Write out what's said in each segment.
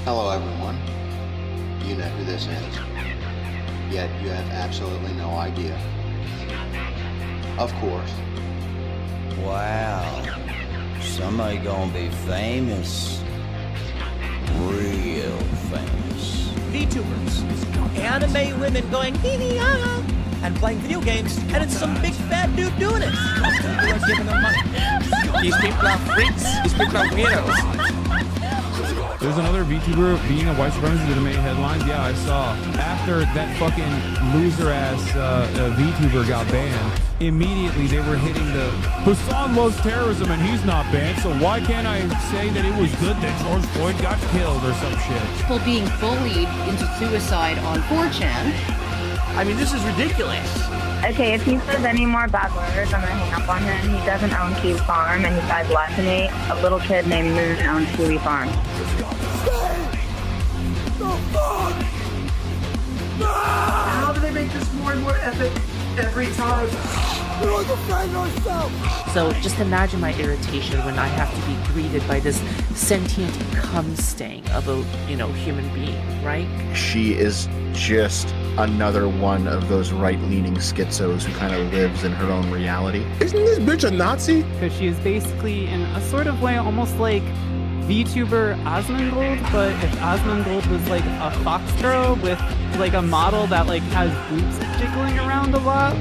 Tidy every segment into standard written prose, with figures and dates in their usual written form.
Hello everyone. You know who this is. Yet you have absolutely no idea. Of course. Wow. Somebody gonna be famous. Real famous. Vtubers. Anime women going hee hee ha ha and playing video games, and it's some big fat dude doing it. People are giving them money. These people are freaks. These people are weirdos. There's another VTuber being a white supremacist that made headlines. Yeah, I saw. After that fucking loser-ass VTuber got banned, immediately they were hitting the Hassan loves terrorism and he's not banned, so why can't I say that it was good that George Floyd got killed or some shit? People being bullied into suicide on 4chan. I mean, this is ridiculous. Okay, if he says any more bad words, I'm gonna hang up on him. He doesn't own Kiwi Farm, and he died less than me. A little kid named Moon owns Kiwi Farm. How do they make this more and more epic every time? We're defend ourselves! So just imagine my irritation when I have to be greeted by this sentient cum stain of a, human being, right? She is just another one of those right-leaning schizos who kind of lives in her own reality. Isn't this bitch a Nazi? Because she is basically, in a sort of way, almost like VTuber Asmongold, but if Asmongold was like a fox girl with like a model that like has boobs jiggling around a lot.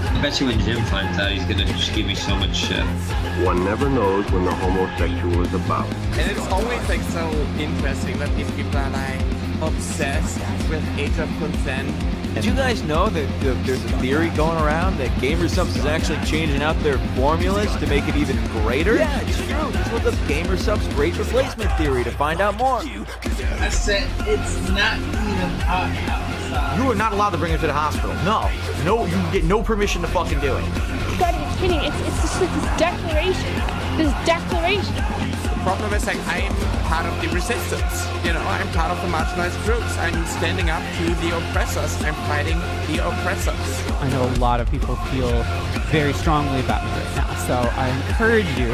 I bet you when Jim finds out, he's gonna just give me so much shit. One never knows when the homosexual is about. And it's always like so interesting that these people are like obsessed with age of consent. Did you guys know that there's a theory going around that GamerSupps is actually changing out their formulas to make it even greater? Yeah, it's true. Just look up GamerSupps Great Replacement Theory to find out more. I said it's not even outside. You are not allowed to bring her to the hospital. No, you get no permission to fucking do it. You gotta be kidding. It's just like this declaration. The problem is like I'm part of the resistance. I'm part of the marginalized groups. I'm standing up to the oppressors. I'm fighting the oppressors. I know a lot of people feel very strongly about me right now, so I encourage you,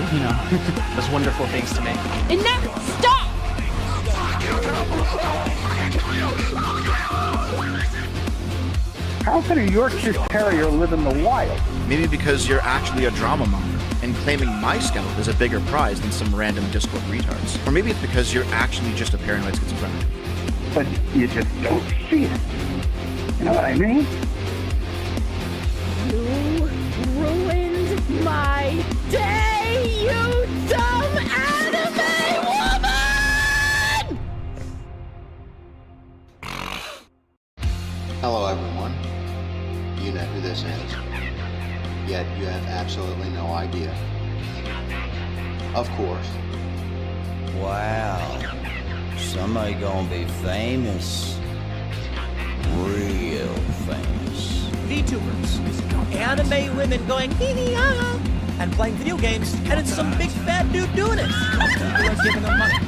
Those wonderful things to me. Enough! Stop! How can a Yorkshire Terrier live in the wild? Maybe because you're actually a drama monger, and claiming my scalp is a bigger prize than some random Discord retards. Or maybe it's because you're actually just a paranoid schizophrenic. But you just don't see it. You know what I mean? You ruined my day, you dumb anime woman! Hello everyone. You know who this is. Yet you have absolutely no idea. Of course. Wow. Somebody gonna be famous. Real famous. Vtubers. Anime women going hee hee ha ha and playing video games, and it's some big fat dude doing it. People are giving them money.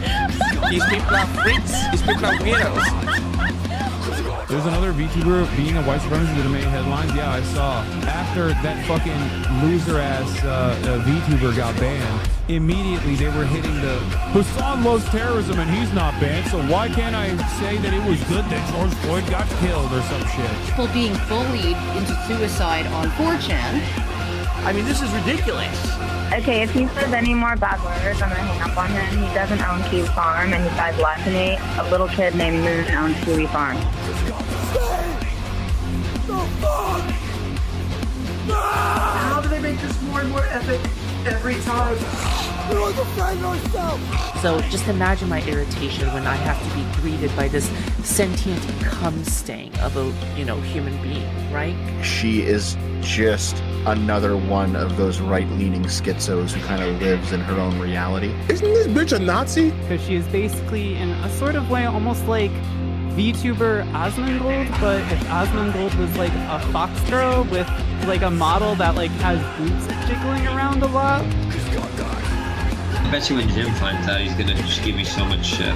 These people are freaks. These people are weirdos. There's another VTuber being a white supremacist that made headlines. Yeah, I saw. After that fucking loser-ass VTuber got banned, immediately they were hitting the Hassan loves terrorism and he's not banned, so why can't I say that it was good that George Floyd got killed or some shit? People being bullied into suicide on 4chan. I mean, this is ridiculous. Okay, if he says any more bad words, I'm gonna hang up on him. He doesn't own Kiwi Farm, and he died less than me. A little kid named Moon owns Kiwi Farm. How do they make this more and more epic every time? We're defend ourselves! So just imagine my irritation when I have to be greeted by this sentient cum stain of a, human being, right? She is just another one of those right-leaning schizos who kind of lives in her own reality. Isn't this bitch a Nazi? Because she is basically, in a sort of way, almost like VTuber Asmongold, but if Asmongold was like a fox girl with like a model that like has boobs jiggling around a lot. I bet you when Jim finds out, he's gonna just give me so much shit.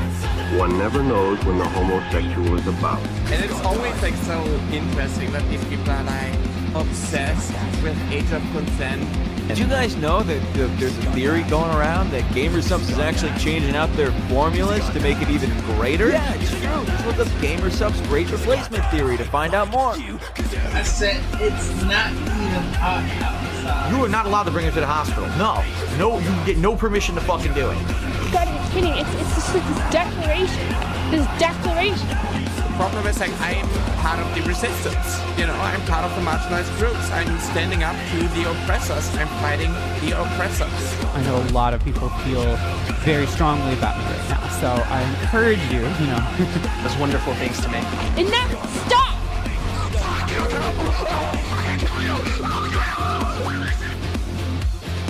One never knows when the homosexual is about. And it's always like so interesting that these people are like obsessed with age of consent. Did you guys know that there's a theory going around that GamerSupps is actually changing out their formulas to make it even greater? Yeah, it's true. Just look up GamerSupps Great Replacement Theory to find out more. I said it's not even hot outside. You are not allowed to bring him to the hospital. No, you get no permission to fucking do it. You gotta be kidding. It's just like this declaration. The problem is, like, I'm part of the resistance. You know, I'm part of the marginalized groups. I'm standing up to the oppressors. I'm fighting the oppressors. I know a lot of people feel very strongly about me right now, so I encourage you, Those wonderful things to me. Enough! Stop!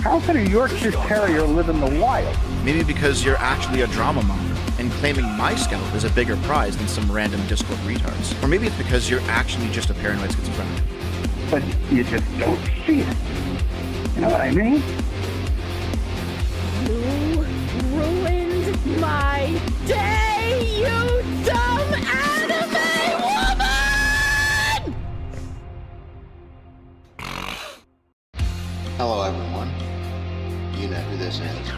How can a Yorkshire Terrier live in the wild? Maybe because you're actually a drama monger, and claiming my scalp is a bigger prize than some random Discord retards. Or maybe it's because you're actually just a paranoid schizophrenic. But you just don't see it. You know what I mean? You ruined my day, you dumb anime woman! Hello, everyone. You know who this is.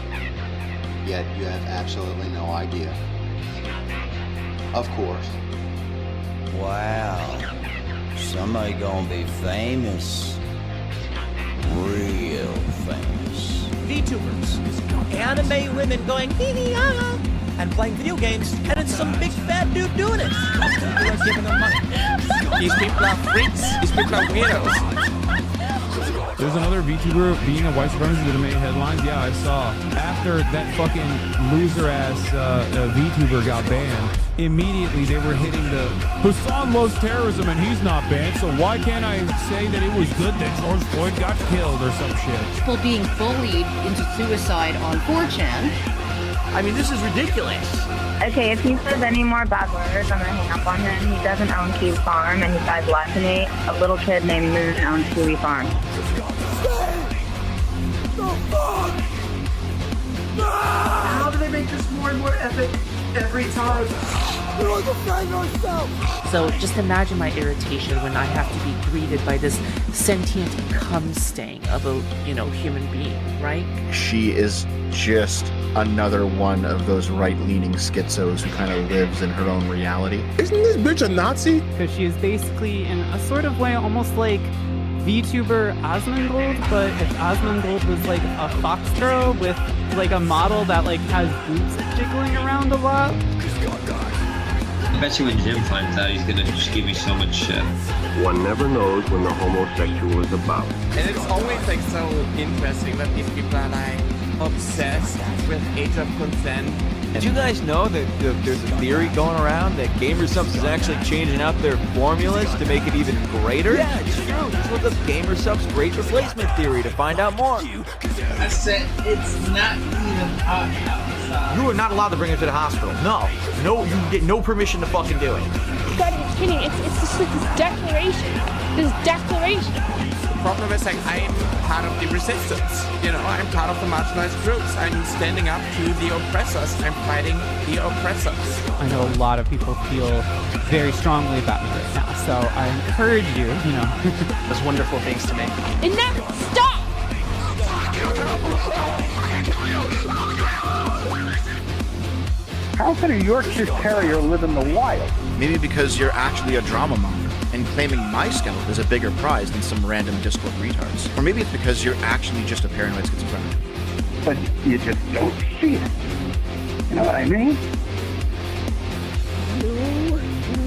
Yet you have absolutely no idea. Of course. Wow. Somebody gonna be famous. Real famous. VTubers. Anime women going hee-hee-ah and playing video games, and it's some big fat dude doing it. People are giving them money. These people are freaks. These people are weirdos. There's another VTuber being a white supremacist that made headlines. Yeah, I saw. After that fucking loser-ass VTuber got banned, immediately they were hitting the Hassan loves terrorism and he's not banned, so why can't I say that it was good that George Floyd got killed or some shit? People being bullied into suicide on 4chan. I mean, this is ridiculous. Okay, if he says any more bad words, I'm gonna hang up on him. He doesn't own Key Farm, and he died lessenate. A little kid named Moon owns Kiwi Farm. How do they make this more and more epic every time? We're like a friend ourselves. So just imagine my irritation when I have to be greeted by this sentient cum stain of a, human being, right? She is just another one of those right-leaning schizos who kind of lives in her own reality. Isn't this bitch a Nazi? Because she is basically, in a sort of way, almost like VTuber Osmongold, but if Osmongold was like a foxtrot with like a model that like has boobs jiggling around a lot. I bet you when Jim finds out, he's gonna just give me so much shit. One never knows when the homosexual is about. And it's always like so interesting that these people are like obsessed with age of consent. Did you guys know that there's a theory going around that GamerSupps is actually changing out their formulas to make it even greater? Yeah, it's true. Just look up GamerSupps Great Replacement Theory to find out more. I said it's not even hot outside. You are not allowed to bring him to the hospital. No, you get no permission to fucking do it. You gotta be kidding. It's just like this declaration. The problem is, like, I'm part of the resistance. I'm part of the marginalized groups. I'm standing up to the oppressors. I'm fighting the oppressors. I know a lot of people feel very strongly about me right now, so I encourage you, Those wonderful things to me. Enough! Stop! How can a Yorkshire Terrier live in the wild? Maybe because you're actually a drama monger, and claiming my scalp is a bigger prize than some random Discord retards. Or maybe it's because you're actually just a paranoid schizophrenic. But you just don't see it. You know what I mean? You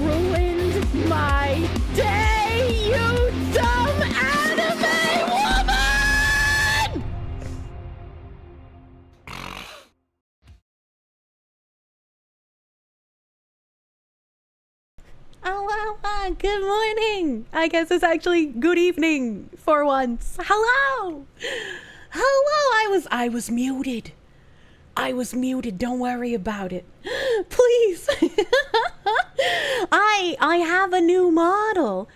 ruined my day, you dumb anime woman! Good morning. I guess it's actually good evening for once. Hello. I was muted. Don't worry about it. Please. I have a new model.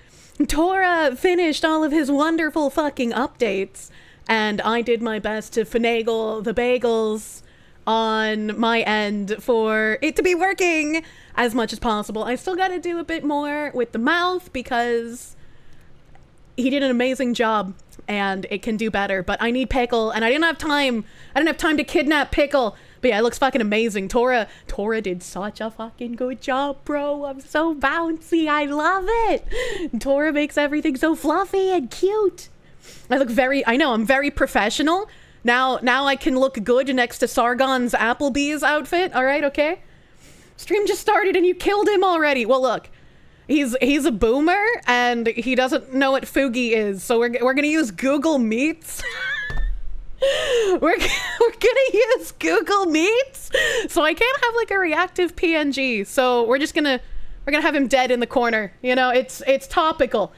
Tora finished all of his wonderful fucking updates, and I did my best to finagle the bagels on my end for it to be working as much as possible. I still gotta do a bit more with the mouth because he did an amazing job. and it can do better, but I need Pickle, and I didn't have time to kidnap Pickle. But yeah, it looks fucking amazing. Tora did such a fucking good job, bro. I'm so bouncy. I love it. Tora makes everything so fluffy and cute. I'm very professional. Now I can look good next to Sargon's Applebee's outfit. All right, okay? Stream just started and you killed him already. Well, look. He's a boomer and he doesn't know what Fugi is. So we're going to use Google Meets. We're gonna use Google Meets, so I can't have like a reactive PNG. So we're gonna have him dead in the corner. You know, it's topical.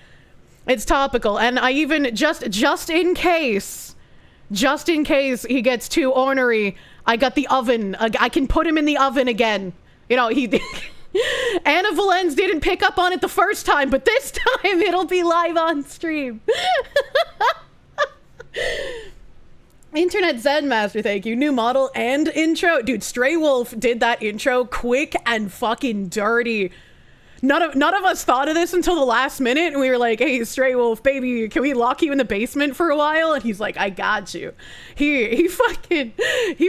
It's topical, and I even just in case he gets too ornery, I got the oven. I can put him in the oven again. You know, Anna Valens didn't pick up on it the first time, but this time it'll be live on stream. Internet Zen Master, thank you. New model and intro. Dude, Stray Wolf did that intro quick and fucking dirty. None of us thought of this until the last minute, and we were like, hey, Stray Wolf, baby, can we lock you in the basement for a while? And he's like, I got you. He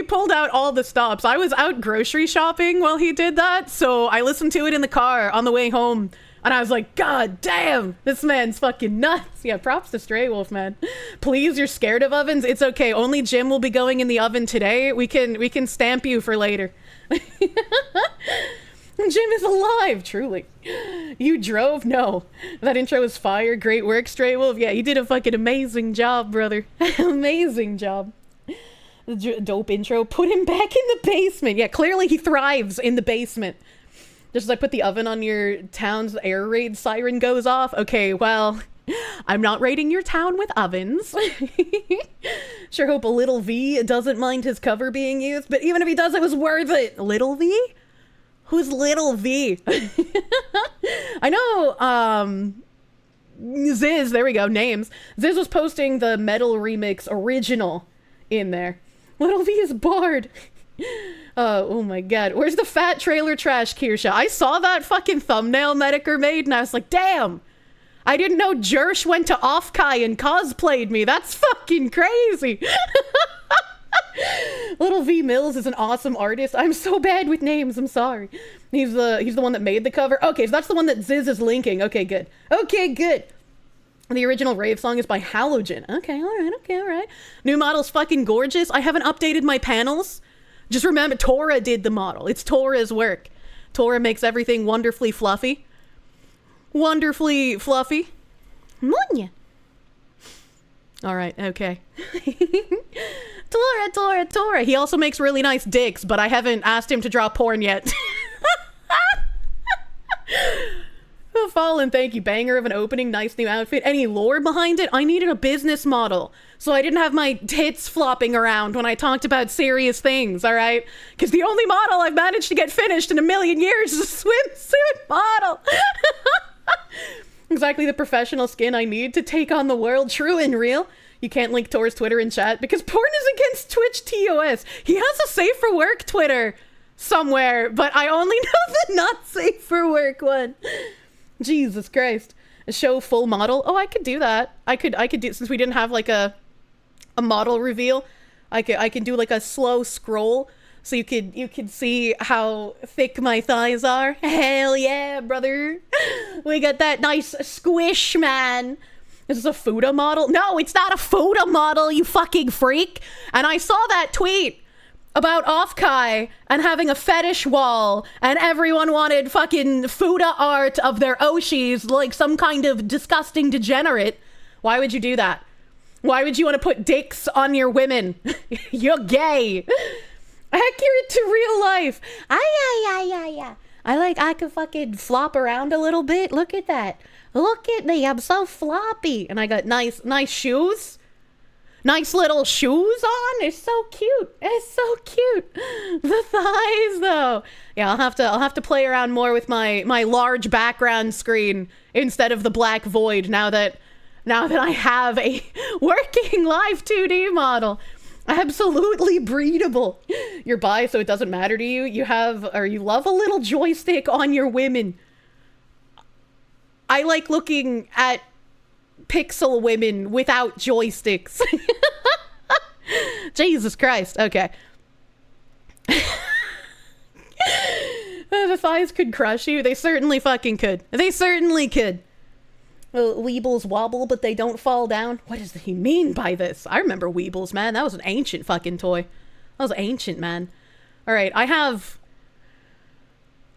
pulled out all the stops. I was out grocery shopping while he did that, so I listened to it in the car on the way home. And I was like, God damn, this man's fucking nuts. Yeah, props to Stray Wolf, man. Please, you're scared of ovens? It's okay. Only Jim will be going in the oven today. We can stamp you for later. Jim is alive, truly. You drove? No. That intro was fire. Great work, Stray Wolf. Yeah, you did a fucking amazing job, brother. Amazing job. Dope intro. Put him back in the basement. Yeah, clearly he thrives in the basement. Just as I put the oven on your town's air raid siren goes off. Okay, well, I'm not raiding your town with ovens. Sure hope a Little V doesn't mind his cover being used, but even if he does, it was worth it. Little V? Who's Little V? I know, Ziz, there we go, names. Ziz was posting the Metal Remix original in there. Little V is bored. Oh my god. Where's the fat trailer trash, Kirsche? I saw that fucking thumbnail Metokur made and I was like, damn! I didn't know Jersh went to Offkai and cosplayed me. That's fucking crazy! Little V Mills is an awesome artist. I'm so bad with names, I'm sorry. He's the one that made the cover. Okay, so that's the one that Ziz is linking. Okay, good. Okay, good. The original rave song is by Halogen. Okay, alright. New model's fucking gorgeous. I haven't updated my panels. Just remember, Tora did the model. It's Tora's work. Tora makes everything wonderfully fluffy. Wonderfully fluffy. Munya. Alright, okay. Tora. He also makes really nice dicks, but I haven't asked him to draw porn yet. Fallen, thank you. Banger of an opening, nice new outfit. Any lore behind it? I needed a business model, so I didn't have my tits flopping around when I talked about serious things, alright? Because the only model I've managed to get finished in a million years is a swimsuit model. Exactly the professional skin I need to take on the world. True and real. You can't link Tor's Twitter in chat because porn is against Twitch TOS. He has a safe for work Twitter somewhere, but I only know the not safe for work one. Jesus Christ. A show full model. Oh, I could do that. I could do, since we didn't have like a model reveal, I could do like a slow scroll so you could see how thick my thighs are. Hell yeah, brother. We got that nice squish, man. This is a Fuda model? No, it's not a Fuda model, you fucking freak. And I saw that tweet about Offkai and having a fetish wall, and everyone wanted fucking Fuda art of their Oshis like some kind of disgusting degenerate. Why would you do that? Why would you want to put dicks on your women? You're gay. Accurate to real life. I could fucking flop around a little bit. Look at that. Look at me. I'm so floppy. And I got nice shoes. Nice little shoes on. It's so cute. It's so cute. The thighs, though. Yeah, I'll have to play around more with my large background screen instead of the black void now that I have a working live 2D model. Absolutely breedable. You're bi, so it doesn't matter to you. You love a little joystick on your women. I like looking at pixel women without joysticks. Jesus Christ. Okay. The thighs could crush you. They certainly fucking could. They certainly could. Weebles wobble, but they don't fall down. What does he mean by this? I remember Weebles, man. That was an ancient fucking toy. That was ancient, man. Alright, I have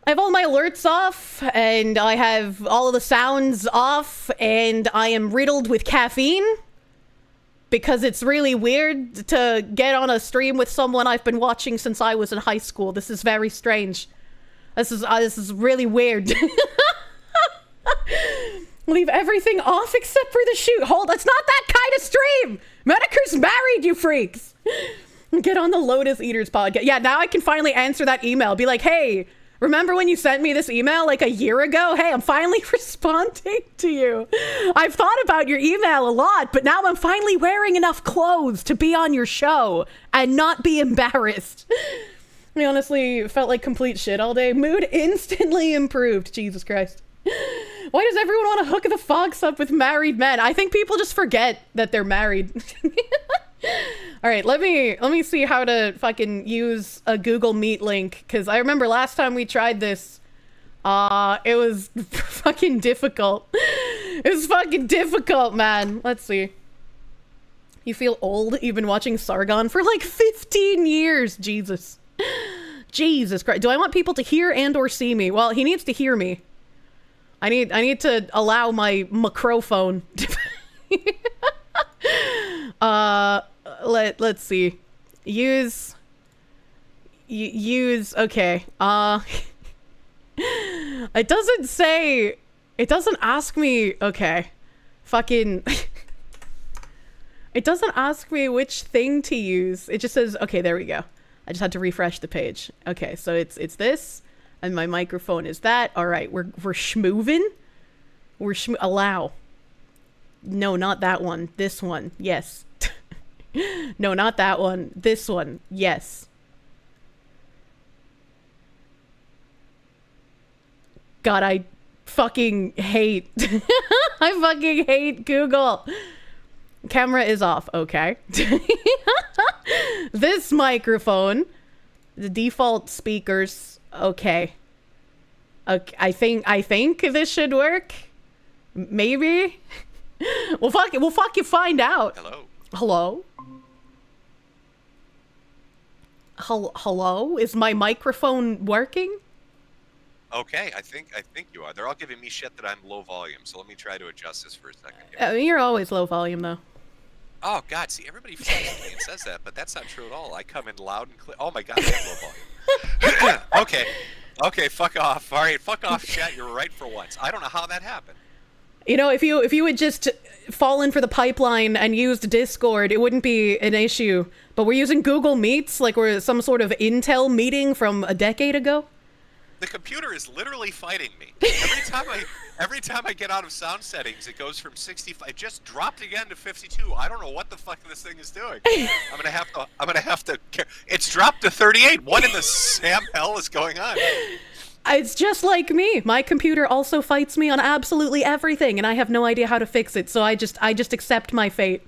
all my alerts off, and I have all of the sounds off, and I am riddled with caffeine. Because it's really weird to get on a stream with someone I've been watching since I was in high school. This is very strange. This is really weird. Leave everything off except for the shoot. Hold, it's not that kind of stream! Metokur's married, you freaks! Get on the Lotus Eaters podcast. Yeah, now I can finally answer that email. Be like, hey, remember when you sent me this email like a year ago? Hey, I'm finally responding to you. I've thought about your email a lot, but now I'm finally wearing enough clothes to be on your show and not be embarrassed. I honestly felt like complete shit all day. Mood instantly improved. Jesus Christ. Why does everyone want to hook the fox up with married men? I think people just forget that they're married. All right, let me see how to fucking use a Google Meet link, because I remember last time we tried this, it was fucking difficult. It was fucking difficult, man. Let's see. You feel old? You've been watching Sargon for like 15 years. Jesus. Jesus Christ. Do I want people to hear and or see me? Well, he needs to hear me. I need to allow my microphone to let's see. Use okay. It doesn't ask me, okay. Fucking it doesn't ask me which thing to use. It just says, okay, there we go. I just had to refresh the page. Okay, so it's this, and my microphone is that. All right, we're schmoovin'. Allow. No, not that one. This one. Yes. No, not that one. This one. Yes. God, I fucking hate. I fucking hate Google. Camera is off. Okay. This microphone. The default speakers. Okay. Okay. I think this should work. Maybe. Well, fuck it. We'll fucking find out. Hello? Hello? Is my microphone working? Okay, I think you are. They're all giving me shit that I'm low volume, so let me try to adjust this for a second. You're always low volume, though. Oh, God, see, everybody follows me and says that, but that's not true at all. I come in loud and clear. Oh, my God, I have low volume. Okay, fuck off. All right, fuck off, chat. You're right for once. I don't know how that happened. You know, if you had just fallen for the pipeline and used Discord, it wouldn't be an issue. But we're using Google Meets like we're some sort of Intel meeting from a decade ago. The computer is literally fighting me. Every time I get out of sound settings, it goes from 65. It just dropped again to 52. I don't know what the fuck this thing is doing. I'm gonna have to. It's dropped to 38. What in the Sam hell is going on? It's just like me. My computer also fights me on absolutely everything, and I have no idea how to fix it. So I just accept my fate.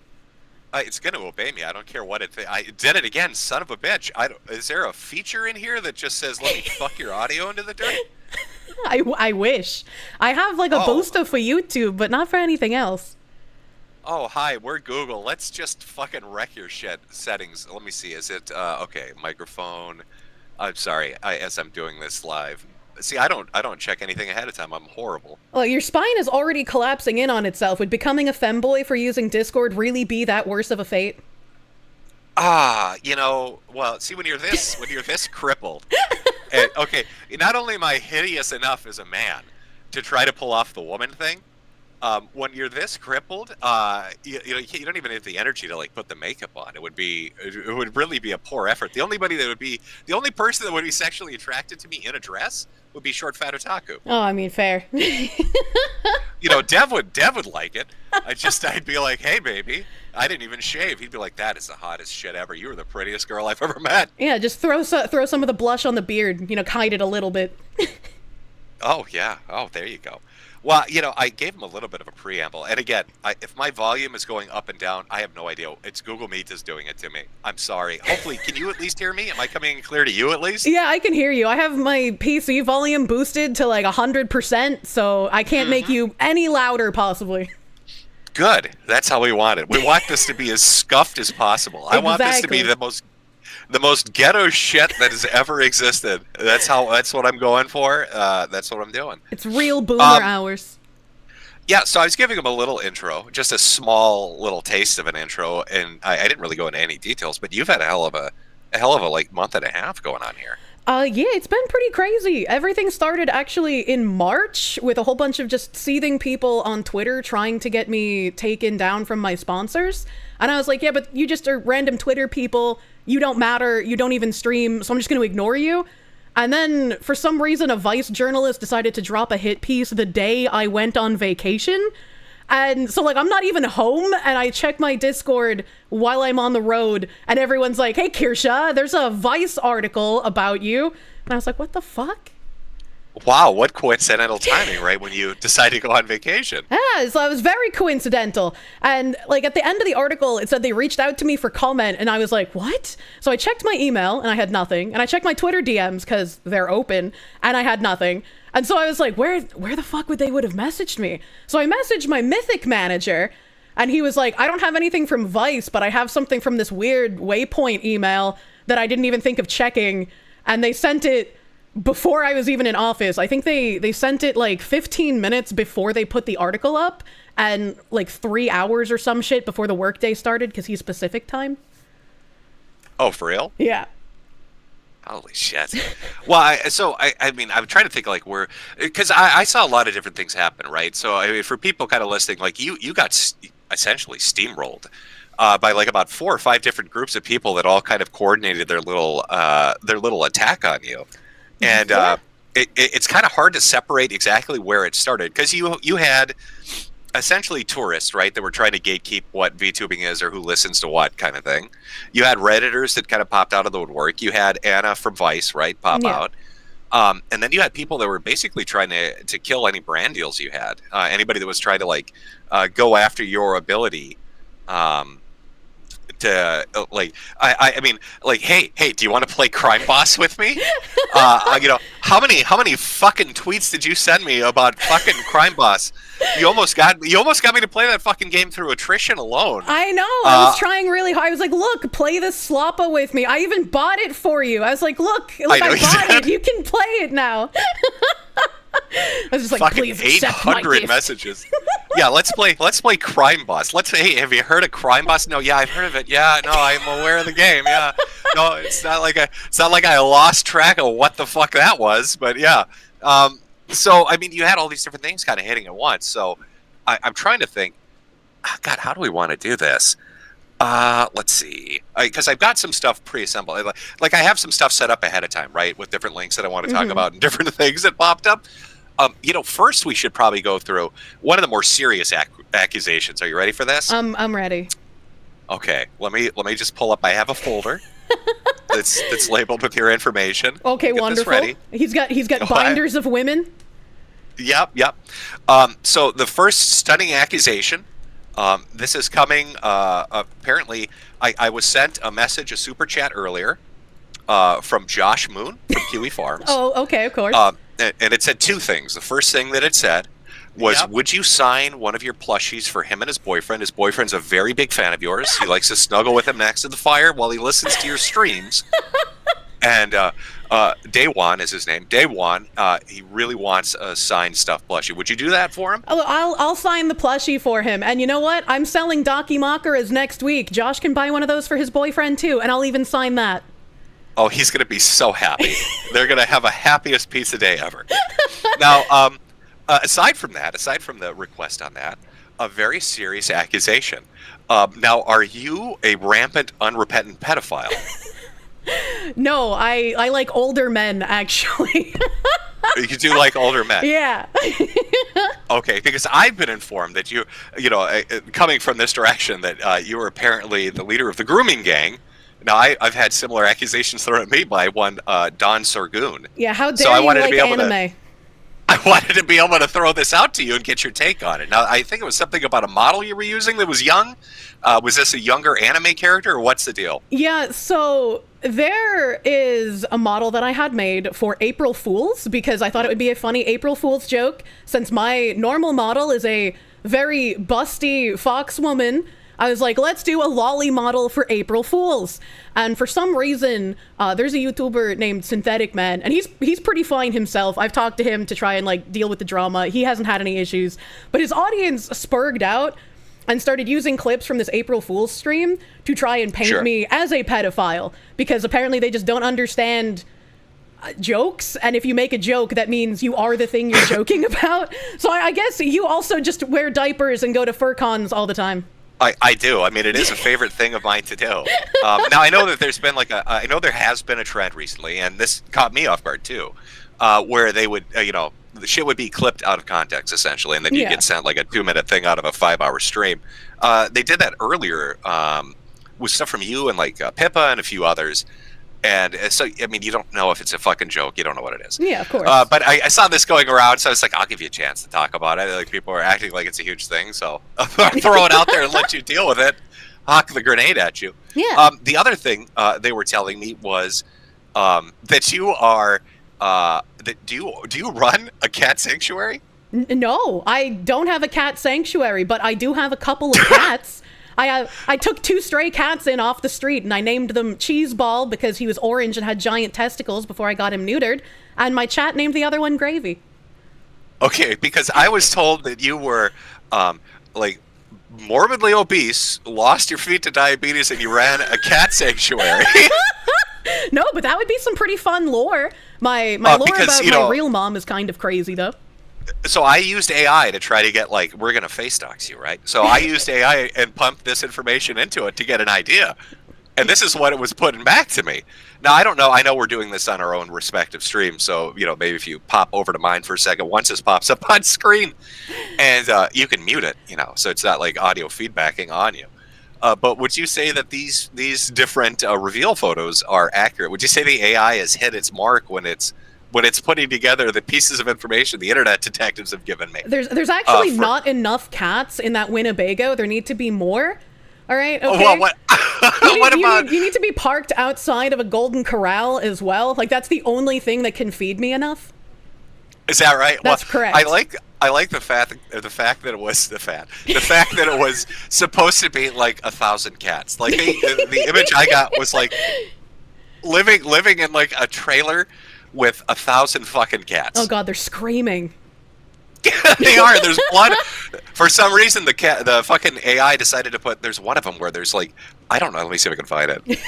It's gonna obey me. I don't care what it. I did it again, son of a bitch. Is there a feature in here that just says "Let me fuck your audio into the dirt"? I wish. I have like a booster for YouTube, but not for anything else. Oh, hi, we're Google. Let's just fucking wreck your shit settings. Let me see. Is it okay? Microphone. I'm sorry. As I'm doing this live. See, I don't check anything ahead of time. I'm horrible. Well, your spine is already collapsing in on itself. Would becoming a femboy for using Discord really be that worse of a fate? Well, see, when you're this crippled, and, okay, not only am I hideous enough as a man to try to pull off the woman thing, when you're this crippled, you don't even have the energy to like put the makeup on. It would really be a poor effort. The only person that would be sexually attracted to me in a dress would be short fat otaku. Oh, I mean, fair. Dev would like it. I'd be like, hey baby, I didn't even shave. He'd be like, that is the hottest shit ever. You were the prettiest girl I've ever met. Yeah, just throw some of the blush on the beard. Hide it a little bit. Oh yeah. Oh, there you go. Well, I gave him a little bit of a preamble. And again, if my volume is going up and down, I have no idea. It's Google Meet is doing it to me. I'm sorry. Hopefully, can you at least hear me? Am I coming in clear to you at least? Yeah, I can hear you. I have my PC volume boosted to like 100%, so I can't make you any louder, possibly. Good. That's how we want it. We want this to be as scuffed as possible. I want this to be the most ghetto shit that has ever existed. That's what I'm going for. That's what I'm doing. It's real boomer hours. Yeah, so I was giving him a little intro, just a small little taste of an intro, and I didn't really go into any details, but you've had a hell of a like month and a half going on here. Yeah, it's been pretty crazy. Everything started actually in March with a whole bunch of just seething people on Twitter trying to get me taken down from my sponsors. And I was like, yeah, but you just are random Twitter people. You don't matter. You don't even stream. So I'm just going to ignore you. And then for some reason, a Vice journalist decided to drop a hit piece the day I went on vacation. And so, like, I'm not even home, and I check my Discord while I'm on the road, and everyone's like, hey, Kirsche, there's a Vice article about you. And I was like, what the fuck? Wow, what coincidental timing, right, when you decide to go on vacation. Yeah, so it was very coincidental. And, like, at the end of the article, it said they reached out to me for comment, and I was like, what? So I checked my email, and I had nothing. And I checked my Twitter DMs, because they're open, and I had nothing. And so I was like, where the fuck would have messaged me? So I messaged my Mythic manager, and he was like, I don't have anything from Vice, but I have something from this weird Waypoint email that I didn't even think of checking. And they sent it before I was even in office. I think they sent it like 15 minutes before they put the article up, and like 3 hours or some shit before the workday started, because he's Pacific time. Oh, for real? Yeah. Holy shit. Well, I mean, I'm trying to think like because I saw a lot of different things happen, right? So I mean, for people kind of listening, like you got essentially steamrolled by like about 4 or 5 different groups of people that all kind of coordinated their little attack on you. And it's kind of hard to separate exactly where it started, because you had essentially tourists, right, that were trying to gatekeep what VTubing is or who listens to what kind of thing. You had Redditors that kind of popped out of the woodwork. You had Anna from Vice, right, pop out. And then you had people that were basically trying to kill any brand deals you had. Anybody that was trying to like go after your ability to like, I mean, like, hey, do you want to play Crime Boss with me? How many fucking tweets did you send me about fucking Crime Boss? You almost got me to play that fucking game through attrition alone. I know. I was trying really hard. I was like, look, play this Sloppa with me. I even bought it for you. I was like, look, I bought it. You can play it now. I was just like, fucking please accept my 800 gift. messages. Yeah, let's play Crime Boss. Hey, have you heard of Crime Boss? No, yeah, I've heard of it. Yeah, no, I'm aware of the game. Yeah, no, it's not like I lost track of what the fuck that was, but yeah. So I mean, you had all these different things kind of hitting at once. So I'm trying to think. God, how do we want to do this? Let's see, because I've got some stuff pre-assembled. Like I have some stuff set up ahead of time, right, with different links that I want to talk about and different things that popped up. First we should probably go through one of the more serious accusations. Are you ready for this? I'm ready. Okay, let me just pull up. I have a folder that's labeled with your information. Okay, wonderful. Ready. He's got binders of women. Yep. So the first stunning accusation. This is coming, apparently, I was sent a message, a super chat earlier, from Josh Moon from Kiwi Farms. Oh, okay, of course. And it said 2 things. The first thing that it said was, would you sign one of your plushies for him and his boyfriend? His boyfriend's a very big fan of yours. He likes to snuggle with him next to the fire while he listens to your streams. And Daywan is his name. Daywan, he really wants a signed stuffed plushie. Would you do that for him? I'll sign the plushie for him. And you know what? I'm selling Dakimakuras next week. Josh can buy one of those for his boyfriend too, and I'll even sign that. Oh, he's going to be so happy. They're going to have a happiest pizza day ever. Now, aside from the request on that, a very serious accusation. Now, are you a rampant, unrepentant pedophile? No, I like older men, actually. You do like older men? Yeah. Okay, because I've been informed that you coming from this direction, that you were apparently the leader of the grooming gang. Now, I've had similar accusations thrown at me by one Don Sorgoon. Yeah, how dare you like anime? I wanted to be able to throw this out to you and get your take on it. Now, I think it was something about a model you were using that was young. Was this a younger anime character, or what's the deal? Yeah, so there is a model that I had made for April Fools because I thought it would be a funny April Fool's joke. Since my normal model is a very busty fox woman, I was like, let's do a lolly model for April Fools. And for some reason, there's a YouTuber named Synthetic Man, and he's pretty fine himself. I've talked to him to try and like deal with the drama. He hasn't had any issues, but his audience spurged out and started using clips from this April Fool's stream to try and paint me as a pedophile, because apparently they just don't understand jokes, and if you make a joke, that means you are the thing you're joking about. So I guess you also just wear diapers and go to fur cons all the time. I do. I mean, it is a favorite thing of mine to do. Now, I know that there's been I know there has been a trend recently, and this caught me off guard too, where they would, the shit would be clipped out of context, essentially, and then you get sent like a 2-minute thing out of a 5-hour stream. They did that earlier with stuff from you and like Pippa and a few others. And so, I mean, you don't know if it's a fucking joke. You don't know what it is. Yeah, of course. But I saw this going around, so I was like, I'll give you a chance to talk about it. Like, people are acting like it's a huge thing, so I'll throw it out there and let you deal with it. Hock the grenade at you. Yeah. The other thing they were telling me was that you are, do you run a cat sanctuary? No, I don't have a cat sanctuary, but I do have a couple of cats. I took 2 stray cats in off the street, and I named them Cheeseball because he was orange and had giant testicles before I got him neutered, and my chat named the other one Gravy. Okay, because I was told that you were, like, morbidly obese, lost your feet to diabetes, and you ran a cat sanctuary. No, but that would be some pretty fun lore. My lore because, about my real mom is kind of crazy, though. So I used AI to try to get, like, we're going to face dox you, right? So I used AI and pumped this information into it to get an idea. And this is what it was putting back to me. Now, I don't know. I know we're doing this on our own respective streams. So, maybe if you pop over to mine for a second, once this pops up on screen, and you can mute it, so it's not like audio feedbacking on you. But would you say that these different reveal photos are accurate? Would you say the AI has hit its mark when it's putting together the pieces of information the internet detectives have given me? There's actually not enough cats in that Winnebago. There need to be more. All right. Okay. Well, what? You need to be parked outside of a golden corral as well. Like, that's the only thing that can feed me enough. Is that right? That's correct. I like the fact that it was supposed to be like 1,000 cats. Like the image I got was like living in like a trailer with 1,000 fucking cats. Oh god, they're screaming. They are. There's blood. For some reason, the fucking AI decided to put. There's one of them where there's like, I don't know. Let me see if I can find it.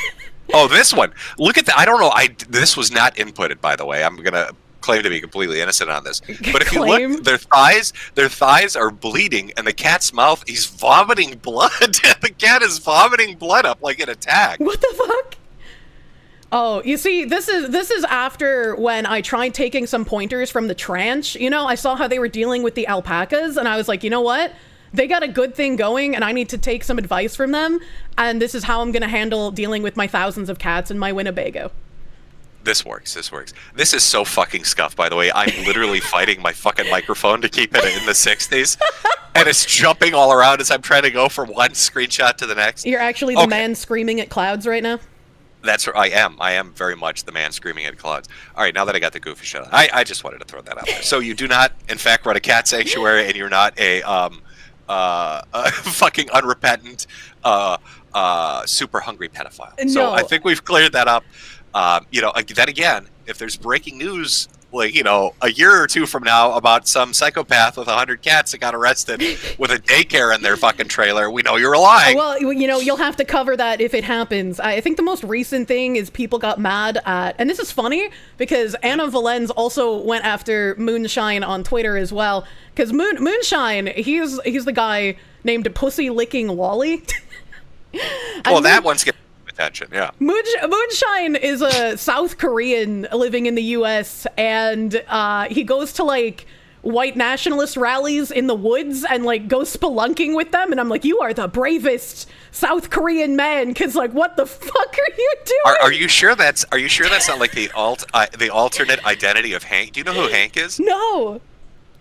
Oh, this one. Look at that. I don't know. This was not inputted, by the way. I'm gonna claim to be completely innocent on this. But if you look, their thighs are bleeding, and the cat's mouth, he's vomiting blood. The cat is vomiting blood up like an attack. What the fuck? Oh, you see, this is after when I tried taking some pointers from the tranche. I saw how they were dealing with the alpacas, and I was like, you know what? They got a good thing going, and I need to take some advice from them, and this is how I'm going to handle dealing with my thousands of cats in my Winnebago. This works. This is so fucking scuffed, by the way. I'm literally fighting my fucking microphone to keep it in the 60s, and it's jumping all around as I'm trying to go from one screenshot to the next. You're actually the man screaming at clouds right now? That's what I am. I am very much the man screaming at clouds. All right, now that I got the goofy shit, I just wanted to throw that out there. So you do not, in fact, run a cat sanctuary, and you're not a fucking unrepentant, super hungry pedophile. No. So I think we've cleared that up. Then again, if there's breaking news, like, a year or two from now about some psychopath with 100 cats that got arrested with a daycare in their fucking trailer, we know you're lying. Well, you'll have to cover that if it happens. I think the most recent thing is people got mad at, and this is funny because Anna Valenz also went after Moonshine on Twitter as well, because Moonshine, he's the guy named Pussy Licking Wally. Well, that one's getting attention, yeah. Moonshine is a South Korean living in the U.S., and he goes to, like, white nationalist rallies in the woods and, like, goes spelunking with them, and I'm like, you are the bravest South Korean man, because, like, what the fuck are you doing? Are you sure that's not, like, the alternate identity of Hank? Do you know who Hank is? No.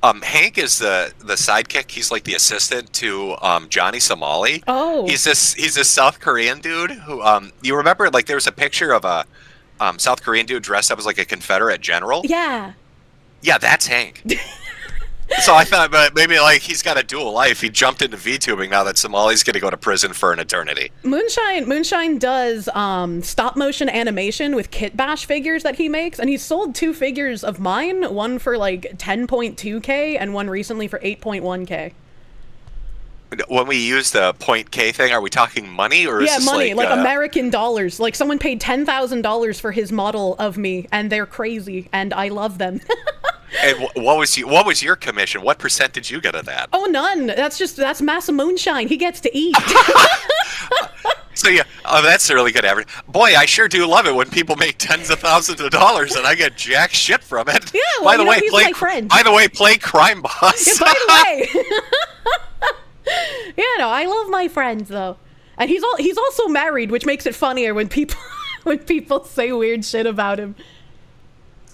Hank is the sidekick. He's like the assistant to Johnny Somali. Oh. He's this South Korean dude who you remember, like, there was a picture of a South Korean dude dressed up as like a Confederate general. Yeah. Yeah, that's Hank. So I thought, but maybe like he's got a dual life. He jumped into VTubing now that Somali's going to go to prison for an eternity. Moonshine does stop motion animation with Kit Bash figures that he makes, and he's sold 2 figures of mine, one for like 10.2K and one recently for 8.1K. When we use the .K thing, are we talking money or is yeah, this money, like American dollars. Like someone paid $10,000 for his model of me, and they're crazy, and I love them. And what was your commission? What percent did you get of that? Oh, none. That's Massa Moonshine. He gets to eat. So yeah, that's a really good average. Boy, I sure do love it when people make tens of thousands of dollars and I get jack shit from it. Yeah, well, by the way, he's my friend. By the way, play Crime Boss. Yeah, by the way. Yeah, no, I love my friends though, and he's also married, which makes it funnier when people say weird shit about him.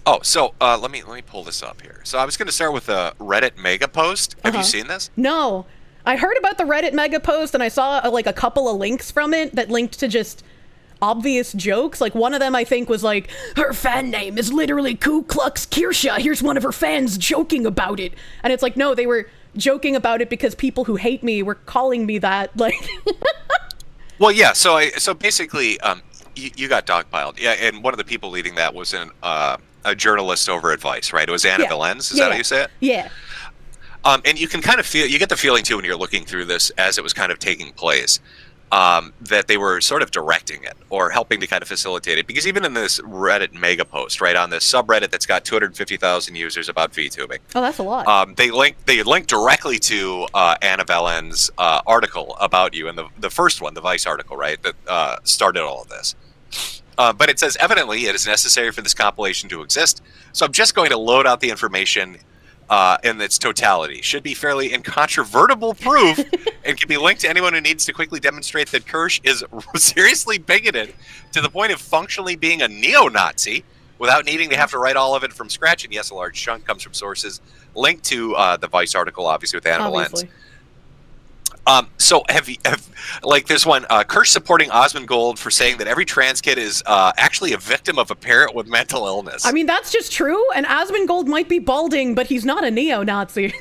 Oh, so let me pull this up here. So I was going to start with a Reddit mega post. Have you seen this? No, I heard about the Reddit mega post, and I saw like a couple of links from it that linked to just obvious jokes. Like one of them, I think, was like, her fan name is literally Ku Klux Kirsche. Here's one of her fans joking about it, and it's like, no, they were joking about it because people who hate me were calling me that. Like, well, yeah. So basically, you got dogpiled. Yeah, and one of the people leading that was a journalist over at Vice, right? It was Anna Valens. Is that how you say it? Yeah. And you can kind of you get the feeling too when you're looking through this as it was kind of taking place, that they were sort of directing it or helping to kind of facilitate it. Because even in this Reddit mega post, right, on this subreddit that's got 250,000 users about VTubing. Oh, that's a lot. They link directly to Anna Valens' article about you, and the first one, the Vice article, right, that started all of this. But it says, evidently, it is necessary for this compilation to exist. So I'm just going to load out the information in its totality. Should be fairly incontrovertible proof and can be linked to anyone who needs to quickly demonstrate that Kirsche is seriously bigoted to the point of functionally being a neo-Nazi without needing to have to write all of it from scratch. And yes, a large chunk comes from sources linked to the Vice article, obviously, with Anna Valens. So like there's one, Kirsche supporting Osmongold for saying that every trans kid is actually a victim of a parent with mental illness. I mean, that's just true, and Osmongold might be balding, but he's not a neo-Nazi.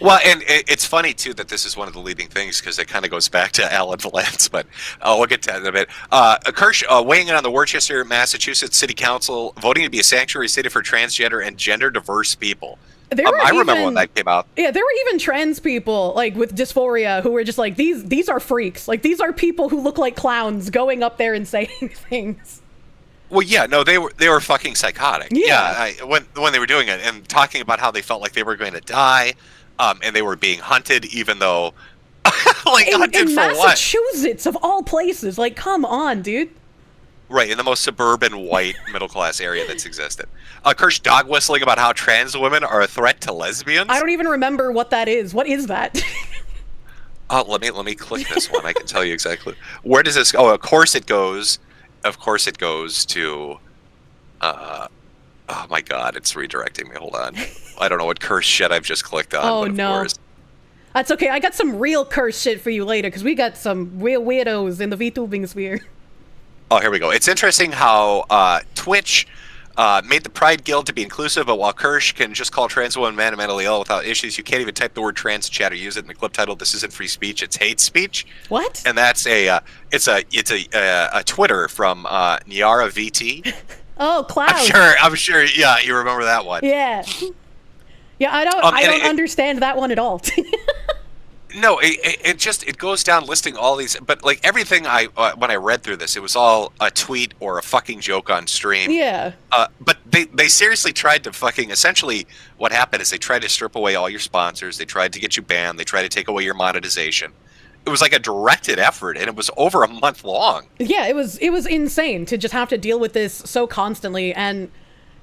Well, and it's funny, too, that this is one of the leading things, because it kind of goes back to Alan Valens, but we'll get to that in a bit. Kirsche weighing in on the Worcester, Massachusetts City Council, voting to be a sanctuary city for transgender and gender-diverse people. I remember when that came out. Yeah, there were even trans people, like, with dysphoria who were just like, these are freaks. Like, these are people who look like clowns going up there and saying things. Well, yeah, no, they were fucking psychotic. Yeah, when they were doing it and talking about how they felt like they were going to die, and they were being hunted, even though, like, hunted in for what? Massachusetts, of all places. Like, come on, dude. Right, in the most suburban white middle-class area that's existed. Kirsche dog whistling about how trans women are a threat to lesbians. I don't even remember what that is. What is that? Let me click this one. I can tell you exactly. Where does this go? Oh, of course it goes to... oh my god, it's redirecting me. Hold on. I don't know what Kirsche shit I've just clicked on. Oh, but of no. course. That's okay. I got some real Kirsche shit for you later, because we got some real weirdos in the VTubing sphere. Oh, here we go. It's interesting how Twitch made the Pride Guild to be inclusive, but while Kirsche can just call trans women man and mentally ill without issues, you can't even type the word trans in chat or use it in the clip title. This isn't free speech; it's hate speech. What? And that's it's a Twitter from Niara VT. Oh, Cloud. I'm sure. Yeah, you remember that one. Yeah. Yeah, I don't understand that one at all. No, it goes down listing all these, but like everything when I read through this, it was all a tweet or a fucking joke on stream. Yeah. But they seriously tried to fucking, essentially what happened is they tried to strip away all your sponsors, they tried to get you banned, they tried to take away your monetization. It was like a directed effort, and it was over a month long. Yeah, it was insane to just have to deal with this so constantly, and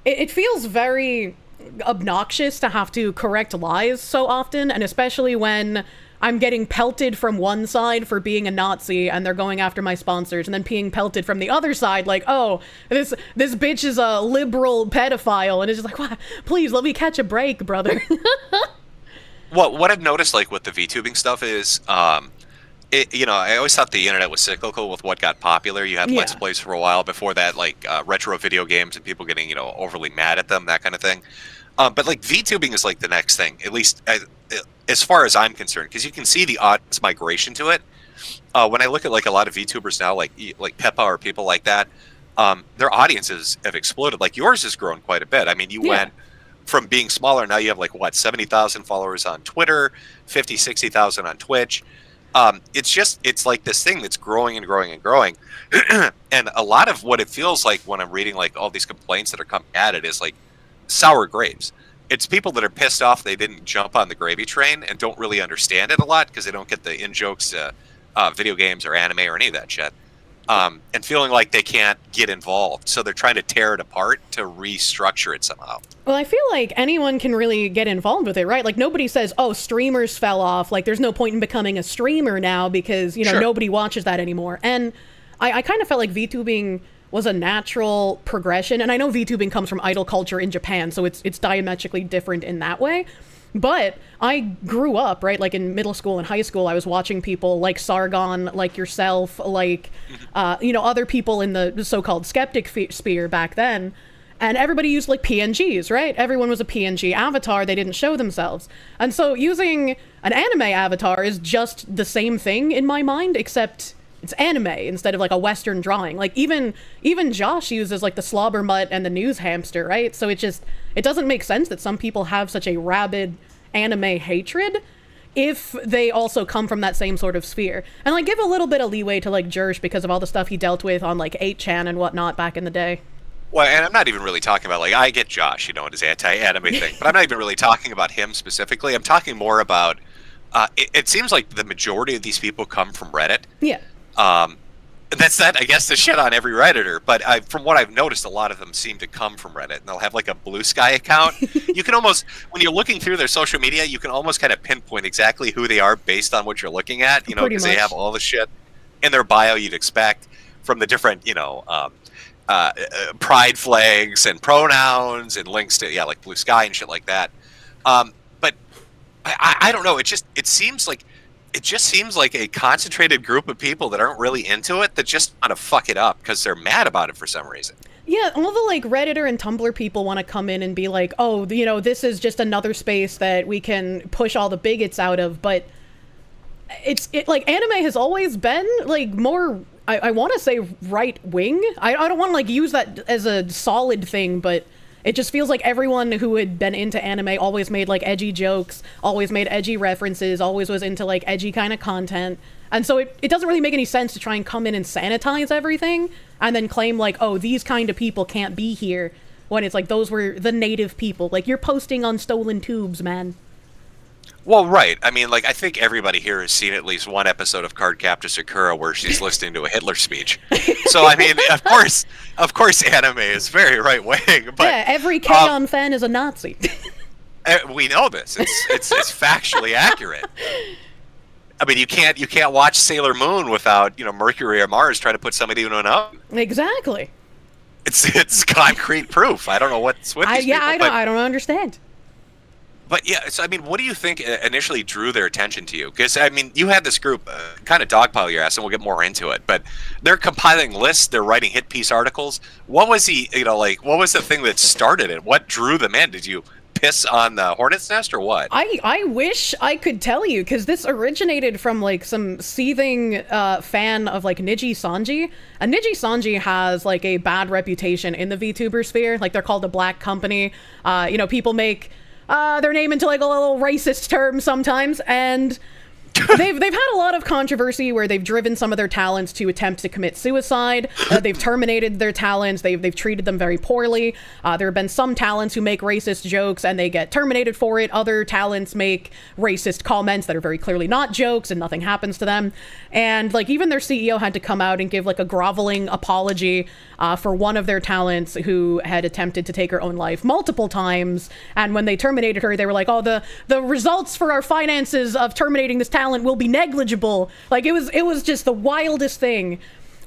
it feels very obnoxious to have to correct lies so often, and especially when I'm getting pelted from one side for being a Nazi, and they're going after my sponsors, and then being pelted from the other side, like, oh, this bitch is a liberal pedophile, and it's just like, wow, please let me catch a break, brother. Well, what I've noticed, like with the VTubing stuff, is, you know, I always thought the internet was cyclical with what got popular. You had Let's Plays for a while before that, like retro video games and people getting, you know, overly mad at them, that kind of thing. But like VTubing is like the next thing, at least as far as I'm concerned, because you can see the audience migration to it. When I look at like a lot of VTubers now, like Peppa or people like that, their audiences have exploded. Like yours has grown quite a bit. I mean, you went from being smaller, now you have like what, 70,000 followers on Twitter, 50, 60,000 on Twitch. It's like this thing that's growing and growing and growing. And a lot of what it feels like when I'm reading like all these complaints that are coming at it is like sour grapes. It's people that are pissed off they didn't jump on the gravy train and don't really understand it a lot because they don't get the in-jokes to video games or anime or any of that shit. And feeling like they can't get involved. So they're trying to tear it apart to restructure it somehow. Well, I feel like anyone can really get involved with it, right? Like, nobody says, oh, streamers fell off. Like, there's no point in becoming a streamer now because, you know, nobody watches that anymore. And I kind of felt like VTubing was a natural progression. And I know VTubing comes from idol culture in Japan, so it's diametrically different in that way. But I grew up, right, like in middle school and high school, I was watching people like Sargon, like yourself, like, you know, other people in the so-called skeptic sphere back then. And everybody used like PNGs, right? Everyone was a PNG avatar. They didn't show themselves. And so using an anime avatar is just the same thing in my mind, except it's anime instead of like a Western drawing. Like even Josh uses like the slobber mutt and the news hamster, right? So it doesn't make sense that some people have such a rabid anime hatred if they also come from that same sort of sphere. And like give a little bit of leeway to like Jersh because of all the stuff he dealt with on like 8chan and whatnot back in the day. Well, and I'm not even really talking about, like, I get Josh, you know, and his anti-anime thing, but I'm not even really talking about him specifically. I'm talking more about, it seems like the majority of these people come from Reddit. Yeah. That's I guess, the shit on every Redditor, but from what I've noticed, a lot of them seem to come from Reddit, and they'll have, like, a Blue Sky account. You can almost, when you're looking through their social media, you can almost kind of pinpoint exactly who they are based on what you're looking at, you know, because they have all the shit in their bio you'd expect from the different, you know, pride flags and pronouns and links to like Blue Sky and shit like that. But I don't know. It just seems like a concentrated group of people that aren't really into it that just want to fuck it up because they're mad about it for some reason. Yeah, all the like Redditor and Tumblr people want to come in and be like, oh, you know, this is just another space that we can push all the bigots out of. But it like anime has always been like more. I want to say right wing. I don't want to like use that as a solid thing, but it just feels like everyone who had been into anime always made like edgy jokes, always made edgy references, always was into like edgy kind of content. And so it doesn't really make any sense to try and come in and sanitize everything and then claim like, oh, these kind of people can't be here when it's like those were the native people. Like you're posting on stolen tubes, man. Well, right. I mean, like, I think everybody here has seen at least one episode of Cardcaptor Sakura where she's listening to a Hitler speech. So, I mean, of course, anime is very right-wing. But yeah, every K-On! Fan is a Nazi. We know this. It's factually accurate. I mean, you can't watch Sailor Moon without, you know, Mercury or Mars trying to put somebody in an oven. Exactly. It's concrete proof. I don't know what's with these people. I don't understand. But yeah, so I mean, what do you think initially drew their attention to you? Because I mean, you had this group kind of dogpile your ass, and we'll get more into it. But they're compiling lists, they're writing hit piece articles. What was what was the thing that started it? What drew them in? Did you piss on the hornet's nest or what? I wish I could tell you, because this originated from like some seething fan of like Niji Sanji. And Niji Sanji has like a bad reputation in the VTuber sphere. Like they're called a black company. You know, people make their name into like a little racist term sometimes, and they've had a lot of controversy where they've driven some of their talents to attempt to commit suicide. They've terminated their talents. They've treated them very poorly. There have been some talents who make racist jokes and they get terminated for it. Other talents make racist comments that are very clearly not jokes and nothing happens to them. And like even their CEO had to come out and give like a groveling apology for one of their talents who had attempted to take her own life multiple times. And when they terminated her, they were like, oh, the results for our finances of terminating this talent will be negligible. Like it was just the wildest thing.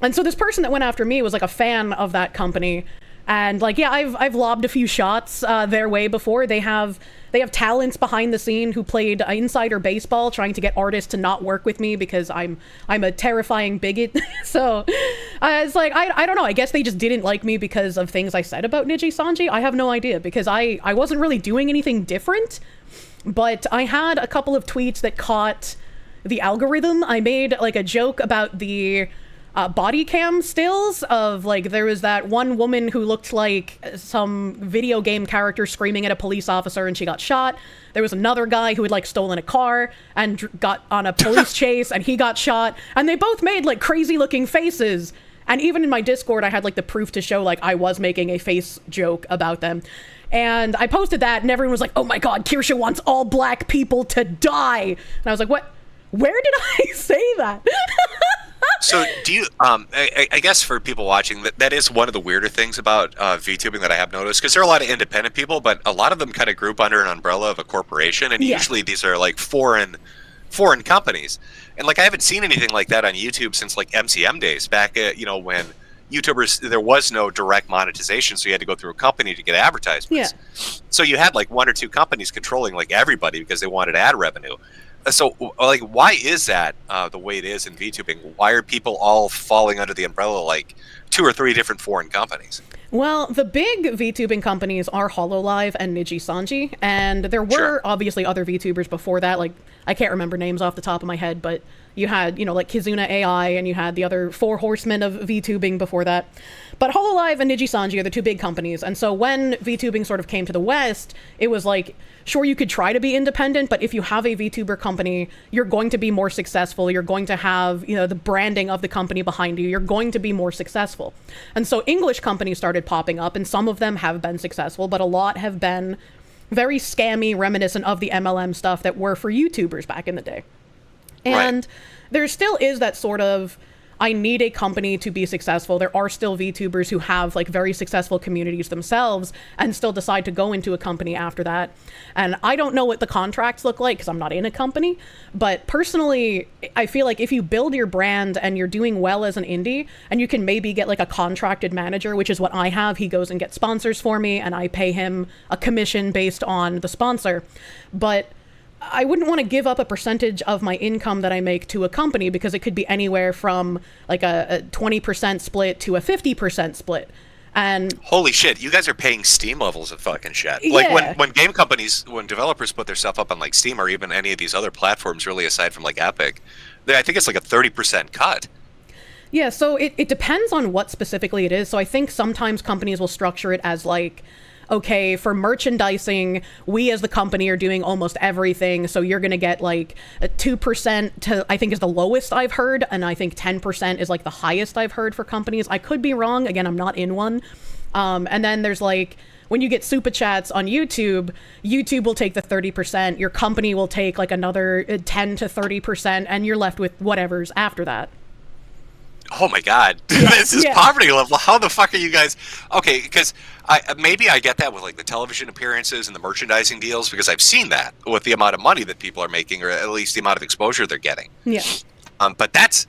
And so this person that went after me was like a fan of that company. And like, yeah, I've lobbed a few shots their way before. They have talents behind the scene who played insider baseball, trying to get artists to not work with me because I'm a terrifying bigot. So it's like, I don't know. I guess they just didn't like me because of things I said about Niji Sanji. I have no idea because I wasn't really doing anything different. But I had a couple of tweets that caught the algorithm. I made like a joke about the body cam stills of like there was that one woman who looked like some video game character screaming at a police officer and she got shot. There was another guy who had like stolen a car and got on a police chase and he got shot, and they both made like crazy looking faces. And even in my Discord I had like the proof to show like I was making a face joke about them. And I posted that and everyone was like, oh my god, Kirsche wants all black people to die. And I was like, what? Where did I say that? So do you, I guess for people watching, that is one of the weirder things about VTubing that I have noticed, because there are a lot of independent people, but a lot of them kind of group under an umbrella of a corporation, and usually these are like foreign companies. And like I haven't seen anything like that on YouTube since like MCM days, back at, you know, when YouTubers, there was no direct monetization, so you had to go through a company to get advertisements. Yeah. So you had like one or two companies controlling like everybody because they wanted ad revenue. So, like, why is that the way it is in VTubing? Why are people all falling under the umbrella like 2 or 3 different foreign companies? Well, the big VTubing companies are HoloLive and Niji Sanji, and there were obviously other VTubers before that. Like, I can't remember names off the top of my head, but you had, you know, like Kizuna AI, and you had the other 4 horsemen of VTubing before that. But HoloLive and Niji Sanji are the 2 big companies, and so when VTubing sort of came to the West, it was like, sure, you could try to be independent, but if you have a VTuber company, you're going to be more successful. You're going to have, you know, the branding of the company behind you. You're going to be more successful. And so English companies started popping up, and some of them have been successful, but a lot have been very scammy, reminiscent of the MLM stuff that were for YouTubers back in the day. And there still is that sort of, I need a company to be successful. There are still VTubers who have like very successful communities themselves and still decide to go into a company after that. And I don't know what the contracts look like because I'm not in a company, but personally, I feel like if you build your brand and you're doing well as an indie, and you can maybe get like a contracted manager, which is what I have. He goes and gets sponsors for me and I pay him a commission based on the sponsor. But I wouldn't want to give up a percentage of my income that I make to a company because it could be anywhere from like a 20% split to a 50% split. And holy shit, you guys are paying Steam levels of fucking shit. Like when game companies, when developers put their stuff up on like Steam or even any of these other platforms, really aside from like Epic, I think it's like a 30% cut. Yeah, so it depends on what specifically it is. So I think sometimes companies will structure it as like, okay, for merchandising, we as the company are doing almost everything, so you're going to get like a 2% to, I think is the lowest I've heard, and I think 10% is like the highest I've heard for companies. I could be wrong. Again, I'm not in one. And then there's like, when you get super chats on YouTube, YouTube will take the 30%, your company will take like another 10 to 30%, and you're left with whatever's after that. Oh my god, this is poverty level. How the fuck are you guys? Okay, because maybe I get that with like the television appearances and the merchandising deals, because I've seen that with the amount of money that people are making, or at least the amount of exposure they're getting. Yeah. But that's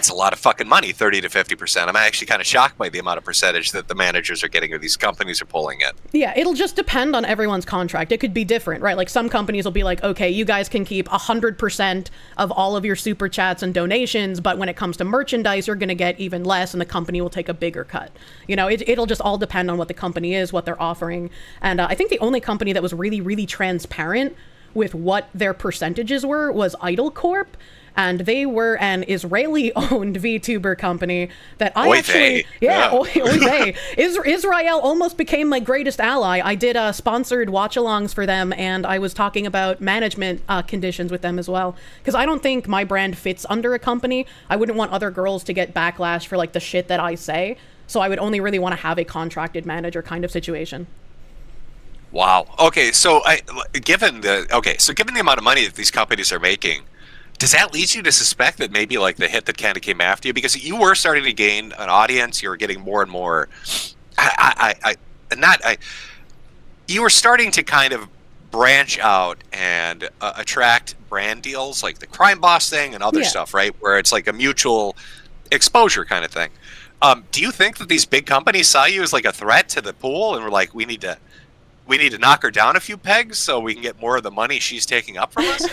a lot of fucking money, 30 to 50%. I'm actually kind of shocked by the amount of percentage that the managers are getting or these companies are pulling in. Yeah, it'll just depend on everyone's contract. It could be different, right? Like some companies will be like, okay, you guys can keep 100% of all of your super chats and donations, but when it comes to merchandise, you're going to get even less, and the company will take a bigger cut. You know, it'll just all depend on what the company is, what they're offering. And I think the only company that was really, really transparent with what their percentages were was Idle Corp. and they were an Israeli-owned VTuber company that I Oy actually, vey. yeah, Yeah. oy vey. Israel almost became my greatest ally. I did sponsored watch-alongs for them, and I was talking about management conditions with them as well, because I don't think my brand fits under a company. I wouldn't want other girls to get backlash for like the shit that I say, so I would only really want to have a contracted manager kind of situation. Wow. Okay, so given the amount of money that these companies are making, does that lead you to suspect that maybe like the hit that kind of came after you, because you were starting to gain an audience, you were getting more and more, you were starting to kind of branch out and attract brand deals like the Crime Boss thing and other stuff, right? Where it's like a mutual exposure kind of thing. Do you think that these big companies saw you as like a threat to the pool and were like, we need to knock her down a few pegs so we can get more of the money she's taking up from us?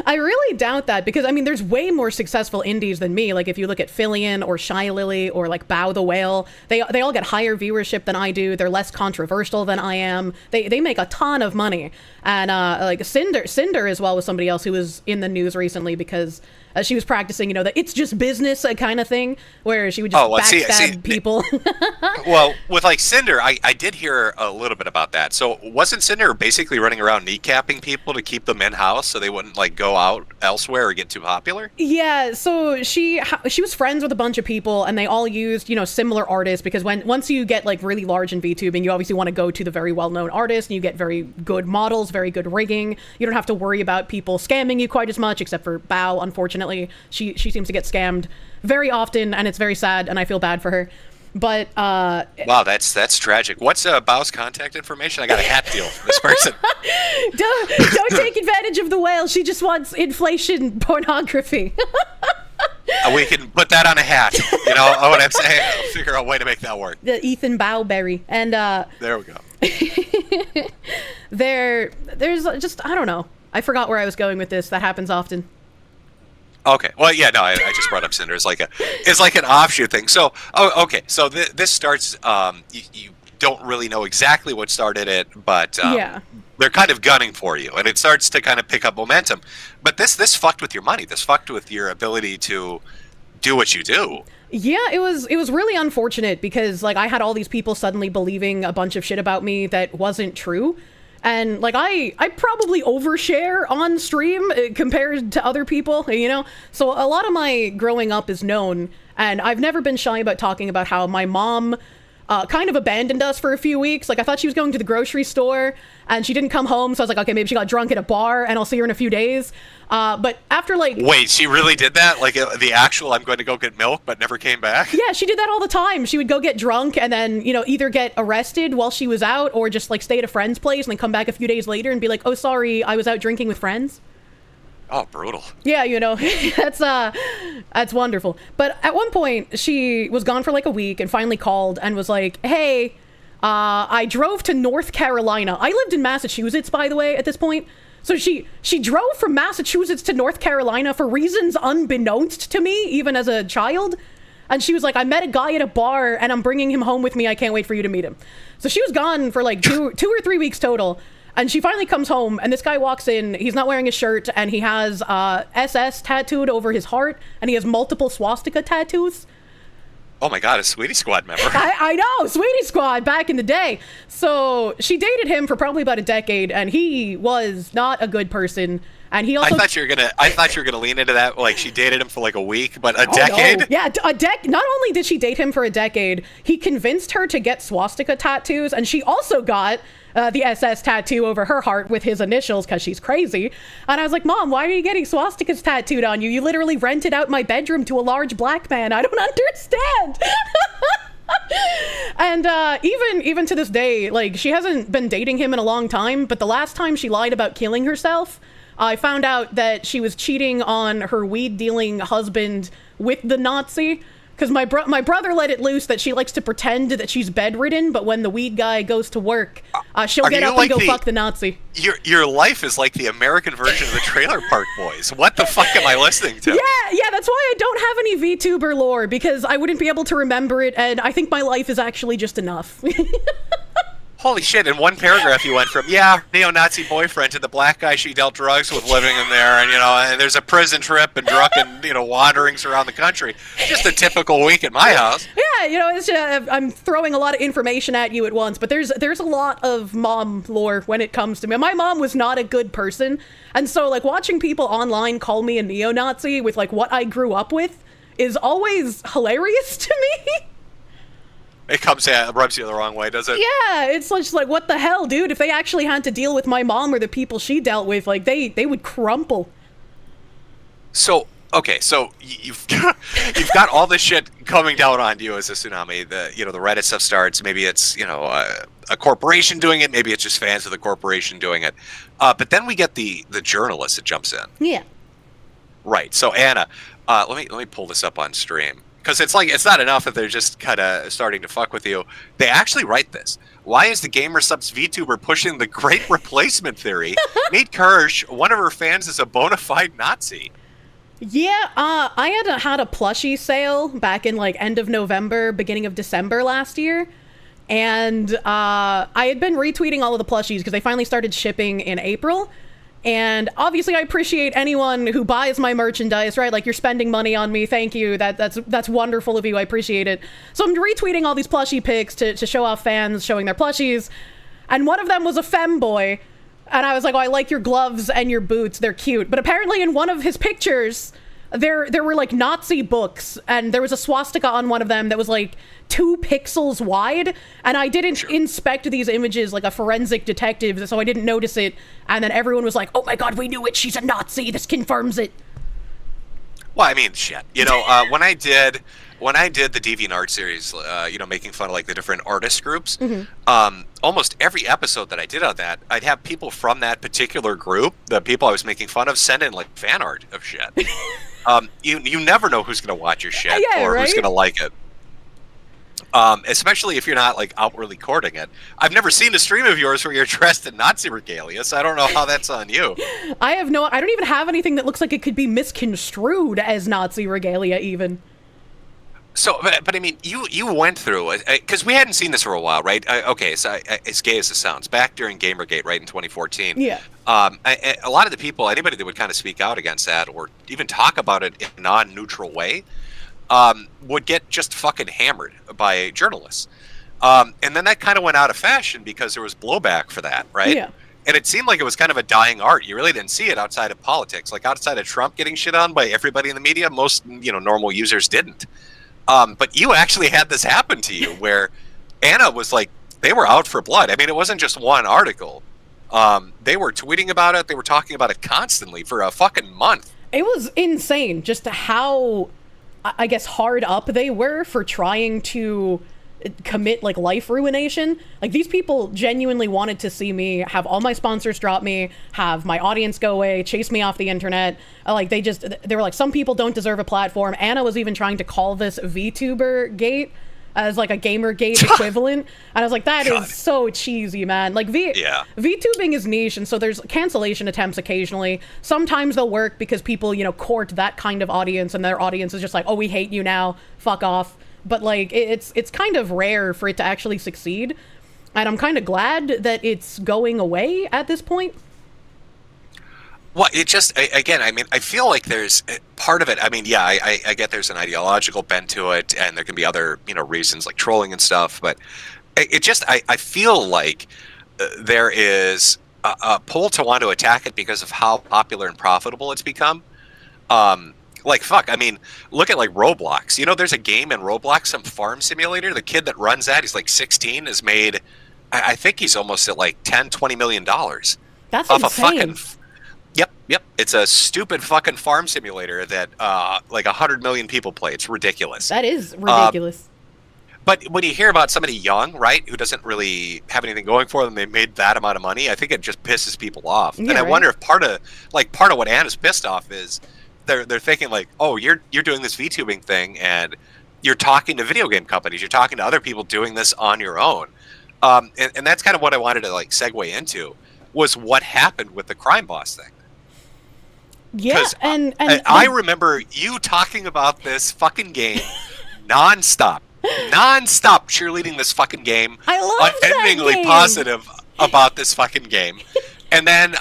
I really doubt that, because I mean, there's way more successful indies than me. Like if you look at Fillion or Shy Lily or like Bow the Whale, they all get higher viewership than I do. They're less controversial than I am. They make a ton of money. And like Cinder as well was somebody else who was in the news recently because she was practicing, you know, the it's just business kind of thing, where she would just backstab people. Well, with like Cinder, I did hear a little bit about that. So wasn't Cinder basically running around kneecapping people to keep them in-house so they wouldn't like go out elsewhere or get too popular? Yeah, so she was friends with a bunch of people, and they all used, you know, similar artists, because once you get like really large in VTubing, you obviously want to go to the very well-known artists, and you get very good models, very good rigging. You don't have to worry about people scamming you quite as much, except for Bao, unfortunately. She seems to get scammed very often, and it's very sad, and I feel bad for her. But wow, that's tragic. What's Bao's contact information? I got a hat deal from this person. Don't take advantage of the whale. She just wants inflation pornography. We can put that on a hat. You know what I'm saying? I'll figure out a way to make that work. The Ethan Bowberry. And there we go. There's just, I don't know. I forgot where I was going with this. That happens often. Okay. Well, yeah, no, I just brought up Cinder. It's like an offshoot thing. So, okay. So this starts. You don't really know exactly what started it, but they're kind of gunning for you, and it starts to kind of pick up momentum. But this fucked with your money. This fucked with your ability to do what you do. Yeah, it was really unfortunate, because like I had all these people suddenly believing a bunch of shit about me that wasn't true. And like I probably overshare on stream compared to other people, you know? So a lot of my growing up is known, and I've never been shy about talking about how my mom kind of abandoned us for a few weeks. Like I thought she was going to the grocery store and she didn't come home, so I was like, okay, maybe she got drunk at a bar and I'll see her in a few days. But after like... Wait, she really did that? Like the actual I'm going to go get milk but never came back? Yeah, she did that all the time. She would go get drunk and then, you know, either get arrested while she was out or just like stay at a friend's place and then come back a few days later and be like, oh, sorry, I was out drinking with friends. Oh, brutal. Yeah, you know, that's wonderful. But at one point, she was gone for like a week and finally called and was like, hey, I drove to North Carolina. I lived in Massachusetts, by the way, at this point. So she drove from Massachusetts to North Carolina for reasons unbeknownst to me, even as a child. And she was like, I met a guy at a bar and I'm bringing him home with me. I can't wait for you to meet him. So she was gone for like two or 3 weeks total. And she finally comes home, and this guy walks in. He's not wearing a shirt, and he has SS tattooed over his heart, and he has multiple swastika tattoos. Oh my god, a Sweetie Squad member. I know, Sweetie Squad back in the day. So she dated him for probably about a decade, and he was not a good person. And he also... I thought you were gonna lean into that. Like she dated him for like a week, but a decade. No. Yeah, not only did she date him for a decade, he convinced her to get swastika tattoos, and she also got the SS tattoo over her heart with his initials because she's crazy. And I was like, Mom, why are you getting swastikas tattooed on you? You literally rented out my bedroom to a large black man. I don't understand. And even to this day, like she hasn't been dating him in a long time, but the last time she lied about killing herself, I found out that she was cheating on her weed-dealing husband with the Nazi. Because my brother let it loose that she likes to pretend that she's bedridden, but when the weed guy goes to work, she'll get up and go fuck the Nazi. Your life is like the American version of the Trailer Park Boys. What the fuck am I listening to? Yeah, that's why I don't have any VTuber lore, because I wouldn't be able to remember it, and I think my life is actually just enough. Holy shit, in one paragraph you went from, yeah, neo-Nazi boyfriend to the black guy she dealt drugs with living in there, and, and there's a prison trip and drunken, wanderings around the country. Just a typical week at my house. Yeah, it's, I'm throwing a lot of information at you at once, but there's a lot of mom lore when it comes to me. My mom was not a good person, and so, like, watching people online call me a neo-Nazi with, like, what I grew up with is always hilarious to me. It rubs you the wrong way, does it? Yeah, it's just like, what the hell, dude? If they actually had to deal with my mom or the people she dealt with, like, they would crumple. So, okay, so you've got all this shit coming down on you as a tsunami. The Reddit stuff starts. Maybe it's a corporation doing it. Maybe it's just fans of the corporation doing it. But then we get the journalist that jumps in. Yeah. Right. So Anna, let me pull this up on stream. Because it's not enough that they're just kind of starting to fuck with you. They actually write this. Why is the Gamer Subs VTuber pushing the great replacement theory? Meet Kirsche, one of her fans is a bona fide Nazi. Yeah, I had a plushie sale back in, like, end of November, beginning of December last year. And I had been retweeting all of the plushies because they finally started shipping in April. And obviously I appreciate anyone who buys my merchandise, right? Like, you're spending money on me. Thank you. That's wonderful of you. I appreciate it. So I'm retweeting all these plushie pics to show off fans showing their plushies. And one of them was a femboy. And I was like, oh, I like your gloves and your boots. They're cute. But apparently in one of his pictures, there were, like, Nazi books. And there was a swastika on one of them that was, like, 2 pixels wide, and I didn't inspect these images like a forensic detective, so I didn't notice it, and then everyone was like, oh my god, we knew it, she's a Nazi, this confirms it. Well, I mean, shit. When I did the DeviantArt series, making fun of, like, the different artist groups, almost every episode that I did on that, I'd have people from that particular group, the people I was making fun of, send in, like, fan art of shit. You never know who's going to watch your shit or who's going to like it. Especially if you're not, like, outwardly courting it. I've never seen a stream of yours where you're dressed in Nazi regalia, so I don't know how that's on you. I don't even have anything that looks like it could be misconstrued as Nazi regalia, even. So, but I mean, you went through it, because we hadn't seen this for a while, right? Okay, so as gay as it sounds, back during Gamergate, right, in 2014, yeah. A lot of the people, anybody that would kind of speak out against that, or even talk about it in a non-neutral way, would get just fucking hammered by journalists. And then that kind of went out of fashion because there was blowback for that, right? Yeah. And it seemed like it was kind of a dying art. You really didn't see it outside of politics. Like, outside of Trump getting shit on by everybody in the media, most, normal users didn't. But you actually had this happen to you where Anna was like, they were out for blood. I mean, it wasn't just one article. They were tweeting about it. They were talking about it constantly for a fucking month. It was insane just how, I guess, hard up they were for trying to commit, like, life ruination. Like, these people genuinely wanted to see me have all my sponsors drop me, have my audience go away, chase me off the internet. Like, they were like, some people don't deserve a platform. Anna was even trying to call this VTuber gate as, like, a Gamergate equivalent. And I was like, that is so cheesy, man. Like, VTubing is niche, and so there's cancellation attempts occasionally. Sometimes they'll work because people, court that kind of audience, and their audience is just like, oh, we hate you now, fuck off. But, like, it's kind of rare for it to actually succeed. And I'm kind of glad that it's going away at this point. Well, it just, again, I mean, I feel like there's part of it. I mean, yeah, I get there's an ideological bent to it, and there can be other, reasons like trolling and stuff. But it just, I feel like there is a pull to want to attack it because of how popular and profitable it's become. Like, fuck, I mean, look at, like, Roblox. There's a game in Roblox, some farm simulator. The kid that runs that, he's like 16, has made, I think he's almost at like $10-20 million. That's off insane. Yep. It's a stupid fucking farm simulator that like 100 million people play. It's ridiculous. That is ridiculous. But when you hear about somebody young, right, who doesn't really have anything going for them, they made that amount of money, I think it just pisses people off. Yeah, and I wonder if part of what Anna's pissed off is they're thinking like, oh, you're doing this VTubing thing and you're talking to video game companies, you're talking to other people doing this on your own. And that's kind of what I wanted to, like, segue into, was what happened with the Crime Boss thing. Yeah, and I remember you talking about this fucking game nonstop non-stop cheerleading this fucking game. I loved that unendingly game. positive about this fucking game. And then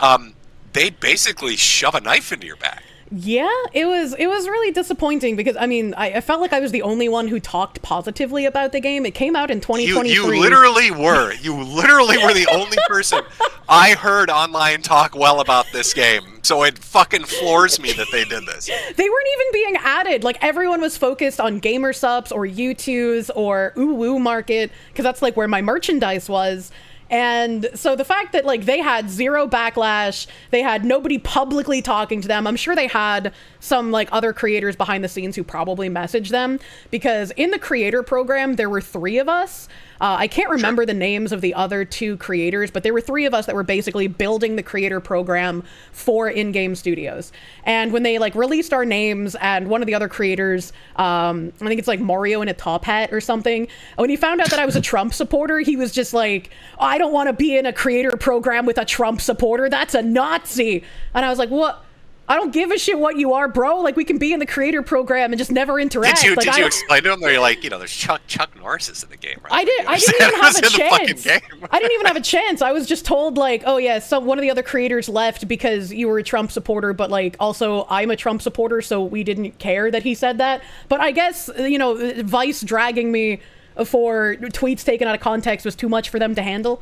they basically shove a knife into your back. Yeah, it was really disappointing because I mean I felt like I was the only one who talked positively about the game. It came out in 2023. You literally were. You literally were the only person I heard online talk well about this game. So it fucking floors me that they did this. They weren't even being added. Like everyone was focused on gamer subs or U2s or Uwu Market because that's like where my merchandise was. And so the fact that like they had zero backlash, they had nobody publicly talking to them. I'm sure they had some like other creators behind the scenes who probably messaged them because in the creator program, there were 3 of us. I can't remember the names of the other 2 creators, but there were 3 of us that were basically building the creator program for in-game studios. And when they like released our names and one of the other creators, I think it's like Mario in a top hat or something, when he found out that I was a Trump supporter, he was just like, oh, I don't want to be in a creator program with a Trump supporter. That's a Nazi. And I was like, what? I don't give a shit what you are, bro. Like, we can be in the creator program and just never interact. Did like, you explain to them? They're like, there's Chuck Norris is in the game, right? I didn't even have a chance. I didn't even have a chance. I was just told, like, oh, yeah, one of the other creators left because you were a Trump supporter, but, like, also I'm a Trump supporter, so we didn't care that he said that. But I guess, Vice dragging me for tweets taken out of context was too much for them to handle.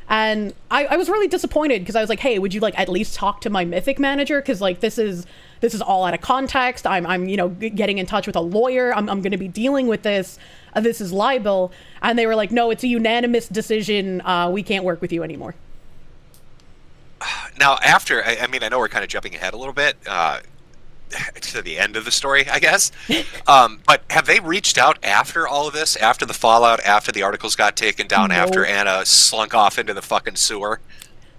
And I was really disappointed because I was like, hey, would you like at least talk to my Mythic manager? Because like this is all out of context. I'm getting in touch with a lawyer. I'm going to be dealing with this. This is libel. And they were like, no, it's a unanimous decision. We can't work with you anymore. Now, after, I mean, I know we're kind of jumping ahead a little bit to the end of the story, I guess. But have they reached out after all of this, after the fallout, after the articles got taken down, after Anna slunk off into the fucking sewer?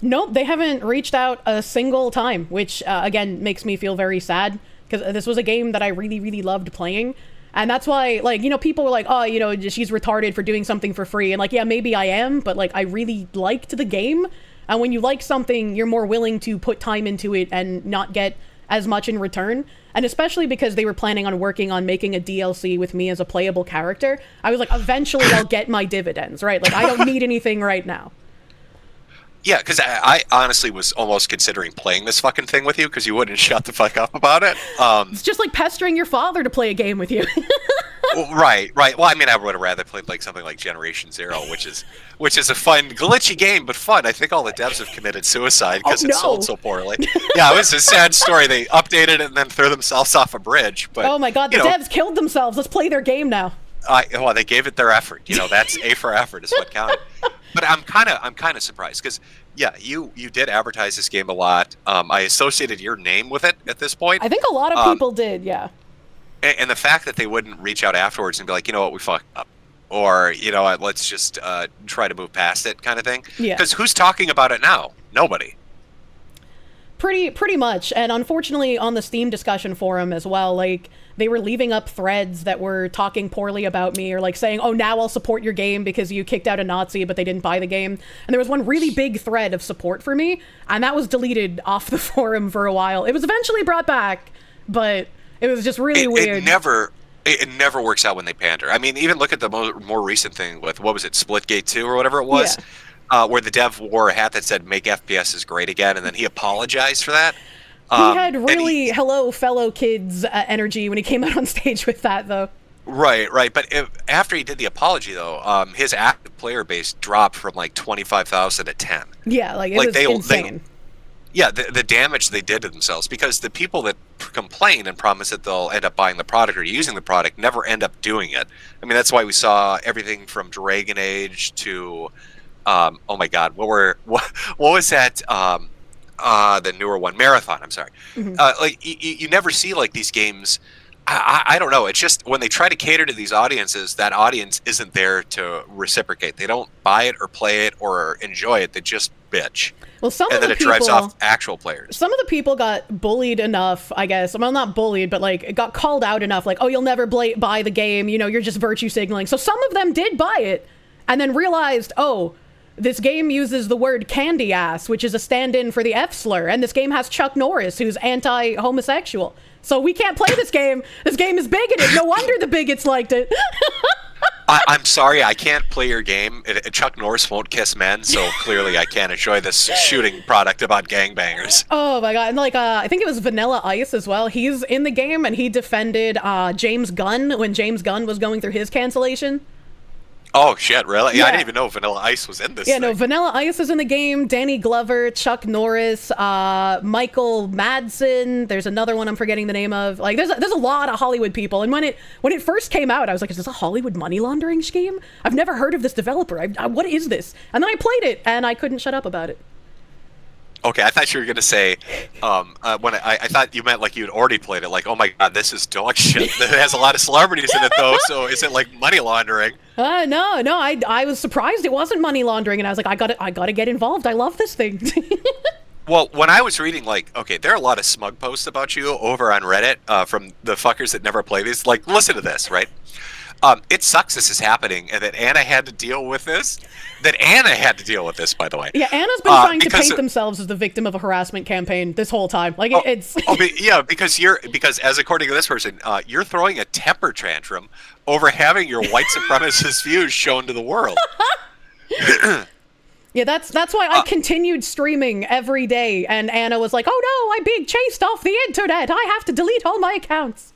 Nope, they haven't reached out a single time, which, again, makes me feel very sad because this was a game that I really, really loved playing. And that's why, like, people were like, oh, she's retarded for doing something for free. And like, yeah, maybe I am, but like, I really liked the game. And when you like something, you're more willing to put time into it and not get as much in return. And especially because they were planning on working on making a DLC with me as a playable character, I was like, eventually I'll get my dividends, right? Like, I don't need anything right now. Yeah, because I honestly was almost considering playing this fucking thing with you because you wouldn't shut the fuck up about it. It's just like pestering your father to play a game with you. Right. Well, I mean, I would have rather played like something like Generation Zero, which is a fun, glitchy game, but fun. I think all the devs have committed suicide because it sold so poorly. Yeah, it was a sad story. They updated it and then threw themselves off a bridge. But oh my god, the devs killed themselves. Let's play their game now. Well, they gave it their effort. That's A for effort is what counted. But I'm kind of surprised because yeah, you did advertise this game a lot. I associated your name with it at this point. I think a lot of people did, yeah. And the fact that they wouldn't reach out afterwards and be like, you know what, we fucked up. Or, let's just try to move past it kind of thing. Yeah. Because who's talking about it now? Nobody. Pretty much. And unfortunately, on the Steam discussion forum as well, like, they were leaving up threads that were talking poorly about me or like saying, oh, now I'll support your game because you kicked out a Nazi, but they didn't buy the game. And there was one really big thread of support for me, and that was deleted off the forum for a while. It was eventually brought back, but it was just really weird. It never works out when they pander. I mean, even look at the more recent thing with, what was it, Splitgate 2 or whatever it was, where the dev wore a hat that said, make FPS great again, and then he apologized for that. He had really hello fellow kids energy when he came out on stage with that, though. Right. But after he did the apology, though, his active player base dropped from like 25,000 to 10. Yeah, like it was insane. The damage they did to themselves, because the people that complain and promise that they'll end up buying the product or using the product never end up doing it. I mean, that's why we saw everything from Dragon Age to, oh my God, what was that? The newer one, Marathon. I'm sorry. Mm-hmm. Like you never see like these games. I don't know. It's just when they try to cater to these audiences, that audience isn't there to reciprocate. They don't buy it or play it or enjoy it. They just bitch. Well, and then it drives off actual players. Some of the people got bullied enough, I guess. Well, not bullied, but like it got called out enough. Like, oh, you'll never buy the game. You're just virtue signaling. So some of them did buy it, and then realized, oh, this game uses the word candy ass, which is a stand-in for the F slur, and this game has Chuck Norris, who's anti-homosexual. So we can't play this game. This game is bigoted. No wonder the bigots liked it. I'm sorry, I can't play your game. Chuck Norris won't kiss men, so clearly I can't enjoy this shooting product about gangbangers. Oh my god, and like, I think it was Vanilla Ice as well. He's in the game, and he defended James Gunn when James Gunn was going through his cancellation. Oh shit, really? Yeah. I didn't even know Vanilla Ice was in this Yeah, thing. no, Vanilla Ice is in the game. Danny Glover, Chuck Norris, Michael Madsen. There's another one I'm forgetting the name of. Like, there's a lot of Hollywood people. And when it first came out, I was like, is this a Hollywood money laundering scheme? I've never heard of this developer. What is this? And then I played it, and I couldn't shut up about it. Okay, I thought you were gonna say, when I thought you meant like you'd already played it. Like, oh my god, this is dog shit. It has a lot of celebrities in it though, so is it like money laundering? No, I was surprised it wasn't money laundering, and I was like, I gotta get involved. I love this thing. Well, when I was reading, like, okay, there are a lot of smug posts about you over on Reddit from the fuckers that never play these. Like, listen to this, right? It sucks this is happening, and that Anna had to deal with this. That Anna had to deal with this, by the way. Yeah, Anna's been trying to paint themselves as the victim of a harassment campaign this whole time. Like, it's... because as according to this person, you're throwing a temper tantrum over having your white supremacist views shown to the world. Yeah, that's why I continued streaming every day, and Anna was like, oh no, I'm being chased off the internet. I have to delete all my accounts.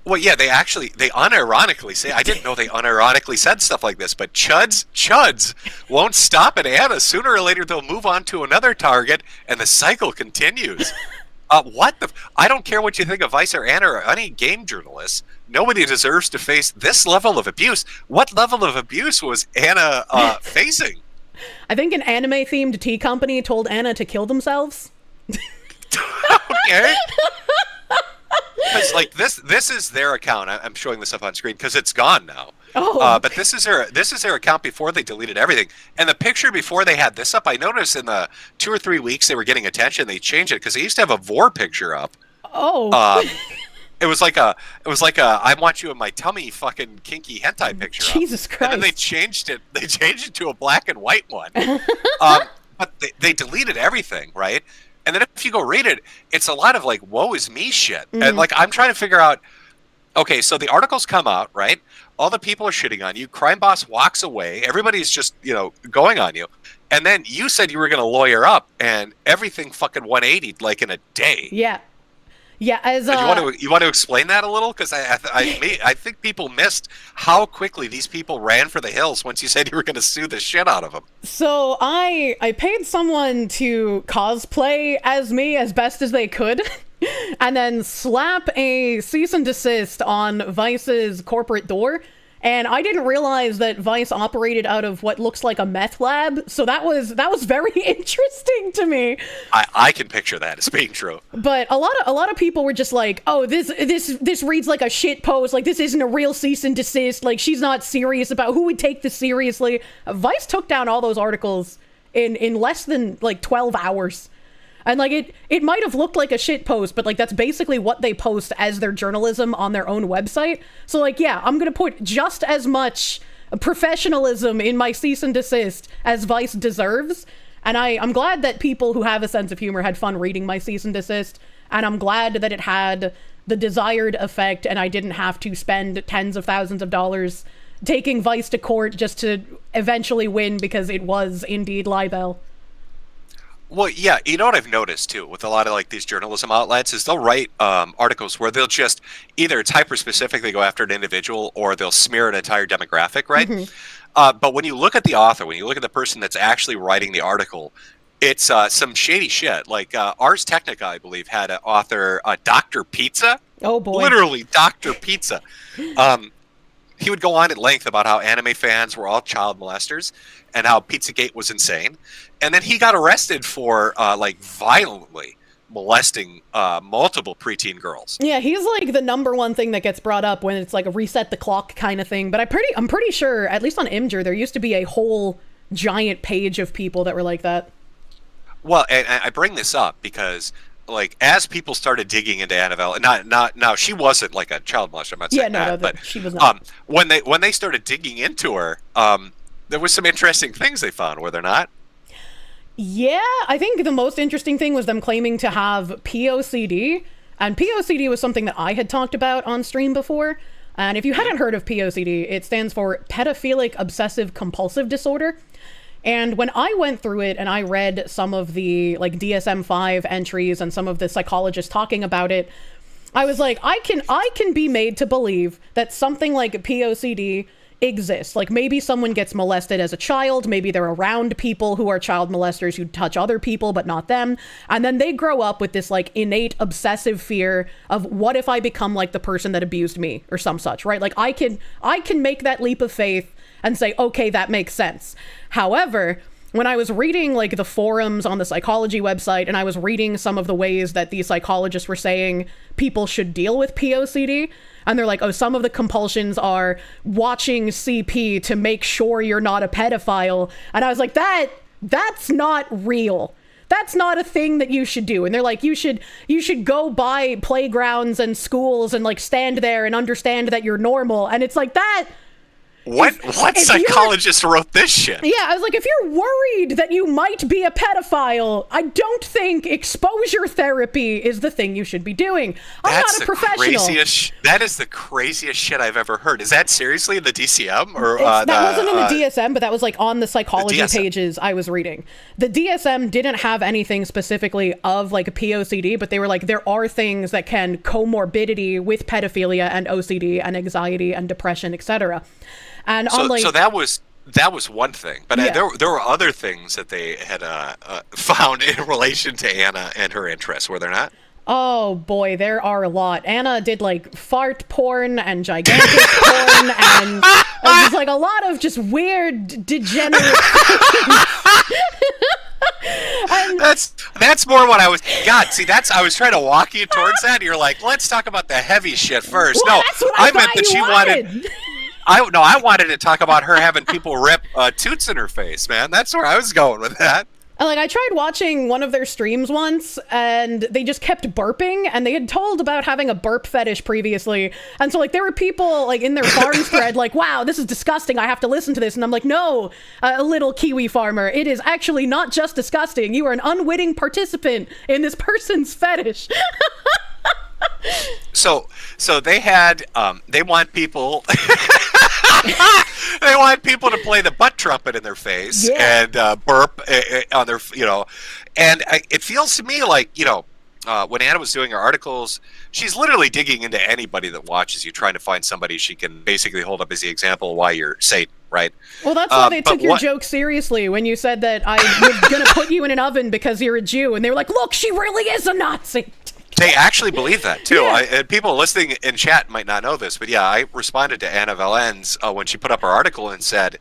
Well, yeah, they unironically say, I didn't know they unironically said stuff like this, but chuds won't stop at Anna. Sooner or later, they'll move on to another target, and the cycle continues. I don't care what you think of Vice or Anna or any game journalists. Nobody deserves to face this level of abuse. What level of abuse was Anna facing? I think an anime-themed tea company told Anna to kill themselves. Okay. Because like this is their account. I'm showing this up on screen because it's gone now. Oh. But this is their account before they deleted everything. And the picture before they had this up, I noticed in the 2 or 3 weeks they were getting attention. They changed it because they used to have a VoD picture up. Oh. It was like a I want you in my tummy fucking kinky hentai picture. Jesus Christ. And then they changed it. They changed it to a black and white one. But they deleted everything, right? And then if you go read it, it's a lot of like, woe is me shit. And like, I'm trying to figure out, okay, so the articles come out, right? All the people are shitting on you. Crime Boss walks away. Everybody's just, going on you. And then you said you were going to lawyer up, and everything fucking 180'd like in a day. Yeah. Yeah, as you want to explain that a little, because I think people missed how quickly these people ran for the hills once you said you were going to sue the shit out of them. So I paid someone to cosplay as me as best as they could, and then slap a cease and desist on Vice's corporate door. And I didn't realize that Vice operated out of what looks like a meth lab, so that was very interesting to me. I can picture that as being true. But a lot of people were just like, "Oh, this reads like a shit post. Like, this isn't a real cease and desist. Like, she's not serious about who would take this seriously." Vice took down all those articles in less than like 12 hours. And like it might have looked like a shit post, but like that's basically what they post as their journalism on their own website. So like, yeah, I'm gonna put just as much professionalism in my cease and desist as Vice deserves. And I'm glad that people who have a sense of humor had fun reading my cease and desist. And I'm glad that it had the desired effect, and I didn't have to spend tens of thousands of dollars taking Vice to court just to eventually win, because it was indeed libel. Well, yeah, you know what I've noticed too with a lot of like these journalism outlets is they'll write articles where they'll just either it's hyper specific, they go after an individual, or they'll smear an entire demographic, right? Mm-hmm. But when you look at the author, when you look at the person that's actually writing the article, it's some shady shit. Like Ars Technica, I believe, had an author, Dr. Pizza. Oh boy, literally Dr. Pizza. He would go on at length about how anime fans were all child molesters and how Pizzagate was insane. And then he got arrested for like violently molesting multiple preteen girls. Yeah, he's like the number one thing that gets brought up when it's like a reset the clock kind of thing. But I'm pretty sure, at least on Imgur, there used to be a whole giant page of people that were like that. Well, and I bring this up because like as people started digging into Annabelle, now she wasn't like a child molester. I'm not saying that, but she was not. When they started digging into her, there was some interesting things they found, were there not? Yeah, I think the most interesting thing was them claiming to have POCD, and POCD was something that I had talked about on stream before. And if you hadn't heard of POCD, it stands for Pedophilic Obsessive Compulsive Disorder. And when I went through it and I read some of the like DSM-5 entries and some of the psychologists talking about it, I was like, I can be made to believe that something like POCD exists. Like maybe someone gets molested as a child, maybe they're around people who are child molesters who touch other people but not them, and then they grow up with this like innate obsessive fear of what if I become like the person that abused me or some such, right? Like I can make that leap of faith and say, okay, that makes sense. However, when I was reading like the forums on the psychology website and I was reading some of the ways that these psychologists were saying people should deal with POCD, and they're like, oh, some of the compulsions are watching CP to make sure you're not a pedophile. And I was like, that's not real. That's not a thing that you should do. And they're like, you should go by playgrounds and schools and like stand there and understand that you're normal. And it's like that. What psychologist wrote this shit? Yeah, I was like, if you're worried that you might be a pedophile, I don't think exposure therapy is the thing you should be doing. I'm not a professional. That is the craziest shit I've ever heard. Is that seriously in the DCM? Or that wasn't in the DSM, but that was like on the psychology pages I was reading. The DSM didn't have anything specifically of like a POCD, but they were like, there are things that can comorbidity with pedophilia and OCD and anxiety and depression, etc. And so that was one thing, but there were other things that they had found in relation to Anna and her interests, were there not? Oh boy, there are a lot. Anna did like fart porn and gigantic porn and just like a lot of just weird, degenerate things. And that's more what I was. God, see, I was trying to walk you towards that. And you're like, let's talk about the heavy shit first. Well, no, that's what I meant that she wanted. I wanted to talk about her having people rip toots in her face, man. That's where I was going with that. Like, I tried watching one of their streams once, and they just kept burping, and they had told about having a burp fetish previously. And so, like, there were people, like, in their farms thread, like, wow, this is disgusting, I have to listen to this. And I'm like, no, little Kiwi farmer, it is actually not just disgusting. You are an unwitting participant in this person's fetish. So they had, they want people... They want people to play the butt trumpet in their face and burp on their, and it feels to me like, when Anna was doing her articles, she's literally digging into anybody that watches you, trying to find somebody she can basically hold up as the example of why you're Satan, right? Well, that's why they took your joke seriously when you said that I was going to put you in an oven because you're a Jew, and they were like, look, she really is a Nazi. They actually believe that, too. And people listening in chat might not know this, but I responded to Anna Valens when she put up her article and said,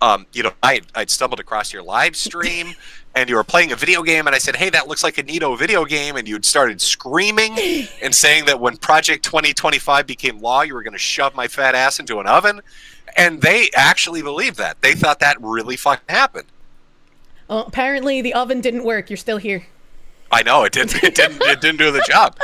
I'd stumbled across your live stream, and you were playing a video game, and I said, hey, that looks like a neato video game, and you'd started screaming and saying that when Project 2025 became law, you were going to shove my fat ass into an oven. And they actually believed that. They thought that really fucking happened. Well, apparently the oven didn't work. You're still here. I know it didn't do the job.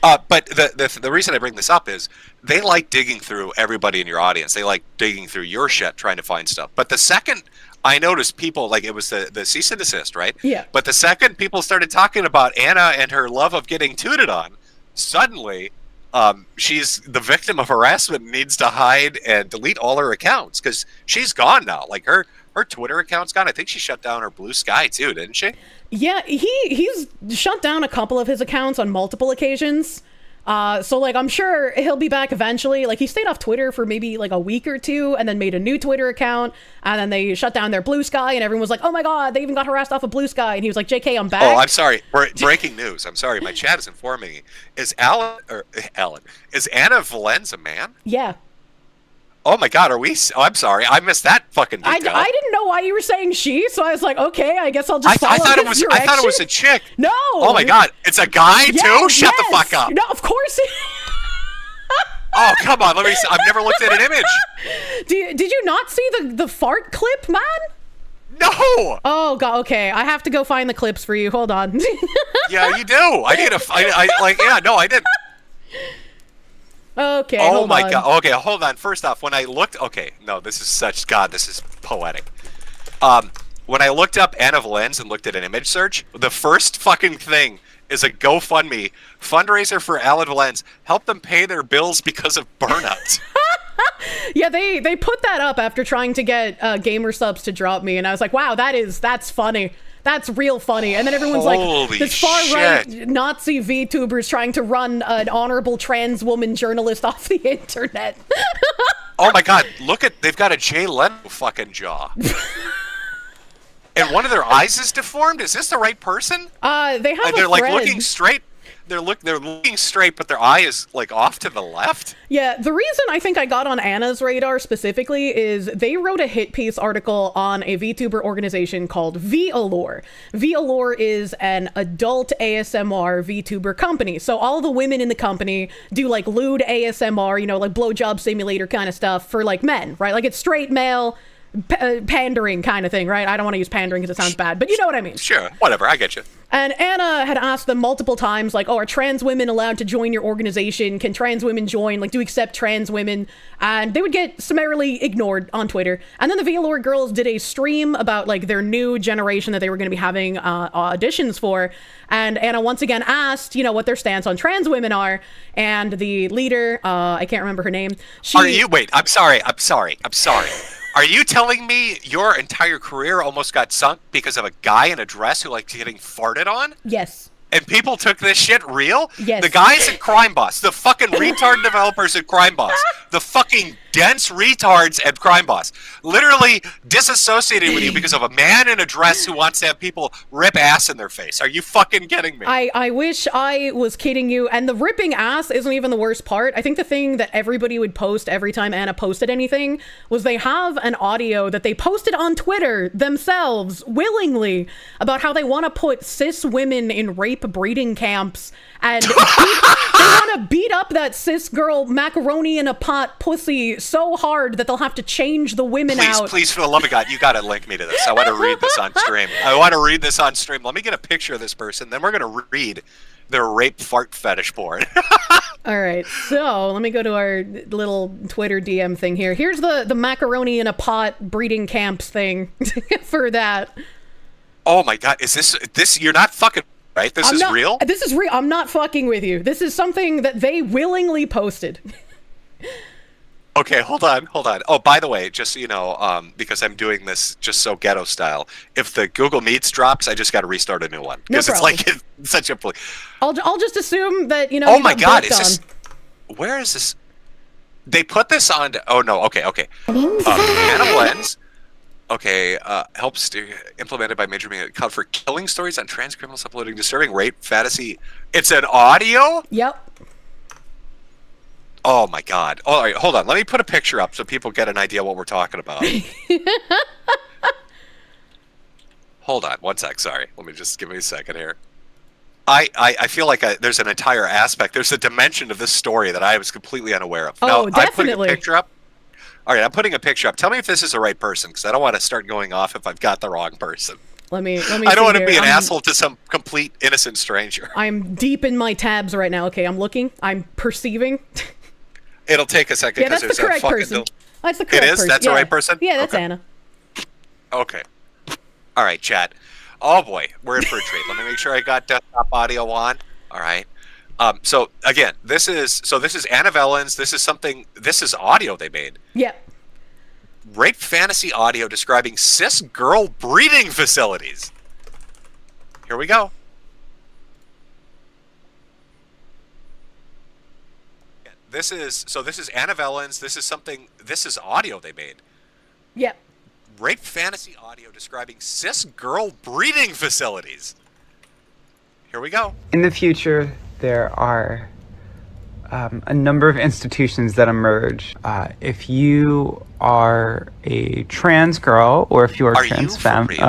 But the reason I bring this up is they like digging through everybody in your audience. They like digging through your shit, trying to find stuff. But the second I noticed people, like, it was the cease and desist, right? Yeah. But the second people started talking about Anna and her love of getting tooted on, suddenly she's the victim of harassment and needs to hide and delete all her accounts because she's gone now. Like her Twitter account's gone. I think she shut down her Blue Sky too, didn't she? Yeah, he's shut down a couple of his accounts on multiple occasions. So like I'm sure he'll be back eventually. Like he stayed off Twitter for maybe like a week or two and then made a new Twitter account, and then they shut down their Blue Sky and everyone was like, oh my god, they even got harassed off of Blue Sky, and he was like, JK, I'm back. Oh, I'm sorry. Breaking news. I'm sorry. My chat is informing me. Is Anna Valens a man? Yeah. Oh my god, I'm sorry. I missed that fucking detail. I didn't know why you were saying she, so I was like, okay, I guess I'll just follow I thought it was a chick. No. Oh my god, it's a guy too? Shut the fuck up. No, of course. Oh, come on. Let me see. I've never looked at an image. Did you not see the fart clip, man? No. Oh god, okay. I have to go find the clips for you. Hold on. Yeah, you do. I did. Okay. Oh my god. Okay, hold on. First off, when I looked, this is poetic. When I looked up Anna Valens and looked at an image search, the first fucking thing is a GoFundMe fundraiser for Alan Valens. Help them pay their bills because of burnout. Yeah, they put that up after trying to get Gamer Subs to drop me, and I was like, wow, that's funny. That's real funny. And then everyone's Holy like, this far-right Nazi VTubers trying to run an honorable trans woman journalist off the internet. Oh my god, they've got a Jay Leno fucking jaw. And one of their eyes is deformed? Is this the right person? They have they're a like friend. looking straight. They're looking straight, but their eye is like off to the left. Yeah, the reason I think I got on Anna's radar specifically is they wrote a hit piece article on a VTuber organization called VAlure. VAlure is an adult ASMR VTuber company. So all the women in the company do like lewd ASMR, you know, like blowjob simulator kind of stuff for like men, right? Like it's straight male pandering kind of thing, right? I don't want to use pandering because it sounds bad, but you know what I mean. Sure, whatever, I get you. And Anna had asked them multiple times, like, oh, are trans women allowed to join your organization? Can trans women join? Like, do you accept trans women? And they would get summarily ignored on Twitter. And then the VAlure girls did a stream about, like, their new generation that they were going to be having auditions for. And Anna once again asked, you know, what their stance on trans women are. And the leader, I can't remember her name. Wait, I'm sorry. Are you telling me your entire career almost got sunk because of a guy in a dress who likes getting farted on? Yes. And people took this shit real? Yes. The guys at Crime Boss, the fucking retard developers at Crime Boss, the fucking dense retards at Crime Boss, literally disassociated with you because of a man in a dress who wants to have people rip ass in their face. Are you fucking kidding me? I wish I was kidding you. And the ripping ass isn't even the worst part. I think the thing that everybody would post every time Anna posted anything was they have an audio that they posted on Twitter themselves willingly about how they want to put cis women in rape breeding camps and they want to beat up that cis girl macaroni in a pot pussy so hard that they'll have to change the women out. Please, for the love of God, you gotta link me to this. I want to read this on stream. Let me get a picture of this person, then we're gonna read their rape fart fetish porn. All right, so let me go to our little Twitter DM thing here. Here's the macaroni in a pot breeding camps thing for that. Oh my God, is this? You're not fucking right. This is real. This is real. I'm not fucking with you. This is something that they willingly posted. Okay, hold on. Oh, by the way, just so you know, because I'm doing this just so ghetto style, if the Google Meets drops, I just got to restart a new one because it's like it's such a. I'll just assume that you know. Oh my God, is this? Where is this? They put this on. Oh no. Okay. Hannah Lens. Okay, helps implemented by major media called for killing stories on trans criminals uploading disturbing rape fantasy. It's an audio? Yep. Oh my God. All right, hold on. Let me put a picture up so people get an idea what we're talking about. Hold on, one sec. Sorry. Give me a second here. I feel like there's an entire aspect. There's a dimension of this story that I was completely unaware of. Oh, now, definitely. I'm putting a picture up. All right, I'm putting a picture up. Tell me if this is the right person, because I don't want to start going off if I've got the wrong person. Let me. I don't want to be an asshole to some complete innocent stranger. I'm deep in my tabs right now. Okay, I'm looking. I'm perceiving. It'll take a second. Yeah, that's the correct person. That's the correct person. It is? That's the right person? Yeah, that's Anna. Okay. All right, chat. Oh boy, we're in for a treat. Let me make sure I got desktop audio on. All right. So again, this is Anna Vellens. This is audio they made. Yeah. Rape fantasy audio describing cis girl breeding facilities. Here we go. This is Anna Vellens. This is audio they made. Yep. Rape fantasy audio describing cis girl breeding facilities. Here we go. In the future, there are a number of institutions that emerge. If you are a trans girl or if you are trans feminine,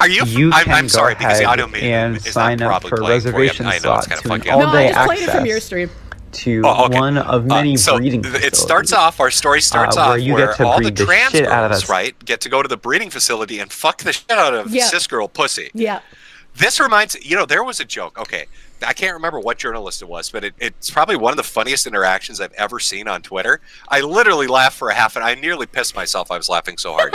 I'm sorry, because the audio and sign up for playing reservation for you. slots Kind of to an all-day access to one of many breeding facilities. It starts off, our story starts off where you where get to all the breed the trans shit out of girls, us. right, get to go to the breeding facility and fuck the shit out of cis girl pussy. Yeah. This reminds, there was a joke. Okay, I can't remember what journalist it was, but it's probably one of the funniest interactions I've ever seen on Twitter. I literally laughed for a half, and I nearly pissed myself. I was laughing so hard.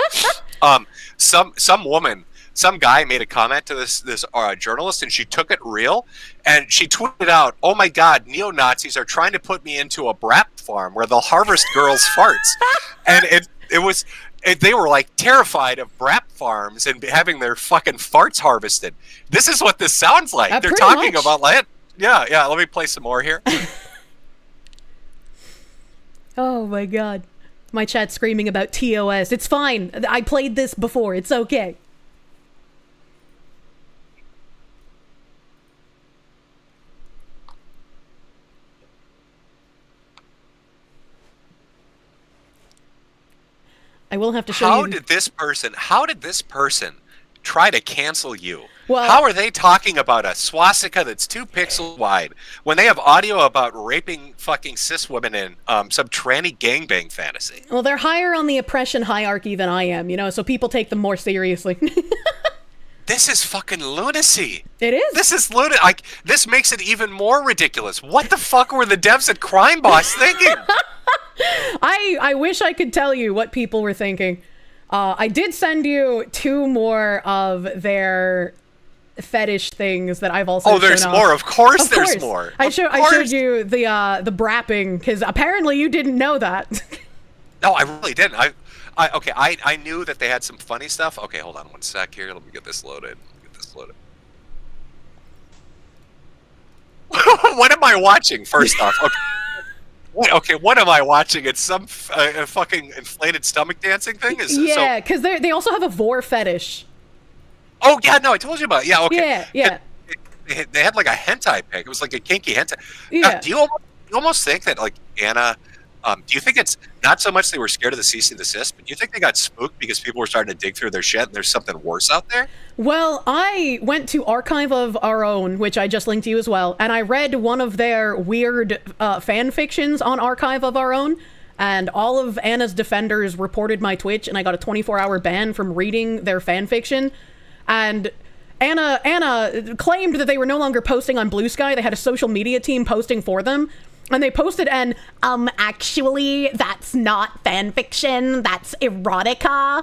Some woman some guy made a comment to this journalist, and she took it real, and she tweeted out, "Oh my God, neo-Nazis are trying to put me into a brat farm where they'll harvest girls' farts," and they were like terrified of brat farms and having their fucking farts harvested. This is what this sounds like. They're talking about like, yeah. Let me play some more here. Oh my God. My chat's screaming about TOS. It's fine. I played this before. It's okay. I will have to show you. How did this person try to cancel you? Well, how are they talking about a swastika that's 2 pixels wide when they have audio about raping fucking cis women in some tranny gangbang fantasy? Well, they're higher on the oppression hierarchy than I am, you know, so people take them more seriously. This is fucking lunacy. It is. This is lunacy. Like, this makes it even more ridiculous. What the fuck were the devs at Crime Boss thinking? I wish I could tell you what people were thinking. I did send you 2 more of their fetish things that I've also there's shown more. off. Of course there's more. I showed you the brapping because apparently you didn't know that. No, I really didn't. I knew that they had some funny stuff. Okay, hold on one sec here. Let me get this loaded. What am I watching? First off, okay. What am I watching? It's some fucking inflated stomach dancing thing. Yeah, because they also have a vor fetish. Oh yeah, no, I told you about it. Yeah, okay. Yeah. They had like a hentai pic. It was like a kinky hentai. Yeah. Do you almost think that like Anna? Do you think it's not so much they were scared of the cease and desist, but do you think they got spooked because people were starting to dig through their shit and there's something worse out there? Well, I went to Archive of Our Own, which I just linked to you as well, and I read one of their weird fan fictions on Archive of Our Own, and all of Anna's defenders reported my Twitch, and I got a 24-hour ban from reading their fan fiction. And Anna claimed that they were no longer posting on Blue Sky. They had a social media team posting for them. And they posted actually, that's not fan fiction. That's erotica.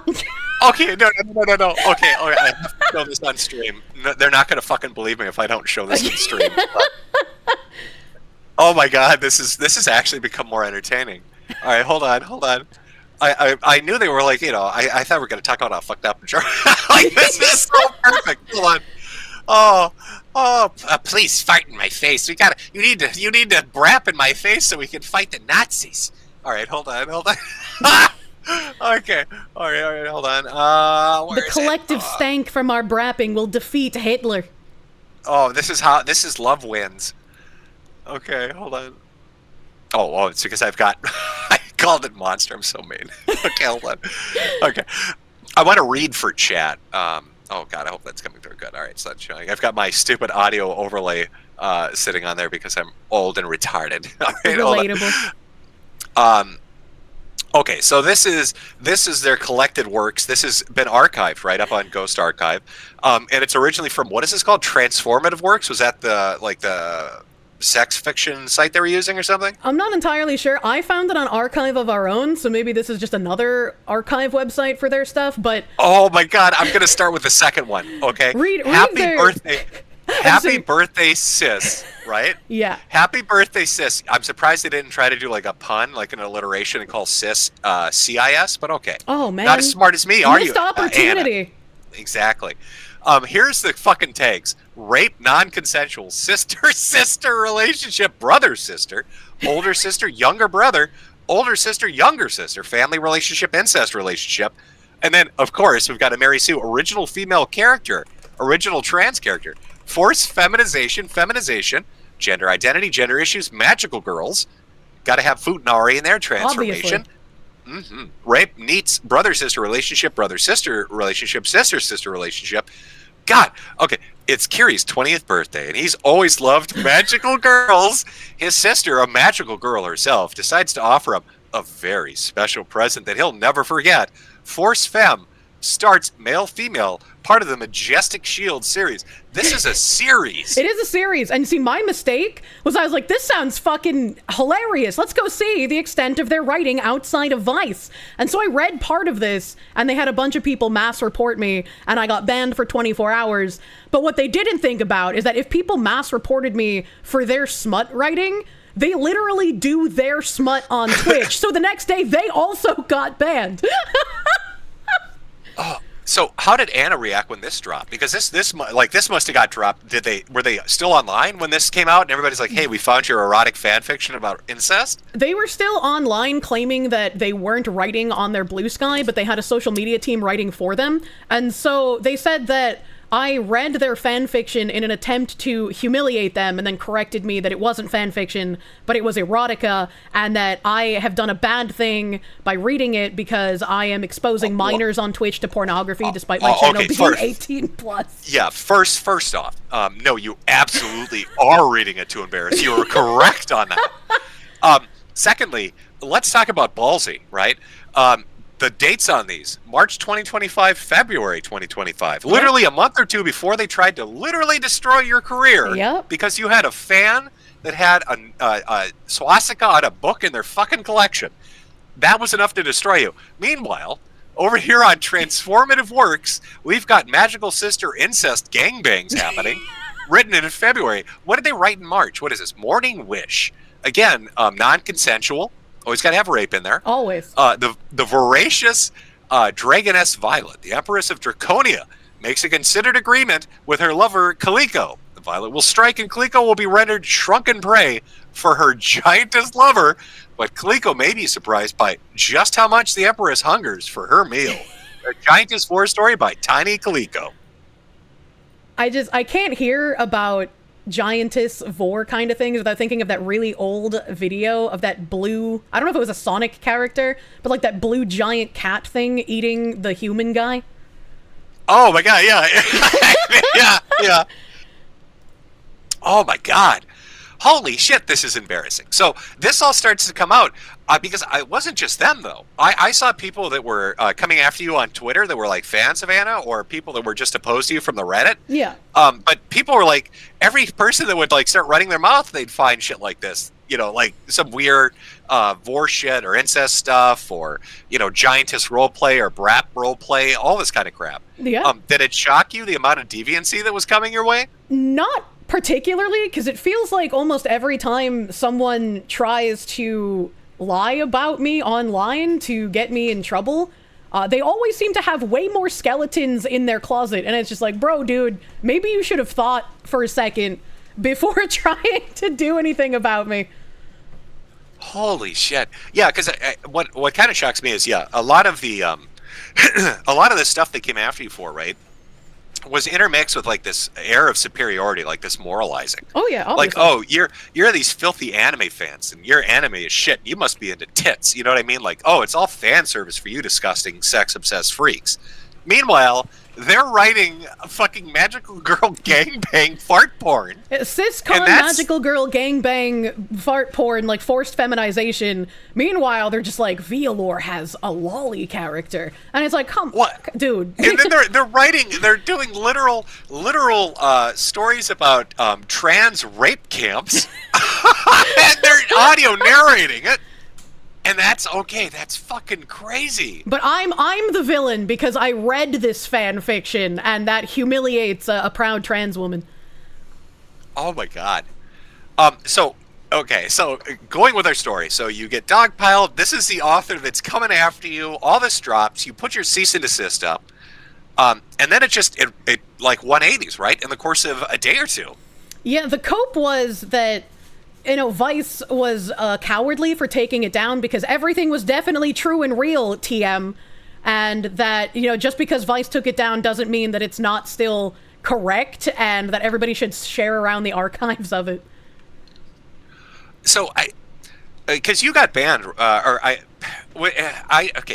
Okay, no. Okay, I have to show this on stream. No, they're not going to fucking believe me if I don't show this on stream. Oh my God, this has actually become more entertaining. All right, hold on. I knew they were like, you know, I thought we were going to talk about how fucked up and like, this is so perfect. Hold on. Please fight in my face. You need to brap in my face so we can fight the Nazis. All right, hold on. Okay. All right, hold on. The collective stank from our brapping will defeat Hitler. Oh, this is love wins. Okay, hold on. Oh, it's because I've got I called it monster. I'm so mean. Okay, hold on. Okay. I want to read for chat. Oh God, I hope that's coming through good. All right, so that's showing. I've got my stupid audio overlay sitting on there because I'm old and retarded. All right, relatable. Okay, so this is their collected works. This has been archived right up on Ghost Archive, and it's originally from, what is this called? Transformative Works? Was that the sex fiction site they were using or something? I'm not entirely sure. I found it on Archive of Our Own, so maybe this is just another archive website for their stuff, but... Oh my God, I'm going to start with the second one, okay? Happy birthday, sis, right? Yeah. Happy birthday, sis. I'm surprised they didn't try to do like a pun, like an alliteration, and call sis CIS, but okay. Oh man. Not as smart as me, are you? Missed opportunity. Anna? Exactly. Here's the fucking tags. Rape, non-consensual, sister relationship, brother-sister, older sister, younger brother, older sister, younger sister, family relationship, incest relationship. And then, of course, we've got a Mary Sue, original female character, original trans character, forced feminization, gender identity, gender issues, magical girls. Got to have Futanari in there, transformation. Rape, neats, brother-sister relationship, brother-sister relationship, sister-sister relationship. God, okay, it's Kiri's 20th birthday, and he's always loved magical girls. His sister, a magical girl herself, decides to offer him a very special present that he'll never forget. Force Femme starts male-female part of the Majestic Shield series. This is a series. It is a series. And see, my mistake was I was like, this sounds fucking hilarious. Let's go see the extent of their writing outside of Vice. And so I read part of this, and they had a bunch of people mass report me, and I got banned for 24 hours. But what they didn't think about is that if people mass reported me for their smut writing, they literally do their smut on Twitch. So the next day, they also got banned. Oh. So how did Anna react when this dropped? Because this must have got dropped. Were they still online when this came out and everybody's like, "Hey, we found your erotic fan fiction about incest"? They were still online claiming that they weren't writing on their Blue Sky, but they had a social media team writing for them. And so they said that I read their fan fiction in an attempt to humiliate them, and then corrected me that it wasn't fan fiction, but it was erotica, and that I have done a bad thing by reading it because I am exposing minors on Twitch to pornography, despite my channel being 18 plus. Yeah, first off, no, you absolutely are reading it to embarrass. You were correct on that. Secondly, let's talk about Ballsy, right? The dates on these: March 2025, February 2025. Literally a month or two before they tried to literally destroy your career because you had a fan that had a swastika on a book in their fucking collection. That was enough to destroy you. Meanwhile, over here on Transformative Works, we've got Magical Sister incest gangbangs happening, written in February. What did they write in March? What is this? Morning Wish. Again, non-consensual. Always got to have rape in there. Always. The voracious Dragoness Violet, the Empress of Draconia, makes a considered agreement with her lover, Kaliko. The Violet will strike, and Kaliko will be rendered shrunken prey for her giantess lover, but Kaliko may be surprised by just how much the Empress hungers for her meal. A Giantess War story by Tiny Kaliko. I can't hear about Giantess Vor kind of things without thinking of that really old video of that blue, I don't know if it was a Sonic character, but like that blue giant cat thing eating the human guy. Oh my god, yeah. yeah. Oh my god. Holy shit, this is embarrassing. So this all starts to come out because it wasn't just them, though. I saw people that were coming after you on Twitter that were like fans of Anna, or people that were just opposed to you from the Reddit. Yeah. But people were like, every person that would like start running their mouth, they'd find shit like this. You know, like some weird vor shit or incest stuff, or, you know, giantess roleplay or brat roleplay, all this kind of crap. Yeah. Did it shock you, the amount of deviancy that was coming your way? Not particularly, because it feels like almost every time someone tries to lie about me online to get me in trouble, they always seem to have way more skeletons in their closet, and it's just like, bro, dude, maybe you should have thought for a second before trying to do anything about me. Holy shit. Yeah, because what kind of shocks me is, a lot of the a lot of the stuff they came after you for, right, was intermixed with like this air of superiority, like this moralizing. Oh yeah, obviously. Like, oh, you're these filthy anime fans, and your anime is shit. You must be into tits. You know what I mean? Like, oh, it's all fan service for you disgusting sex obsessed freaks. Meanwhile, they're writing a fucking magical girl gangbang fart porn. Ciscon magical girl gangbang fart porn, like forced feminization. Meanwhile, they're just like, Violor has a lolly character. And it's like, come on, dude. And then they're doing literal stories about trans rape camps. And they're audio narrating it. And that's okay. That's fucking crazy. But I'm the villain because I read this fan fiction, and that humiliates a proud trans woman. Oh my god. So going with our story. So you get dogpiled. This is the author that's coming after you. All this drops. You put your cease and desist up. And then it like 180s, right? In the course of a day or two. Yeah, the cope was that, you know, Vice was cowardly for taking it down because everything was definitely true and real, TM, and that, you know, just because Vice took it down doesn't mean that it's not still correct, and that everybody should share around the archives of it. So because you got banned, okay,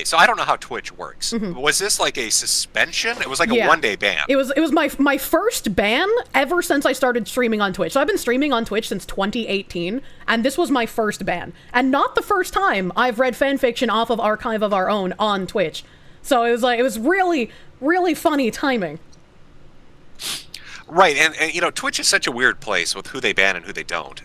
so I don't know how Twitch works. Mm-hmm. Was this like a suspension? It was like a one-day ban. It was my first ban ever since I started streaming on Twitch. So I've been streaming on Twitch since 2018, and this was my first ban. And not the first time I've read fanfiction off of Archive of Our Own on Twitch. So it was really, really funny timing. Right, and you know, Twitch is such a weird place with who they ban and who they don't.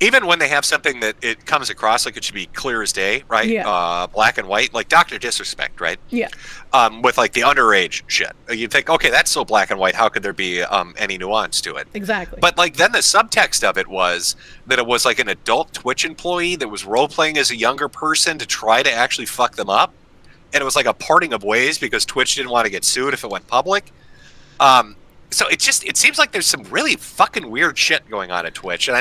Even when they have something that it comes across like it should be clear as day, right? Yeah. Black and white, like Dr. Disrespect, right? Yeah. With like the underage shit. You'd think, okay, that's so black and white, how could there be any nuance to it? Exactly. But like then the subtext of it was that it was like an adult Twitch employee that was role-playing as a younger person to try to actually fuck them up. And it was like a parting of ways because Twitch didn't want to get sued if it went public. So it seems like there's some really fucking weird shit going on at Twitch, and I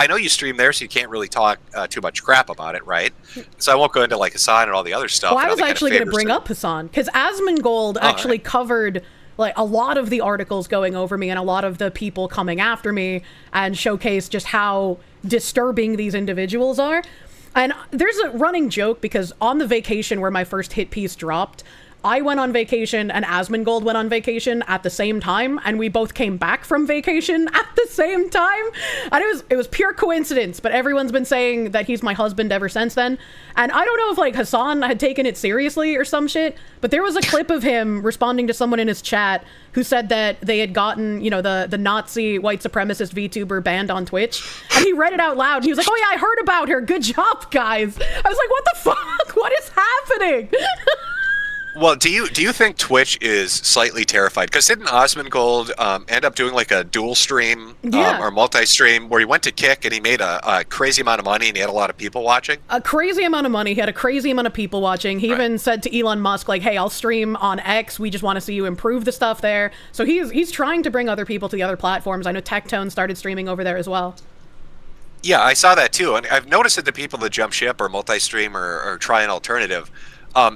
know you stream there, so you can't really talk too much crap about it, right? So I won't go into like Hassan and all the other stuff. Well, I was actually going to bring up Hassan because Asmongold actually covered like a lot of the articles going over me and a lot of the people coming after me and showcased just how disturbing these individuals are. And there's a running joke because on the vacation where my first hit piece dropped, I went on vacation and Asmongold went on vacation at the same time, and we both came back from vacation at the same time. And it was pure coincidence, but everyone's been saying that he's my husband ever since then. And I don't know if like Hassan had taken it seriously or some shit, but there was a clip of him responding to someone in his chat who said that they had gotten, you know, the Nazi white supremacist VTuber banned on Twitch. And he read it out loud. And he was like, "Oh yeah, I heard about her. Good job, guys." I was like, what the fuck? What is happening? Well, do you think Twitch is slightly terrified? Because didn't Osmongold end up doing like a dual stream or multi-stream where he went to Kick and he made a crazy amount of money and he had a lot of people watching? A crazy amount of money. He had a crazy amount of people watching. He even said to Elon Musk, like, "Hey, I'll stream on X. We just want to see you improve the stuff there." So he's trying to bring other people to the other platforms. I know Tectone started streaming over there as well. Yeah, I saw that too. And I've noticed that the people that jump ship or multi-stream or try an alternative,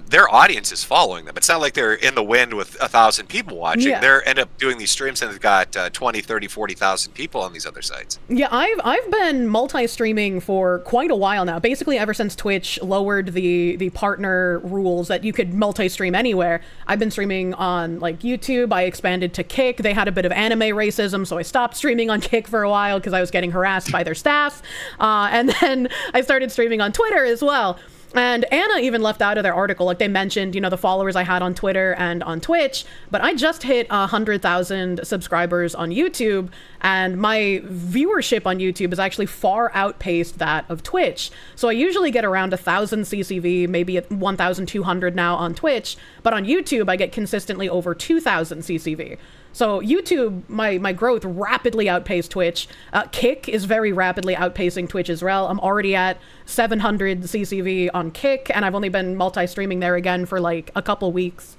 their audience is following them. It's not like they're in the wind with 1,000 people watching. Yeah. They end up doing these streams and they've got 20, 30, 40,000 people on these other sites. Yeah, I've been multi-streaming for quite a while now. Basically, ever since Twitch lowered the partner rules that you could multi-stream anywhere, I've been streaming on like YouTube. I expanded to Kick. They had a bit of anime racism, so I stopped streaming on Kick for a while because I was getting harassed by their staff. And then I started streaming on Twitter as well. And Anna even left out of their article, like they mentioned, you know, the followers I had on Twitter and on Twitch, but I just hit 100,000 subscribers on YouTube, and my viewership on YouTube has actually far outpaced that of Twitch. So I usually get around 1,000 CCV, maybe 1,200 now on Twitch, but on YouTube I get consistently over 2,000 CCV. So YouTube, my growth rapidly outpaced Twitch. Kick is very rapidly outpacing Twitch as well. I'm already at 700 CCV on Kick, and I've only been multi-streaming there again for like a couple weeks.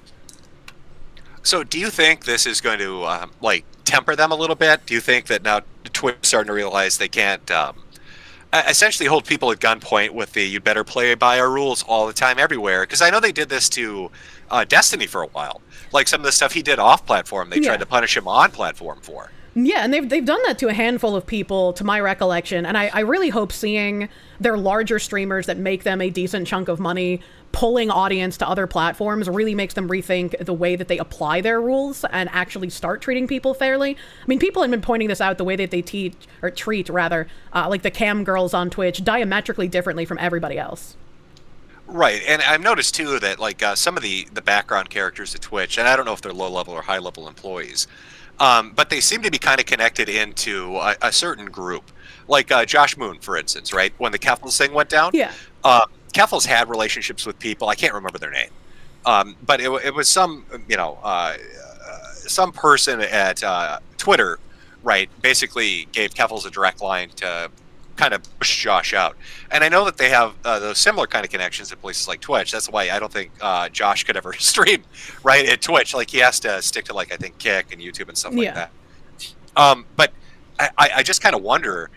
So do you think this is going to like temper them a little bit? Do you think that now Twitch is starting to realize they can't essentially hold people at gunpoint with the "you better play by our rules" all the time everywhere? Because I know they did this to Destiny for a while. Like some of the stuff he did off platform, they tried to punish him on platform for. Yeah, and they've done that to a handful of people, to my recollection, and I really hope seeing their larger streamers that make them a decent chunk of money pulling audience to other platforms really makes them rethink the way that they apply their rules and actually start treating people fairly. I mean, people have been pointing this out, the way that they treat like the cam girls on Twitch diametrically differently from everybody else. Right, and I've noticed too that like some of the background characters at Twitch, and I don't know if they're low-level or high-level employees, but they seem to be kind of connected into a certain group. Like Josh Moon, for instance, right? When the Keffels thing went down, Keffels had relationships with people. I can't remember their name, but it was some, you know, some person at Twitter, right? Basically gave Keffels a direct line to kind of push Josh out. And I know that they have those similar kind of connections at places like Twitch. That's why I don't think Josh could ever stream, right, at Twitch. Like, he has to stick to, like, I think Kick and YouTube and stuff like that. But I just kind of wonder,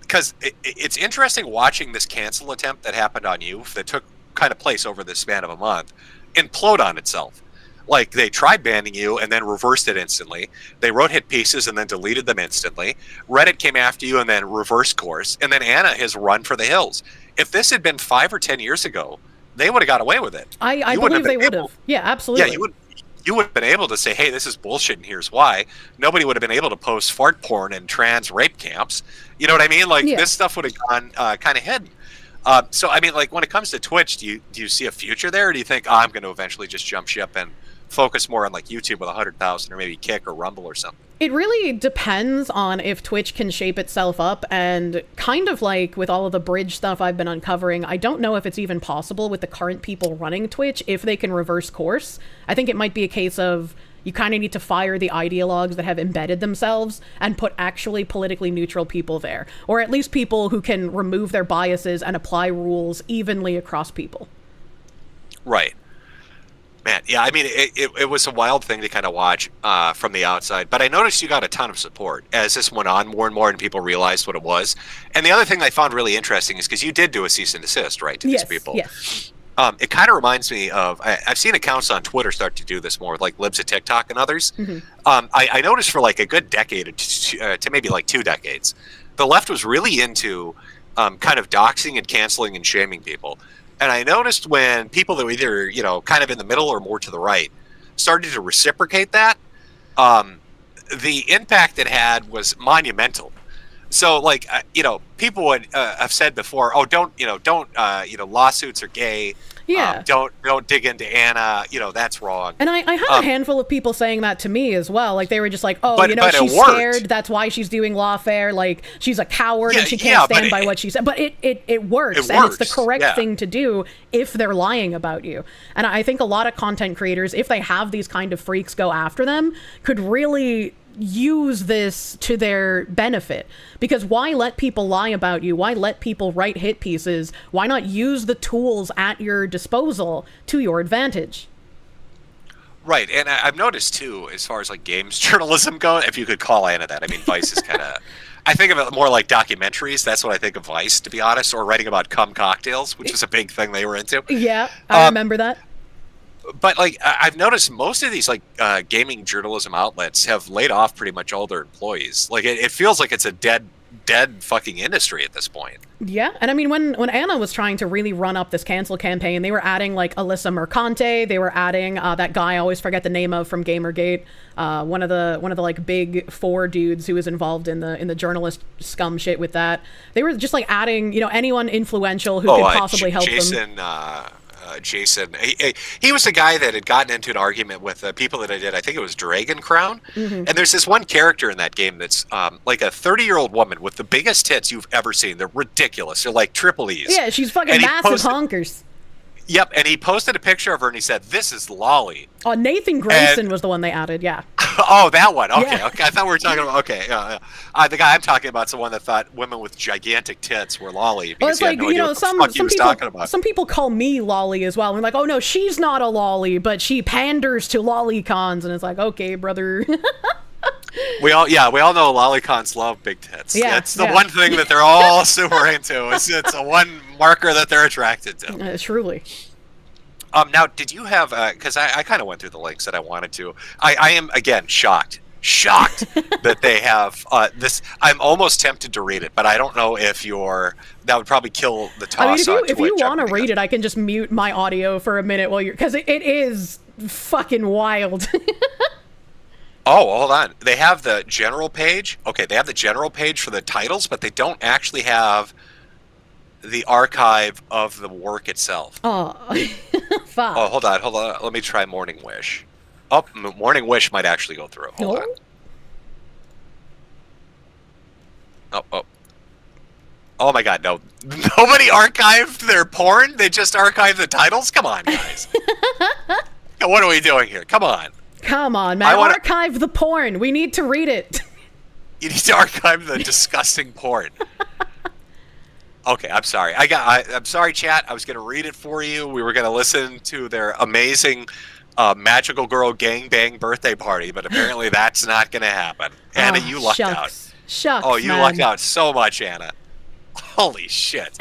because it's interesting watching this cancel attempt that happened on you, that took kind of place over the span of a month, implode on itself. Like, they tried banning you and then reversed it instantly. They wrote hit pieces and then deleted them instantly. Reddit came after you and then reversed course. And then Anna has run for the hills. If this had been 5 or 10 years ago, they would have got away with it. I believe they would have. Yeah, absolutely. Yeah, you would have been able to say, hey, this is bullshit and here's why. Nobody would have been able to post fart porn and trans rape camps. You know what I mean? Like, this stuff would have gone kind of hidden. So, I mean, like, when it comes to Twitch, do you see a future there? Or do you think, I'm going to eventually just jump ship and focus more on like YouTube with 100,000 or maybe Kick or Rumble or something? It really depends on if Twitch can shape itself up, and kind of like with all of the bridge stuff I've been uncovering, I don't know if it's even possible with the current people running Twitch if they can reverse course. I think it might be a case of you kind of need to fire the ideologues that have embedded themselves and put actually politically neutral people there, or at least people who can remove their biases and apply rules evenly across people. Right. Man, yeah, I mean, it was a wild thing to kind of watch from the outside, but I noticed you got a ton of support as this went on more and more and people realized what it was. And the other thing I found really interesting is because you did do a cease and desist, right, to these people. Yes. It kind of reminds me of, I've seen accounts on Twitter start to do this more, like Libs of TikTok and others. I noticed for like a good decade to maybe like 2 decades, the left was really into kind of doxing and canceling and shaming people. And I noticed when people that were either, kind of in the middle or more to the right started to reciprocate that, the impact it had was monumental. So, like, people would have said before, oh, don't, lawsuits are gay. Yeah. Don't dig into Anna. That's wrong. And I had a handful of people saying that to me as well. Like, they were just like, oh, but she's scared. That's why she's doing lawfare. Like, she's a coward and she can't stand by what she said. But it works. And it's the correct thing to do if they're lying about you. And I think a lot of content creators, if they have these kind of freaks go after them, could really use this to their benefit. Because why let people lie about you? Why let people write hit pieces? Why not use the tools at your disposal to your advantage? Right, and I've noticed too, as far as like games journalism go, if you could call Anna that, I mean, Vice is kind of, I think of it more like documentaries. That's what I think of Vice, to be honest, or writing about cum cocktails, which was a big thing they were into. Yeah, I remember that. But like I've noticed most of these like gaming journalism outlets have laid off pretty much all their employees. Like it feels like it's a dead fucking industry at this point. Yeah, and I mean when Anna was trying to really run up this cancel campaign, they were adding like Alyssa Mercante, they were adding that guy I always forget the name of from Gamergate, one of the like big 4 dudes who was involved in the journalist scum shit with that. They were just like adding anyone influential who could possibly help them. Jason, he was the guy that had gotten into an argument with people that I did. I think it was Dragon Crown. And there's this one character in that game that's like a 30-year-old woman with the biggest tits you've ever seen. They're ridiculous. They're like triple E's. Yeah, she's fucking massive honkers. Yep, and he posted a picture of her and he said, "This is Lolly." Oh, Nathan Grayson was the one they added. Yeah. Oh, that one. Okay, Yeah. okay. I thought we were talking about. Okay, the guy I'm talking about is the one that thought women with gigantic tits were Lolly because Well, it's he had like, no idea what the fuck he was talking about. some people call me Lolly as well. And they're like, oh no, she's not a Lolly, but she panders to lolicons. And it's like, okay, brother. We all know lolicons love big tits. Yeah, That's the one thing that they're all super into. It's a one marker that they're attracted to. Truly. Now, did you have, because I kind of went through the links that I wanted to. I am, again, shocked that they have this. I'm almost tempted to read it, but I don't know if that would probably kill the toss on Twitch. If you want to read it, I can just mute my audio for a minute because it is fucking wild. Oh, hold on. They have the general page. Okay, they have the general page for the titles, but they don't actually have the archive of the work itself. Oh, fuck. Oh, hold on. Let me try Morning Wish. Oh, Morning Wish might actually go through. Hold on. Oh my God, no. Nobody archived their porn? They just archived the titles? Come on, guys. What are we doing here? Come on. Come on, man. Archive the porn. We need to read it. You need to archive the disgusting porn. Okay, I'm sorry. I'm sorry, chat. I was going to read it for you. We were going to listen to their amazing Magical Girl Gangbang birthday party, but apparently that's not going to happen. Anna, you lucked out. Shucks, oh, you lucked out so much, Anna. Holy shit.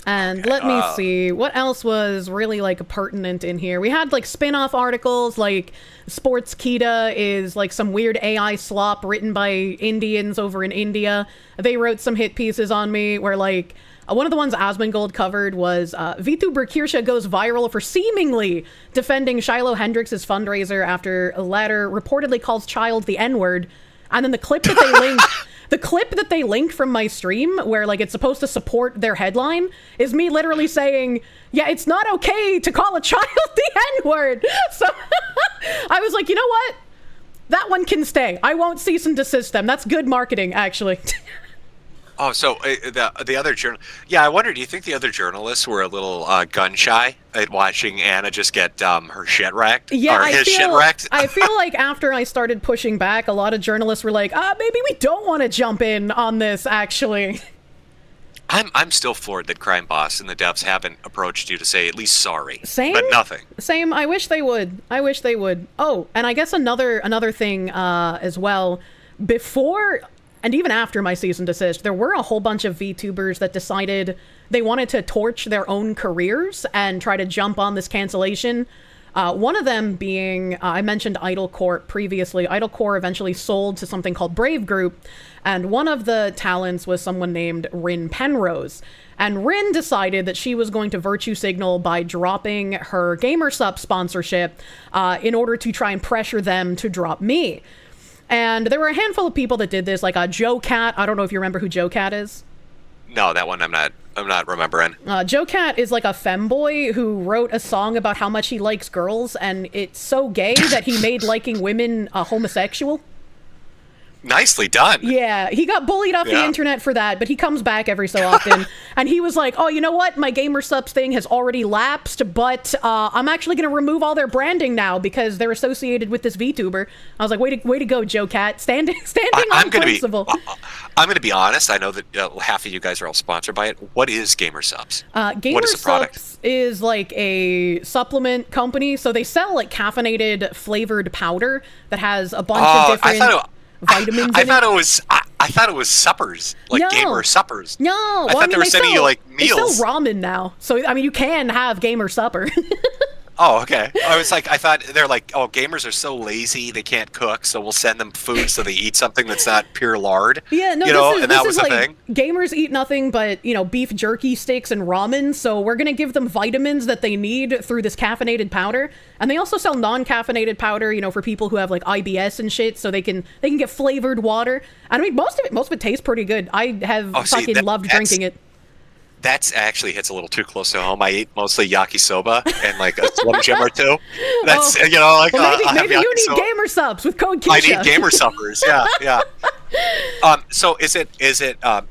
And let me see, what else was really like pertinent in here? We had like spin-off articles like Sports Kita is like some weird AI slop written by Indians over in India. They wrote some hit pieces on me where like one of the ones Asmongold covered was VTuber Kirsche goes viral for seemingly defending Shiloh Hendrix' fundraiser after a letter reportedly calls child the N-word. And then the clip that they linked... The clip that they link from my stream, where like it's supposed to support their headline, is me literally saying, yeah, it's not okay to call a child the N-word. So I was like, you know what? That one can stay. I won't cease and desist them. That's good marketing, actually. Oh, so the other I wonder, do you think the other journalists were a little gun shy at watching Anna just get her shit wrecked? Yeah, or his shit wrecked? I feel like after I started pushing back, a lot of journalists were like, maybe we don't want to jump in on this, actually. I'm still floored that Crime Boss and the devs haven't approached you to say at least sorry. Same. But nothing. Same. I wish they would. Oh, and I guess another thing as well. Before and even after my cease and desist, there were a whole bunch of VTubers that decided they wanted to torch their own careers and try to jump on this cancellation. One of them being, I mentioned Idle Corp previously. Idle Corp eventually sold to something called Brave Group, and one of the talents was someone named Rin Penrose. And Rin decided that she was going to virtue signal by dropping her GamerSup sponsorship in order to try and pressure them to drop me. And there were a handful of people that did this, like Joe Cat. I don't know if you remember who Joe Cat is. No, that one I'm not remembering. Joe Cat is like a femboy who wrote a song about how much he likes girls, and it's so gay that he made liking women homosexual. Nicely done. Yeah, he got bullied off the internet for that, but he comes back every so often. And he was like, oh, you know what? My GamerSups thing has already lapsed, but I'm actually going to remove all their branding now because they're associated with this VTuber. I was like, way to go, Joe Cat. Standing on principle. I'm going to be honest. I know that half of you guys are all sponsored by it. What is GamerSups? What is the product? Is like a supplement company. So they sell like caffeinated flavored powder that has a bunch of different vitamins. I thought it was suppers, like gamer suppers. No, I thought they were sending you like meals. They sell ramen now, so I mean you can have gamer supper. Oh, okay. I thought they're like, oh, gamers are so lazy they can't cook, so we'll send them food so they eat something that's not pure lard. Yeah, no, that was the like, thing. Gamers eat nothing but beef jerky sticks and ramen, so we're gonna give them vitamins that they need through this caffeinated powder. And they also sell non-caffeinated powder, for people who have like IBS and shit, so they can get flavored water. And I mean, most of it tastes pretty good. I have loved drinking it. That's actually hits a little too close to home. I eat mostly yakisoba and like a Slim Jim or two. That's maybe you need GamerSups with code Kirsche. I need gamer suppers. Yeah. So is it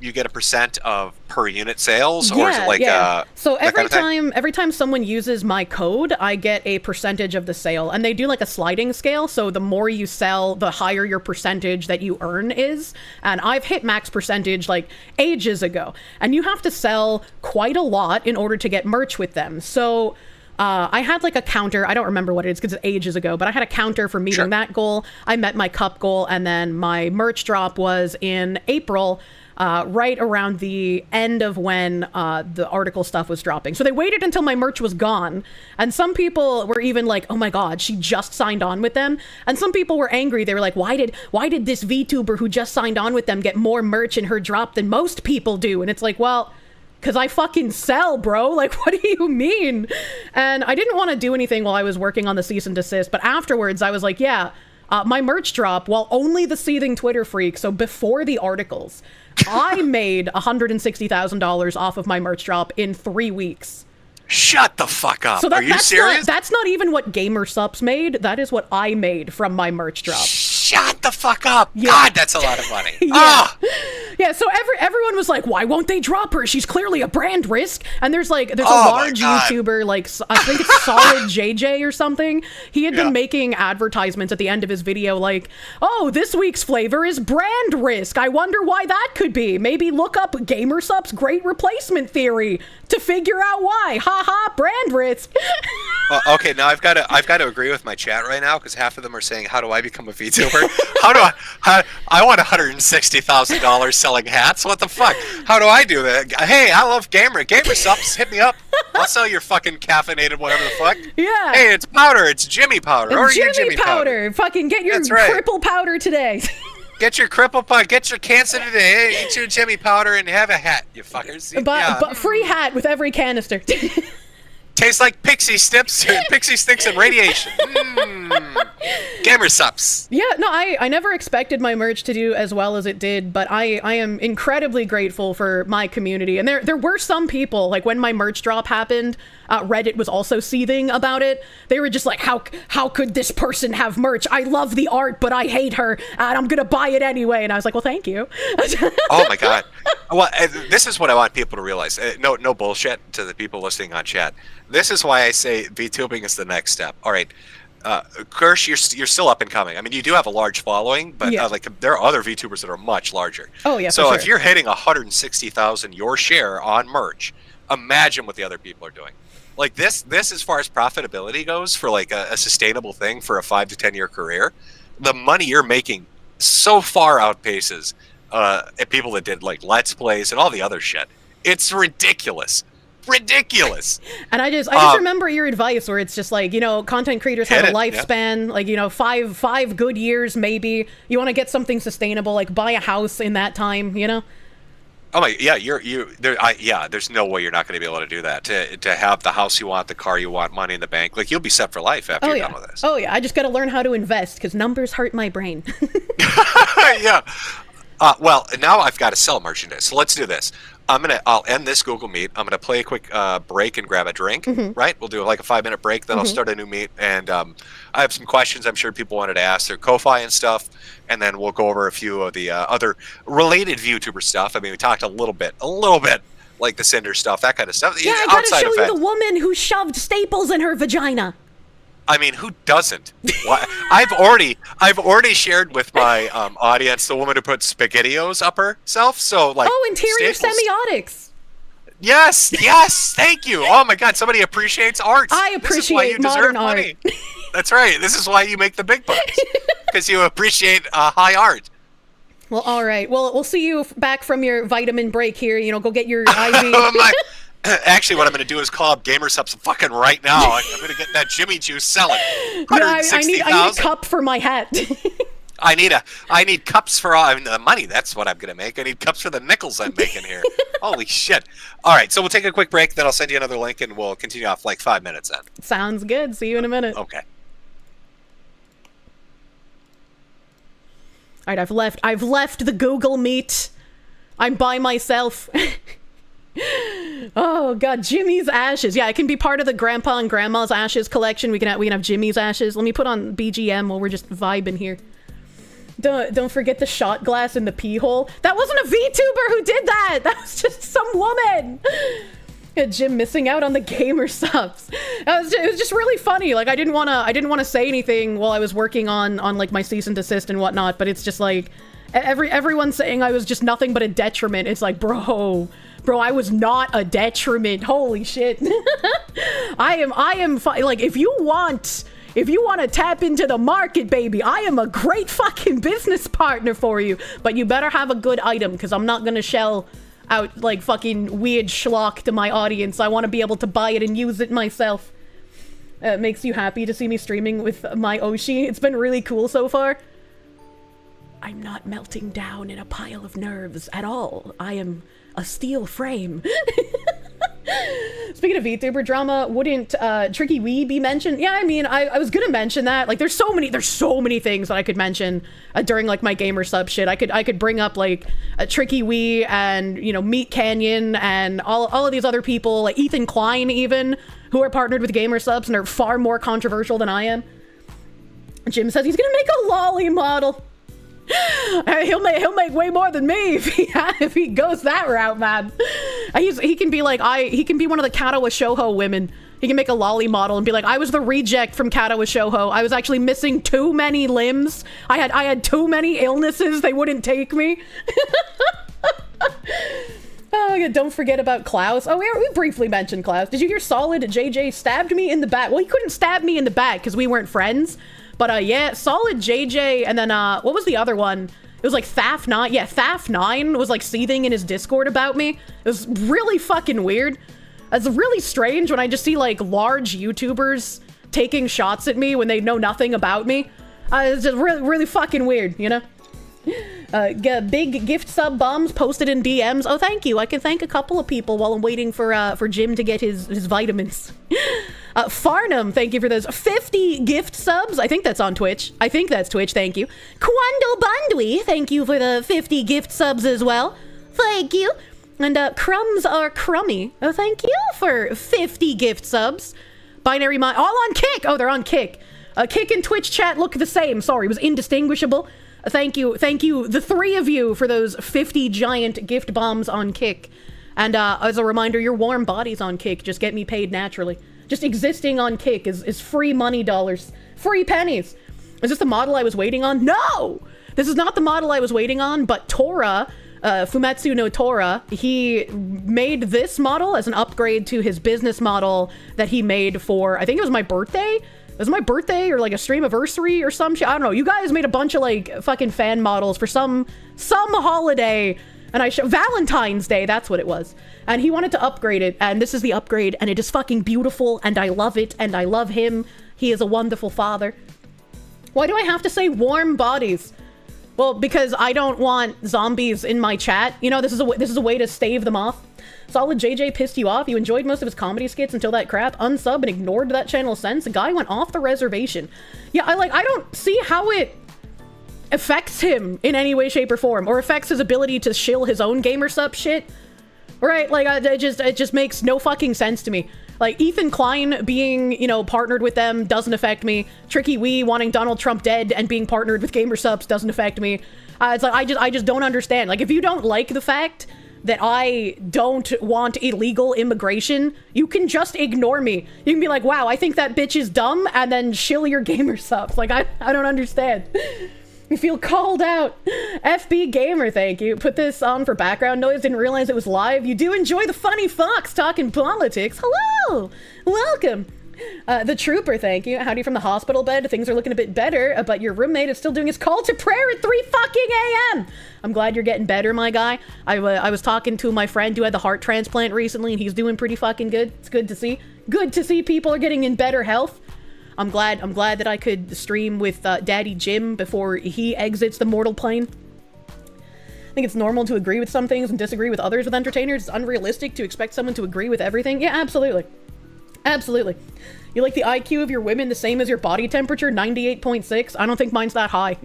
you get a percent of per unit sales, or is it like so every time someone uses my code, I get a percentage of the sale, and they do like a sliding scale. So the more you sell, the higher your percentage that you earn is. And I've hit max percentage like ages ago, and you have to sell quite a lot in order to get merch with them. So I had like a counter. I don't remember what it is because it's ages ago, but I had a counter for meeting that goal. I met my cup goal, and then my merch drop was in April, right around the end of when the article stuff was dropping. So they waited until my merch was gone. And some people were even like, oh my God, she just signed on with them. And some people were angry. They were like, why did this VTuber who just signed on with them get more merch in her drop than most people do? And it's like, well, because I fucking sell, bro. Like, what do you mean? And I didn't want to do anything while I was working on the cease and desist. But afterwards, I was like, my merch drop, while only the seething Twitter freak, so before the articles, I made $160,000 off of my merch drop in 3 weeks. Shut the fuck up. So Are you serious? That's not even what GamerSups made. That is what I made from my merch drop. Shut the fuck up. Yeah. God, that's a lot of money. Yeah, so everyone was like, why won't they drop her? She's clearly a brand risk. And there's a large YouTuber, like, I think it's Solid JJ or something. He had been making advertisements at the end of his video like, oh, this week's flavor is brand risk. I wonder why that could be. Maybe look up GamerSup's great replacement theory to figure out why. Ha ha, brand risk. Okay, now I've got to agree with my chat right now because half of them are saying, how do I become a VTuber? I want $160,000 selling hats. What the fuck? How do I do that? Hey, I love GamerSups. Hit me up. I'll sell your fucking caffeinated whatever the fuck. Yeah. Hey, it's powder. It's Jimmy powder. Or your Jimmy powder. Fucking get your cripple powder today. Get your cripple powder. Get your cancer today. Eat your Jimmy powder and have a hat, you fuckers. But free hat with every canister. Tastes like pixie sticks and radiation. Gamer subs. Yeah, no, I never expected my merch to do as well as it did, but I am incredibly grateful for my community. And there were some people, like when my merch drop happened, Reddit was also seething about it. They were just like, how could this person have merch? I love the art, but I hate her, and I'm gonna buy it anyway. And I was like, well, thank you. Oh my god. Well, this is what I want people to realize. No bullshit to the people listening on chat. This is why I say VTubing is the next step. All right. Kirsche, you're still up and coming. I mean, you do have a large following, but like there are other VTubers that are much larger. Oh yeah. So if you're hitting 160,000 your share on merch, imagine what the other people are doing. Like this as far as profitability goes for like a sustainable thing for a 5 to 10 year career, the money you're making so far outpaces people that did like Let's Plays and all the other shit. It's ridiculous. And I just remember your advice where it's just like, you know, content creators have a lifespan, like, you know, five good years maybe. You want to get something sustainable, like buy a house in that time, you know? Oh my, yeah, there's no way you're not going to be able to do that. To have the house you want, the car you want, money in the bank, like you'll be set for life after you're done with this. Oh yeah, I just got to learn how to invest because numbers hurt my brain. Yeah. Well, now I've got to sell merchandise, so let's do this. I'll end this Google Meet. I'm gonna play a quick break and grab a drink. Right? We'll do like a 5-minute break. Then I'll start a new meet, and I have some questions I'm sure people wanted to ask their Ko-Fi and stuff, and then we'll go over a few of the other related VTuber stuff. I mean, we talked a little bit, like the Cinder stuff, that kind of stuff. Yeah, I gotta show you the woman who shoved staples in her vagina. I mean, who doesn't? I've already shared with my audience the woman who put SpaghettiOs up herself. So like, interior semiotics. Yes, thank you. Oh my God, somebody appreciates art. I appreciate modern art. Money. That's right. This is why you make the big bucks, because you appreciate high art. Well, all right. Well, we'll see you back from your vitamin break here. You know, go get your IV. Actually, what I'm going to do is call up GamerSubs fucking right now. I'm going to get that Jimmy juice selling. I need a cup for my hat. I need cups for the money. That's what I'm going to make. I need cups for the nickels I'm making here. Holy shit. All right, so we'll take a quick break, then I'll send you another link, and we'll continue off like 5 minutes then. Sounds good. See you in a minute. Okay. All right, I've left the Google Meet. I'm by myself. Oh God, Jimmy's ashes. Yeah, it can be part of the Grandpa and Grandma's ashes collection. We can have Jimmy's ashes. Let me put on BGM while we're just vibing here. Don't forget the shot glass in the pee hole. That wasn't a VTuber who did that. That was just some woman. Yeah, Jim missing out on the gamer subs. It was just really funny. Like I didn't wanna say anything while I was working on like my cease and desist and whatnot. But it's just like everyone saying I was just nothing but a detriment. It's like, bro, I was not a detriment. Holy shit. I am like, if you want to tap into the market, baby, I am a great fucking business partner for you. But you better have a good item, because I'm not gonna shell out like fucking weird schlock to my audience. I want to be able to buy it and use it myself. It makes you happy to see me streaming with my Oshi. It's been really cool so far. I'm not melting down in a pile of nerves at all. I am a steel frame. Speaking of VTuber drama, wouldn't Tricky Wee be mentioned? Yeah, I mean, I was gonna mention that. Like, there's so many things that I could mention during like my gamer sub shit. I could bring up like Tricky Wee and, you know, Meat Canyon and all of these other people, like Ethan Klein even, who are partnered with gamer subs and are far more controversial than I am. Jim says he's gonna make a lolly model. He'll make way more than me if he goes that route, man. He can be like he can be one of the Katawa Shoujo women. He can make a lolly model and be like, I was the reject from Katawa Shoujo. I was actually missing too many limbs. I had too many illnesses. They wouldn't take me. Oh, yeah, don't forget about Klaus. Oh, we briefly mentioned Klaus. Did you hear Solid JJ stabbed me in the back? Well, he couldn't stab me in the back because we weren't friends. But yeah, Solid JJ, and then what was the other one? It was like Thaf9. Yeah, Thaf9 was like seething in his Discord about me. It was really fucking weird. It's really strange when I just see like large YouTubers taking shots at me when they know nothing about me. It's just really fucking weird, you know? Big gift sub bombs posted in DMs. Oh, thank you. I can thank a couple of people while I'm waiting for Jim to get his vitamins. Farnham, thank you for those 50 gift subs. I think that's on Twitch. I think that's Twitch, thank you. Quando Bundwy, thank you for the 50 gift subs as well. Thank you. And Crumbs Are Crummy, thank you for 50 gift subs. Binary Mind, all on Kick. Oh, they're on Kick. Kick and Twitch chat look the same. Sorry, it was indistinguishable. Thank you, the three of you, for those 50 giant gift bombs on Kick. And as a reminder, your warm bodies on Kick just get me paid naturally. Just existing on Kick is free money dollars, free pennies. Is this the model I was waiting on? No! This is not the model I was waiting on, but Tora, Fumetsu no Tora, he made this model as an upgrade to his business model that he made for, I think it was my birthday? It was my birthday or like a streamiversary or some shit. I don't know. You guys made a bunch of like fucking fan models for some holiday, and Valentine's Day, that's what it was. And he wanted to upgrade it, and this is the upgrade, and it is fucking beautiful, and I love it, and I love him. He is a wonderful father. Why do I have to say warm bodies? Well, because I don't want zombies in my chat. You know, this is a way to stave them off. Solid JJ pissed you off. You enjoyed most of his comedy skits until that crap. Unsub and ignored that channel since. The guy went off the reservation. Yeah, I don't see how it affects him in any way, shape, or form, or affects his ability to shill his own gamer sub shit. Right? Like, it just makes no fucking sense to me. Like, Ethan Klein being, you know, partnered with them doesn't affect me. Tricky Wee wanting Donald Trump dead and being partnered with gamer subs doesn't affect me. It's like, I just don't understand. Like, if you don't like the fact that I don't want illegal immigration, you can just ignore me. You can be like, wow, I think that bitch is dumb, and then shill your gamer subs. Like, I don't understand. You feel called out. FB Gamer, thank you. Put this on for background noise. Didn't realize it was live. You do enjoy the funny fox talking politics. Hello! Welcome. The Trooper, thank you. Howdy from the hospital bed. Things are looking a bit better, but your roommate is still doing his call to prayer at 3 fucking a.m. I'm glad you're getting better, my guy. I was talking to my friend who had the heart transplant recently, and he's doing pretty fucking good. It's good to see. Good to see people are getting in better health. I'm glad that I could stream with Daddy Jim before he exits the mortal plane. I think it's normal to agree with some things and disagree with others with entertainers. It's unrealistic to expect someone to agree with everything. Yeah, absolutely. Absolutely. You like the IQ of your women the same as your body temperature? 98.6? I don't think mine's that high.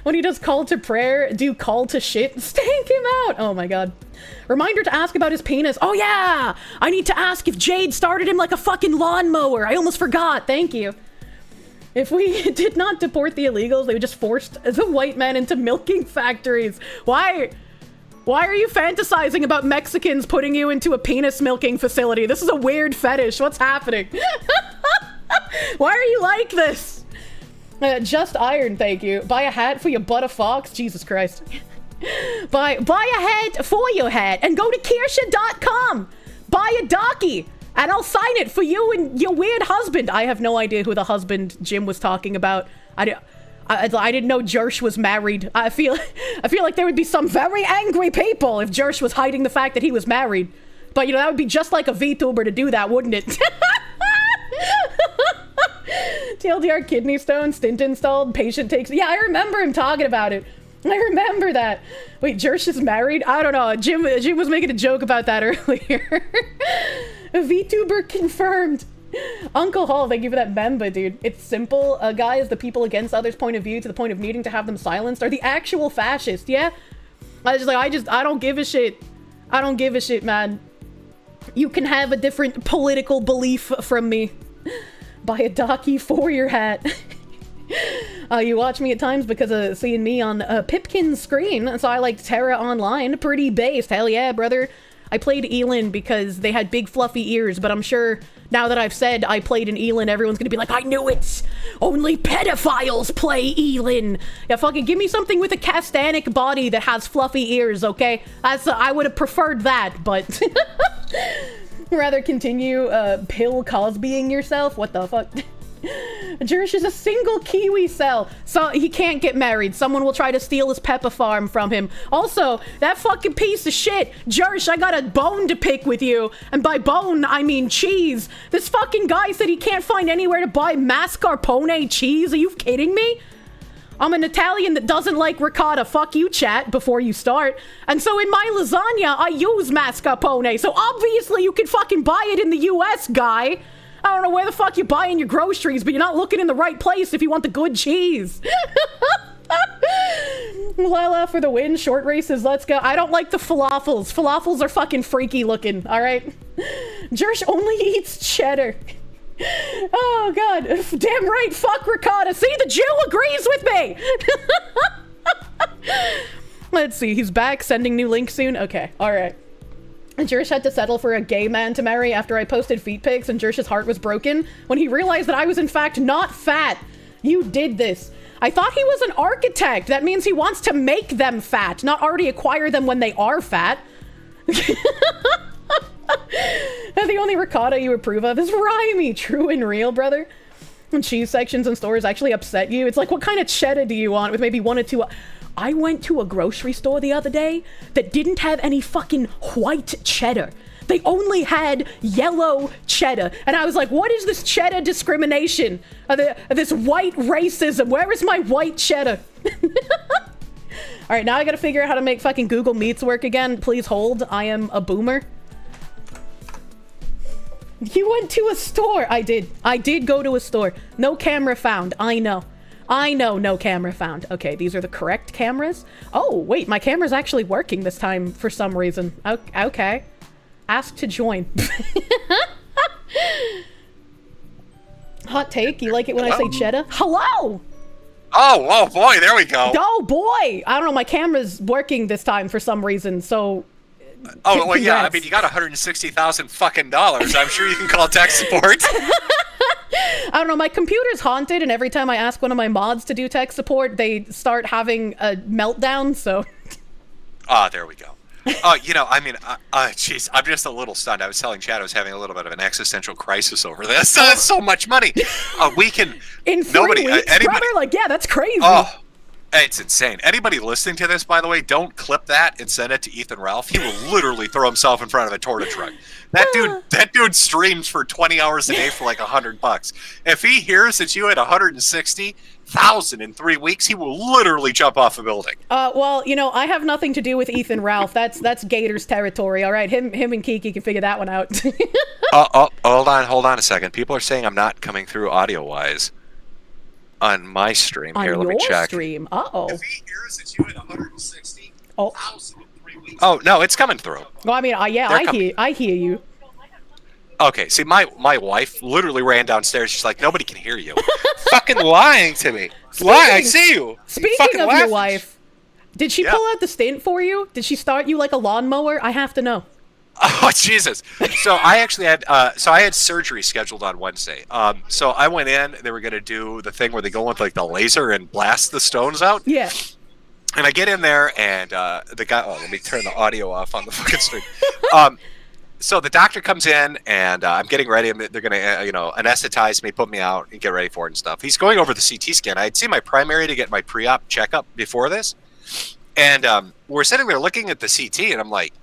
When he does call to prayer, do call to shit? Stank him out! Oh my god. Reminder to ask about his penis. Oh yeah! I need to ask if Jade started him like a fucking lawnmower. I almost forgot. Thank you. If we did not deport the illegals, they would just force the white men into milking factories. Why are you fantasizing about Mexicans putting you into a penis milking facility? This is a weird fetish. What's happening? Why are you like this? Just Iron, thank you. Buy a hat for your butt of fox? Jesus Christ. Buy a hat for your hat and go to Kirsche.com. Buy a docky and I'll sign it for you and your weird husband. I have no idea who the husband Jim was talking about. I didn't know Jersh was married. I feel like there would be some very angry people if Jersh was hiding the fact that he was married. But, you know, that would be just like a VTuber to do that, wouldn't it? TLDR kidney stone, stint installed, patient takes... Yeah, I remember him talking about it. I remember that. Wait, Jersh is married? I don't know. Jim was making a joke about that earlier. VTuber confirmed. Uncle Hall, thank you for that Bemba, dude. It's simple. Guys, the people against others' point of view to the point of needing to have them silenced are the actual fascists, yeah? I don't give a shit. I don't give a shit, man. You can have a different political belief from me. Buy a docky for your hat. You watch me at times because of seeing me on Pipkin's screen, so I liked Terra Online. Pretty based. Hell yeah, brother. I played Elin because they had big fluffy ears, but I'm sure now that I've said I played an Elin, everyone's gonna be like, I knew it! Only pedophiles play Elin! Yeah, fucking give me something with a castanic body that has fluffy ears, okay? I would have preferred that, but... Rather continue pill Cosbying yourself? What the fuck? Jersh is a single Kiwi cell, so he can't get married. Someone will try to steal his pepper farm from him. Also, that fucking piece of shit, Jersh, I got a bone to pick with you. And by bone, I mean cheese. This fucking guy said he can't find anywhere to buy mascarpone cheese. Are you kidding me? I'm an Italian that doesn't like ricotta. Fuck you, chat, before you start. And so in my lasagna, I use mascarpone. So obviously you can fucking buy it in the US, guy. I don't know where the fuck you're buying your groceries, but you're not looking in the right place if you want the good cheese. Lala for the win. Short races, let's go. I don't like the falafels. Falafels are fucking freaky looking, alright? Jersh only eats cheddar. Oh god, damn right, fuck ricotta. See, the Jew agrees with me. Let's see, he's back, sending new link soon. Okay, alright. Jersh had to settle for a gay man to marry after I posted feet pics, and Jersh's heart was broken when he realized that I was in fact not fat. You did this. I thought he was an architect. That means he wants to make them fat, not already acquire them when they are fat. The only ricotta you approve of is Rhymy. True and real, brother. And cheese sections in stores actually upset you. It's like, what kind of cheddar do you want with maybe 1 or 2... I went to a grocery store the other day that didn't have any fucking white cheddar. They only had yellow cheddar. And I was like, what is this cheddar discrimination? This white racism? Where is my white cheddar? Alright, now I gotta figure out how to make fucking Google Meets work again. Please hold. I am a boomer. You went to a store. I did. I did go to a store. No camera found. I know. I know, no camera found. Okay, these are the correct cameras. Oh, wait, my camera's actually working this time for some reason. Okay. Ask to join. Hot take, you like it when I say cheddar? Hello! Oh boy, there we go. Oh boy! I don't know, my camera's working this time for some reason, so... Oh, well, yeah, I mean, you got $160,000 fucking dollars. I'm sure you can call tech support. I don't know, my computer's haunted, and every time I ask one of my mods to do tech support, they start having a meltdown, so... Ah, there we go. You know, I mean, jeez, I'm just a little stunned. I was telling Chad I was having a little bit of an existential crisis over this. That's so much money. We can... In 3 weeks, anybody, brother? Like, yeah, that's crazy. Oh, it's insane. Anybody listening to this, by the way, don't clip that and send it to Ethan Ralph. He will literally throw himself in front of a torta truck. That dude streams for 20 hours a day for like $100. If he hears that you had 160,000 in 3 weeks, he will literally jump off a building. Well, you know, I have nothing to do with Ethan Ralph. That's Gator's territory. All right, him and Kiki can figure that one out. Hold on a second. People are saying I'm not coming through audio-wise on my stream. Here, let me check. Stream. Uh-oh. If he hears that you had 160,000 in 3 weeks. Oh, no, it's coming through. Well, I mean, yeah, I hear you. Okay, see, my wife literally ran downstairs. She's like, nobody can hear you. Fucking lying to me. Lying, I see you. Speaking of your wife, did she pull out the stint for you? Did she start you like a lawnmower? I have to know. Oh, Jesus. So I actually had, I had surgery scheduled on Wednesday. So I went in, they were going to do the thing where they go with like the laser and blast the stones out. Yeah. And I get in there and the guy, let me turn the audio off on the fucking stream. So the doctor comes in and I'm getting ready. They're going to, anesthetize me, put me out and get ready for it and stuff. He's going over the CT scan. I had seen my primary to get my pre-op checkup before this. And we're sitting there looking at the CT and I'm like,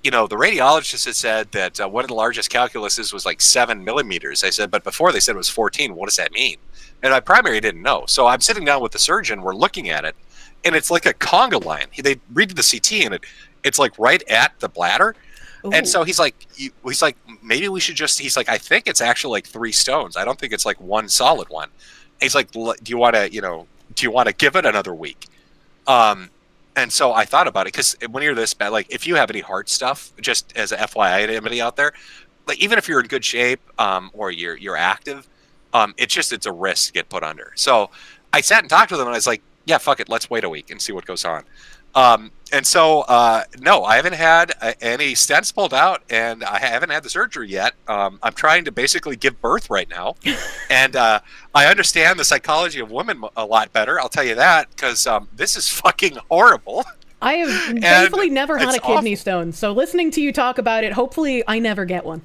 the radiologist had said that one of the largest calculuses was like 7 millimeters. I said, but before they said it was 14. What does that mean? And my primary didn't know. So I'm sitting down with the surgeon. We're looking at it, and it's like a conga line. They read the CT, and it's like right at the bladder. Ooh. And so he's like, maybe we should just. He's like, I think it's actually like 3 stones. I don't think it's like one solid one. And he's like, do you want to give it another week? And so I thought about it because when you're this bad, like if you have any heart stuff, just as an FYI to anybody out there, like even if you're in good shape or you're active, it's a risk to get put under. So I sat and talked with him and I was like, yeah, fuck it, let's wait a week and see what goes on. And so no, I haven't had any stents pulled out and I haven't had the surgery yet. I'm trying to basically give birth right now, and I understand the psychology of women a lot better. I'll tell you that because this is fucking horrible. I have thankfully never had a kidney stone, so listening to you talk about it, hopefully I never get one.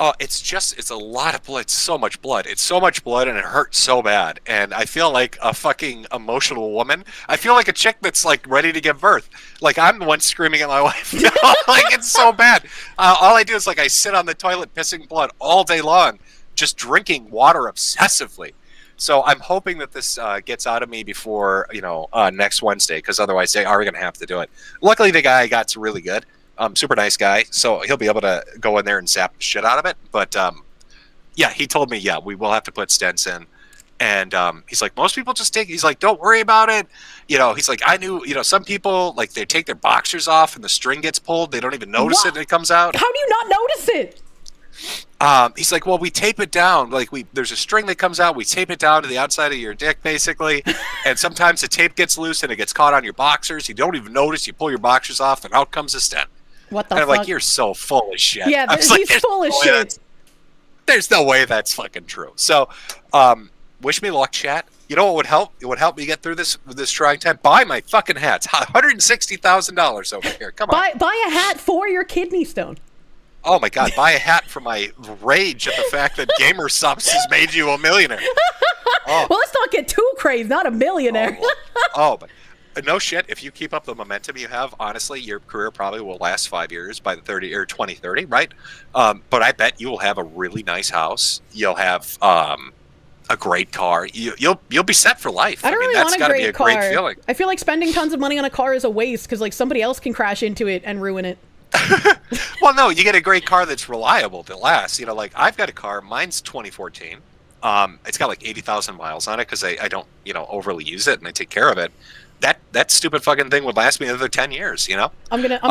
Oh, it's a lot of blood. It's so much blood. It's so much blood, and it hurts so bad. And I feel like a fucking emotional woman. I feel like a chick that's like ready to give birth. Like I'm the one screaming at my wife. Like it's so bad. All I do is like I sit on the toilet pissing blood all day long, just drinking water obsessively. So I'm hoping that this gets out of me before next Wednesday, because otherwise they are going to have to do it. Luckily, the guy got really good, super nice guy, so he'll be able to go in there and zap the shit out of it. But yeah, he told me, yeah, we will have to put stents in. And he's like, most people just take. He's like, don't worry about it. He's like, I knew. Some people like they take their boxers off and the string gets pulled. They don't even notice it when it comes out. How do you not notice it? He's like, well, we tape it down. Like there's a string that comes out. We tape it down to the outside of your dick, basically. And sometimes the tape gets loose and it gets caught on your boxers. You don't even notice. You pull your boxers off and out comes a stent. What the and fuck? I'm like, you're so full of shit. Yeah, he's full of shit. There's no way that's fucking true. So, wish me luck, chat. You know what would help? It would help me get through this trying time. Buy my fucking hats. $160,000 over here. Come on. Buy a hat for your kidney stone. Oh my God! Buy a hat for my rage at the fact that Gamer Subs has made you a millionaire. Well, let's not get too crazy. Not a millionaire. But no shit. If you keep up the momentum you have, honestly, your career probably will last 5 years by the 2030, right? But I bet you will have a really nice house. You'll have a great car. You'll be set for life. I don't really want a great car. Great feeling. I feel like spending tons of money on a car is a waste because like somebody else can crash into it and ruin it. Well, no, you get a great car that's reliable, that lasts. Like I've got a car. Mine's 2014. It's got like 80,000 miles on it because I don't overly use it and I take care of it. That stupid fucking thing would last me another 10 years. I'm gonna buy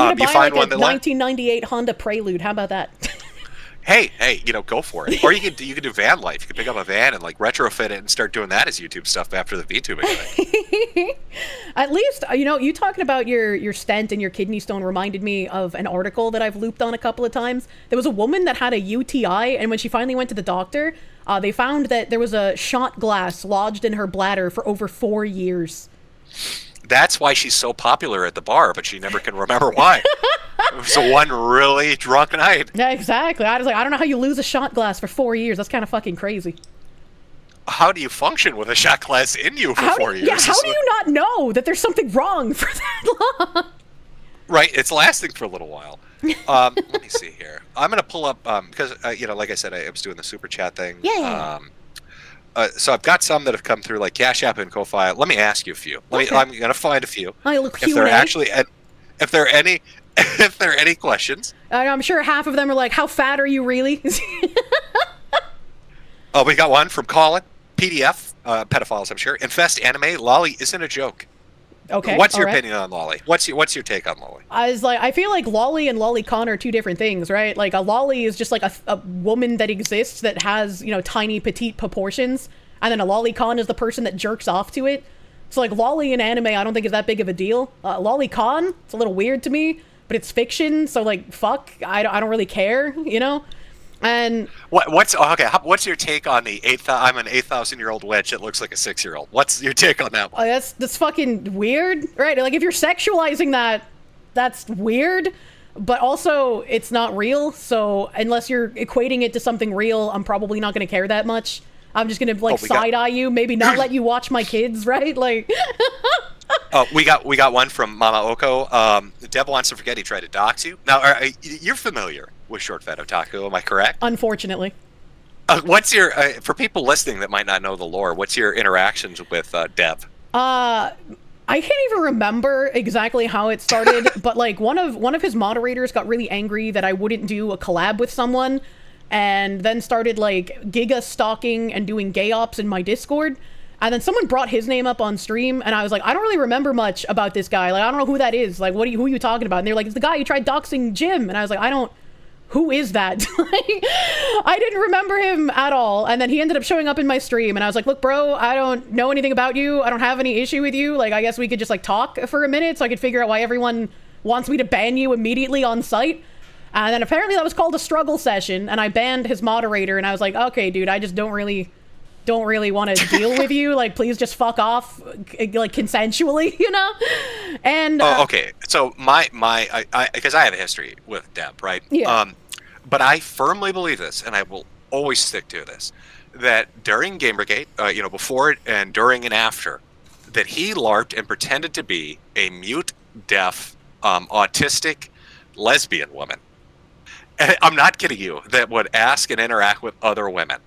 like a 1998 Honda Prelude. How about that? Hey, go for it. Or you could do van life. You could pick up a van and like retrofit it and start doing that as YouTube stuff after the VTubing thing. At least, you talking about your stent and your kidney stone reminded me of an article that I've looped on a couple of times. There was a woman that had a UTI, and when she finally went to the doctor, they found that there was a shot glass lodged in her bladder for over 4 years. That's why she's so popular at the bar, but she never can remember why. It was one really drunk night. Yeah, exactly. I was like, I don't know how you lose a shot glass for 4 years. That's kind of fucking crazy. How do you function with a shot glass in you for 4 years? Yeah, how do you not know that there's something wrong for that long? Right, it's lasting for a little while. Let me see here. I'm going to pull up, because, like I said, I was doing the super chat thing. Yeah. So I've got some that have come through, like Cash App and Ko-Fi. Let me ask you a few. I'm going to find a few. If there are any questions. I'm sure half of them are like, how fat are you really? Oh, we got one from Colin. PDF, pedophiles, I'm sure. Infest anime, Lolly isn't a joke. Okay. What's your opinion on Lolly? What's your take on Lolly? I feel like Lolly and lolicon are two different things, right? Like a lolly is just like a woman that exists that has, tiny petite proportions, and then a lolicon is the person that jerks off to it. So like lolly in anime, I don't think is that big of a deal. Lolicon, it's a little weird to me, but it's fiction, so like fuck, I don't really care, And what's your take on the I'm an 8,000-year-old witch that looks like a 6-year-old? What's your take on that one? That's fucking weird, right? Like if you're sexualizing that, that's weird, but also it's not real. So unless you're equating it to something real, I'm probably not going to care that much. I'm just going to side eye you, maybe not let you watch my kids, right? Like. We got one from Mama Oko. Deb wants to forget he tried to dox you. Now, you're familiar with Short Fat Otaku, am I correct? Unfortunately. What's your for people listening that might not know the lore? What's your interactions with Deb? I can't even remember exactly how it started, but like one of his moderators got really angry that I wouldn't do a collab with someone, and then started like giga stalking and doing gay ops in my Discord. And then someone brought his name up on stream, and I was like, I don't really remember much about this guy. Like, I don't know who that is. Like, who are you talking about? And they're like, it's the guy who tried doxing Jim. And I was like, who is that? I didn't remember him at all. And then he ended up showing up in my stream, and I was like, look, bro, I don't know anything about you. I don't have any issue with you. Like, I guess we could just like talk for a minute so I could figure out why everyone wants me to ban you immediately on site. And then apparently that was called a struggle session, and I banned his moderator, and I was like, okay, dude, I just don't really want to deal with you. Like, please just fuck off, like consensually, And okay, so my because I have a history with Deb, right? Yeah. But I firmly believe this, and I will always stick to this, that during Gamergate, before and during and after, that he LARPed and pretended to be a mute, deaf, autistic, lesbian woman. And I'm not kidding you, that would ask and interact with other women.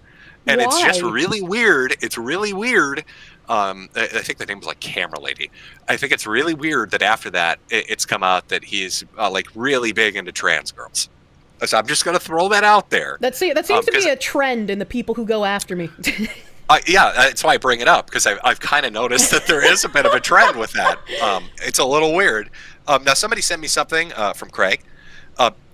And it's just Why? really weird. It's really weird. I think the name was like Camera Lady. I think it's really weird that after that, it's come out that he's like really big into trans girls. So I'm just going to throw that out there. That seems to be a trend in the people who go after me. Yeah, that's why I bring it up, because I've kind of noticed that there is a bit of a trend with that. It's a little weird. Now, somebody sent me something from Craig.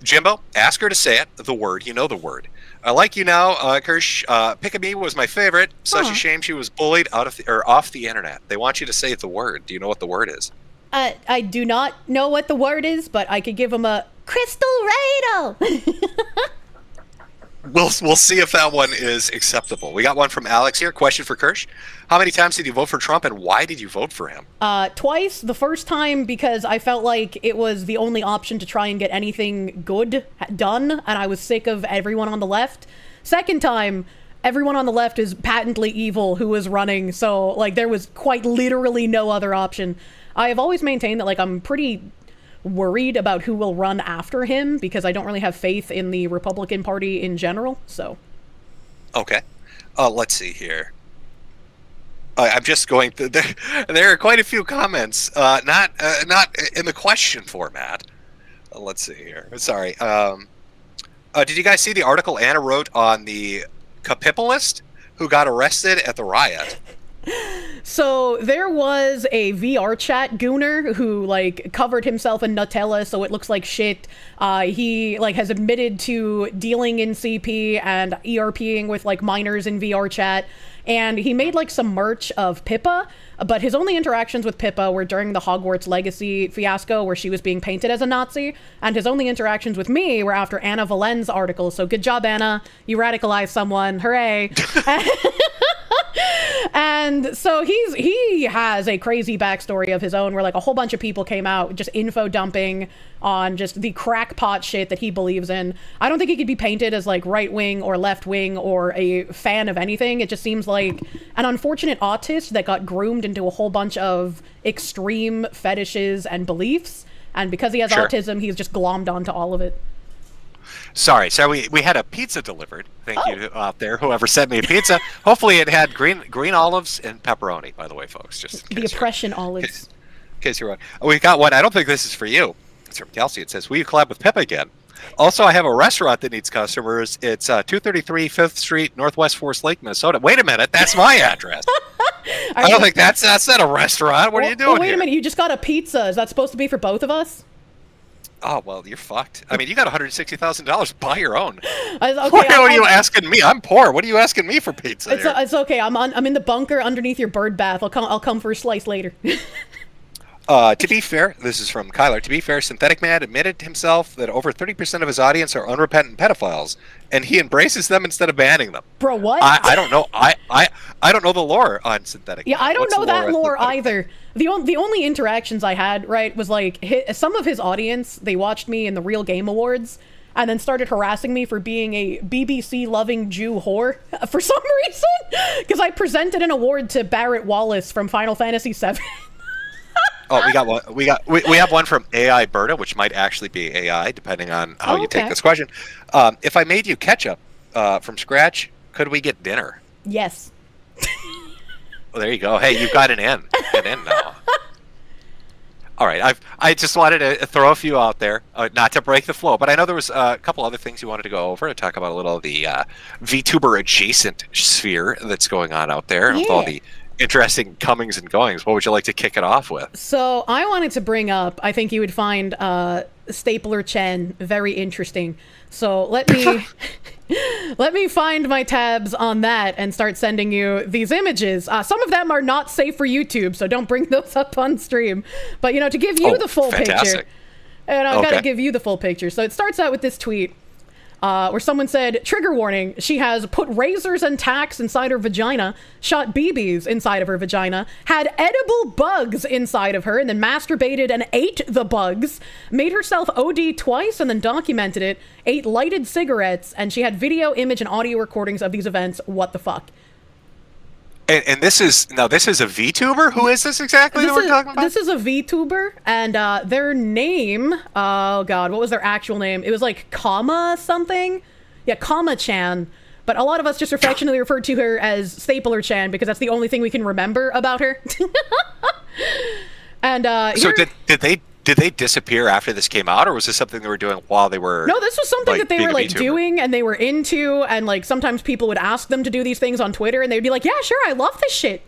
Jimbo, ask her to say it, the word, you know the word. I like you now, Kirsche. Pick-a-me was my favorite. Such a shame she was bullied off the internet. They want you to say the word. Do you know what the word is? I do not know what the word is, but I could give him a crystal radle. We'll see if that one is acceptable. We got one from Alex here. Question for Kirsche. How many times did you vote for Trump, and why did you vote for him? Twice. The first time because I felt like it was the only option to try and get anything good done, and I was sick of everyone on the left. Second time, everyone on the left is patently evil who was running, so like there was quite literally no other option. I have always maintained that like I'm pretty worried about who will run after him because I don't really have faith in the Republican Party in general, so. Okay. Let's see here. I'm just going through. There are quite a few comments, not in the question format. Let's see here. Sorry. Did you guys see the article Anna wrote on the Capipulist who got arrested at the riot? So there was a VR chat gooner who like covered himself in Nutella so it looks like shit. He like has admitted to dealing in CP and ERPing with like minors in VR chat, and he made like some merch of Pippa, but his only interactions with Pippa were during the Hogwarts Legacy fiasco where she was being painted as a Nazi, and his only interactions with me were after Anna Valen's article. So good job, Anna. You radicalized someone. Hooray. And so he has a crazy backstory of his own where like a whole bunch of people came out just info dumping on just the crackpot shit that he believes in. I don't think he could be painted as like right wing or left wing or a fan of anything. It just seems like an unfortunate autist that got groomed into a whole bunch of extreme fetishes and beliefs, and because he has autism, he's just glommed onto all of it. Sorry, so we had a pizza delivered. Thank you out there, whoever sent me a pizza. Hopefully it had green olives and pepperoni, by the way, folks. Just the oppression olives. In case you're wondering. We got one. I don't think this is for you. It's from Kelsey. It says, will you collab with Pippa again? Also, I have a restaurant that needs customers. It's 233 5th Street, Northwest Forest Lake, Minnesota. Wait a minute. That's my address. I don't think that's not a restaurant. What are you doing wait here? A minute. You just got a pizza. Is that supposed to be for both of us? Oh, well, you're fucked. I mean, you got $160,000. Buy your own. Okay, what are you asking me? I'm poor. What are you asking me for pizza? It's okay. I'm in the bunker underneath your bird bath. I'll come for a slice later. To be fair, this is from Kyler. To be fair, Synthetic Man admitted himself that over 30% of his audience are unrepentant pedophiles, and he embraces them instead of banning them. Bro, what? I don't know. I don't know the lore on Synthetic Man. Yeah, I don't What's know the that lore on either. The only interactions I had, right, was like some of his audience, they watched me in the Real Game Awards and then started harassing me for being a BBC-loving Jew whore for some reason, because I presented an award to Barrett Wallace from Final Fantasy VII. Oh, we got one. We have one from AI Berta, which might actually be AI, depending on how you take this question. If I made you ketchup from scratch, could we get dinner? Yes. Well, there you go. Hey, you've got an in now. All right, I just wanted to throw a few out there, not to break the flow, but I know there was a couple other things you wanted to go over to talk about a little of the VTuber adjacent sphere that's going on out there, and with all the interesting comings and goings. What would you like to kick it off with? So I wanted to bring up, I think you would find Stapler Chen very interesting. So let me find my tabs on that and start sending you these images. Some of them are not safe for YouTube, so don't bring those up on stream. But, to give you the full picture. And I've got to give you the full picture. So it starts out with this tweet where someone said, trigger warning, she has put razors and tacks inside her vagina, shot BBs inside of her vagina, had edible bugs inside of her, and then masturbated and ate the bugs, made herself OD twice and then documented it, ate lighted cigarettes, and she had video, image, and audio recordings of these events. What the fuck? And this is a VTuber? Who is this exactly that we're talking about? This is a VTuber, and their name, oh god, what was their actual name? It was like Kama something? Yeah, Kama-chan. But a lot of us just affectionately refer to her as Stapler-chan because that's the only thing we can remember about her. And so did they disappear after this came out, or was this something they were doing while they were? No, this was something like, that they were like VTuber? doing and they were into, and like sometimes people would ask them to do these things on Twitter, and they'd be like, "Yeah, sure, I love this shit."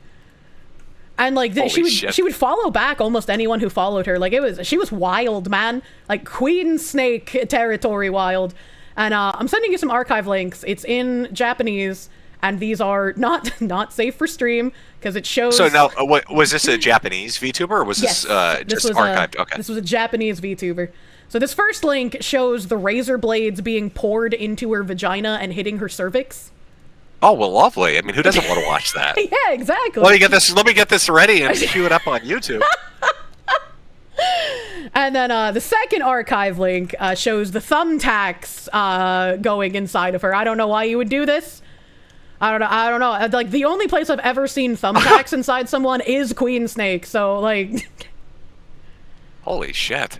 And like she would follow back almost anyone who followed her. Like she was wild, man. Like Queen Snake territory wild. And I'm sending you some archive links. It's in Japanese, and these are not safe for stream because it shows. So now, was this a Japanese VTuber, or was this just archived? Okay. This was a Japanese VTuber. So this first link shows the razor blades being poured into her vagina and hitting her cervix. Oh well, lovely. I mean, who doesn't want to watch that? Yeah, exactly. Let me get this ready and queue it up on YouTube. And then the second archive link shows the thumbtacks going inside of her. I don't know why you would do this. I don't know. Like the only place I've ever seen thumbtacks inside someone is Queen Snake. So like, holy shit.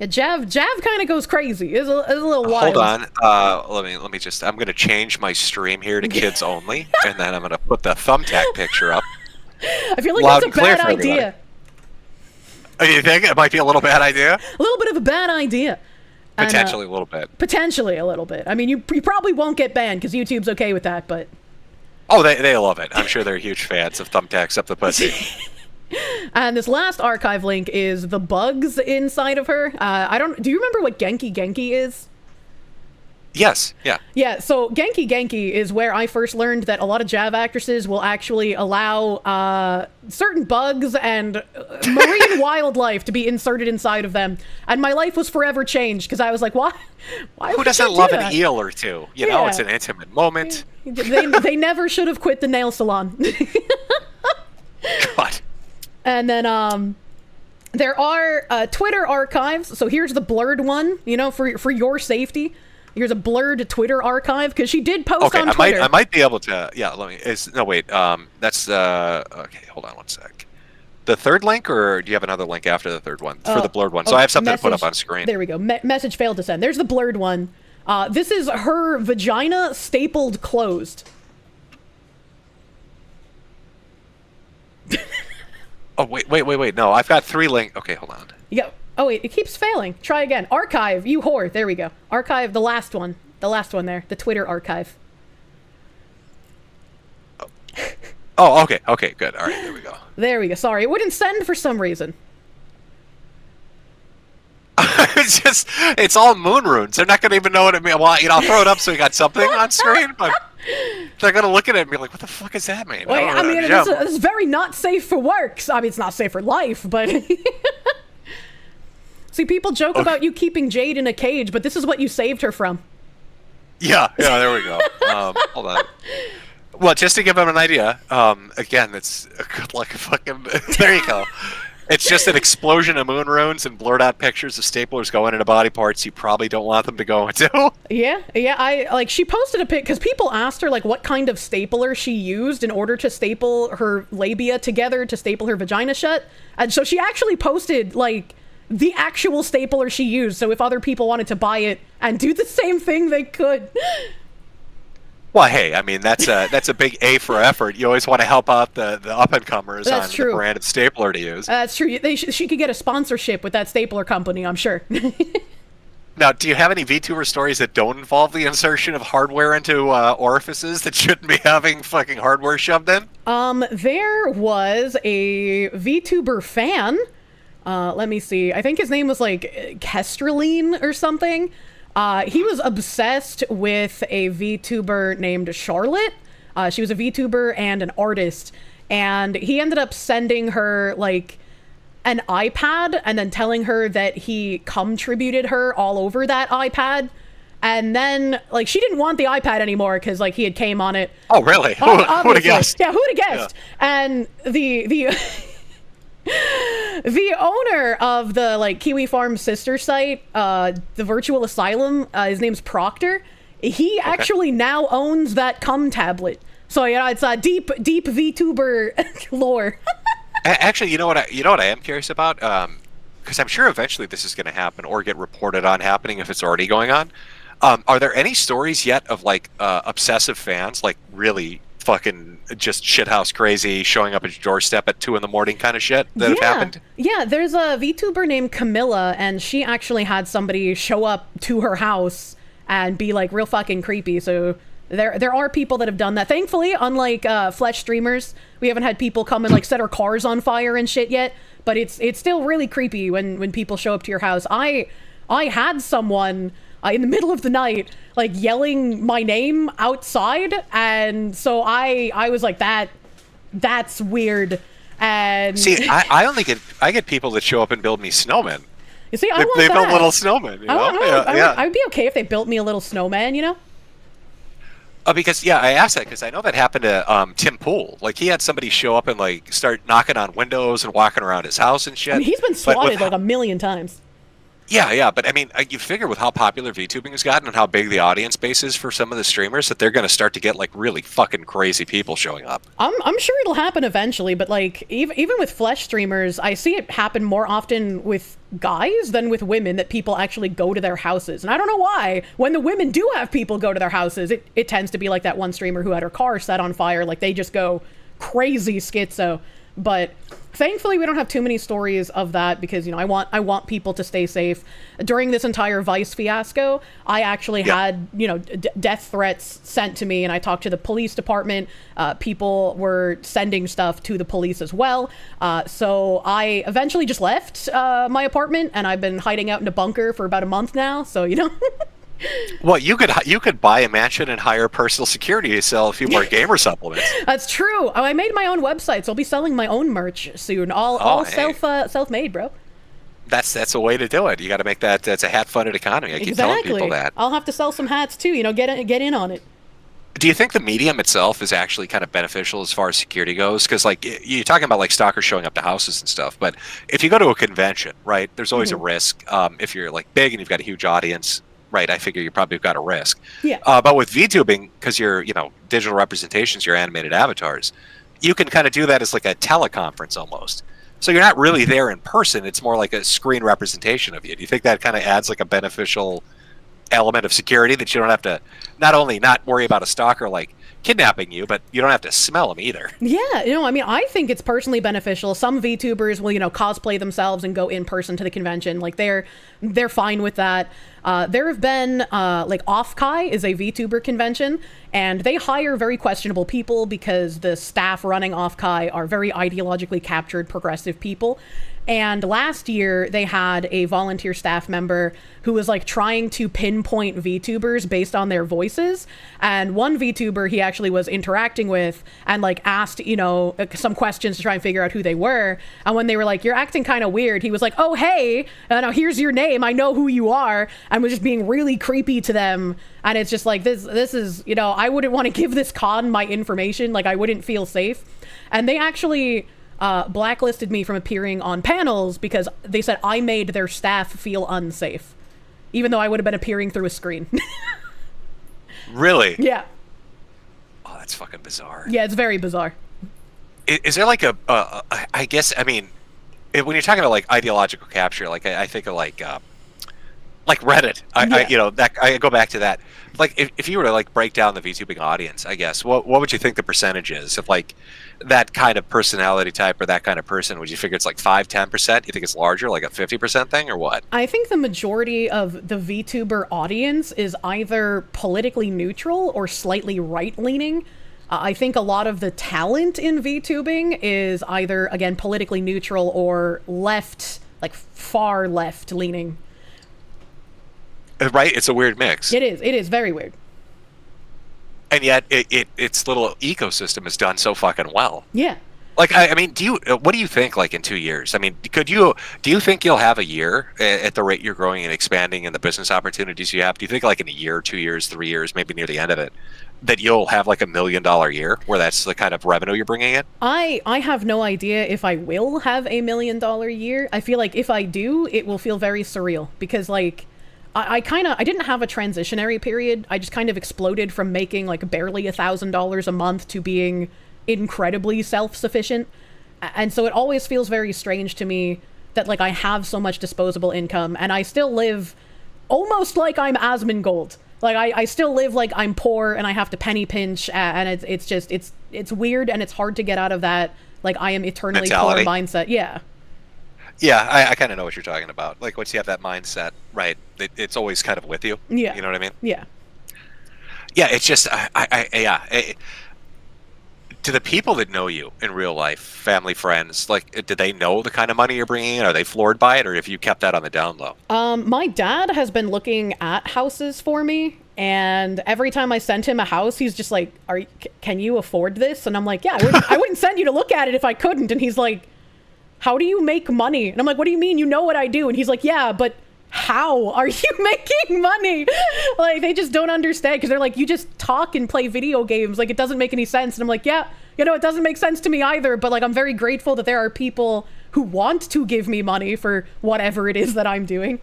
Jav kind of goes crazy. It's a little wild. Hold on. Let me just. I'm gonna change my stream here to kids only, and then I'm gonna put the thumbtack picture up. I feel like that's a bad idea. Oh, you think it might be a little bad idea? A little bit of a bad idea. Potentially a little bit. Potentially a little bit. I mean, you probably won't get banned because YouTube's okay with that, but. Oh, they love it. I'm sure they're huge fans of thumbtacks up the pussy. And this last archive link is the bugs inside of her. Do you remember what Genki Genki is? Yes, yeah. Yeah, so Genki Genki is where I first learned that a lot of Jav actresses will actually allow certain bugs and marine wildlife to be inserted inside of them. And my life was forever changed because I was like, why Who doesn't love an eel or two? You know, it's an intimate moment. They never should have quit the nail salon. God. And then there are Twitter archives. So here's the blurred one, you know, for your safety. Here's a blurred Twitter archive because she did post on Twitter. I might be able to. Yeah, let me. No, wait. That's okay. Hold on one sec. The third link, or do you have another link after the third one for the blurred one? So I have something to put up on screen. There we go. Message failed to send. There's the blurred one. This is her vagina stapled closed. Oh wait. No, I've got 3 links. Okay, hold on. Yeah. Oh wait, it keeps failing. Try again. Archive, you whore. There we go. Archive, the last one. The last one there. The Twitter archive. Oh, okay. Okay, good. All right, there we go. There we go. Sorry, it wouldn't send for some reason. It's all moon runes. They're not going to even know what it means. Well, you know, I'll throw it up so we got something on screen, but they're going to look at it and be like, what the fuck does that mean? Wait, I mean, this is very not safe for work. I mean, it's not safe for life, but... See, people joke about you keeping Jade in a cage, but this is what you saved her from. Yeah, there we go. Hold on. Well, just to give them an idea, again, it's good luck fucking... There you go. It's just an explosion of moon runes and blurred out pictures of staplers going into body parts you probably don't want them to go into. Yeah, she posted a pic because people asked her like what kind of stapler she used in order to staple her labia together to staple her vagina shut. And so she actually posted like the actual stapler she used, so if other people wanted to buy it and do the same thing, they could. Well, hey, I mean, that's a big A for effort. You always want to help out the up-and-comers on the brand of stapler to use. That's true. She could get a sponsorship with that stapler company, I'm sure. Now, do you have any VTuber stories that don't involve the insertion of hardware into orifices that shouldn't be having fucking hardware shoved in? There was a VTuber fan. Let me see. I think his name was like Kestraline or something. He was obsessed with a VTuber named Charlotte. She was a VTuber and an artist. And he ended up sending her like an iPad and then telling her that he contributed her all over that iPad. And then, like, she didn't want the iPad anymore because, like, he had came on it. Oh, really? Who would have guessed? Yeah, who would have guessed? Yeah. And the owner of the like Kiwi Farm sister site, the Virtual Asylum, his name's Proctor. He actually now owns that cum tablet. So yeah, it's a deep VTuber lore. Actually, you know what I am curious about? Because I'm sure eventually this is going to happen or get reported on happening if it's already going on. Are there any stories yet of like obsessive fans, like really fucking just shithouse crazy, showing up at your doorstep at 2 a.m. kind of shit that have happened? Yeah, there's a VTuber named Camilla, and she actually had somebody show up to her house and be like real fucking creepy. So there are people that have done that. Thankfully, unlike Flesh streamers, we haven't had people come and like set our cars on fire and shit yet. But it's still really creepy when people show up to your house. I had someone in the middle of the night like yelling my name outside, and so I was like, that's weird. And see, I get people that show up and build me snowmen. You see, they build little snowmen. You know? I would be okay if they built me a little snowman, you know? Because I asked that because I know that happened to Tim Pool. Like, he had somebody show up and like start knocking on windows and walking around his house and shit. I mean, he's been swatted like a million times. Yeah, but I mean, you figure with how popular VTubing has gotten and how big the audience base is for some of the streamers that they're going to start to get like really fucking crazy people showing up. I'm sure it'll happen eventually, but like even with Flesh streamers, I see it happen more often with guys than with women, that people actually go to their houses. And I don't know why. When the women do have people go to their houses, it tends to be like that one streamer who had her car set on fire. Like, they just go crazy schizo. But thankfully, we don't have too many stories of that because, you know, I want people to stay safe. During this entire Vice fiasco, I actually had, you know, death threats sent to me, and I talked to the police department. People were sending stuff to the police as well. So I eventually just left my apartment, and I've been hiding out in a bunker for about a month now. So, you know. Well, you could buy a mansion and hire personal security to sell a few more gamer supplements. That's true. I made my own website, so I'll be selling my own merch soon. All self-made, bro. That's a way to do it. You got to make that's a hat-funded economy. I keep telling people that. I'll have to sell some hats too. You know, get in on it. Do you think the medium itself is actually kind of beneficial as far as security goes? Because like you're talking about like stalkers showing up to houses and stuff, but if you go to a convention, right, there's always a risk. If you're like big and you've got a huge audience. Right, I figure you probably got a risk. Yeah. But with VTubing, because you're, you know, digital representations, your animated avatars, you can kind of do that as like a teleconference almost. So you're not really there in person. It's more like a screen representation of you. Do you think that kind of adds like a beneficial element of security that you don't have to not only not worry about a stalker like kidnapping you, but you don't have to smell them either? Yeah, you know, I mean, I think it's personally beneficial. Some VTubers will, you know, cosplay themselves and go in person to the convention. Like, they're fine with that. There have been, like, Okage is a VTuber convention, and they hire very questionable people because the staff running Okage are very ideologically captured progressive people. And last year, they had a volunteer staff member who was like trying to pinpoint VTubers based on their voices. And one VTuber he actually was interacting with and like asked, you know, some questions to try and figure out who they were. And when they were like, "You're acting kind of weird," he was like, "Oh, hey, now here's your name. I know who you are." And was just being really creepy to them. And it's just like, this is, you know, I wouldn't want to give this con my information. Like, I wouldn't feel safe. And they actually blacklisted me from appearing on panels because they said I made their staff feel unsafe, even though I would have been appearing through a screen. Really? Yeah. Oh, that's fucking bizarre. Yeah, it's very bizarre. Is there like I guess, I mean, when you're talking about like ideological capture, like I think of like Reddit. I go back to that. Like, if you were to like break down the VTubing audience, I guess, what would you think the percentage is of like that kind of personality type or that kind of person? Would you figure it's like 5-10%? You think it's larger, like a 50% thing, or what? I think the majority of the VTuber audience is either politically neutral or slightly right-leaning. I think a lot of the talent in VTubing is either, again, politically neutral or left, like far left-leaning. Right? It's a weird mix. It is very weird. And yet its little ecosystem is done so fucking well. Yeah. Like, I mean, what do you think, like, in 2 years? I mean, do you think you'll have a year at the rate you're growing and expanding and the business opportunities you have? Do you think, like, in a year, 2 years, 3 years, maybe near the end of it, that you'll have, like, $1 million year where that's the kind of revenue you're bringing in? I have no idea if I will have $1 million year. I feel like if I do, it will feel very surreal because, like, I didn't have a transitionary period. I just kind of exploded from making like barely $1,000 a month to being incredibly self-sufficient. And so it always feels very strange to me that like I have so much disposable income and I still live almost like I'm Asmongold. Like I still live like I'm poor and I have to penny pinch, and it's just it's weird, and it's hard to get out of that like I am eternally mentality. poor mindset. Yeah. Yeah, I kind of know what you're talking about. Like once you have that mindset, right? It's always kind of with you. Yeah. You know what I mean? Yeah. Yeah, it's just to the people that know you in real life, family, friends, like, do they know the kind of money you're bringing in? Are they floored by it, or have you kept that on the down low? My dad has been looking at houses for me, and every time I send him a house, he's just like, can you afford this? And I'm like, yeah, I wouldn't send you to look at it if I couldn't. And he's like, how do you make money? And I'm like, what do you mean? You know what I do? And he's like, yeah, but how are you making money? Like, they just don't understand, because they're like, you just talk and play video games. Like, it doesn't make any sense. And I'm like, yeah, you know, it doesn't make sense to me either. But like, I'm very grateful that there are people who want to give me money for whatever it is that I'm doing.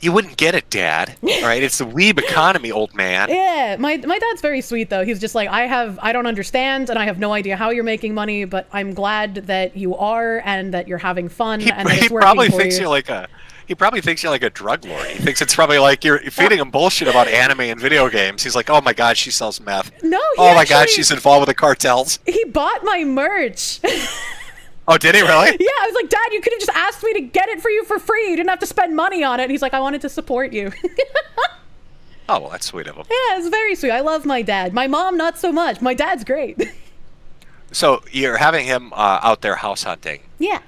You wouldn't get it, Dad. All right, it's the weeb economy, old man. Yeah, my dad's very sweet though. He's just like, I don't understand, and I have no idea how you're making money, but I'm glad that you are, and that you're having fun, and that it's working probably for thinks you. you're like a. He probably thinks you're like a drug lord. He thinks it's probably like you're feeding him bullshit about anime and video games. He's like, oh my god, she sells meth. No, oh my god, she's involved with the cartels. He bought my merch. Oh, did he really? Yeah, I was like, Dad, you could have just asked me to get it for you for free. You didn't have to spend money on it. And he's like, I wanted to support you. Oh, well, that's sweet of him. Yeah, it's very sweet. I love my dad. My mom, not so much. My dad's great. So you're having him out there house hunting. Yeah.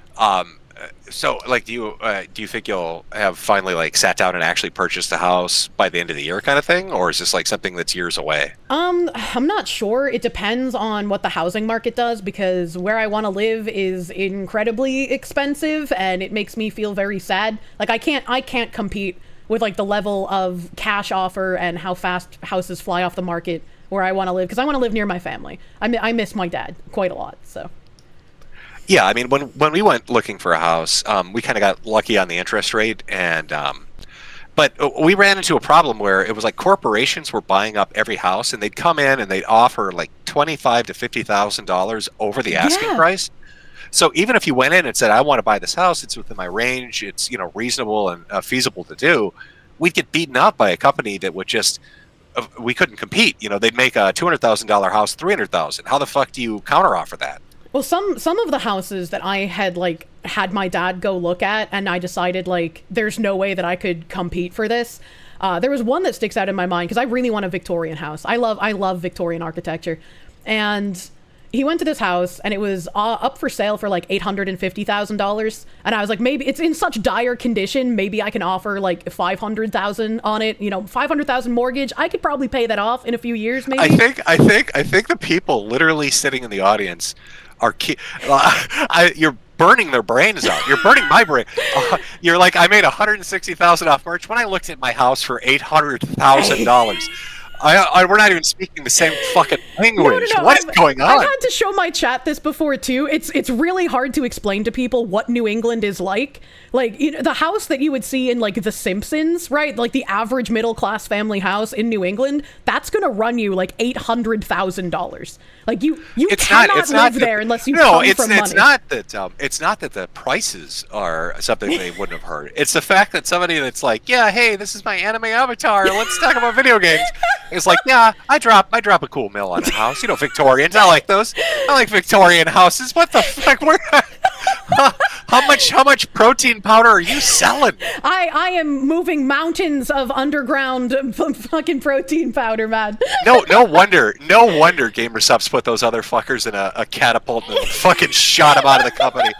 So, like, do you think you'll have finally like sat down and actually purchased a house by the end of the year, kind of thing, or is this like something that's years away? I'm not sure. It depends on what the housing market does, because where I want to live is incredibly expensive, and it makes me feel very sad. Like I can't compete with like the level of cash offer and how fast houses fly off the market where I want to live, because I want to live near my family. I miss my dad quite a lot, so. Yeah, I mean, when we went looking for a house, we kind of got lucky on the interest rate, and but we ran into a problem where it was like corporations were buying up every house, and they'd come in and they'd offer like $25,000 to $50,000 over the asking price. So even if you went in and said, I want to buy this house, it's within my range, it's reasonable and feasible to do, we'd get beaten up by a company that would just we couldn't compete. They'd make a $200,000 house $300,000. How the fuck do you counteroffer that? Well, some of the houses that I had had my dad go look at, and I decided there's no way that I could compete for this. There was one that sticks out in my mind because I really want a Victorian house. I love Victorian architecture, and he went to this house and it was up for sale for like $850,000, and I was like, maybe it's in such dire condition, maybe I can offer like $500,000 on it. $500,000 mortgage. I could probably pay that off in a few years, maybe. I think the people literally sitting in the audience are you're burning their brains out. You're burning my brain. You're like, I made $160,000 off merch when I looked at my house for $800,000. We're not even speaking the same fucking language. No. What is going on? I've had to show my chat this before too. It's really hard to explain to people what New England is like. The house that you would see in like The Simpsons, right? Like the average middle class family house in New England, that's gonna run you like $800,000. Like you cannot live there unless you come from money. It's not that the prices are something they wouldn't have heard. It's the fact that somebody that's like, yeah, hey, this is my anime avatar. Let's talk about video games. It's like, yeah, I drop a cool mill on a house. Victorians. I like those. I like Victorian houses. What the fuck? How much protein powder are you selling? I am moving mountains of underground fucking protein powder, man. No wonder GamerSupps put those other fuckers in a catapult and fucking shot them out of the company.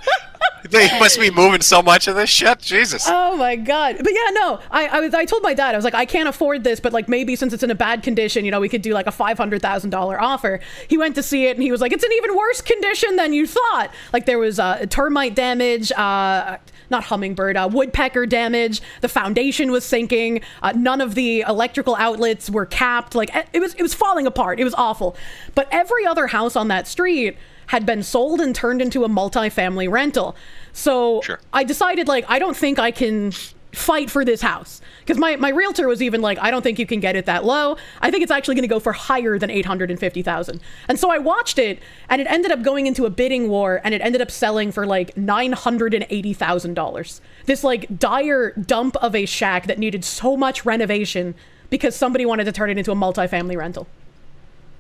They must be moving so much of this shit. Jesus. Oh my god. But yeah, no. I told my dad, I was like, I can't afford this, but like maybe since it's in a bad condition, we could do like a $500,000 offer. He went to see it and he was like, it's in even worse condition than you thought. Like there was termite damage, not hummingbird, woodpecker damage. The foundation was sinking. None of the electrical outlets were capped. Like it was falling apart. It was awful. But every other house on that street had been sold and turned into a multi-family rental. So sure. I decided I don't think I can fight for this house, because my realtor was even like, I don't think you can get it that low. I think it's actually going to go for higher than $850,000. And so I watched it, and it ended up going into a bidding war, and it ended up selling for like $980,000. This dire dump of a shack that needed so much renovation, because somebody wanted to turn it into a multifamily rental.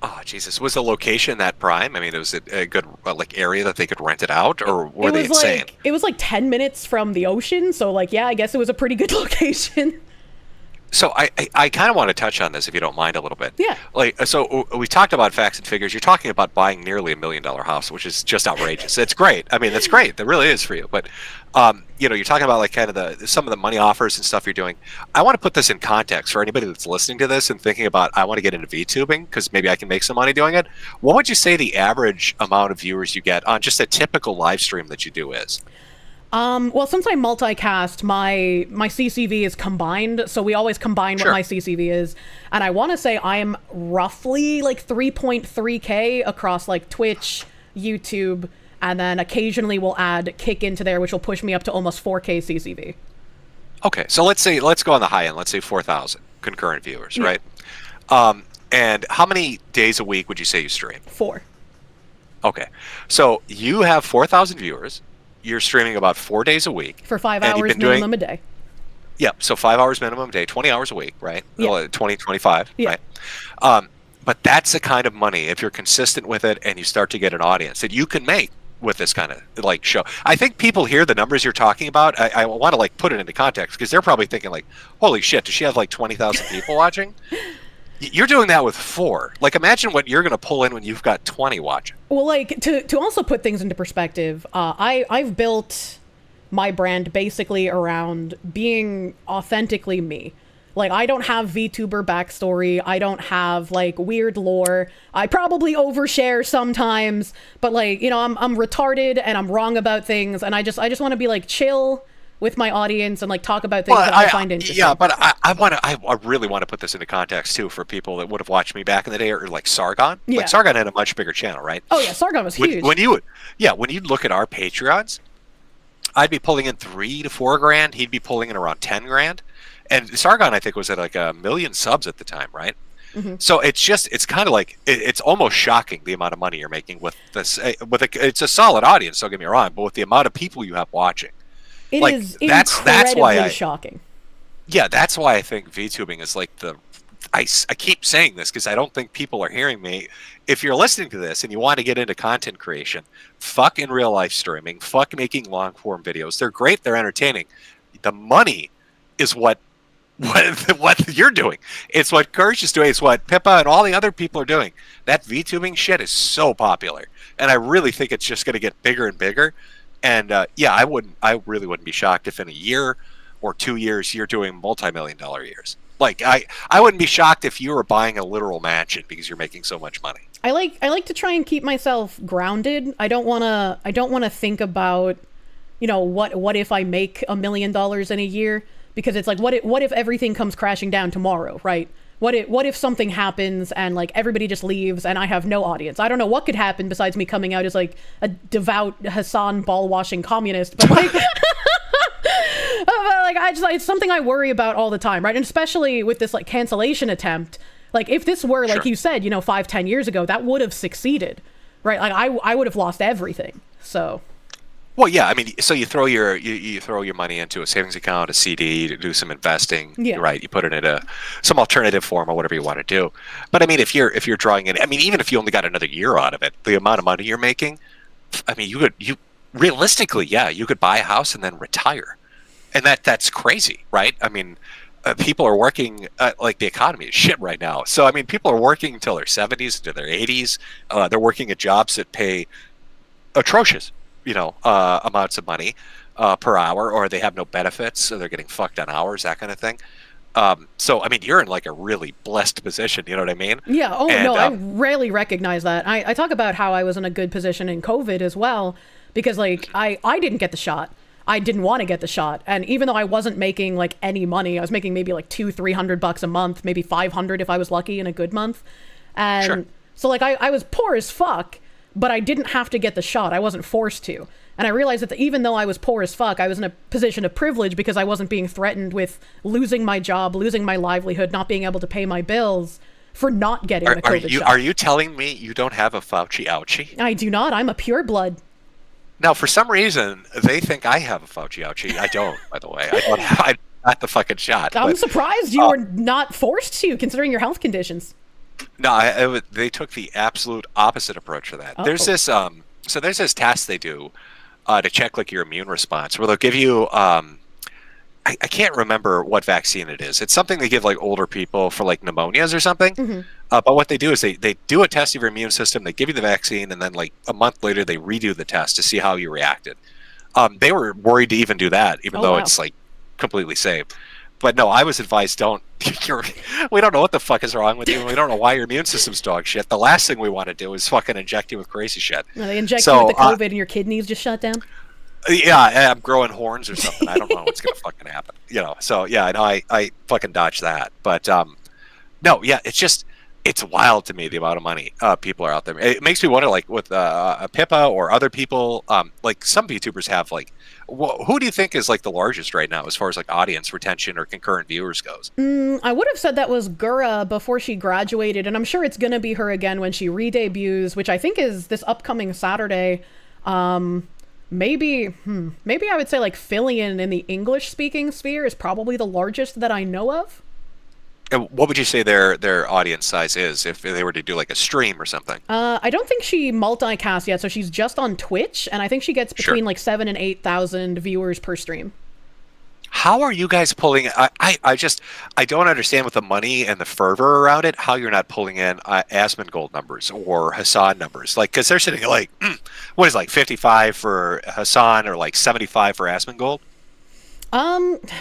Oh Jesus! Was the location that prime? I mean, it was a good like area that they could rent it out, or were they insane? It was like 10 minutes from the ocean, so like yeah, I guess it was a pretty good location. So I kind of want to touch on this if you don't mind a little bit. Yeah. Like so we talked about facts and figures. You're talking about buying nearly $1 million house, which is just outrageous. It's great. I mean, that's great. That really is for you. But you know, you're talking about like kind of some of the money offers and stuff you're doing. I want to put this in context for anybody that's listening to this and thinking about I want to get into VTubing because maybe I can make some money doing it. What would you say the average amount of viewers you get on just a typical live stream that you do is? Well, since I multicast, my CCV is combined, so we always combine what my CCV is, and I want to say I'm roughly like 3.3K across like Twitch, YouTube, and then occasionally we'll add Kick into there, which will push me up to almost 4K CCV. Okay, so let's go on the high end. Let's say 4,000 concurrent viewers, right? And how many days a week would you say you stream? 4. Okay, so you have 4,000 viewers. You're streaming about 4 days a week. For 5 hours minimum a day. Yep, so 5 hours minimum a day, 20 hours a week, right? Yeah. 20, 25, right? But that's the kind of money, if you're consistent with it and you start to get an audience, that you can make with this kind of like show. I think people hear the numbers you're talking about. I want to like put it into context because they're probably thinking like, holy shit, does she have like 20,000 people watching? You're doing that with 4. Like, imagine what you're going to pull in when you've got 20 watching. Well, like, to also put things into perspective, I've built my brand basically around being authentically me. Like, I don't have VTuber backstory. I don't have, like, weird lore. I probably overshare sometimes, but, like, you know, I'm retarded and I'm wrong about things, and I just want to be, like, chill with my audience and like talk about things that I find interesting. Yeah, but I really want to put this into context too for people that would have watched me back in the day, or like Sargon. Yeah. Like Sargon had a much bigger channel, right? Oh yeah, Sargon was huge. When you look at our Patreons, I'd be pulling in $3 to $4 grand. He'd be pulling in around 10 grand, and Sargon I think was at like 1 million subs at the time, right? Mm-hmm. So it's kind of like it's almost shocking the amount of money you're making with this. It's a solid audience, don't get me wrong, but with the amount of people you have watching. It like, is that's why shocking. Yeah, that's why I think VTubing is like I keep saying this because I don't think people are hearing me. If you're listening to this and you want to get into content creation, fuck in real life streaming, fuck making long form videos. They're great, they're entertaining. The money is what you're doing. It's what Kirsche is doing. It's what Pippa and all the other people are doing. That VTubing shit is so popular, and I really think it's just going to get bigger and bigger. And yeah, I really wouldn't be shocked if in a year or 2 years you're doing multi-million-dollar years. Like I wouldn't be shocked if you were buying a literal mansion because you're making so much money. I like to try and keep myself grounded. I don't wanna think about, you know, what if I make $1 million in a year, because it's like what if everything comes crashing down tomorrow, right? What if something happens and like everybody just leaves and I have no audience? I don't know what could happen besides me coming out as like a devout Hassan ball-washing communist, but like, it's something I worry about all the time, right? And especially with this like cancellation attempt, like if this were like you said, you know, 5-10 years ago, that would have succeeded, right? Like I would have lost everything. So. Well, yeah, I mean, so you throw your money into a savings account, a CD, to do some investing, right? You put it in some alternative form or whatever you want to do. But I mean, if you're drawing in, I mean, even if you only got another year out of it, the amount of money you're making, I mean, you realistically, yeah, you could buy a house and then retire, and that's crazy, right? I mean, people are working like the economy is shit right now. So I mean, people are working until their 70s, into their 80s. They're working at jobs that pay atrocious, you know, amounts of money per hour, or they have no benefits, so they're getting fucked on hours, that kind of thing. So, I mean, you're in like a really blessed position, you know what I mean? Yeah, I rarely recognize that. I talk about how I was in a good position in COVID as well, because like I didn't get the shot. I didn't want to get the shot. And even though I wasn't making like any money, I was making maybe like $200-300 a month, maybe 500 if I was lucky in a good month. And so like I was poor as fuck, but I didn't have to get the shot. I wasn't forced to. And I realized that even though I was poor as fuck, I was in a position of privilege because I wasn't being threatened with losing my job, losing my livelihood, not being able to pay my bills for not getting the COVID shot. Are you telling me you don't have a Fauci ouchie? I do not. I'm a pureblood. Now, for some reason, they think I have a Fauci ouchie. I don't, by the way. got the fucking shot. I'm but, surprised you were not forced to, considering your health conditions. No, they took the absolute opposite approach for that. Oh. There's this so there's this test they do to check like your immune response, where they'll give you I can't remember what vaccine it is. It's something they give like older people for like pneumonias or something. Mm-hmm. But what they do is they do a test of your immune system. They give you the vaccine, and then like a month later they redo the test to see how you reacted. They were worried to even do that, even though it's like completely safe. But no, I was advised don't. We don't know what the fuck is wrong with you. We don't know why your immune system's dog shit. The last thing we want to do is fucking inject you with crazy shit. No, they inject you with the COVID and your kidneys just shut down. Yeah, I'm growing horns or something. I don't know what's gonna fucking happen. So yeah, no, I fucking dodged that. But no, yeah, it's wild to me the amount of money people are out there. It makes me wonder, like with Pippa or other people, like some VTubers have like, who do you think is like the largest right now as far as like audience retention or concurrent viewers goes? I would have said that was Gura before she graduated, and I'm sure it's gonna be her again when she re-debuts, which I think is this upcoming Saturday. Maybe I would say like Fillion in the English-speaking sphere is probably the largest that I know of. And what would you say their audience size is if they were to do like a stream or something? I don't think she multicasts yet, so she's just on Twitch, and I think she gets between like 7,000 and 8,000 viewers per stream. How are you guys pulling? I don't understand with the money and the fervor around it, how you're not pulling in Asmongold numbers or Hassan numbers. Like, because they're sitting at like, what is it, like 55 for Hassan or like 75 for Asmongold?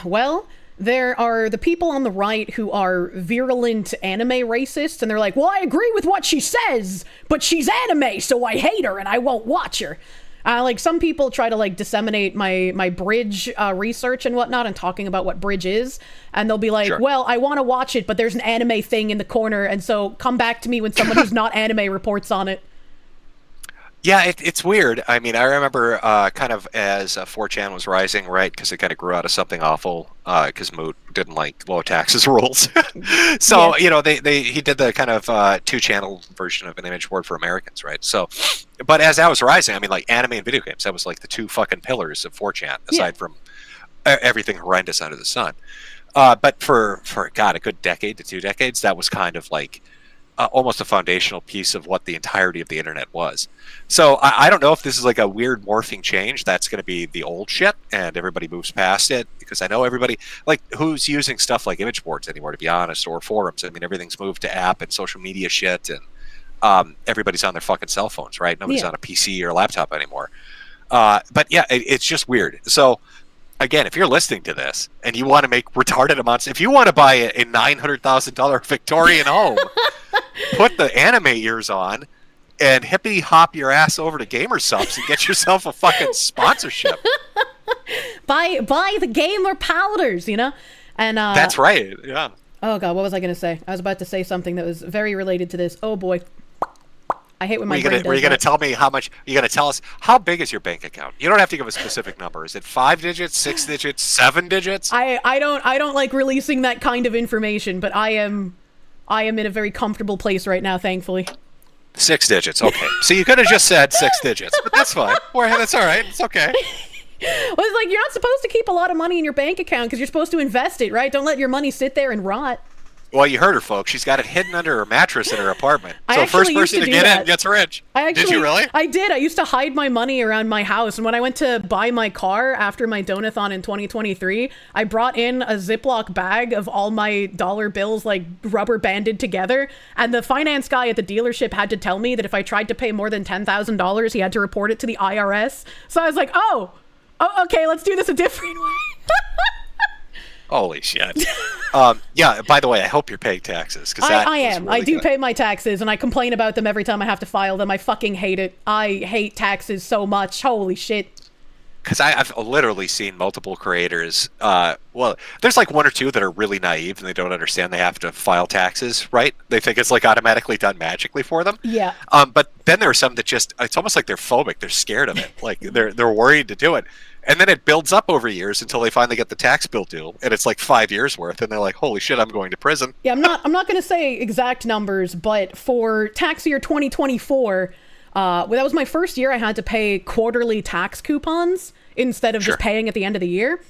Well, there are the people on the right who are virulent anime racists, and they're like, well, I agree with what she says, but she's anime, so I hate her and I won't watch her. Like some people try to like disseminate my Bridge research and whatnot and talking about what Bridge is, and they'll be like, well, I want to watch it, but there's an anime thing in the corner, and so come back to me when someone who's not anime reports on it. Yeah, it's weird. I mean, I remember kind of as 4chan was rising, right, because it kind of grew out of something awful because Moot didn't like low taxes rules. So, he did the kind of 2-channel version of an image board for Americans, right? So, but as that was rising, I mean, like anime and video games, that was like the two fucking pillars of 4chan, aside from everything horrendous under the sun. But for God, a good decade to 2 decades, that was kind of like almost a foundational piece of what the entirety of the internet was. So I don't know if this is like a weird morphing change that's going to be the old shit and everybody moves past it, because I know everybody, like, who's using stuff like image boards anymore, to be honest, or forums. I mean, everything's moved to app and social media shit, and everybody's on their fucking cell phones, right? Nobody's on a PC or a laptop anymore. But yeah, it's just weird. So again, if you're listening to this and you want to make retarded amounts, if you want to buy a $900,000 Victorian home, put the anime ears on and hippity hop your ass over to Gamer Subs and get yourself a fucking sponsorship. Buy the gamer powders, and that's right. Yeah. Oh god, what was I gonna say? I was about to say something that was very related to this. Oh boy. I hate when my brain does Were you going to tell me how much? You're going to tell us how big is your bank account? You don't have to give a specific number. Is it 5 digits, 6 digits, 7 digits? I don't like releasing that kind of information, but I am in a very comfortable place right now, thankfully. 6 digits, okay. So you could have just said 6 digits, but that's fine. That's all right. It's okay. Well, it's like you're not supposed to keep a lot of money in your bank account because you're supposed to invest it, right? Don't let your money sit there and rot. Well, you heard her, folks. She's got it hidden under her mattress in her apartment. So first person to get in gets rich. Did you really? I did. I used to hide my money around my house. And when I went to buy my car after my donathon in 2023, I brought in a Ziploc bag of all my dollar bills, like rubber banded together. And the finance guy at the dealership had to tell me that if I tried to pay more than $10,000, he had to report it to the IRS. So I was like, oh, okay, let's do this a different way. Holy shit. Yeah, by the way, I hope you're paying taxes. I am. Really I do good. pay my taxes, and I complain about them every time I have to file them. I fucking hate it. I hate taxes so much. Holy shit. Because I've literally seen multiple creators, well, there's like 1 or 2 that are really naive and they don't understand they have to file taxes, right? They think it's like automatically done magically for them. Yeah. But then there are some that just, it's almost like they're phobic. They're scared of it. Like they're worried to do it. And then it builds up over years until they finally get the tax bill due, and it's like 5 years worth, and they're like, "Holy shit, I'm going to prison." Yeah, I'm not going to say exact numbers, but for tax year 2024, that was my first year I had to pay quarterly tax coupons instead of just paying at the end of the year.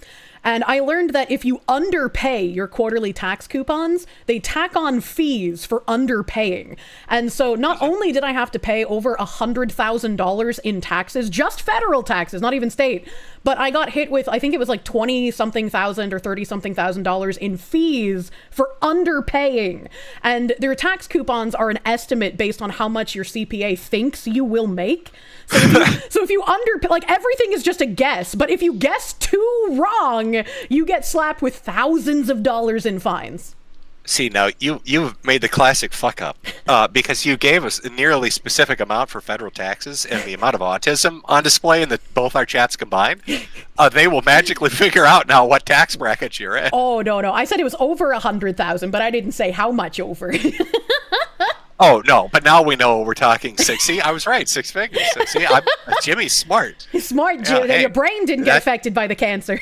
And I learned that if you underpay your quarterly tax coupons, they tack on fees for underpaying. And so not only did I have to pay over $100,000 in taxes, just federal taxes, not even state, but I got hit with, I think it was like 20-something thousand or 30-something thousand dollars in fees for underpaying. And their tax coupons are an estimate based on how much your CPA thinks you will make. So if you underpay, like, everything is just a guess, but if you guess too wrong, you get slapped with thousands of dollars in fines. See, now you've made the classic fuck up because you gave us a nearly specific amount for federal taxes and the amount of autism on display in both our chats combined. They will magically figure out now what tax bracket you're in. Oh, no. I said it was over 100,000, but I didn't say how much over. Oh, no, but now we know we're talking 60. I was right, 6 figures. See, Jimmy's smart. He's smart, Jim. Your brain didn't get affected by the cancer.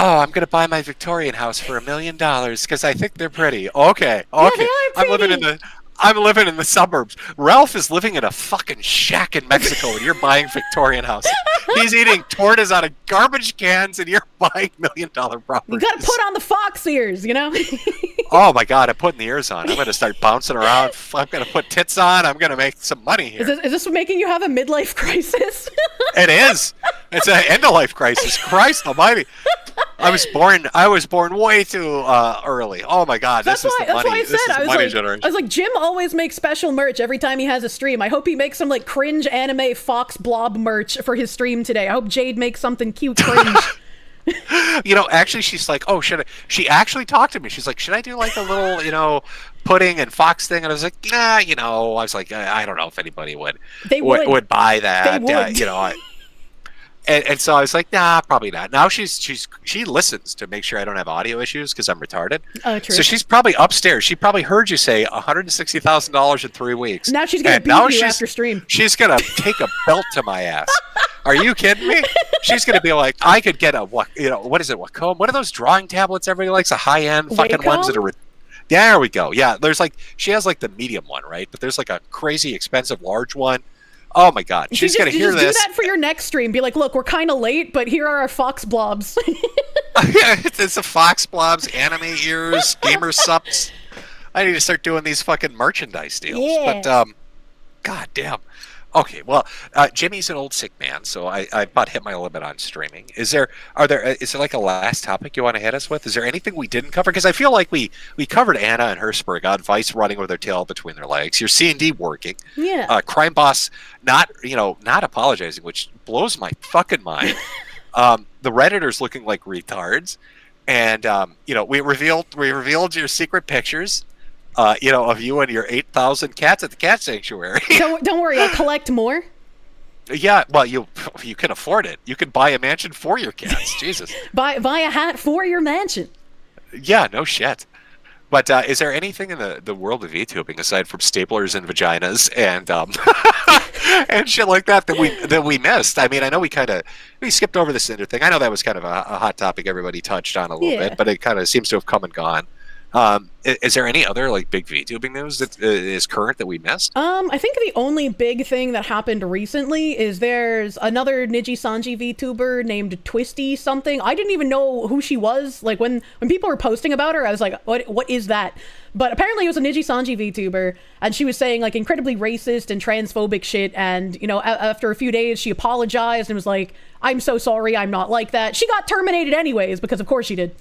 Oh, I'm going to buy my Victorian house for $1 million because I think they're pretty. Okay. Yeah, they are pretty. I'm living in the suburbs. Ralph is living in a fucking shack in Mexico and you're buying Victorian houses. He's eating tortas out of garbage cans and you're buying $1 million properties. You got to put on the fox ears, you know? Oh my God, I'm putting the ears on. I'm going to start bouncing around. I'm going to put tits on. I'm going to make some money here. Is this making you have a midlife crisis? It is. It's an end-of-life crisis. Christ almighty. I was born way too early. Oh my God, this is the money. This is the money generation. I was like, Jim always makes special merch every time he has a stream. I hope he makes some like cringe anime Fox Blob merch for his stream today. I hope Jade makes something cute cringe. You know, actually, she's like, oh, she actually talked to me. She's like, should I do like a little, pudding and fox thing? And I was like, nah, I was like, I don't know if anybody would buy that. They would. And so I was like, nah, probably not. Now she listens to make sure I don't have audio issues because I'm retarded. Oh, true. So she's probably upstairs. She probably heard you say $160,000 in 3 weeks. Now she's gonna beat you after stream. She's gonna take a belt to my ass. Are you kidding me? She's gonna be like, I could get what is it? Wacom? What are those drawing tablets everybody likes? The high end fucking ones that are. There we go. Yeah, there's she has like the medium one, right? But there's like a crazy expensive large one. Oh my God, she's gonna hear this. Do that for your next stream. Be like, look, we're kind of late, but here are our Fox Blobs. It's the Fox Blobs, anime ears, gamer sups. I need to start doing these fucking merchandise deals. Yeah. But God damn. Okay, well, Jimmy's an old sick man, so I about hit my limit on streaming. Is there like a last topic you want to hit us with? Is there anything we didn't cover? Because I feel like we covered Anna and Hertzberg on Vice running with their tail between their legs. Your C&D working. Yeah. Crime Boss not apologizing, which blows my fucking mind. The Redditors looking like retards, and we revealed your secret pictures. Of you and your 8,000 cats at the cat sanctuary. Don't worry, I'll collect more. Yeah, well, you can afford it. You can buy a mansion for your cats. Jesus. Buy a hat for your mansion. Yeah, no shit. But is there anything in the world of VTubing aside from staplers and vaginas and and shit like that we missed? I mean, I know we skipped over the Cinder thing. I know that was kind of a hot topic everybody touched on a little bit, but it kind of seems to have come and gone. Is there any other like big VTubing news that is current that we missed? I think the only big thing that happened recently is there's another Niji Sanji VTuber named Twisty something. I didn't even know who she was. Like when people were posting about her, I was like, what is that? But apparently it was a Niji Sanji VTuber, and she was saying like incredibly racist and transphobic shit. And after a few days, she apologized and was like, "I'm so sorry, I'm not like that." She got terminated anyways because of course she did.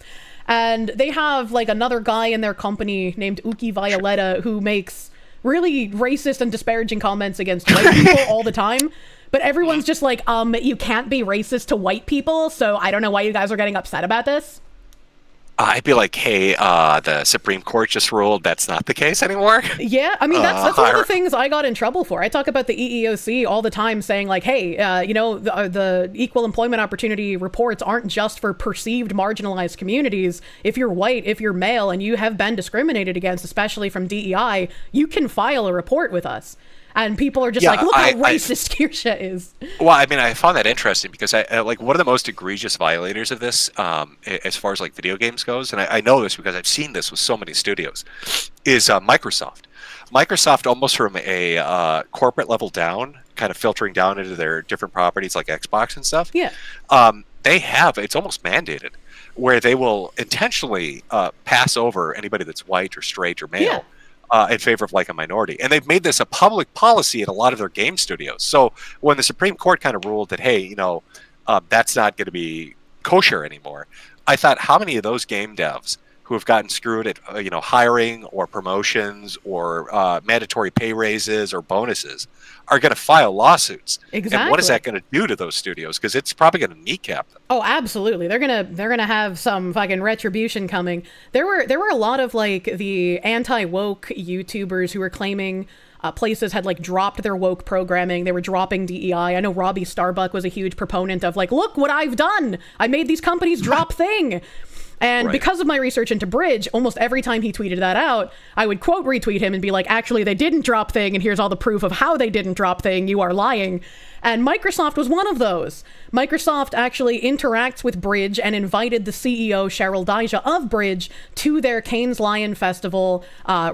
And they have like another guy in their company named Uki Violetta who makes really racist and disparaging comments against white people all the time. But everyone's just like, you can't be racist to white people, so I don't know why you guys are getting upset about this. I'd be like, hey, the Supreme Court just ruled that's not the case anymore. Yeah, I mean, that's one of the things I got in trouble for. I talk about the EEOC all the time saying like, hey, the equal employment opportunity reports aren't just for perceived marginalized communities. If you're white, if you're male, and you have been discriminated against, especially from DEI, you can file a report with us. And people are just like, look how racist Kirsche is. Well, I mean, I found that interesting because I like one of the most egregious violators of this, as far as like video games goes, and I know this because I've seen this with so many studios, is Microsoft. Microsoft, almost from a corporate level down, kind of filtering down into their different properties like Xbox and stuff. Yeah. They have, it's almost mandated, where they will intentionally pass over anybody that's white or straight or male in favor of like a minority. And they've made this a public policy at a lot of their game studios. So when the Supreme Court kind of ruled that, hey, that's not going to be kosher anymore, I thought, how many of those game devs who have gotten screwed at hiring or promotions or mandatory pay raises or bonuses are going to file lawsuits? Exactly. And what is that going to do to those studios? Because it's probably going to kneecap them. Oh, absolutely. They're gonna have some fucking retribution coming. There were a lot of like the anti-woke YouTubers who were claiming places had like dropped their woke programming. They were dropping DEI. I know Robbie Starbuck was a huge proponent of like, look what I've done. I made these companies drop thing. And because of my research into Bridge, almost every time he tweeted that out, I would quote retweet him and be like, actually, they didn't drop thing, and here's all the proof of how they didn't drop thing. You are lying. And Microsoft was one of those. Microsoft actually interacts with Bridge and invited the CEO, Cheryl Dijja of Bridge, to their Cannes Lion Festival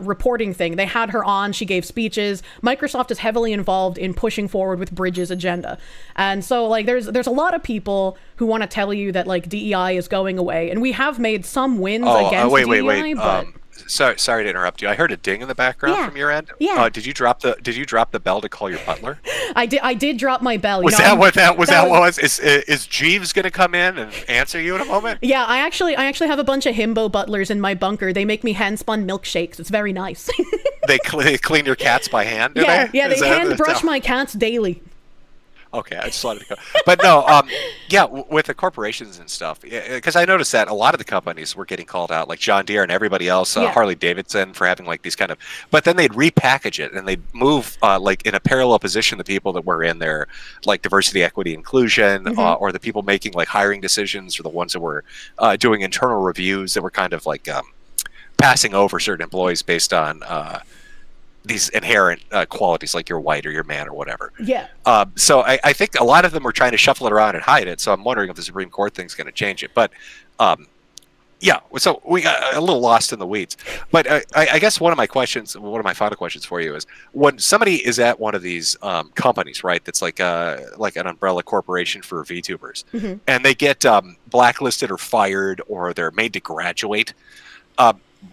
reporting thing. They had her on. She gave speeches. Microsoft is heavily involved in pushing forward with Bridge's agenda. And so, like, there's a lot of people who want to tell you that, like, DEI is going away. And we have made some wins against DEI, but... Sorry to interrupt you. I heard a ding in the background from your end. Yeah. Did you drop the bell to call your butler? I did drop my bell. Was that what that was? Is Jeeves going to come in and answer you in a moment? Yeah, I actually have a bunch of himbo butlers in my bunker. They make me hand spun milkshakes. It's very nice. They clean your cats by hand, do yeah, they? Yeah, they hand brush my cats daily. Okay, I just wanted to go. But no, with the corporations and stuff, because I noticed that a lot of the companies were getting called out, like John Deere and everybody else, Harley Davidson, for having like these kind of, but then they'd repackage it and they'd move like in a parallel position the people that were in their like diversity, equity, inclusion, or the people making like hiring decisions, or the ones that were doing internal reviews that were kind of like passing over certain employees based on these inherent qualities, like you're white or you're man or whatever. Yeah. So I think a lot of them are trying to shuffle it around and hide it. So I'm wondering if the Supreme Court thing's going to change it. But yeah, so we got a little lost in the weeds. But I guess one of my final questions for you is, when somebody is at one of these companies, right, that's like an umbrella corporation for VTubers, and they get blacklisted or fired, or they're made to graduate,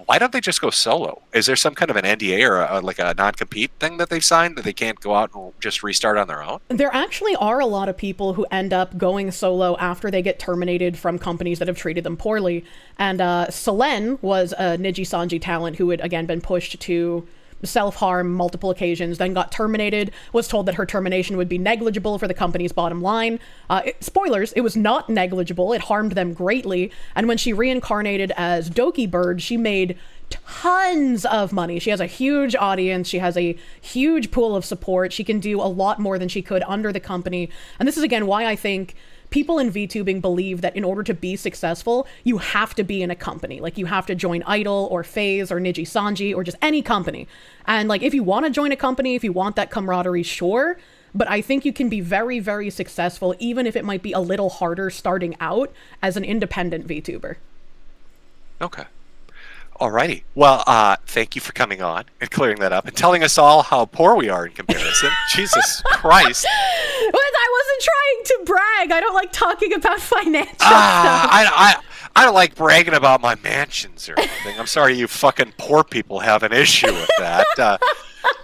why don't they just go solo? Is there some kind of an NDA or like a non-compete thing that they've signed that they can't go out and just restart on their own? There actually are a lot of people who end up going solo after they get terminated from companies that have treated them poorly. And Selene was a Niji Sanji talent who had, again, been pushed to self-harm multiple occasions, then got terminated, was told that her termination would be negligible for the company's bottom line. Spoilers, it was not negligible. It harmed them greatly. And when she reincarnated as Doki Bird, she made tons of money. She has a huge audience. She has a huge pool of support. She can do a lot more than she could under the company. And this is, again, why I think people in VTubing believe that in order to be successful, you have to be in a company. Like, you have to join Idol or FaZe or Niji Sanji or just any company. And like, if you want to join a company, if you want that camaraderie, sure. But I think you can be very, very successful, even if it might be a little harder starting out as an independent VTuber. Okay. Alrighty. Well, thank you for coming on and clearing that up and telling us all how poor we are in comparison. Jesus Christ. I wasn't trying to brag. I don't like talking about financial stuff. I don't like bragging about my mansions or anything. I'm sorry you fucking poor people have an issue with that.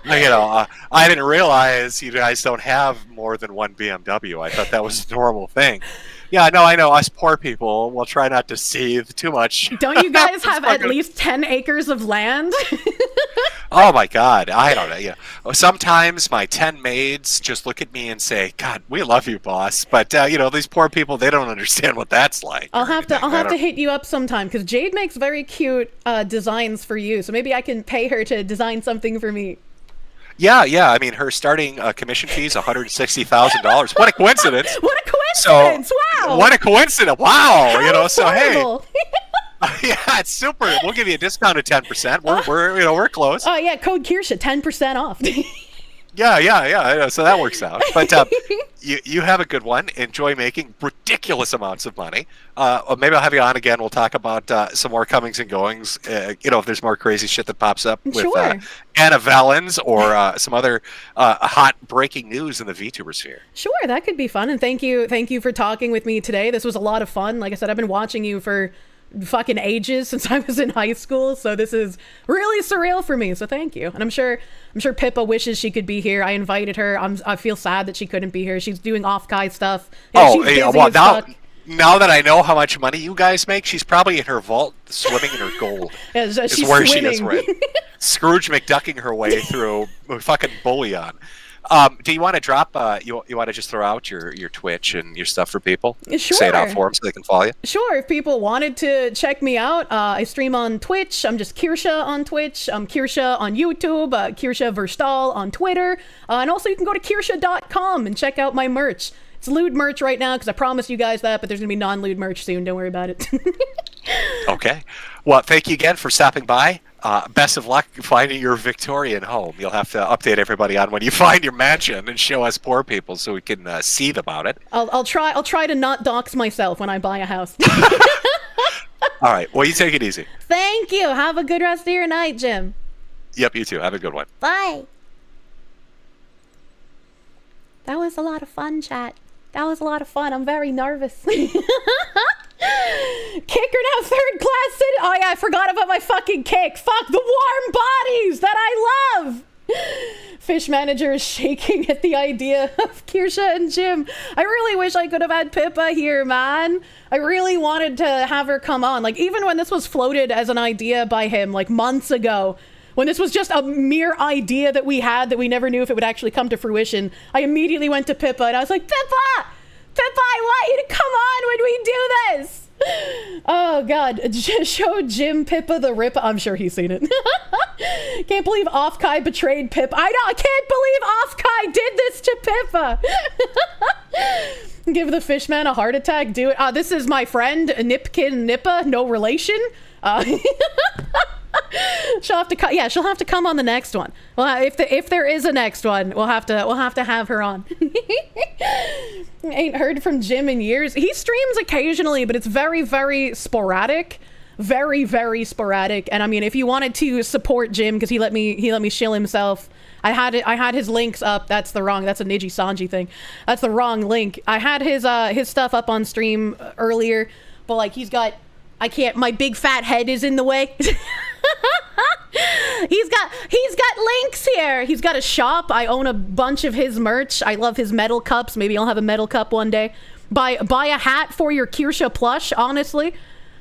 I didn't realize you guys don't have more than one BMW. I thought that was a normal thing. Yeah, no, I know. Us poor people will try not to seethe too much. Don't you guys have at least 10 acres of land? Oh my God, I don't know. Yeah, sometimes my 10 maids just look at me and say, "God, we love you, boss." But these poor people, they don't understand what that's like. I'll have to hit you up sometime, because Jade makes very cute designs for you. So maybe I can pay her to design something for me. Yeah. I mean, her starting commission fee is $160,000. What a coincidence! What a coincidence! Wow! What a coincidence! Wow! How so hey. Yeah, it's super. We'll give you a discount of 10%. We're close. Oh yeah, code Kirsche, 10% off. Yeah. So that works out. But you have a good one. Enjoy making ridiculous amounts of money. Maybe I'll have you on again. We'll talk about some more comings and goings. If there's more crazy shit that pops up with Anna Valens or some other hot breaking news in the VTuber sphere. Sure, that could be fun. And thank you for talking with me today. This was a lot of fun. Like I said, I've been watching you for fucking ages, since I was in high school, so this is really surreal for me, so thank you. And I'm sure Pippa wishes she could be here. I invited her. I feel sad that she couldn't be here. She's doing off-Kai stuff. She's busy as fuck. Now that I know how much money you guys make, she's probably in her vault swimming in her gold. She's where swimming. She is, right? Scrooge McDucking her way through fucking bullion. Do you want to drop, you want to just throw out your Twitch and your stuff for people? Sure. Say it out for them so they can follow you? Sure, if people wanted to check me out, I stream on Twitch. I'm just Kirsche on Twitch. I'm Kirsche on YouTube, Kirsche Verstal on Twitter. And also you can go to kirsche.com and check out my merch. It's lewd merch right now because I promised you guys that, but there's going to be non-lewd merch soon. Don't worry about it. Okay. Well, thank you again for stopping by. Best of luck finding your Victorian home. You'll have to update everybody on when you find your mansion and show us poor people so we can see about it. I'll try to not dox myself when I buy a house. All right. Well, you take it easy. Thank you. Have a good rest of your night, Jim. Yep, you too. Have a good one. Bye. That was a lot of fun, chat. That was a lot of fun. I'm very nervous. Kicker now, third class city. Oh yeah, I forgot about my fucking kick. Fuck the warm bodies that I love. Fish manager is shaking at the idea of Kirsche and Jim. I really wish I could have had Pippa here, man. I really wanted to have her come on. Like, even when this was floated as an idea by him, like months ago, when this was just a mere idea that we had that we never knew if it would actually come to fruition, I immediately went to Pippa and I was like, Pippa, I want you to come on when we do this. Oh god, show Jim Pippa the rip. I'm sure he's seen it. Can't believe Off-Kai betrayed Pippa. I know, I can't believe Off-Kai did this to Pippa. Give the fishman a heart attack. Do it. This is my friend Nipkin Nippa, no relation. She'll have to she'll have to come on the next one. Well, if there is a next one, we'll have to have her on. Ain't heard from Jim in years. He streams occasionally, but it's very, very sporadic. Very, very sporadic. And I mean, if you wanted to support Jim, because he let me shill himself. I had his links up. That's a Niji Sanji thing. That's the wrong link. I had his stuff up on stream earlier, but like my big fat head is in the way. He's got links here. He's got a shop. I own a bunch of his merch. I love his metal cups. Maybe I'll have a metal cup one day. Buy a hat for your Kirsche plush, honestly.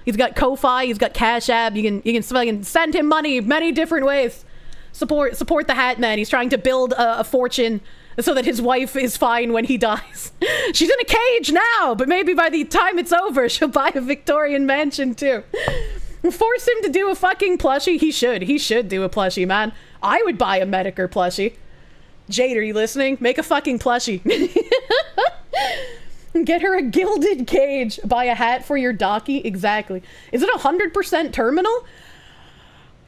He's got Ko-Fi, he's got Cash App. You can send him money many different ways. Support the hat man. He's trying to build a fortune so that his wife is fine when he dies. She's in a cage now, but maybe by the time it's over, she'll buy a Victorian mansion too. Force him to do a fucking plushie. He should do a plushie, man. I would buy a Metokur plushie. Jade, are you listening? Make a fucking plushie. Get her a gilded cage. Buy a hat for your docky. Exactly. Is it 100% terminal?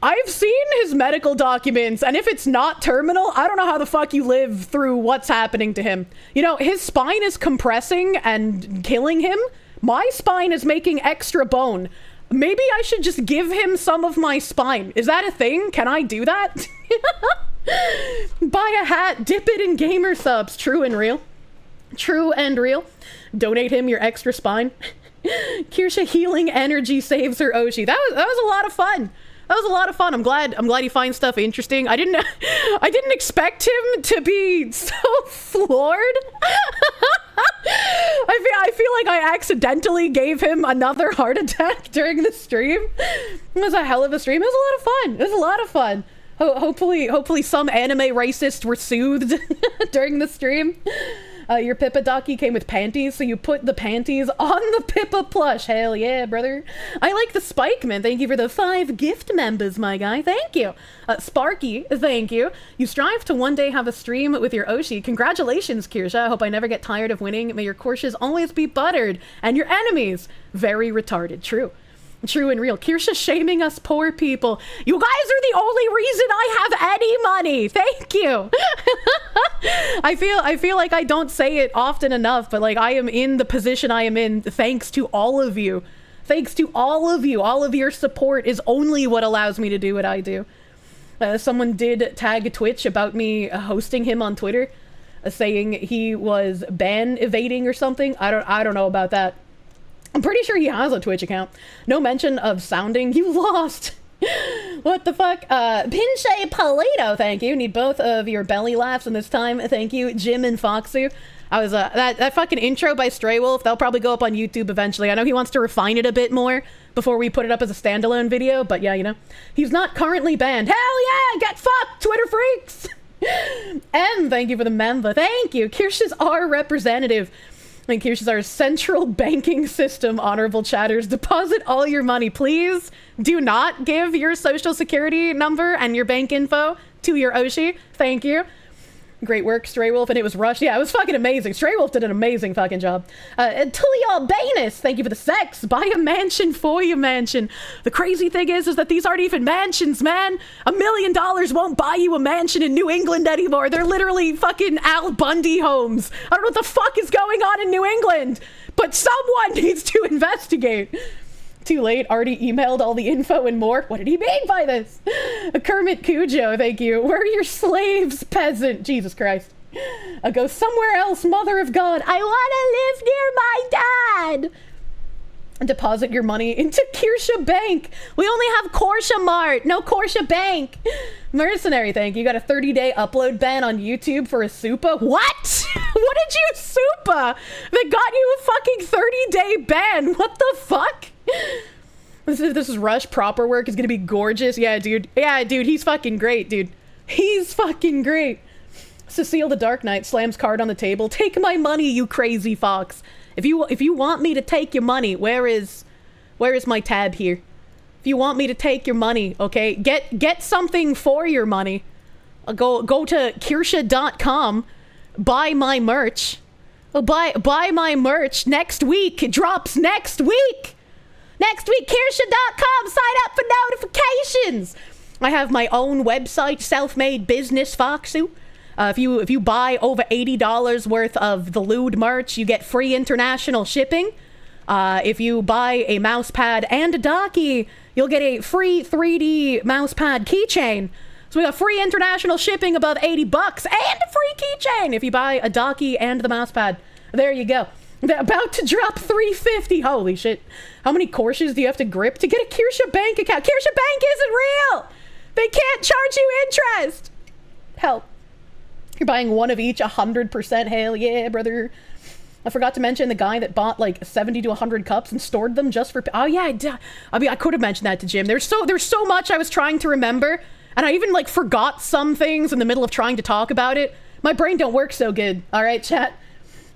I've seen his medical documents, and if it's not terminal, I don't know how the fuck you live through what's happening to him. You know, his spine is compressing and killing him. My spine is making extra bone. Maybe I should just give him some of my spine. Is that a thing? Can I do that? Buy a hat, dip it in gamer subs. True and real. True and real. Donate him your extra spine. Kirsche healing energy saves her Oshi. That was a lot of fun. That was a lot of fun. I'm glad he finds stuff interesting. I didn't expect him to be so floored. I feel like I accidentally gave him another heart attack during the stream. It was a hell of a stream. It was a lot of fun. Hopefully some anime racists were soothed during the stream. Your Pippa docky came with panties, so you put the panties on the Pippa plush. Hell yeah, brother. I like the Spike, man. Thank you for the 5 gift members, my guy. Thank you. Sparky, thank you. You strive to one day have a stream with your Oshi. Congratulations, Kirsche. I hope I never get tired of winning. May your courses always be buttered, and your enemies very retarded. True. True and real. Kirsche shaming us poor people. You guys are the only reason I have any money. Thank you. I feel like I don't say it often enough, but like I am in the position I am in thanks to all of you. Thanks to all of you. All of your support is only what allows me to do what I do. Someone did tag Twitch about me hosting him on Twitter, saying he was ban evading or something. I don't know about that. I'm pretty sure he has a Twitch account. No mention of sounding. You lost. What the fuck? Pinche Polito, thank you. Need both of your belly laughs, and this time, thank you, Jim and Foxu. I was, that fucking intro by Stray Wolf, that'll probably go up on YouTube eventually. I know he wants to refine it a bit more before we put it up as a standalone video, but yeah, you know. He's not currently banned. Hell yeah! Get fucked, Twitter freaks! M, thank you for the member. Thank you. Kirsche is our representative. And Kirsche is our central banking system, honorable chatters. Deposit all your money, please. Do not give your social security number and your bank info to your Oshi. Thank you. Great work, Stray Wolf, and it was rushed. Yeah, it was fucking amazing. Stray Wolf did an amazing fucking job. Tulio Banus, thank you for the sex. Buy a mansion for your mansion. The crazy thing is that these aren't even mansions, man. $1 million won't buy you a mansion in New England anymore. They're literally fucking Al Bundy homes. I don't know what the fuck is going on in New England, but someone needs to investigate. Too late, already emailed all the info and more. What did he mean by this? Kermit Cujo, thank you. Where are your slaves, peasant? Jesus Christ. I'll go somewhere else, mother of God. I want to live near my dad. Deposit your money into Kirsche Bank. We only have Kirsche Mart, no Kirsche Bank. Mercenary, thank you. Got a 30-day upload ban on YouTube for a Supa. What? What did you Supa that got you a fucking 30-day ban? What the fuck? This is Rush proper work is gonna be gorgeous. Yeah, dude, he's fucking great, dude. He's fucking great. Cecile the Dark Knight slams card on the table. Take my money, you crazy fox. If you want me to take your money, where is my tab here? If you want me to take your money, okay, get something for your money. Go to Kirsche.com, buy my merch. Buy my merch next week. It drops next week. Next week, Kirsche.com, sign up for notifications. I have my own website, self-made business, Foxu. If you buy over $80 worth of the lewd merch, you get free international shipping. If you buy a mouse pad and a docky, you'll get a free 3D mouse pad keychain. So we got free international shipping above $80 and a free keychain if you buy a docky and the mouse pad. There you go. They're about to drop $350. Holy shit. How many Kirsches do you have to grip to get a Kirsche Bank account? Kirsche Bank isn't real. They can't charge you interest. Help. You're buying one of each 100%. Hell yeah, brother. I forgot to mention the guy that bought like 70 to 100 cups and stored them just for... Oh yeah, I mean, I could have mentioned that to Jim. There's so much I was trying to remember, and I even like forgot some things in the middle of trying to talk about it. My brain don't work so good. All right, chat?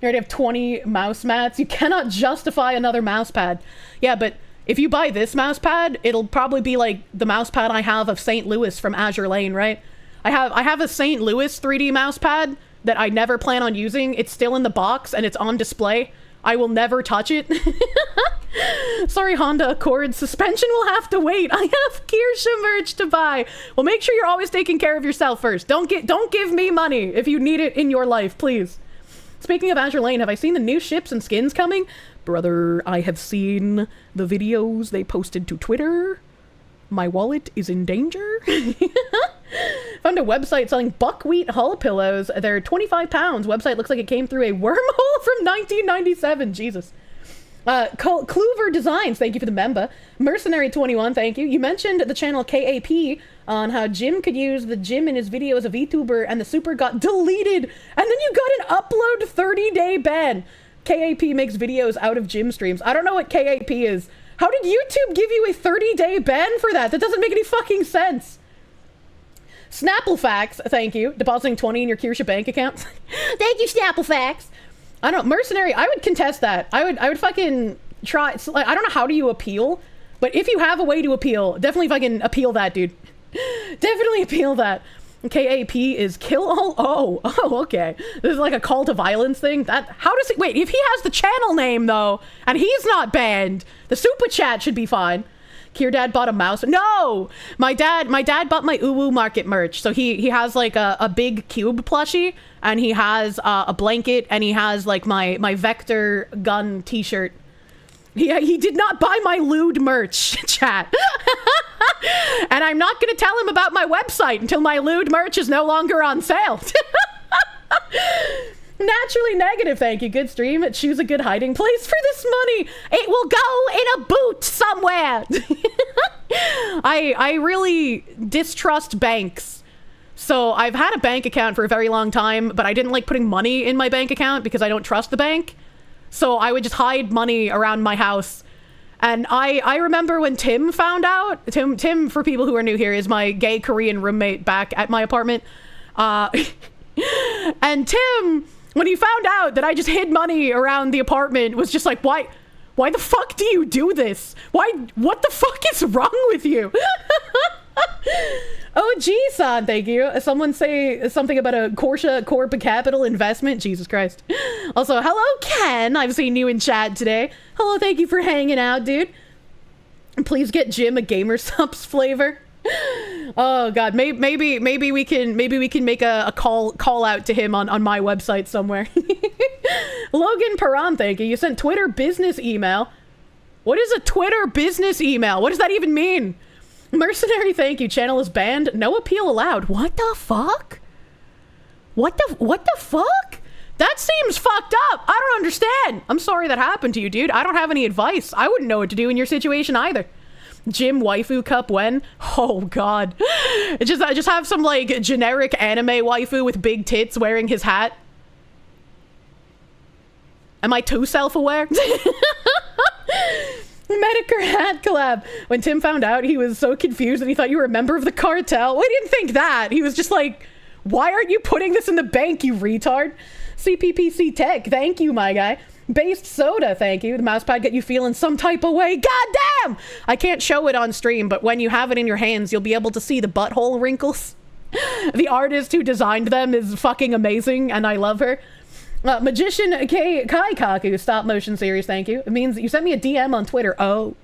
You already have 20 mouse mats. You cannot justify another mouse pad. Yeah, but if you buy this mouse pad, it'll probably be like the mouse pad I have of St. Louis from Azure Lane, right? I have a St. Louis 3D mouse pad that I never plan on using. It's still in the box and it's on display. I will never touch it. Sorry, Honda Accord. Suspension will have to wait. I have Kirsche merch to buy. Well, make sure you're always taking care of yourself first. Don't give me money if you need it in your life, please. Speaking of Azure Lane, have I seen the new ships and skins coming? Brother, I have seen the videos they posted to Twitter. My wallet is in danger. Found a website selling buckwheat hull pillows. They're 25 pounds. Website looks like it came through a wormhole from 1997. Jesus. Clover Designs, thank you for the member. Mercenary21, thank you. You mentioned the channel KAP on how Jim could use the Jim in his video as a VTuber and the super got deleted. And then you got an upload 30-day ban. KAP makes videos out of Jim streams. I don't know what KAP is. How did YouTube give you a 30-day ban for that? That doesn't make any fucking sense. Snapplefax, thank you. Depositing 20 in your Kirsche bank account. Thank you, Snapplefax. I don't know, Mercenary, I would contest that. I would fucking try. I don't know how do you appeal, but if you have a way to appeal, definitely fucking appeal that, dude. Definitely appeal that. KAP is kill all. Oh, okay. This is like a call to violence thing. How does he? Wait, if he has the channel name though, and he's not banned, the super chat should be fine. Kier Dad bought a mouse. No! My dad bought my Uwu Market merch. So he has like a big cube plushie, and he has a blanket, and he has like my Vector gun t-shirt. He did not buy my lewd merch, chat. And I'm not gonna tell him about my website until my lewd merch is no longer on sale. Naturally negative, thank you. Good stream. Choose a good hiding place for this money. It will go in a boot somewhere. I really distrust banks. So I've had a bank account for a very long time, but I didn't like putting money in my bank account because I don't trust the bank. So I would just hide money around my house. And I remember when Tim found out, Tim, for people who are new here, is my gay Korean roommate back at my apartment. And Tim, when he found out that I just hid money around the apartment, was just like, why the fuck do you do this? What the fuck is wrong with you? Oh, G-san, thank you. Someone say something about a Kirsche Corp Capital investment. Jesus Christ. Also, hello, Ken. I've seen you in chat today. Hello, thank you for hanging out, dude. Please get Jim a Gamer Subs flavor. Oh God, maybe we can make a call out to him on my website somewhere. Logan Paran, thank you. You sent Twitter business email. What is a Twitter business email? What does that even mean? Mercenary, thank you. Channel is banned. No appeal allowed. What the fuck? What the fuck? That seems fucked up. I don't understand. I'm sorry that happened to you, dude. I don't have any advice. I wouldn't know what to do in your situation either. Jim waifu cup when? Oh God. Just have some like generic anime waifu with big tits wearing his hat. Am I too self-aware? Metokur hat collab. When Tim found out, he was so confused that he thought you were a member of the cartel. Well, he didn't think that. He was just like, why aren't you putting this in the bank, you retard? CPPC Tech, thank you, my guy. Based soda, thank you. The mousepad get you feeling some type of way. God damn! I can't show it on stream, but when you have it in your hands, you'll be able to see the butthole wrinkles. The artist who designed them is fucking amazing, and I love her. Magician Kai Kaku stop motion series, thank you. It means you sent me a DM on Twitter. Oh,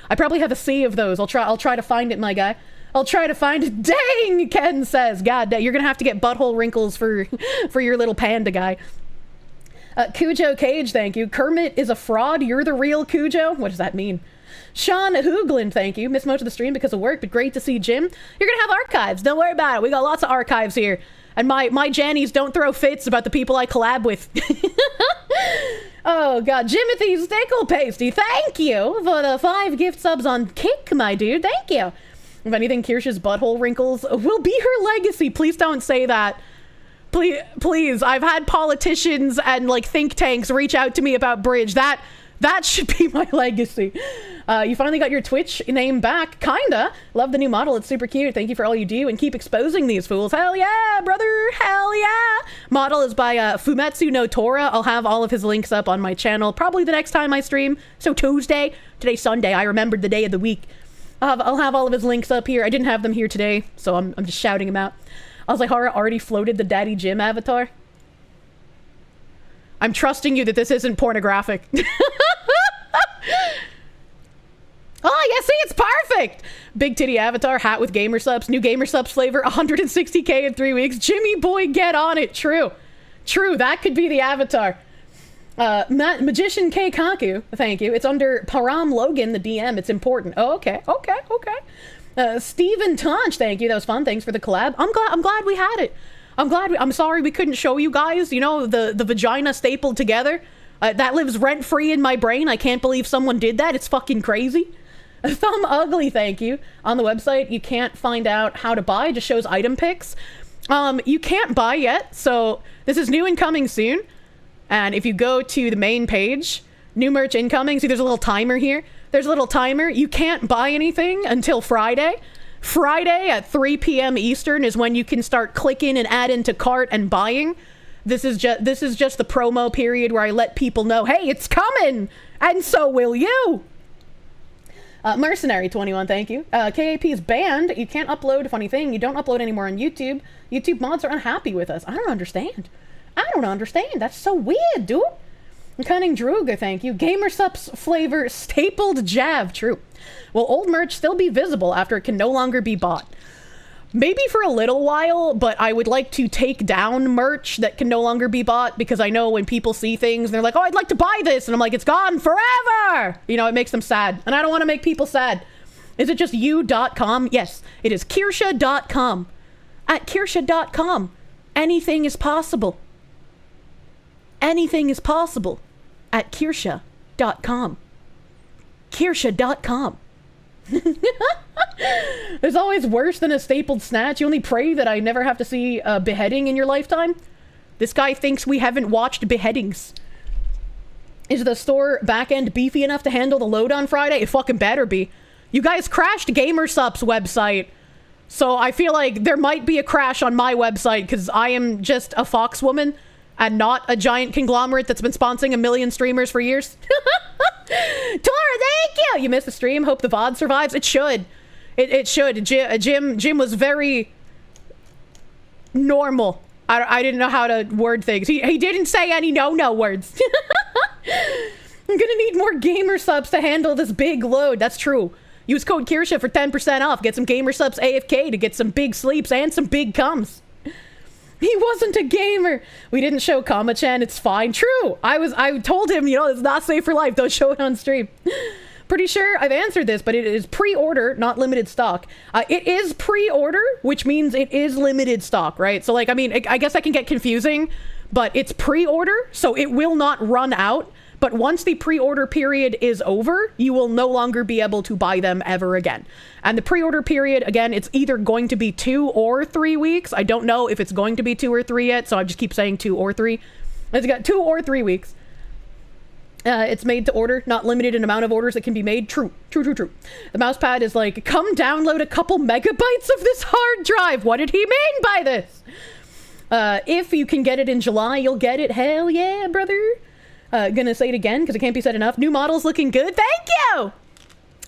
I probably have a sea of those. I'll try to find it, my guy. I'll try to find it. Dang, Ken says. God damn, you're gonna have to get butthole wrinkles for your little panda guy. Cujo Cage, thank you. Kermit is a fraud. You're the real Cujo. What does that mean? Sean Hooglin, thank you. Missed most of the stream because of work, but great to see Jim. You're gonna have archives. Don't worry about it. We got lots of archives here. And my Jannies don't throw fits about the people I collab with. Oh God, Jimothy Stickle Pasty, thank you for the 5 gift subs on Kick, my dude. Thank you. If anything, Kirsche's butthole wrinkles will be her legacy. Please don't say that. Please. I've had politicians and like think tanks reach out to me about Bridge. That should be my legacy. You finally got your Twitch name back. Kinda. Love the new model. It's super cute. Thank you for all you do and keep exposing these fools. Hell yeah, brother. Hell yeah. Model is by Fumetsu no Tora. I'll have all of his links up on my channel probably the next time I stream. So Tuesday. Today's Sunday. I remembered the day of the week. I'll have all of his links up here. I didn't have them here today, so I'm just shouting them out. I was like, Hara already floated the Daddy Jim avatar. I'm trusting you that this isn't pornographic. Oh, yeah, see, it's perfect. Big titty avatar, hat with gamer subs, new gamer subs flavor, 160k in 3 weeks. Jimmy boy, get on it. True, that could be the avatar. Magician K Kaku, thank you. It's under Param Logan, the DM. It's important. Oh, okay. Steven Tonch, thank you. That was fun. Thanks for the collab. I'm glad we had it. I'm sorry we couldn't show you guys, you know, the vagina stapled together. That lives rent-free in my brain. I can't believe someone did that. It's fucking crazy. Thumb Ugly, thank you. On the website, you can't find out how to buy. It just shows item pics. You can't buy yet, so this is new and coming soon. And if you go to the main page, new merch incoming, see there's a little timer here. There's a little timer. You can't buy anything until Friday. Friday at 3 p.m. Eastern is when you can start clicking and add into cart and buying. This is just the promo period where I let people know, hey, it's coming, and so will you. Mercenary 21, thank you. KAP is banned. You can't upload. Funny thing, you don't upload anymore on YouTube. YouTube mods are unhappy with us. I don't understand. That's so weird, dude. Cunning Druga, thank you. Gamersups flavor stapled Jav, true. Will old merch still be visible after it can no longer be bought? Maybe for a little while, but I would like to take down merch that can no longer be bought, because I know when people see things, they're like, oh, I'd like to buy this, and I'm like, it's gone forever! You know, it makes them sad, and I don't want to make people sad. Is it just you.com? Yes, it is Kirsche.com. At Kirsche.com, anything is possible. Anything is possible at Kirsche.com. Kirsche.com. There's always worse than a stapled snatch. You only pray that I never have to see a beheading in your lifetime. This guy thinks we haven't watched beheadings. Is the store backend beefy enough to handle the load on Friday? It fucking better be. You guys crashed GamerSup's website, so I feel like there might be a crash on my website because I am just a fox woman and not a giant conglomerate that's been sponsoring a million streamers for years. Tora, thank you! You missed the stream. Hope the VOD survives. It should. It should. Jim was very normal. I didn't know how to word things. He didn't say any no words. I'm gonna need more GamerSups to handle this big load. That's true. Use code Kirsche for 10% off. Get some GamerSups AFK to get some big sleeps and some big comes. He wasn't a gamer. We didn't show Kama-chan. It's fine. True. I told him, you know, it's not safe for life. Don't show it on stream. Pretty sure I've answered this, but it is pre-order, not limited stock. It is pre-order, which means it is limited stock, right? So, like, I mean, I guess that can get confusing, but it's pre-order, so it will not run out. But once the pre-order period is over, you will no longer be able to buy them ever again. And the pre-order period, again, it's either going to be 2 or 3 weeks. I don't know if it's going to be 2 or 3 yet, so I just keep saying 2 or 3. It's got 2 or 3 weeks. It's made to order, not limited in amount of orders that can be made. True. The mousepad is like, come download a couple megabytes of this hard drive. What did he mean by this? If you can get it in July, you'll get it. Hell yeah, brother. Gonna say it again because it can't be said enough. New model's looking good. Thank you!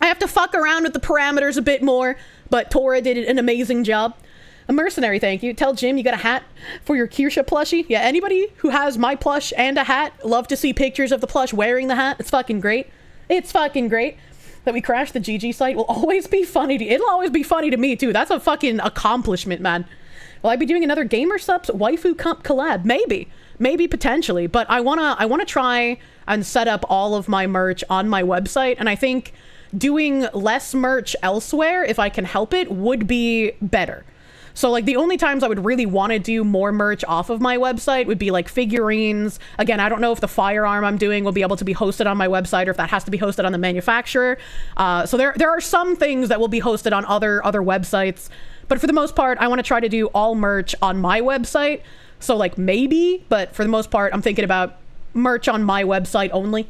I have to fuck around with the parameters a bit more, but Tora did an amazing job. A mercenary, thank you. Tell Jim you got a hat for your Kirsche plushie. Yeah, anybody who has my plush and a hat, love to see pictures of the plush wearing the hat. It's fucking great. It's fucking great. That we crashed the GG site will always be funny to it'll always be funny to me too. That's a fucking accomplishment, man. Will I be doing another GamerSups waifu comp collab? Maybe potentially, but I wanna try and set up all of my merch on my website, and I think doing less merch elsewhere, if I can help it, would be better. So like the only times I would really want to do more merch off of my website would be like figurines. Again, I don't know if the firearm I'm doing will be able to be hosted on my website or if that has to be hosted on the manufacturer. So there are some things that will be hosted on other websites, but for the most part, I want to try to do all merch on my website. So like maybe, but for the most part, I'm thinking about merch on my website only.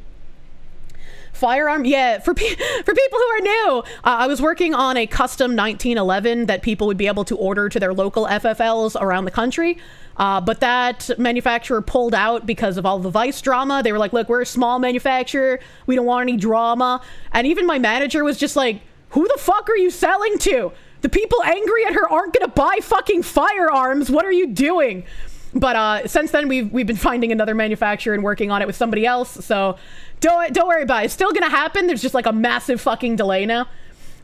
Firearm, yeah, for people who are new, I was working on a custom 1911 that people would be able to order to their local FFLs around the country. But that manufacturer pulled out because of all the Vice drama. They were like, look, we're a small manufacturer. We don't want any drama. And even my manager was just like, who the fuck are you selling to? The people angry at her aren't going to buy fucking firearms. What are you doing? But since then, we've been finding another manufacturer and working on it with somebody else. So don't worry about it. It's still going to happen. There's just like a massive fucking delay now.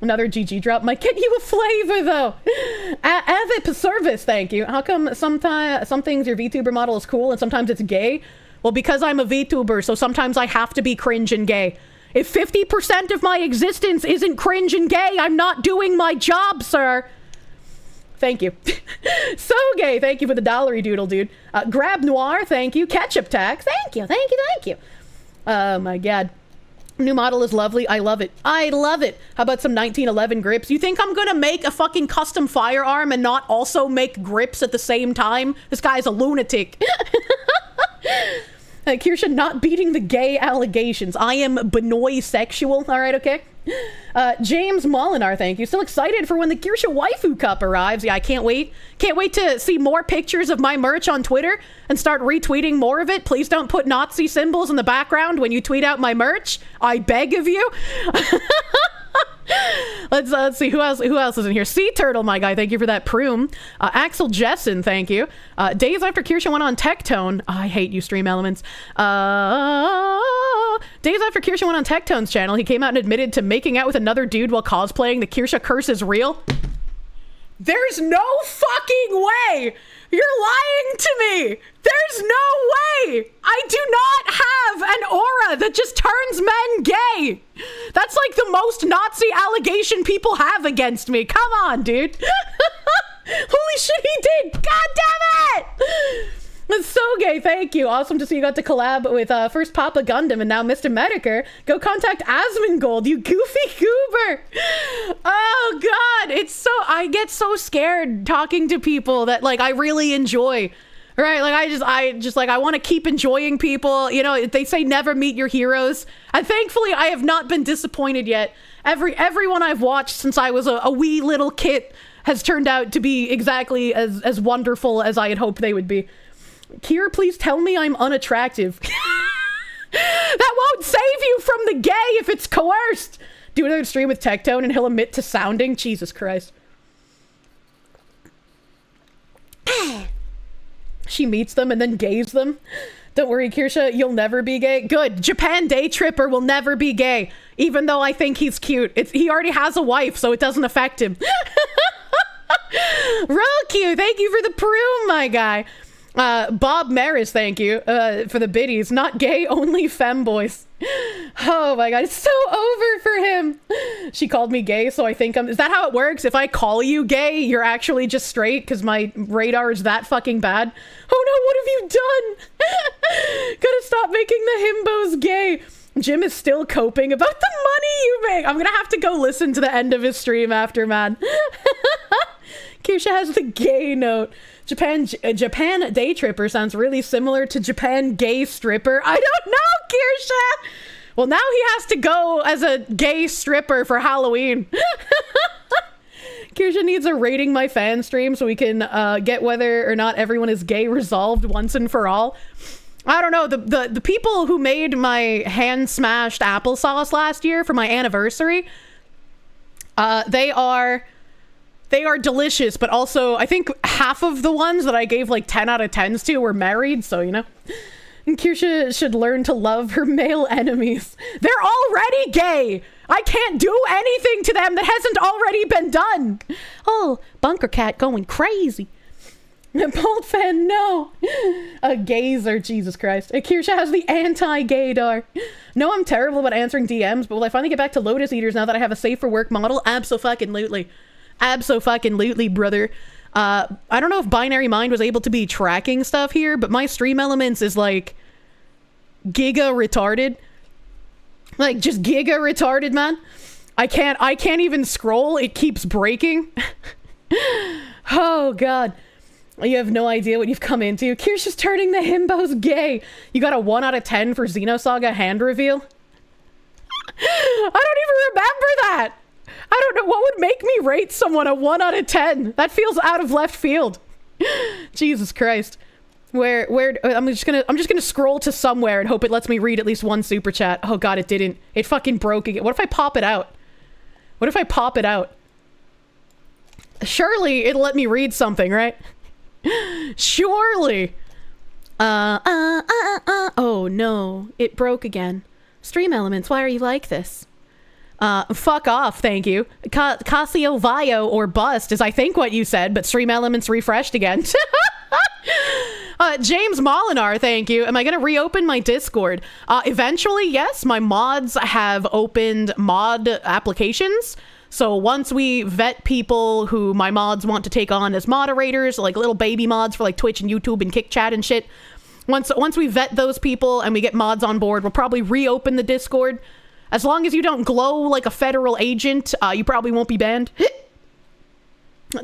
Another GG drop might get you a flavor, though. Avip service, thank you. How come some things your VTuber model is cool and sometimes it's gay? Well, because I'm a VTuber, so sometimes I have to be cringe and gay. If 50% of my existence isn't cringe and gay, I'm not doing my job, sir. Thank you. So gay, thank you for the dollary doodle, dude. Grab Noir, thank you. Ketchup Tax, thank you. Oh my god. New model is lovely. I love it. How about some 1911 grips? You think I'm gonna make a fucking custom firearm and not also make grips at the same time? This guy's a lunatic. Kirsche not beating the gay allegations. I am Benoit sexual. All right, okay. James Molinar, thank you. Still excited for when the Kirsche Waifu Cup arrives. Yeah, I can't wait. Can't wait to see more pictures of my merch on Twitter and start retweeting more of it. Please don't put Nazi symbols in the background when you tweet out my merch. I beg of you. Let's see who else is in here. Sea Turtle, my guy, thank you for that prune. Axel Jessen, thank you. Days after Kirsche went on Tectone. I hate you, Stream Elements. Days after Kirsche went on Tectone's channel, he came out and admitted to making out with another dude while cosplaying the Kirsche curse is real. There's no fucking way! You're lying to me! There's no way! I do not have an aura that just turns men gay! That's like the most Nazi allegation people have against me. Come on, dude. Holy shit, he did! God damn it! That's so gay, thank you. Awesome to see you got to collab with first Papa Gundam and now Mr. Metokur. Go contact Asmongold, you goofy goober! Oh god, it's so... I get so scared talking to people that, like, I really enjoy. Right, like, I want to keep enjoying people. You know, they say never meet your heroes. And thankfully, I have not been disappointed yet. Everyone I've watched since I was a wee little kid has turned out to be exactly as wonderful as I had hoped they would be. Kira, please tell me I'm unattractive. That won't save you from the gay if it's coerced. Do another stream with Tectone and he'll admit to sounding. Jesus Christ. She meets them and then gays them. Don't worry, Kirsche, you'll never be gay. Good. Japan Day Tripper will never be gay, even though I think he's cute. He already has a wife, so it doesn't affect him. Real cute. Thank you for the prune, my guy. Bob Maris, thank you for the biddies. Not gay, only femboys. Oh my god, it's so over for him. She called me gay, so I think I'm... Is that how it works? If I call you gay, you're actually just straight because my radar is that fucking bad? Oh no, what have you done? Gotta stop making the himbos gay. Jim is still coping about the money you make. I'm gonna have to go listen to the end of his stream after, man. Kirsche has the gay note. Japan Day Tripper sounds really similar to Japan Gay Stripper. I don't know, Kirsche! Well, now he has to go as a gay stripper for Halloween. Kirsche needs a rating my fan stream so we can get whether or not everyone is gay resolved once and for all. I don't know, the people who made my hand-smashed applesauce last year for my anniversary, they are delicious, but also I think half of the ones that I gave like 10 out of 10s to were married, so you know. And Kirsche should learn to love her male enemies. They're already gay! I can't do anything to them that hasn't already been done! Oh, Bunker Cat going crazy. Bolt fan, no. A gazer, Jesus Christ. Kirsche has the anti-gaydar. No, I'm terrible about answering DMs, but will I finally get back to Lotus Eaters now that I have a safe for work model? Abso-fucking-lutely. Abso-fucking-lutely, brother. I don't know if Binary Mind was able to be tracking stuff here, but my stream elements is like giga retarded. Like just giga retarded, man. I can't even scroll. It keeps breaking. Oh god. You have no idea what you've come into. Kirsche's turning the himbos gay. You got a 1 out of 10 for Xenosaga hand reveal? I don't even remember that. I don't know what would make me rate someone a 1 out of 10. That feels out of left field. Jesus Christ. Where I'm just gonna scroll to somewhere and hope it lets me read at least one super chat. Oh god, it didn't. It fucking broke again. What if I pop it out? What if I pop it out? Surely it'll let me read something, right? Surely. Oh no, it broke again. Stream Elements, why are you like this? Fuck off, thank you. Casio Vio or bust is I think what you said, but Stream Elements refreshed again. James Molinar, thank you. Am I gonna reopen my Discord? Eventually, yes. My mods have opened mod applications. So once we vet people who my mods want to take on as moderators, like little baby mods for like Twitch and YouTube and KickChat and shit. Once we vet those people and we get mods on board, we'll probably reopen the Discord. As long as you don't glow like a federal agent, you probably won't be banned.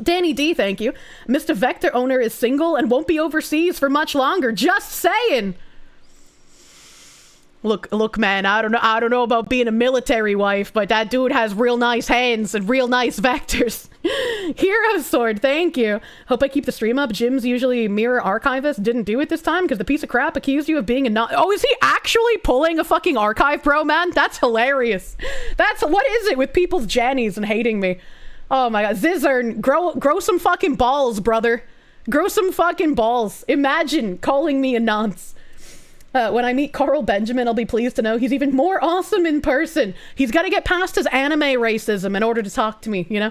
Danny D, thank you. Mr. Vector owner is single and won't be overseas for much longer. Just saying. Look, man, I don't know about being a military wife, but that dude has real nice hands and real nice vectors. Hero sword, thank you. Hope I keep the stream up. Jim's usually mirror archivist. Didn't do it this time because the piece of crap accused you of being a not. Oh, is he actually pulling a fucking archive, bro, man? That's hilarious. What is it with people's Jannies and hating me? Oh my god, Zizzern, grow some fucking balls, brother. Grow some fucking balls. Imagine calling me a nonce. When I meet Carl Benjamin, I'll be pleased to know he's even more awesome in person. He's got to get past his anime racism in order to talk to me, you know?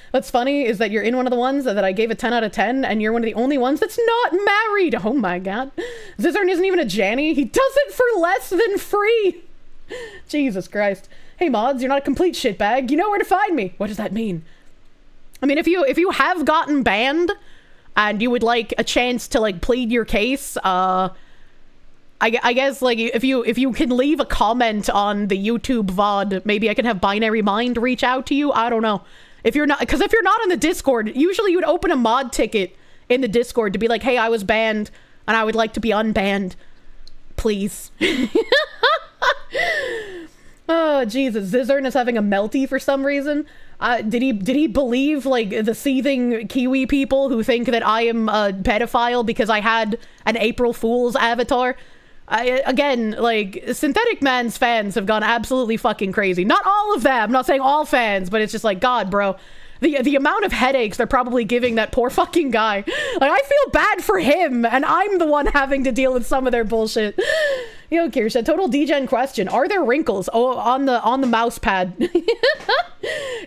What's funny is that you're in one of the ones that I gave a 10 out of 10, and you're one of the only ones that's not married. Oh my god. Zizzern isn't even a Janny. He does it for less than free. Jesus Christ. Hey mods, you're not a complete shitbag. You know where to find me. What does that mean? I mean, if you have gotten banned, and you would like a chance to like plead your case, I guess, like, if you can leave a comment on the YouTube VOD, maybe I can have Binary Mind reach out to you. I don't know. If you're not on the Discord, usually you would open a mod ticket in the Discord to be like, hey, I was banned, and I would like to be unbanned. Please. Oh, Jesus. Zizzern is having a melty for some reason. Did he believe, like, the seething Kiwi people who think that I am a pedophile because I had an April Fool's avatar? Again, like, Synthetic Man's fans have gone absolutely fucking crazy. Not all of them. I'm not saying all fans, but it's just like, God, bro. The amount of headaches they're probably giving that poor fucking guy. Like, I feel bad for him, and I'm the one having to deal with some of their bullshit. Yo, Kirsche, total degen question. Are there wrinkles? Oh, on the mouse pad.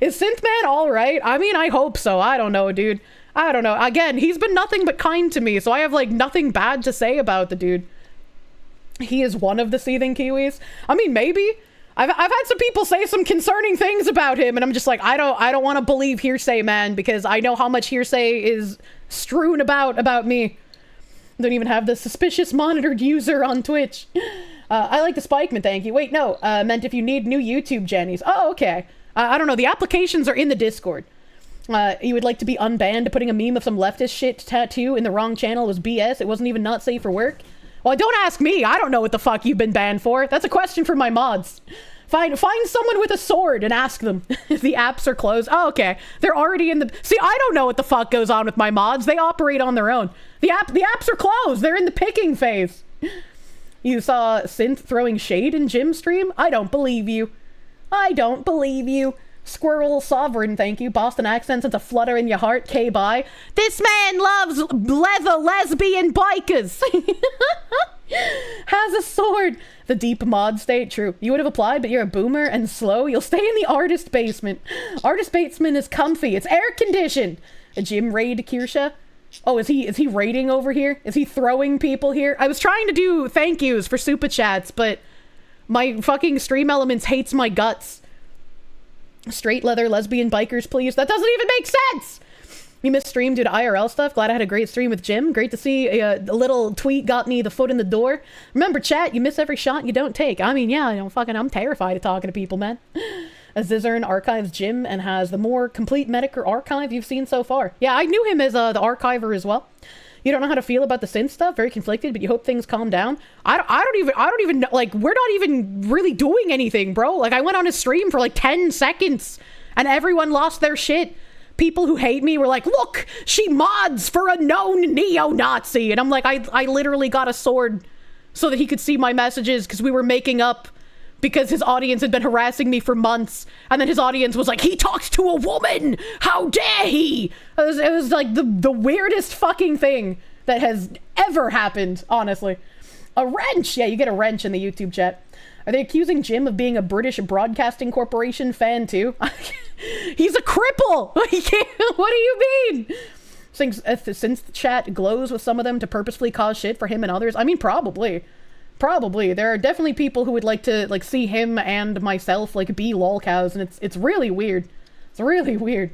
Is Synthman alright? I mean, I hope so. I don't know, dude. I don't know. Again, he's been nothing but kind to me, so I have, like, nothing bad to say about the dude. He is one of the seething Kiwis. I mean, maybe. I've had some people say some concerning things about him, and I'm just like, I don't want to believe hearsay, man, because I know how much hearsay is strewn about me. Don't even have the suspicious monitored user on Twitch. I like the Spikeman, thank you. Wait, no, meant if you need new YouTube Jennies. Oh, okay. I don't know, the applications are in the Discord. You would like to be unbanned. Putting a meme of some leftist shit tattoo in the wrong channel was BS. It wasn't even not safe for work. Well, don't ask me. I don't know what the fuck you've been banned for. That's a question for my mods. Find someone with a sword and ask them if the apps are closed. Oh, okay. They're already in the... See, I don't know what the fuck goes on with my mods. They operate on their own. The apps are closed. They're in the picking phase. You saw Synth throwing shade in Jim's stream? I don't believe you. I don't believe you. Squirrel Sovereign, thank you. Boston accent sends a flutter in your heart. K-bye. This man loves leather lesbian bikers. Has a sword. The deep mod state, true. You would have applied, but you're a boomer and slow. You'll stay in the artist basement. Artist basement is comfy. It's air conditioned. A gym raid, Kirsche. Oh, is he raiding over here? Is he throwing people here? I was trying to do thank yous for super chats, but my fucking Stream Elements hates my guts. Straight leather lesbian bikers, please. That doesn't even make sense. You missed stream due to IRL stuff. Glad I had a great stream with Jim. Great to see a little tweet got me the foot in the door. Remember, chat, you miss every shot you don't take. I mean, yeah, I'm terrified of talking to people, man. A Zizzern archives Jim and has the more complete Metokur archive you've seen so far. Yeah, I knew him as the archiver as well. You don't know how to feel about the synth stuff. Very conflicted, but you hope things calm down. I don't even know. Like, we're not even really doing anything, bro. Like, I went on his stream for like 10 seconds and everyone lost their shit. People who hate me were like, look, she mods for a known neo-Nazi. And I'm like, I literally got a sword so that he could see my messages because we were making up because his audience had been harassing me for months. And then his audience was like, he talks to a woman. How dare he? It was like the weirdest fucking thing that has ever happened, honestly. A wrench. Yeah, you get a wrench in the YouTube chat. Are they accusing Jim of being a British Broadcasting Corporation fan too? He's a cripple! What do you mean? Since the chat glows with some of them to purposefully cause shit for him and others. I mean, probably. Probably. There are definitely people who would like to like see him and myself like be lolcows, and it's really weird. It's really weird.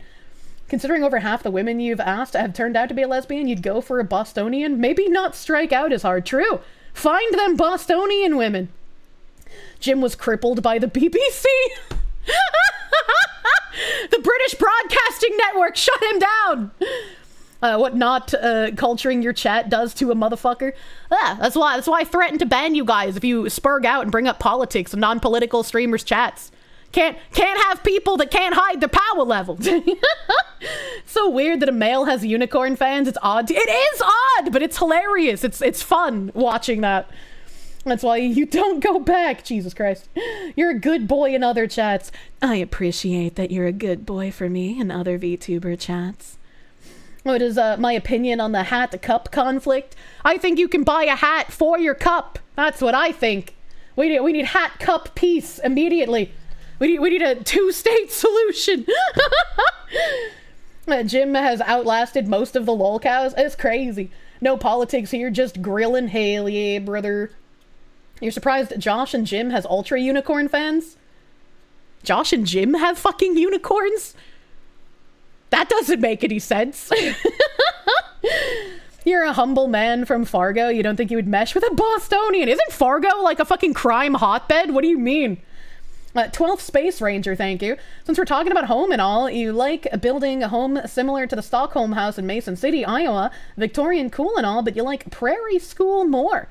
Considering over half the women you've asked have turned out to be a lesbian, you'd go for a Bostonian? Maybe not strike out as hard. True. Find them Bostonian women. Jim was crippled by the BBC. The British Broadcasting Network shut him down. what not culturing your chat does to a motherfucker. That's why I threatened to ban you guys if you spurg out and bring up politics and non-political streamers' chats. Can't have people that can't hide their power level. So weird that a male has unicorn fans. It's odd. It is odd, but it's hilarious. It's fun watching that. That's why you don't go back. Jesus Christ. You're a good boy in other chats. I appreciate that you're a good boy for me in other VTuber chats. What is my opinion on the hat-to-cup conflict? I think you can buy a hat for your cup. That's what I think. We need hat-cup peace immediately. We need a two-state solution. Jim has outlasted most of the lol cows. It's crazy. No politics here, just grilling. Hell yeah, brother. You're surprised Josh and Jim has ultra unicorn fans? Josh and Jim have fucking unicorns? That doesn't make any sense. You're a humble man from Fargo. You don't think you would mesh with a Bostonian? Isn't Fargo like a fucking crime hotbed? What do you mean? 12th Space Ranger, thank you. Since we're talking about home and all, you like building a home similar to the Stockholm house in Mason City, Iowa. Victorian cool and all, but you like Prairie School more.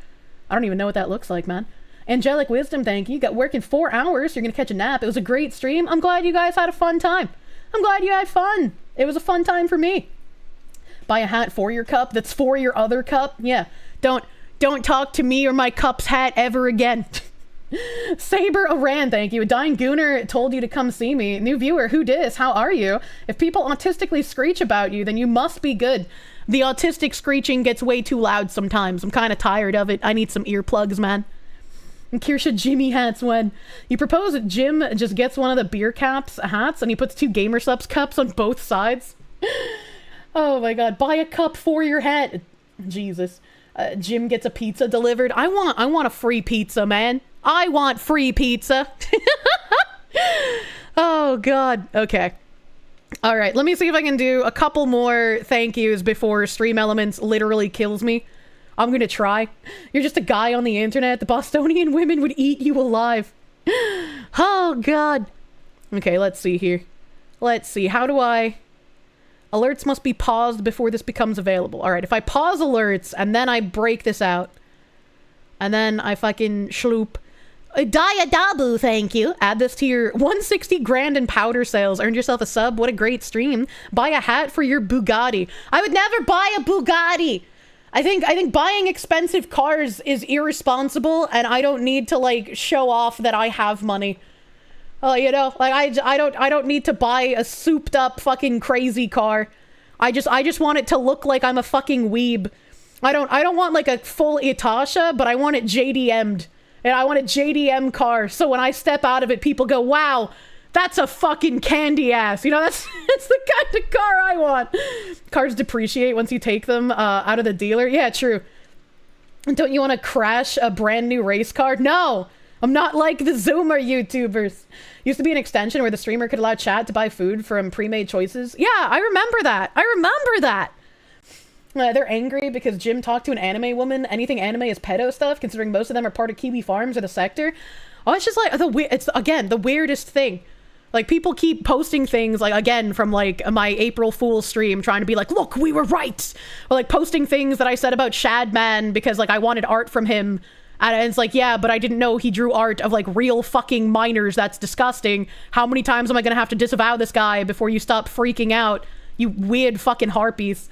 I don't even know what that looks like, man. Angelic Wisdom, thank you. Got work in 4 hours. You're gonna catch a nap. It was a great stream. I'm glad you guys had a fun time. I'm glad you had fun. It was a fun time for me. Buy a hat for your cup that's for your other cup. Yeah. Don't talk to me or my cup's hat ever again. Saber Oran, thank you. A dying gooner told you to come see me. New viewer, who dis? How are you? If people autistically screech about you, then you must be good. The autistic screeching gets way too loud sometimes. I'm kind of tired of it. I need some earplugs, man. And Kirsche Jimmy hats when you propose that Jim just gets one of the beer caps hats and he puts 2 Gamer Subs cups on both sides. Oh my god, buy a cup for your hat. Jesus. Jim gets a pizza delivered. I want a free pizza, man. I want free pizza. Oh god. Okay. All right, let me see if I can do a couple more thank yous before Stream Elements literally kills me. I'm gonna try. You're just a guy on the internet. The Bostonian women would eat you alive. Oh, God. Okay, let's see here. Let's see. How do I... Alerts must be paused before this becomes available. All right, if I pause alerts and then I break this out and then I fucking schloop. Diadabu, thank you. Add this to your 160 grand in powder sales. Earned yourself a sub. What a great stream. Buy a hat for your Bugatti. I would never buy a Bugatti. I think buying expensive cars is irresponsible, and I don't need to like show off that I have money. You know, like I don't need to buy a souped up fucking crazy car. I just want it to look like I'm a fucking weeb. I don't want like a full Itasha, but I want it JDM'd. And I want a JDM car, so when I step out of it, people go, wow, that's a fucking candy ass. You know, that's the kind of car I want. Cars depreciate once you take them out of the dealer. Yeah, true. Don't you want to crash a brand new race car? No, I'm not like the Zoomer YouTubers. Used to be an extension where the streamer could allow chat to buy food from pre-made choices. Yeah, I remember that. They're angry because Jim talked to an anime woman. Anything anime is pedo stuff, considering most of them are part of Kiwi Farms or the sector. Oh, it's just like, it's, again, the weirdest thing. Like, people keep posting things, like, again, from, like, my April Fool's stream, trying to be like, look, we were right! Or, like, posting things that I said about Shadman because, like, I wanted art from him. And it's like, yeah, but I didn't know he drew art of, like, real fucking minors. That's disgusting. How many times am I gonna have to disavow this guy before you stop freaking out, you weird fucking harpies?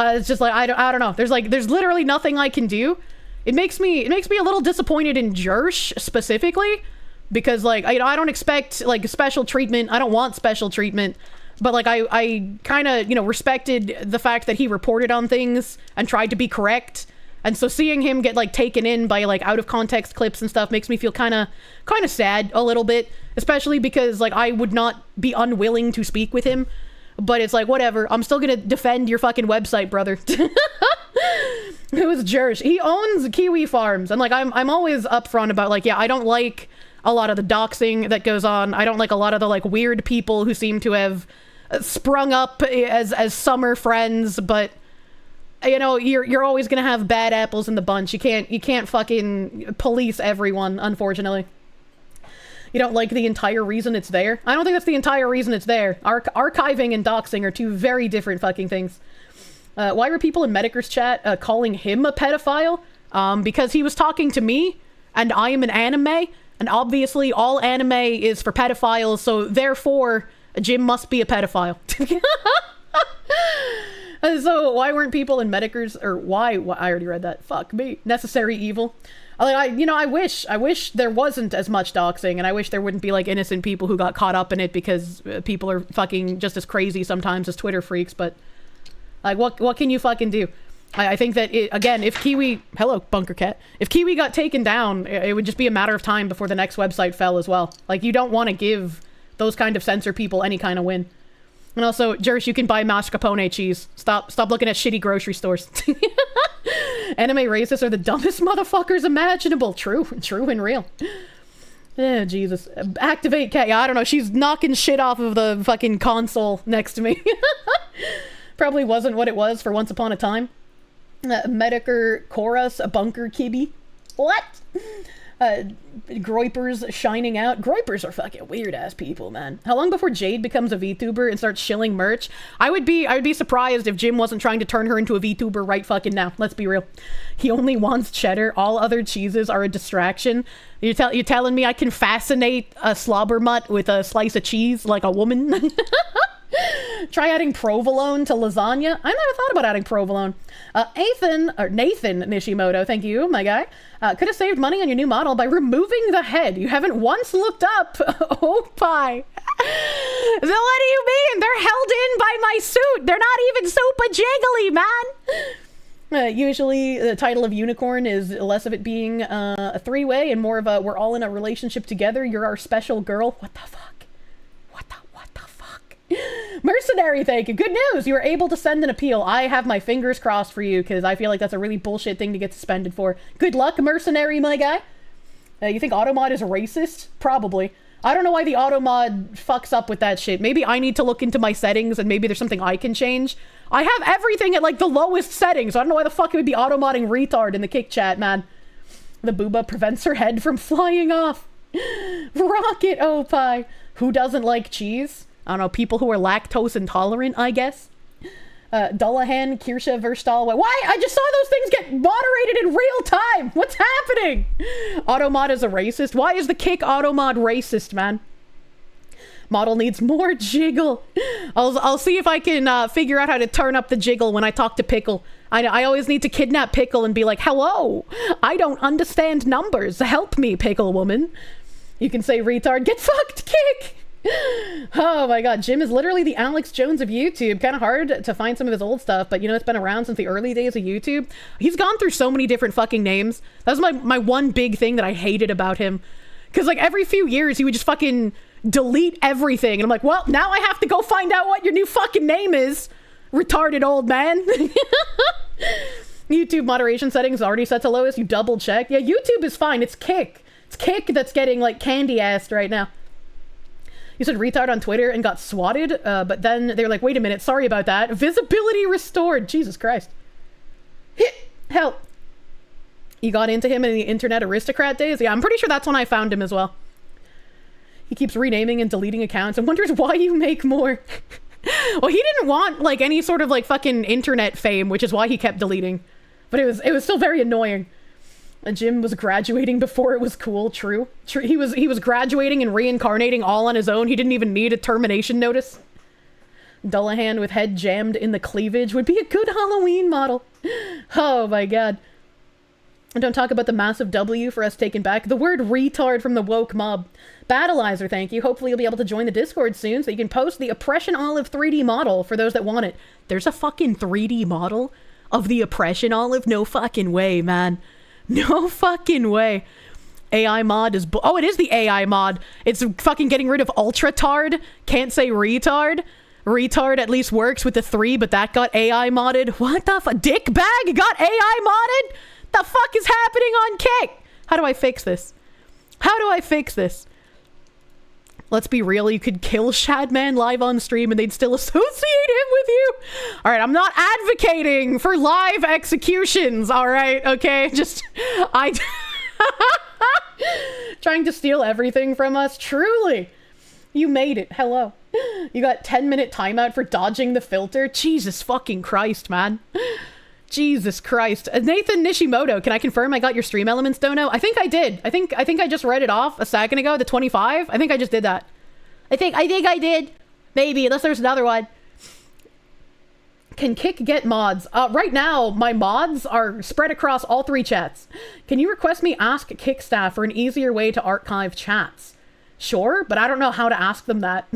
It's just like, I don't know. There's literally nothing I can do. It makes me a little disappointed in Kirsche specifically, because like, I don't expect like special treatment. I don't want special treatment, but like I kind of, you know, respected the fact that he reported on things and tried to be correct. And so seeing him get like taken in by like out of context clips and stuff makes me feel kind of sad a little bit, especially because like I would not be unwilling to speak with him. But it's like, whatever. I'm still gonna defend your fucking website, brother. Who's Kirsche? He owns Kiwi Farms. And like, I'm always upfront about like, yeah, I don't like a lot of the doxing that goes on. I don't like a lot of the like weird people who seem to have sprung up as summer friends. But, you know, you're always gonna have bad apples in the bunch. You can't fucking police everyone, unfortunately. You don't like the entire reason it's there? I don't think that's the entire reason it's there. Archiving and doxing are two very different fucking things. Why were people in Metokur's chat calling him a pedophile? Because he was talking to me, and I am an anime, and obviously all anime is for pedophiles, so therefore Jim must be a pedophile. So why weren't people in Metokur's, or why I already read that. Fuck me. Necessary evil. I wish there wasn't as much doxing, and I wish there wouldn't be like innocent people who got caught up in it because people are fucking just as crazy sometimes as Twitter freaks, but like what can you fucking do? I think that again, if Kiwi, hello Bunker Cat, if Kiwi got taken down, it would just be a matter of time before the next website fell as well. Like, you don't want to give those kind of censor people any kind of win. And also, Jerish, you can buy mascarpone cheese. Stop looking at shitty grocery stores. Anime racists are the dumbest motherfuckers imaginable. True and real. Oh, Jesus. Activate cat. Yeah, I don't know. She's knocking shit off of the fucking console next to me. Probably wasn't what it was for once upon a time. Metokur Chorus, a bunker kibi. What? Groipers shining out. Groipers are fucking weird ass people, man. How long before Jade becomes a VTuber and starts shilling merch? I would be surprised if Jim wasn't trying to turn her into a VTuber right fucking now. Let's be real. He only wants cheddar. All other cheeses are a distraction. You're telling me I can fascinate a slobber mutt with a slice of cheese like a woman? Try adding provolone to lasagna. I never thought about adding provolone. Nathan Nishimoto, thank you, my guy. Could have saved money on your new model by removing the head. You haven't once looked up. Oh, pie. So what do you mean? They're held in by my suit. They're not even super jiggly, man. Usually the title of Unicorn is less of it being a three-way and more of a we're all in a relationship together. You're our special girl. What the fuck? Mercenary, thank you. Good news, you were able to send an appeal. I have my fingers crossed for you because I feel like that's a really bullshit thing to get suspended for. Good luck, Mercenary, my guy. You think Automod is racist? Probably. I don't know why the Automod fucks up with that shit. Maybe I need to look into my settings and maybe there's something I can change. I have everything at like the lowest settings, so I don't know why the fuck it would be automodding retard in the kick chat, man. The booba prevents her head from flying off. Rocket Opie. Who doesn't like cheese? I don't know, people who are lactose intolerant, I guess. Dullahan, Kirsche, Verstal. Why? I just saw those things get moderated in real time. What's happening? Automod is a racist. Why is the kick Automod racist, man? Model needs more jiggle. I'll see if I can figure out how to turn up the jiggle when I talk to Pickle. I always need to kidnap Pickle and be like, hello, I don't understand numbers. Help me, Pickle woman. You can say retard, get fucked, kick. Oh my god, Jim is literally the Alex Jones of YouTube. Kind of hard to find some of his old stuff, but you know, it's been around since the early days of YouTube. He's gone through so many different fucking names. That was my one big thing that I hated about him. Because like every few years he would just fucking delete everything. And I'm like, well, now I have to go find out what your new fucking name is, retarded old man. YouTube moderation settings already set to lowest. You double check. Yeah, YouTube is fine. It's Kick. It's Kick that's getting like candy-assed right now. You said retard on Twitter and got swatted, but then they were like, wait a minute, sorry about that. Visibility restored. Jesus Christ. Help. You got into him in the internet aristocrat days? Yeah, I'm pretty sure that's when I found him as well. He keeps renaming and deleting accounts and wonders why you make more. Well, he didn't want like any sort of like fucking internet fame, which is why he kept deleting. But it was still very annoying. Jim was graduating before it was cool. True. He was graduating and reincarnating all on his own. He didn't even need a termination notice. Dullahan with head jammed in the cleavage would be a good Halloween model. Oh my god. And don't talk about the massive W for us taken back. The word retard from the woke mob. Battleizer, thank you. Hopefully you'll be able to join the Discord soon so you can post the Oppression Olive 3D model for those that want it. There's a fucking 3D model of the Oppression Olive? No fucking way, man. No fucking way. AI mod is... oh, it is the AI mod. It's fucking getting rid of ultra-tard. Can't say retard. Retard at least works with the 3, but that got AI modded. What the fuck? Dick bag got AI modded? The fuck is happening on Kick? How do I fix this? How do I fix this? Let's be real, you could kill Shadman live on stream and they'd still associate him with you. All right, I'm not advocating for live executions, all right? Okay, just... trying to steal everything from us? Truly. You made it. Hello. You got 10-minute timeout for dodging the filter? Jesus fucking Christ, man. Jesus Christ. Nathan Nishimoto, can I confirm I got your stream elements dono? I think I did. I think I just read it off a second ago, the 25. I think I just did that. I think I did. Maybe, unless there's another one. Can Kick get mods? Right now, my mods are spread across all 3 chats. Can you request me ask Kick staff for an easier way to archive chats? Sure, but I don't know how to ask them that.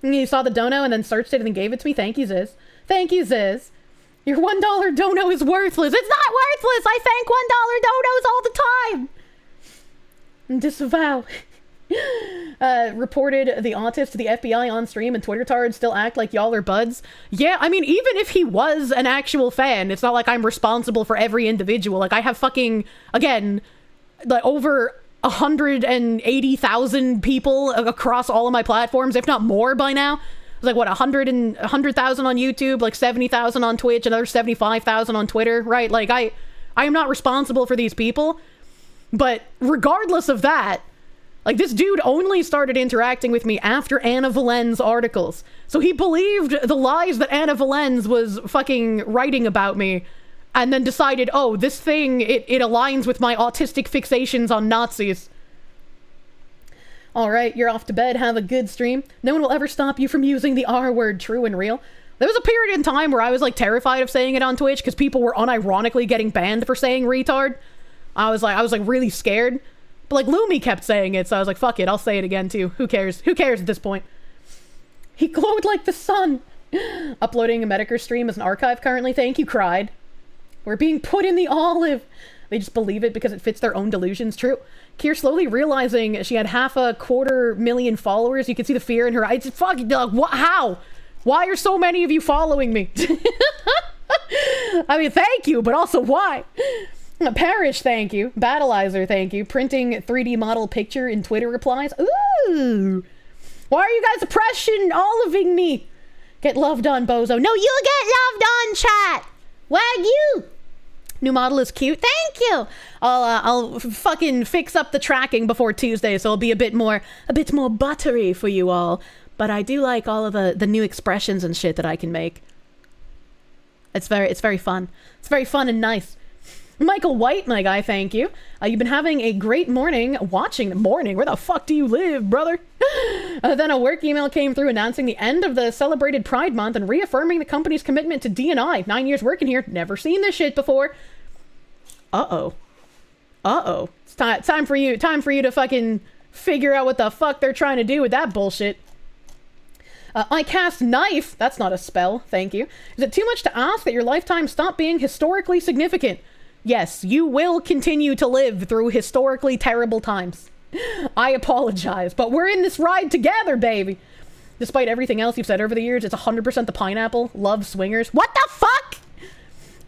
You saw the dono and then searched it and then gave it to me? Thank you, Ziz. Thank you, Ziz. Your $1 dono is worthless. It's not worthless! I thank $1 donos all the time! Disavow. Reported the autist to the FBI on stream and Twitter tards still act like y'all are buds. Yeah, I mean, even if he was an actual fan, it's not like I'm responsible for every individual. Like, I have fucking, again, like over 180,000 people across all of my platforms, if not more by now. Like, what, 100,000 on YouTube, like 70,000 on Twitch, another 75,000 on Twitter, right? Like, I am not responsible for these people. But regardless of that, like, this dude only started interacting with me after Anna Valen's articles. So he believed the lies that Anna Valen's was fucking writing about me, and then decided, oh, this thing, it aligns with my autistic fixations on Nazis. Alright, you're off to bed, have a good stream. No one will ever stop you from using the R word, true and real. There was a period in time where I was, like, terrified of saying it on Twitch, because people were unironically getting banned for saying retard. I was really scared. But, like, Lumi kept saying it, so I was like, fuck it, I'll say it again, too. Who cares? Who cares at this point? He glowed like the sun. Uploading a Metokur stream as an archive currently. Thank you, Cried. We're being put in the olive. They just believe it because it fits their own delusions. True. Kier slowly realizing she had 250,000 followers. You can see the fear in her eyes. Fucking, how? Why are so many of you following me? I mean, thank you, but also why? Parish, thank you. Battleizer, thank you. Printing 3D model picture in Twitter replies. Ooh. Why are you guys oppression oliving me? Get loved on, bozo. No, you get loved on, chat. Wagyu. New model is cute. Thank you. I'll fucking fix up the tracking before Tuesday, so it'll be a bit more buttery for you all. But I do like all of the new expressions and shit that I can make. It's very fun. It's very fun and nice. Michael White, my guy, thank you. You've been having a great morning watching the morning. Where the fuck do you live, brother? Then a work email came through announcing the end of the celebrated Pride Month and reaffirming the company's commitment to D&I. 9 years working here. Never seen this shit before. Uh-oh. It's time for you to fucking figure out what the fuck they're trying to do with that bullshit. I cast knife. That's not a spell. Thank you. Is it too much to ask that your lifetime stop being historically significant? Yes, you will continue to live through historically terrible times. I apologize, but we're in this ride together, baby. Despite everything else you've said over the years, it's 100% the pineapple. Love swingers. What the fuck?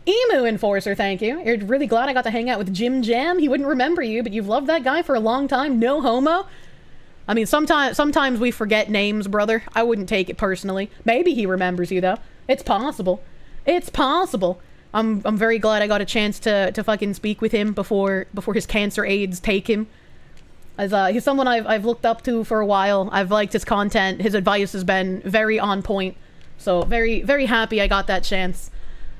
Emu Enforcer, thank you. You're really glad I got to hang out with Jim Jam. He wouldn't remember you, but you've loved that guy for a long time. No homo. I mean, sometimes we forget names, brother. I wouldn't take it personally. Maybe he remembers you, though. It's possible. It's possible. I'm very glad I got a chance to fucking speak with him before his cancer AIDS take him. As he's someone I've looked up to for a while. I've liked his content. His advice has been very on point. So very, very happy I got that chance.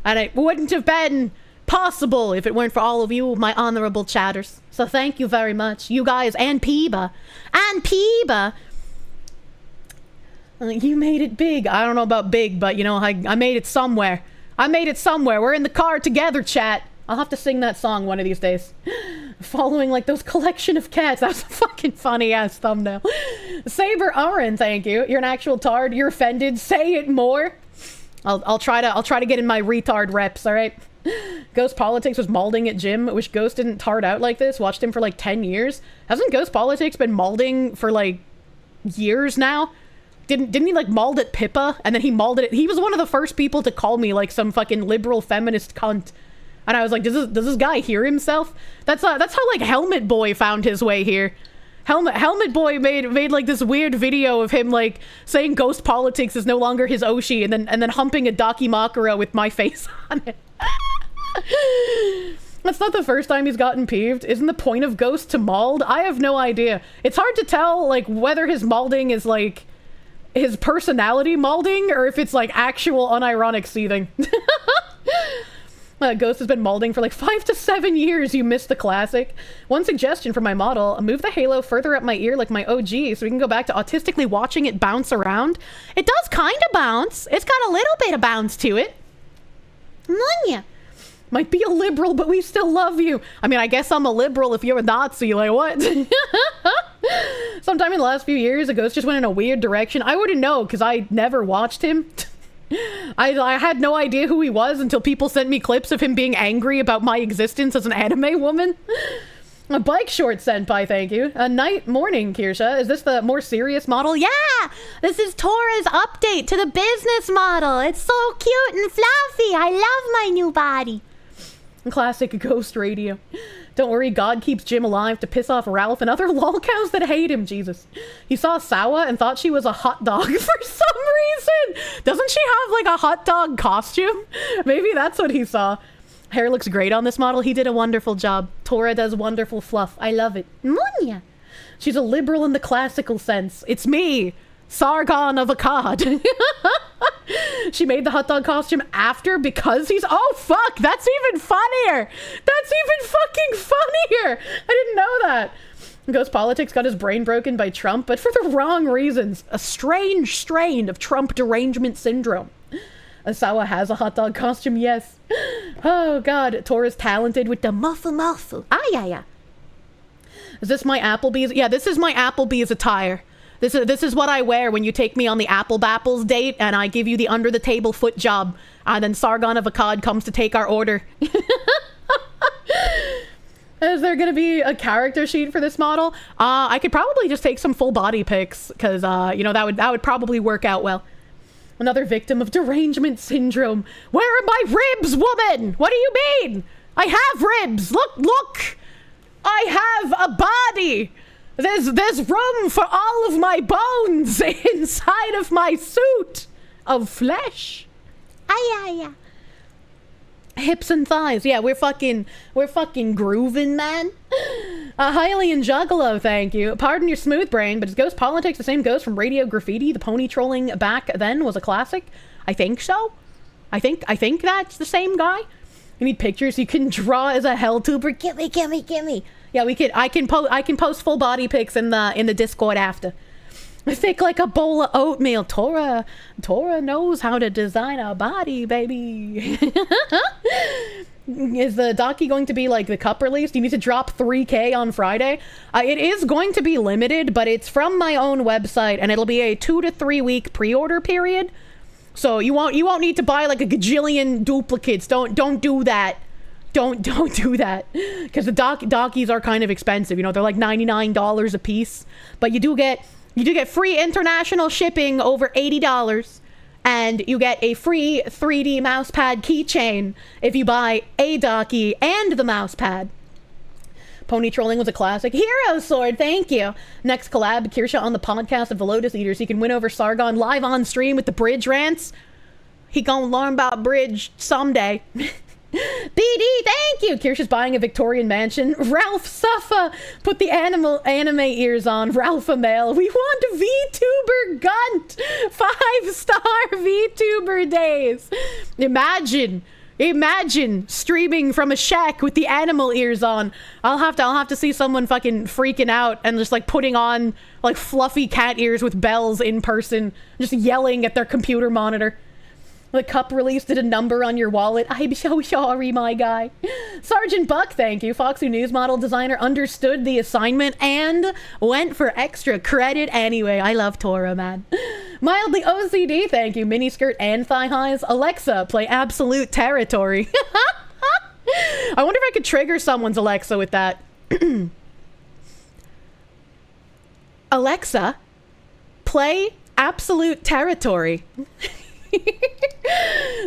And it wouldn't have been possible if it weren't for all of you, my honorable chatters. So thank you very much. You guys and Peeba. And Peeba! You made it big. I don't know about big, but you know, I made it somewhere. I made it somewhere. We're in the car together, chat. I'll have to sing that song one of these days. Following like those collection of cats. That's a fucking funny ass thumbnail. Saber Aaron, thank you. You're an actual tard. You're offended. Say it more. I'll try to get in my retard reps, alright? Ghost Politics was malding at Jim. I wish Ghost didn't tard out like this. Watched him for like 10 years. Hasn't Ghost Politics been malding for like years now? Didn't he like mauled at Pippa? And then he mauled it. He was one of the first people to call me like some fucking liberal feminist cunt. And I was like, does this guy hear himself? That's how like Helmet Boy found his way here. Helmet Boy made like this weird video of him like saying Ghost Politics is no longer his Oshi and then humping a Dakimakura with my face on it. That's not the first time he's gotten peeved. Isn't the point of Ghost to mauled? I have no idea. It's hard to tell like whether his malding is like his personality molding or if it's like actual unironic seething. Ghost has been molding for like 5 to 7 years. You missed the classic. One suggestion for my model, move the halo further up my ear like my OG so we can go back to autistically watching it bounce around. It does kind of bounce. It's got a little bit of bounce to it. Yeah. Might be a liberal, but we still love you. I mean, I guess I'm a liberal if you're a Nazi. Like, what? Sometime in the last few years, a Ghost just went in a weird direction. I wouldn't know because I never watched him. I had no idea who he was until people sent me clips of him being angry about my existence as an anime woman. A bike short sent by, thank you. A night morning, Kirsche. Is this the more serious model? Yeah! This is Tora's update to the business model. It's so cute and fluffy. I love my new body. Classic Ghost radio. Don't worry, God keeps Jim alive to piss off Ralph and other lolcows that hate him, Jesus. He saw Sawa and thought she was a hot dog for some reason. Doesn't she have like a hot dog costume? Maybe that's what he saw. Hair looks great on this model. He did a wonderful job. Tora does wonderful fluff. I love it. Munya. She's a liberal in the classical sense. It's me, Sargon of Akkad. She made the hot dog costume after because he's... Oh, fuck! That's even funnier! That's even fucking funnier! I didn't know that. Ghost Politics got his brain broken by Trump, but for the wrong reasons. A strange strain of Trump derangement syndrome. Asawa has a hot dog costume, yes. Oh, God. Tora's talented with the muffle. Ah, yeah. Is this my Applebee's? Yeah, this is my Applebee's attire. This is what I wear when you take me on the Apple Bapples date and I give you the under-the-table foot job. And then Sargon of Akkad comes to take our order. Is there going to be a character sheet for this model? I could probably just take some full body pics because, you know, that would probably work out well. Another victim of derangement syndrome. Where are my ribs, woman? What do you mean? I have ribs. Look. I have a body. There's room for all of my bones inside of my suit of flesh. Ay. Hips and thighs. Yeah, we're fucking grooving, man. Hylian Juggalo, thank you. Pardon your smooth brain, but is Ghost Politics the same Ghost from Radio Graffiti? The pony trolling back then was a classic? I think so. I think that's the same guy. You need pictures you can draw as a Helltuber. Gimme. Yeah, I can post full body pics in the Discord after. Thick like a bowl of oatmeal. Tora knows how to design a body, baby. Is the docky going to be like the cup release? Do you need to drop 3K on Friday? It is going to be limited, but it's from my own website, and it'll be a 2 to 3 week pre-order period. So you won't need to buy like a gajillion duplicates. Don't do that. Don't do that, because the dockies are kind of expensive. You know, they're like $99 a piece, but you do get free international shipping over $80, and you get a free 3D mousepad keychain if you buy a docky and the mousepad. Pony trolling was a classic. Hero Sword, thank you. Next collab, Kirsche on the podcast of the Lotus Eaters. He can win over Sargon live on stream with the bridge rants. He gonna learn about bridge someday. BD, thank you. Kirsche's buying a Victorian mansion. Ralph Suffa, put the anime ears on. Ralph a male. We want VTuber Gunt. 5-star VTuber days. Imagine streaming from a shack with the animal ears on. I'll have to see someone fucking freaking out and just like putting on like fluffy cat ears with bells in person, just yelling at their computer monitor. The cup release did a number on your wallet. I'm so sorry, my guy. Sergeant Buck, thank you. Foxy News model designer understood the assignment and went for extra credit anyway. I love Tora, man. Mildly OCD, thank you. Miniskirt and thigh highs. Alexa, play Absolute Territory. I wonder if I could trigger someone's Alexa with that. Alexa, play Absolute Territory.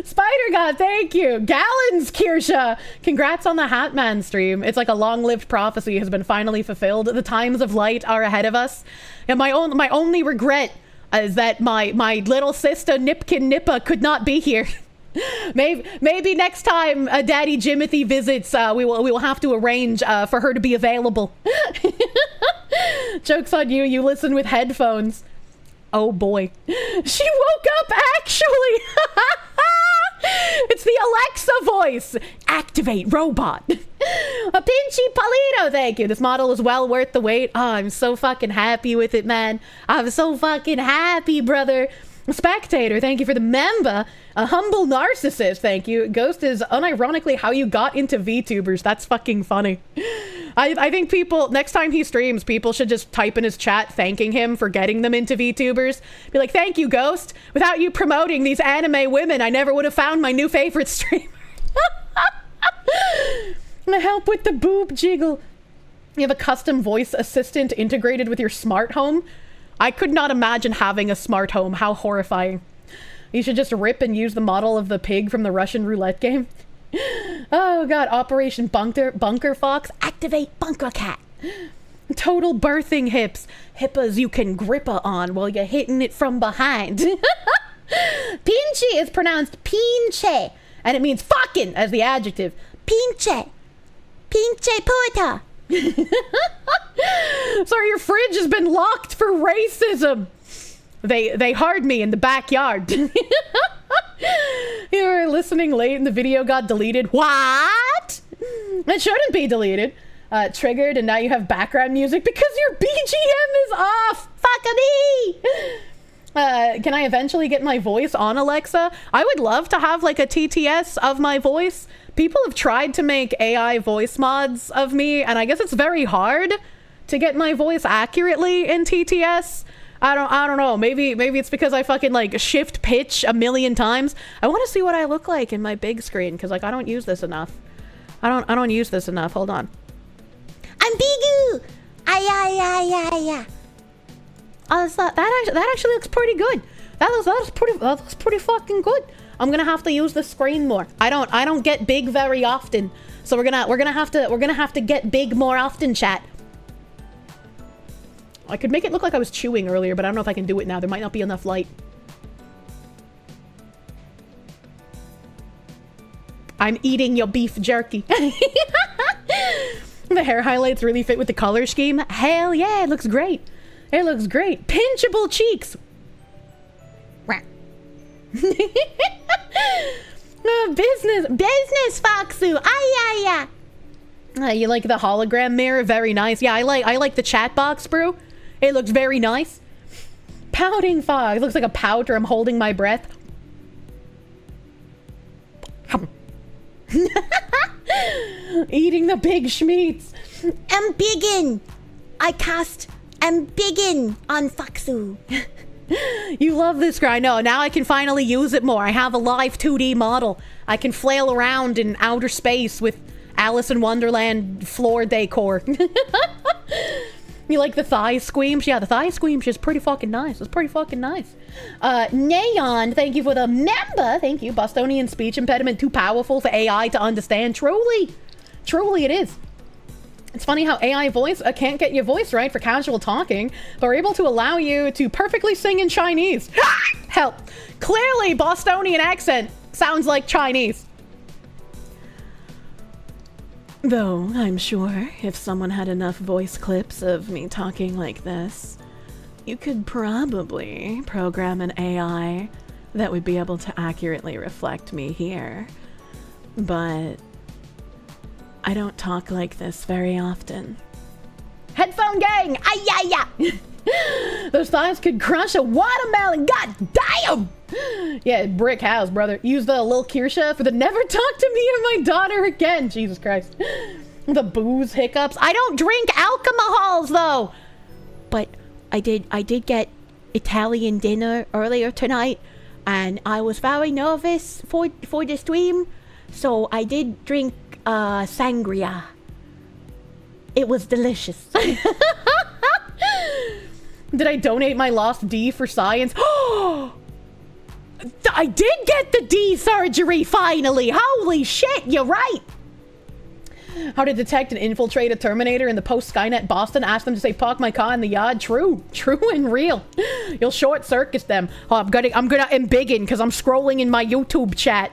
Spider God, thank you. Gallons, Kirsche. Congrats on the Hatman stream. It's like a long-lived prophecy has been finally fulfilled. The times of light are ahead of us. And my only regret is that my little sister Nipkin Nippa could not be here. Maybe next time Daddy Jimothy visits, we will have to arrange for her to be available. Joke's on you. You listen with headphones. Oh boy. She woke up actually. It's the Alexa voice. Activate robot. A pinchy palito, thank you. This model is well worth the wait. Oh, I'm so fucking happy with it, man. I'm so fucking happy, brother. Spectator, thank you for the member. A humble narcissist, thank you. Ghost is unironically how you got into VTubers. That's fucking funny. I think people, next time he streams, people should just type in his chat thanking him for getting them into VTubers. Be like, thank you, Ghost. Without you promoting these anime women, I never would have found my new favorite streamer. Help with the boob jiggle. You have a custom voice assistant integrated with your smart home. I could not imagine having a smart home. How horrifying. You should just rip and use the model of the pig from the Russian roulette game. Oh god, Operation Bunker Fox. Activate Bunker Cat. Total birthing hips. Hippas you can grippa on while you're hitting it from behind. Pinche is pronounced pinche, and it means fucking as the adjective. Pinche. Pinche puta. Sorry, your fridge has been locked for racism. They hard me in the backyard. You were listening late and the video got deleted. What? It shouldn't be deleted. Triggered, and now you have background music because your BGM is off. Fuck me. Can I eventually get my voice on Alexa? I would love to have like a TTS of my voice. People have tried to make AI voice mods of me, and I guess it's very hard to get my voice accurately in TTS. I don't know. Maybe it's because I fucking like shift pitch a million times. I want to see what I look like in my big screen because like I don't use this enough. I don't use this enough. Hold on. I'm Bigu. Ay. Oh, that actually looks pretty good. That looks pretty fucking good. I'm gonna have to use the screen more. I don't get big very often, so we're gonna have to get big more often, chat. I could make it look like I was chewing earlier, but I don't know if I can do it now. There might not be enough light. I'm eating your beef jerky. The hair highlights really fit with the color scheme. Hell yeah, it looks great. It looks great. Pinchable cheeks. Business, Foxu. Ay. You like the hologram mirror? Very nice. Yeah, I like the chat box, bro. It looks very nice. Pouting fog. It looks like a pout or I'm holding my breath. Eating the big schmeats. I'm biggin. I cast I'm biggin on Foxu. You love this guy. I know. Now I can finally use it more. I have a live 2D model. I can flail around in outer space with Alice in Wonderland floor decor. You like the thigh squeams? Yeah, the thigh squeams is pretty fucking nice. It's pretty fucking nice. Neon, thank you for the member. Thank you. Bostonian speech impediment too powerful for AI to understand. Truly it is. It's funny how AI voice can't get your voice right for casual talking, but are able to allow you to perfectly sing in Chinese. Help. Clearly, Bostonian accent sounds like Chinese. Though, I'm sure if someone had enough voice clips of me talking like this, you could probably program an AI that would be able to accurately reflect me here. But I don't talk like this very often. Headphone gang! Ay. Those thighs could crush a watermelon. God damn! Yeah, brick house, brother. Use the little Kirsche for the never talk to me or my daughter again. Jesus Christ. The booze hiccups. I don't drink alcohols though. But I did get Italian dinner earlier tonight, and I was very nervous for the stream, so I did drink sangria. It was delicious. Did I donate my lost D for science? Oh, I did get the D surgery finally. Holy shit, you're right. How to detect and infiltrate a Terminator in the post-Skynet Boston. Ask them to say park my car in the yard. True and real. You'll short circuit them. Oh, I'm gonna embiggen because I'm scrolling in my YouTube chat.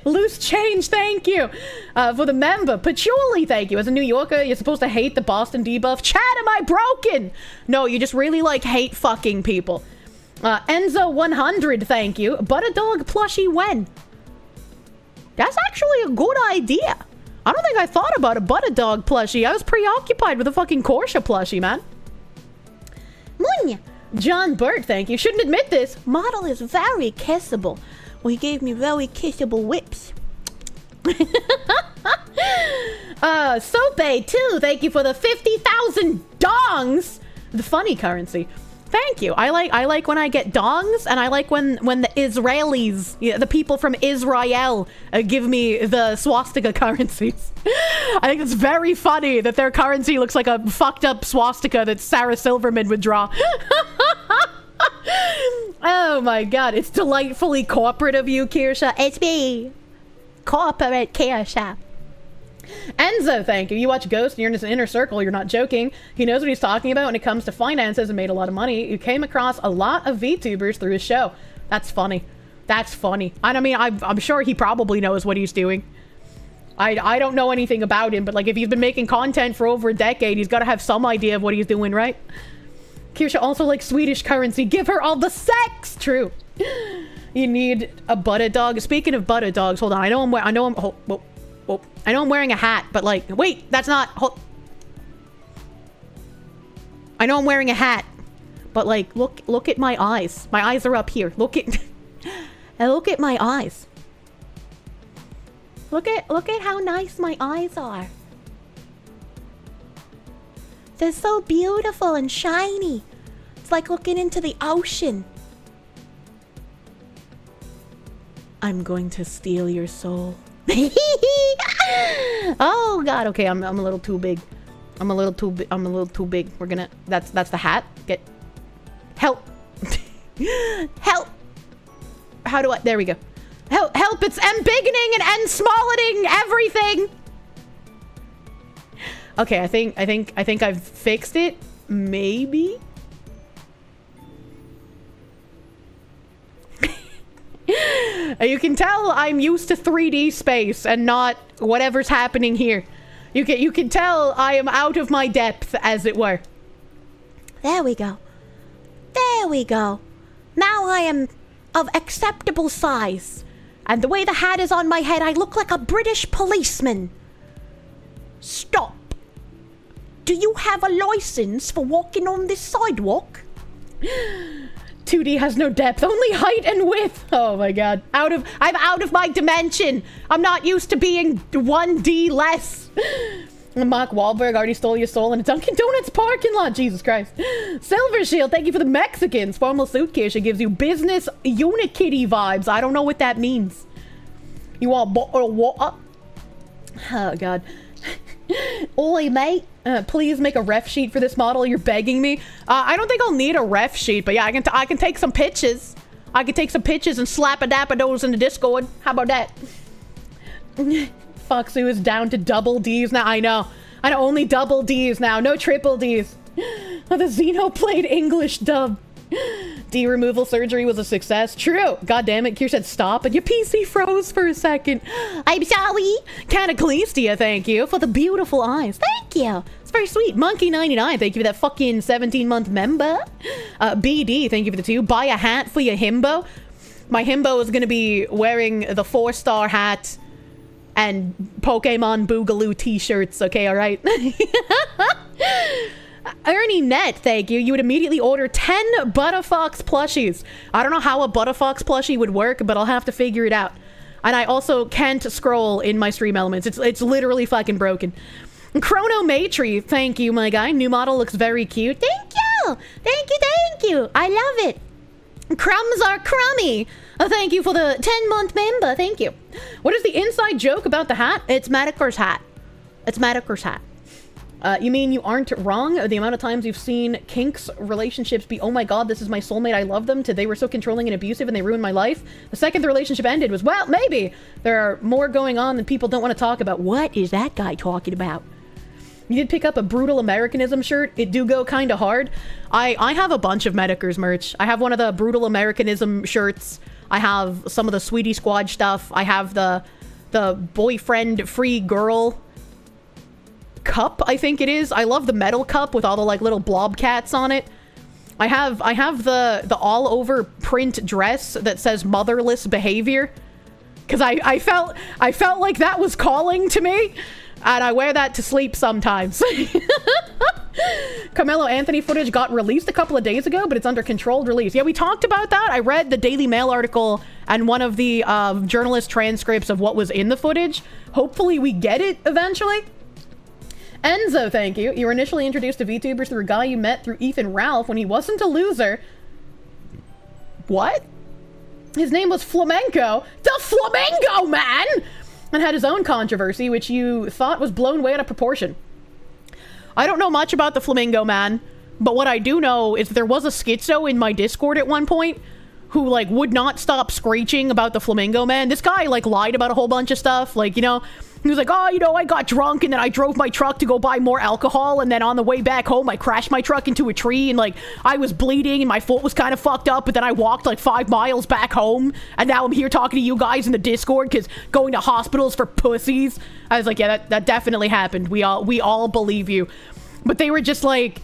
Loose change, thank you. For the member, Patchouli, thank you. As a New Yorker, you're supposed to hate the Boston debuff. Chat, am I broken? No, you just really like hate fucking people. Enzo100, thank you. Butterdog plushie when? That's actually a good idea. I don't think I thought about a Butterdog plushie. I was preoccupied with a fucking Kirsche plushie, man. Munya. John Burt, thank you. Shouldn't admit this. Model is very kissable. Well, he gave me very kissable whips. Sope, too. Thank you for the 50,000 dongs. The funny currency. Thank you. I like when I get dongs, and I like when the Israelis, the people from Israel, give me the swastika currencies. I think it's very funny that their currency looks like a fucked up swastika that Sarah Silverman would draw. Oh my god, it's delightfully corporate of you, Kirsche. It's me. Corporate Kirsche. Enzo, thank you. You watch Ghost and you're in his inner circle. You're not joking. He knows what he's talking about when it comes to finances and made a lot of money. You came across a lot of VTubers through his show. That's funny. That's funny. I mean, I'm sure he probably knows what he's doing. I don't know anything about him, but like if he's been making content for over a decade, he's got to have some idea of what he's doing, right? Kirsche also likes Swedish currency. Give her all the sex. True. You need a Butterdog. Speaking of Butterdogs, hold on. I know I'm wearing a hat, but like, wait, that's not. I know I'm wearing a hat, but like, look at my eyes. My eyes are up here. Look at my eyes. Look at how nice my eyes are. They're so beautiful and shiny. It's like looking into the ocean. I'm going to steal your soul. Oh god, okay, I'm a little too big. I'm a little too big. We're gonna that's the hat. Get help. Help. How do I there we go. Help, it's embiggening and smallening everything. Okay, I think I've fixed it. Maybe. You can tell I'm used to 3D space and not whatever's happening here. You can tell I am out of my depth, as it were. There we go. There we go. Now I am of acceptable size. And the way the hat is on my head, I look like a British policeman. Stop. Do you have a license for walking on this sidewalk? 2D has no depth, only height and width. Oh my god. I'm out of my dimension. I'm not used to being 1D less. Mark Wahlberg already stole your soul in a Dunkin' Donuts parking lot. Jesus Christ. Silver Shield, thank you for the Mexicans. Formal suit Kirsche gives you business Unikitty vibes. I don't know what that means. You want what? Oh god. Oi, mate. Please make a ref sheet for this model. You're begging me. I don't think I'll need a ref sheet, but yeah, I can take some pictures. I can take some pictures and slap a dapper those in the Discord. How about that? Foxu is down to double Ds now. I know only double Ds now. No triple Ds. Oh, the Xenoblade English dub. D removal surgery was a success. True. God damn it. Kirsche said stop and your PC froze for a second. I'm sorry. Cataclystia, thank you for the beautiful eyes. Thank you. It's very sweet. Monkey99, thank you for that fucking 17-month member. BD, thank you for the 2. Buy a hat for your himbo. My himbo is going to be wearing the 4-star hat and Pokemon Boogaloo t-shirts. Okay, all right? Ernie Net, thank you. You would immediately order 10 Butterfox plushies. I don't know how a Butterfox plushie would work, but I'll have to figure it out. And I also can't scroll in my stream elements. It's literally fucking broken. Chronometry, thank you, my guy. New model looks very cute. Thank you! Thank you, thank you! I love it. Crumbs are crummy. Thank you for the 10-month member. Thank you. What is the inside joke about the hat? It's Metokur's hat. It's Metokur's hat. You mean you aren't wrong? The amount of times you've seen kinks relationships be, oh my god, this is my soulmate, I love them, to they were so controlling and abusive and they ruined my life. The second the relationship ended was, well, maybe. There are more going on than people don't want to talk about. What is that guy talking about? You did pick up a Brutal Americanism shirt. It do go kind of hard. I have a bunch of Metokur's merch. I have one of the Brutal Americanism shirts. I have some of the Sweetie Squad stuff. I have the boyfriend free girl cup, I think it is. I love the metal cup with all the like little blob cats on it. I have the all over print dress that says motherless behavior, because I felt like that was calling to me, and I wear that to sleep sometimes. Carmelo Anthony footage got released a couple of days ago, but it's under controlled release. Yeah, we talked about that. I read the Daily Mail article and one of the journalist transcripts of what was in the footage. Hopefully we get it eventually. Enzo, thank you. You were initially introduced to VTubers through a guy you met through Ethan Ralph when he wasn't a loser. What? His name was Flamenco. The Flamingo Man! And had his own controversy, which you thought was blown way out of proportion. I don't know much about the Flamingo Man, but what I do know is there was a schizo in my Discord at one point who, like, would not stop screeching about the Flamingo Man. This guy, like, lied about a whole bunch of stuff. Like, you know, he was like, oh, you know, I got drunk and then I drove my truck to go buy more alcohol, and then on the way back home, I crashed my truck into a tree, and, like, I was bleeding and my foot was kind of fucked up, but then I walked, like, 5 miles back home, and now I'm here talking to you guys in the Discord because going to hospitals for pussies. I was like, yeah, that definitely happened. We all believe you. But they were just like,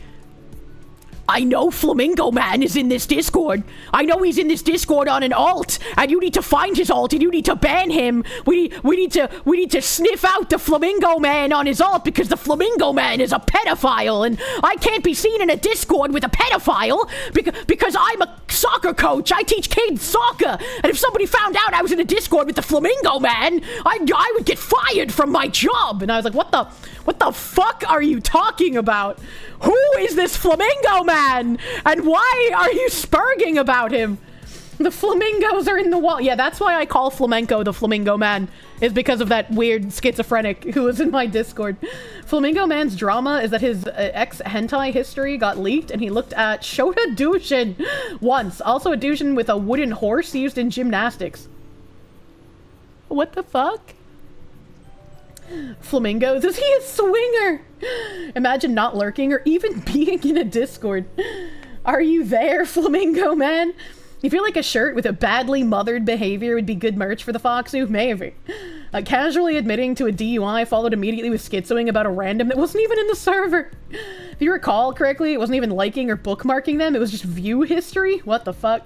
I know Flamingo Man is in this Discord. I know he's in this Discord on an alt, and you need to find his alt, and you need to ban him. We need to sniff out the Flamingo Man on his alt because the Flamingo Man is a pedophile, and I can't be seen in a Discord with a pedophile because I'm a soccer coach. I teach kids soccer, and if somebody found out I was in a Discord with the Flamingo Man, I would get fired from my job. And I was like, what the fuck are you talking about? Who is this Flamingo Man? And why are you spurging about him? The flamingos are in the wall. Yeah, that's why I call Flamenco the Flamingo Man, is because of that weird schizophrenic who was in my Discord. Flamingo Man's drama is that his ex-hentai history got leaked, and he looked at Shota Dushin once. Also a Dushin with a wooden horse used in gymnastics. What the fuck? Flamingos? Is he a swinger? Imagine not lurking or even being in a Discord. Are you there, Flamingo Man? You feel like a shirt with a badly mothered behavior would be good merch for the Foxu? Maybe. Casually admitting to a DUI followed immediately with schizoing about a random that wasn't even in the server. If you recall correctly, it wasn't even liking or bookmarking them. It was just view history. What the fuck?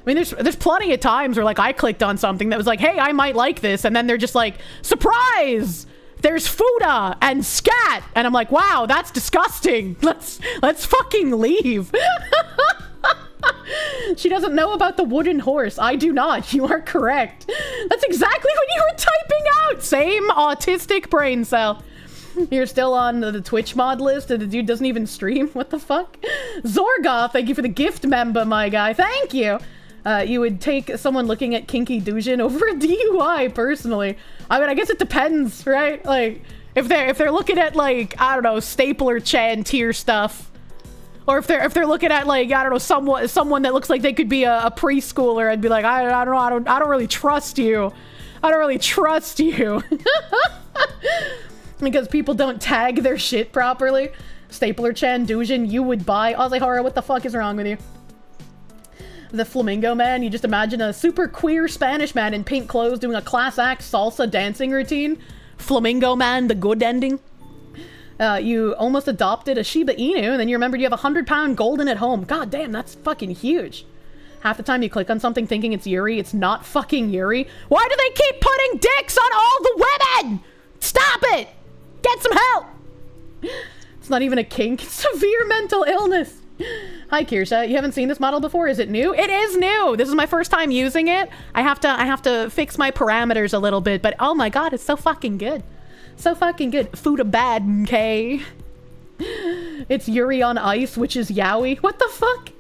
I mean, there's plenty of times where, like, I clicked on something that was like, hey, I might like this, and then they're just like, surprise! There's Fuda and scat! And I'm like, wow, that's disgusting. Let's fucking leave. She doesn't know about the wooden horse. I do not. You are correct. That's exactly what you were typing out. Same autistic brain cell. You're still on the Twitch mod list, and the dude doesn't even stream? What the fuck? Zorgoth, thank you for the gift member, my guy. Thank you. You would take someone looking at Kinky Dujin over a DUI, personally. I mean, I guess it depends, right? Like, if they're looking at, like, I don't know, Stapler Chan tier stuff, or if they're looking at, like, I don't know, someone that looks like they could be a preschooler, I'd be like, I don't really trust you. I don't really trust you. Because people don't tag their shit properly. Stapler Chan Dujin, you would buy. Ozzy Horror, what the fuck is wrong with you? The Flamingo Man, you just imagine a super queer Spanish man in pink clothes doing a class act salsa dancing routine. Flamingo Man, the good ending. You almost adopted a Shiba Inu, and then you remembered you have a 100-pound golden at home. God damn, that's fucking huge. Half the time you click on something thinking it's Yuri, it's not fucking Yuri. Why do they keep putting dicks on all the women? Stop it! Get some help! It's not even a kink, it's severe mental illness. Hi, Kirsche. You haven't seen this model before? Is it new? It is new! This is my first time using it. I have to fix my parameters a little bit, but oh my god, it's so fucking good. So fucking good. Fuda bad, okay? It's Yuri on Ice, which is yaoi. What the fuck?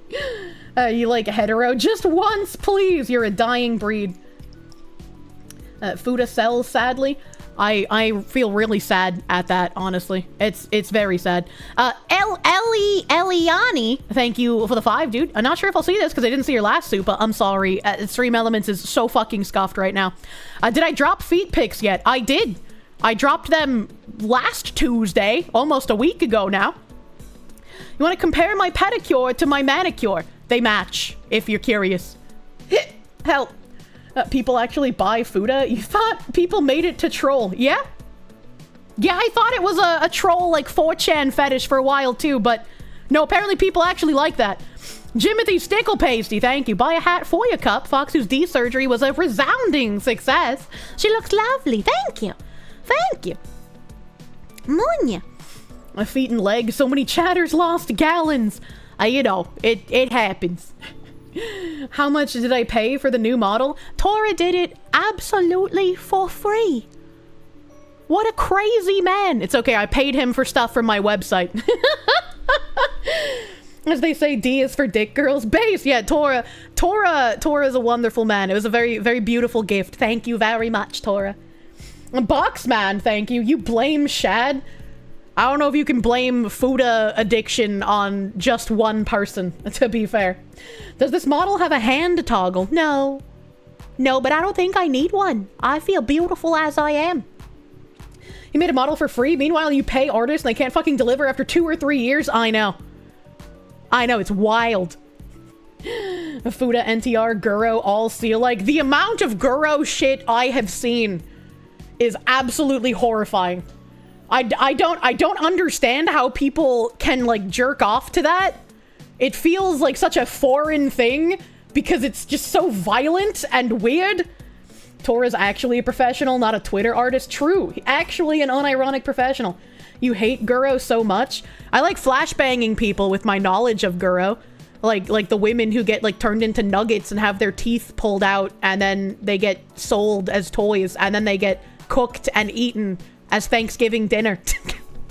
You like hetero? Just once, please! You're a dying breed. Fuda sells, sadly. I feel really sad at that, honestly. It's very sad. Eliani, thank you for the 5, dude. I'm not sure if I'll see this because I didn't see your last super. I'm sorry. Stream Elements is so fucking scuffed right now. Did I drop feet pics yet? I did. I dropped them last Tuesday, almost a week ago now. You want to compare my pedicure to my manicure? They match, if you're curious. Help. People actually buy Fuda? You thought people made it to troll? Yeah? Yeah, I thought it was a troll, like, 4chan fetish for a while, too, but no, apparently people actually like that. Jimothy Stickle Pasty, thank you. Buy a hat for your cup. Foxu's D-surgery was a resounding success. She looks lovely. Thank you. Thank you. Monya. My feet and legs, so many chatters lost gallons. You know, it happens. How much did I pay for the new model? Tora did it absolutely for free. What a crazy man. It's okay, I paid him for stuff from my website. As they say, D is for dick girls. Base, yeah, Tora is a wonderful man. It was a very, very beautiful gift. Thank you very much, Tora. Boxman, thank you. You blame Shad? I don't know if you can blame Fuda addiction on just one person, to be fair. Does this model have a hand toggle? No. No, but I don't think I need one. I feel beautiful as I am. You made a model for free? Meanwhile, you pay artists and they can't fucking deliver after 2 or 3 years? I know. I know, it's wild. Fuda, NTR, Guro, all seal. Like, the amount of Guro shit I have seen is absolutely horrifying. I don't understand how people can, like, jerk off to that. It feels like such a foreign thing because it's just so violent and weird. Tora's actually a professional, not a Twitter artist. True, actually an unironic professional. You hate Guro so much. I like flashbanging people with my knowledge of Guro. Like the women who get, like, turned into nuggets and have their teeth pulled out and then they get sold as toys and then they get cooked and eaten as Thanksgiving dinner.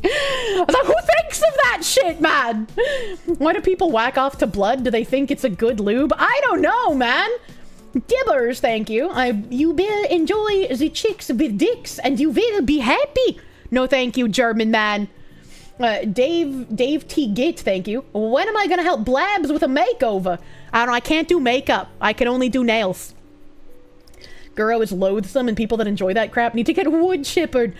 I was like, who thinks of that shit, man? Why do people whack off to blood? Do they think it's a good lube? I don't know, man. Dibbers, thank you. You will enjoy the chicks with dicks and you will be happy. No, thank you, German man. Dave T. Git, thank you. When am I gonna help Blabs with a makeover? I don't know, I can't do makeup. I can only do nails. Guro is loathsome and people that enjoy that crap need to get wood chippered.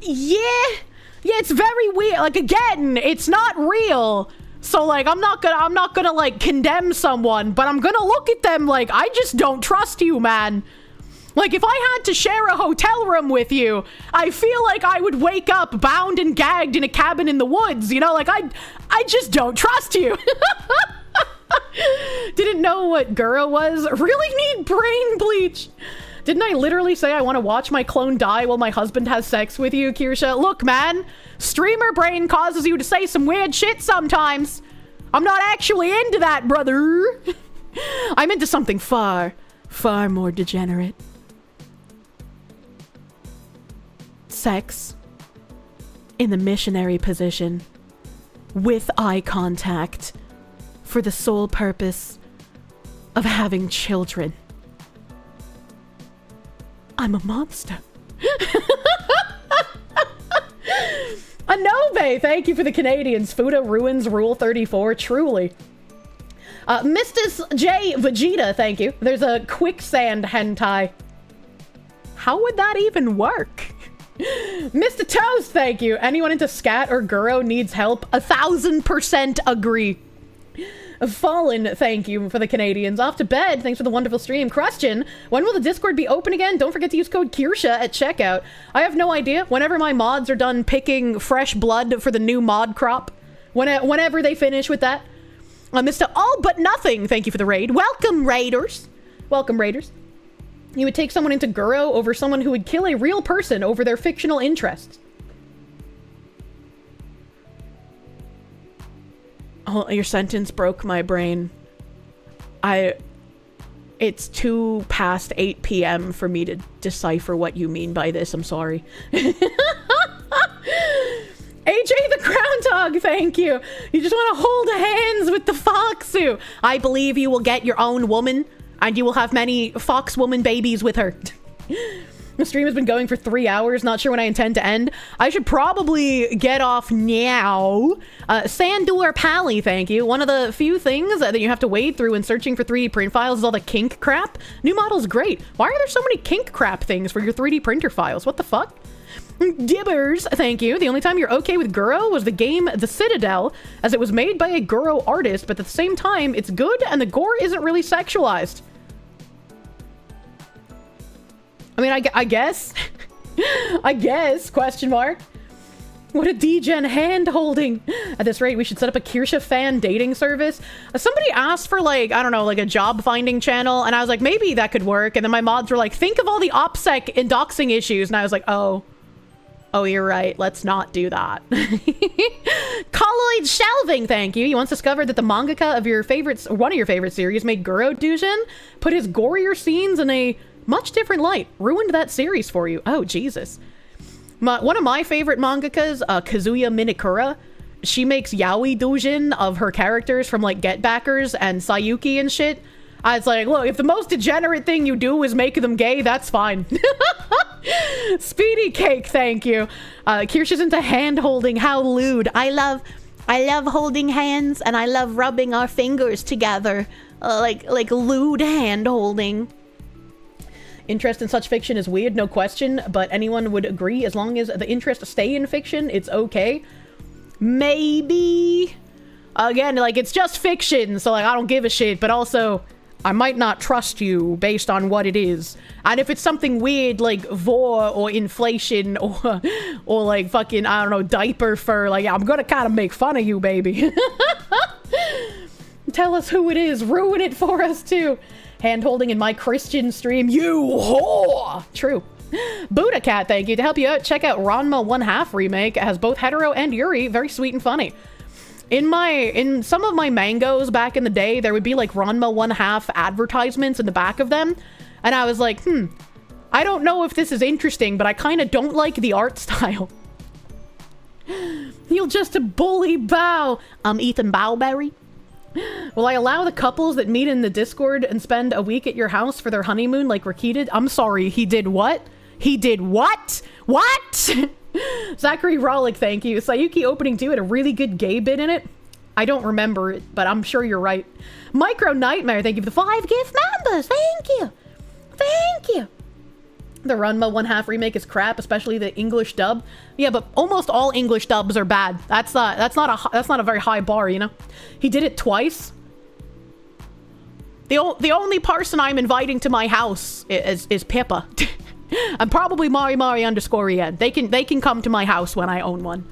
Yeah, it's very weird. Like, again, it's not real. So, like, I'm not gonna, like, condemn someone, but I'm gonna look at them like, I just don't trust you, man. Like, if I had to share a hotel room with you, I feel like I would wake up bound and gagged in a cabin in the woods, you know? Like, I just don't trust you. Didn't know what Guro was. Really need brain bleach. Didn't I literally say I want to watch my clone die while my husband has sex with you, Kirsche? Look, man, streamer brain causes you to say some weird shit sometimes. I'm not actually into that, brother. I'm into something far, far more degenerate. Sex in the missionary position with eye contact for the sole purpose of having children. I'm a monster. Anobe, thank you for the Canadians. Fuda ruins Rule 34, truly. Mistus J. Vegeta, thank you. There's a quicksand hentai. How would that even work? Mr. Toast, thank you. Anyone into scat or Guro needs help? 1000% agree. Fallen, thank you for the Canadians. Off to bed, thanks for the wonderful stream. Question, when will the Discord be open again? Don't forget to use code Kirsche at checkout. I have no idea. Whenever my mods are done picking fresh blood for the new mod crop. Whenever they finish with that. Mr. All But Nothing, thank you for the raid. Welcome, Raiders. Welcome, Raiders. You would take someone into Guro over someone who would kill a real person over their fictional interests. Oh, your sentence broke my brain. It's 2 past 8 p.m. for me to decipher what you mean by this. I'm sorry. AJ the Groundhog, thank you. You just want to hold hands with the Foxu. I believe you will get your own woman, and you will have many fox woman babies with her. The stream has been going for 3 hours. Not sure when I intend to end. I should probably get off now. Sandur Pally, thank you. One of the few things that you have to wade through when searching for 3D print files is all the kink crap. New model's great. Why are there so many kink crap things for your 3D printer files? What the fuck? Dibbers, thank you. The only time you're okay with Guro was the game The Citadel, as it was made by a Guro artist, but at the same time, it's good and the gore isn't really sexualized. I mean, I guess. I guess, question mark. What a degen hand holding. At this rate, we should set up a Kirsche fan dating service. Somebody asked for like, I don't know, like a job finding channel. And I was like, maybe that could work. And then my mods were like, think of all the OPSEC and doxing issues. And I was like, oh, you're right. Let's not do that. Colloid shelving, thank you. You once discovered that the mangaka of your favorites, one of your favorite series, made Guro Dujin put his gorier scenes in a much different light. Ruined that series for you. Oh, Jesus. One of my favorite mangakas, Kazuya Minakura, she makes yaoi doujin of her characters from like Get Backers and Sayuki and shit. I was like, look, if the most degenerate thing you do is make them gay, that's fine. Speedy Cake, thank you. Kirsche's into hand holding. How lewd. I love holding hands, and I love rubbing our fingers together, like lewd hand holding. Interest in such fiction is weird, no question, but anyone would agree as long as the interest stay in fiction, it's okay. Maybe. Again, like, it's just fiction, so, like, I don't give a shit, but also, I might not trust you based on what it is. And if it's something weird, like vor or inflation or like, fucking, I don't know, diaper fur, like, I'm gonna kind of make fun of you, baby. Tell us who it is. Ruin it for us, too. Hand-holding in my Christian stream, you whore! True. Buddha Cat, thank you. To help you out, check out Ranma 1/2 remake. It has both hetero and Yuri. Very sweet and funny. In some of my mangoes back in the day, there would be like Ranma 1/2 advertisements in the back of them. And I was like, I don't know if this is interesting, but I kind of don't like the art style. You'll just a bully bow. I'm Ethan Bowberry. Will I allow the couples that meet in the Discord and spend a week at your house for their honeymoon like Ricky did? I'm sorry, he did what? He did what? What? Zachary Rollick, thank you. Sayuki opening 2 had a really good gay bit in it. I don't remember it, but I'm sure you're right. Micro Nightmare, thank you for the 5 gift members. Thank you. Thank you. The Ranma 1/2 remake is crap, especially the English dub. Yeah, but almost all English dubs are bad. That's not a very high bar, you know. He did it twice. The only person I'm inviting to my house is Pippa. And probably Mari _en. They can come to my house when I own one.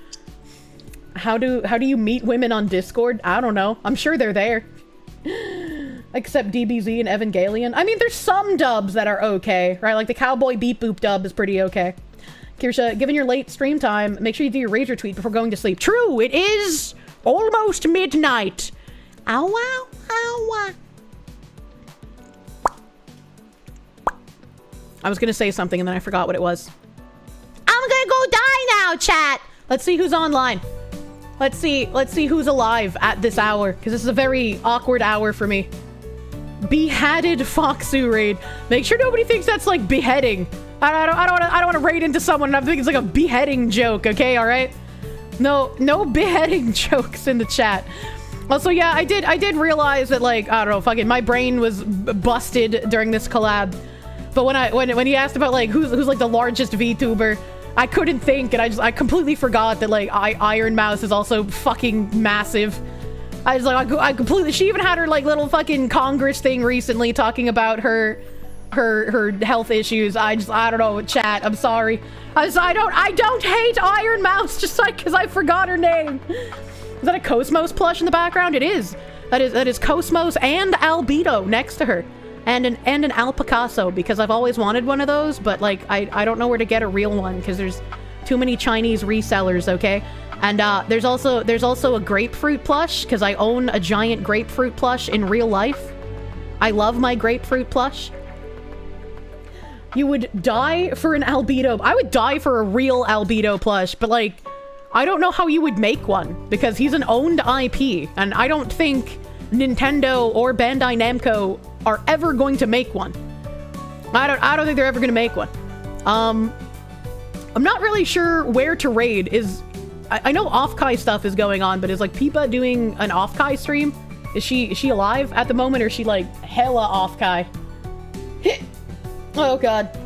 How do you meet women on Discord? I don't know. I'm sure they're there. Except DBZ and Evangelion. I mean, there's some dubs that are okay, right? Like the Cowboy Beep Boop dub is pretty okay. Kirsche, given your late stream time, make sure you do your Razor tweet before going to sleep. True, it is almost midnight. Ow, wow, ow, wow. I was gonna say something and then I forgot what it was. I'm gonna go die now, chat. Let's see who's online. Let's see who's alive at this hour, because this is a very awkward hour for me. Beheaded Foxu raid. Make sure nobody thinks that's like beheading. I don't want to raid into someone and I think it's like a beheading joke, okay? All right? No beheading jokes in the chat. Also, yeah, I did realize that, like, I don't know, fucking my brain was busted during this collab. But when he asked about like who's like the largest VTuber, I couldn't think, and I completely forgot that like Iron Mouse is also fucking massive. I was like, I completely. She even had her like little fucking Congress thing recently talking about her health issues. I don't know, chat. I'm sorry. I don't hate Iron Mouse just like because I forgot her name. Is that a Cosmos plush in the background? It is. That is Cosmos and Albedo next to her. And an Al Picasso, because I've always wanted one of those, but like I don't know where to get a real one because there's too many Chinese resellers, okay? And there's also a grapefruit plush because I own a giant grapefruit plush in real life. I love my grapefruit plush. You would die for an Albedo. I would die for a real Albedo plush, but like I don't know how you would make one because he's an owned IP, and I don't think Nintendo or Bandai Namco are ever going to make one. I don't think they're ever going to make one. I'm not really sure where to raid. I know Off-Kai stuff is going on, but is like Peepa doing an Off-Kai stream? Is she alive at the moment, or is she like hella Off-Kai? Oh god.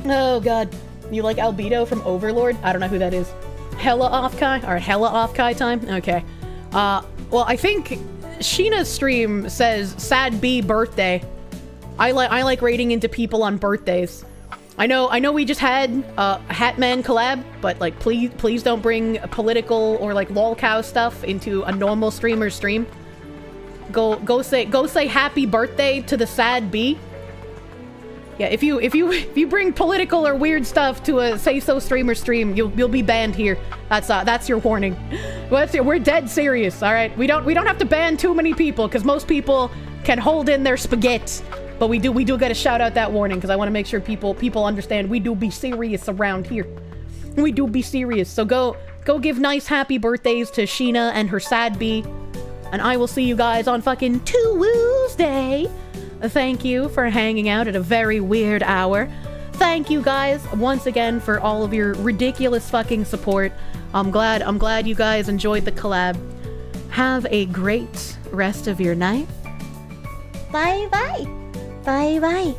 Oh god. You like Albedo from Overlord? I don't know who that is. Hella Off-Kai? Alright, hella Off-Kai time? Okay. Well, I think Sheena's stream says sad B birthday. I like raiding into people on birthdays. I know we just had a Hatman collab, but like please don't bring political or like lolcow stuff into a normal streamer's stream. Go say happy birthday to the sad bee. Yeah, if you bring political or weird stuff to a Say So streamer stream, you'll be banned here. That's your warning. We're dead serious, all right? We don't have to ban too many people because most people can hold in their spaghetti. But we do got to shout out that warning because I want to make sure people understand we do be serious around here. We do be serious. So go give nice happy birthdays to Sheena and her sad bee. And I will see you guys on fucking Tuesday. Thank you for hanging out at a very weird hour. Thank you guys once again for all of your ridiculous fucking support. I'm glad you guys enjoyed the collab. Have a great rest of your night. Bye bye. Bye bye.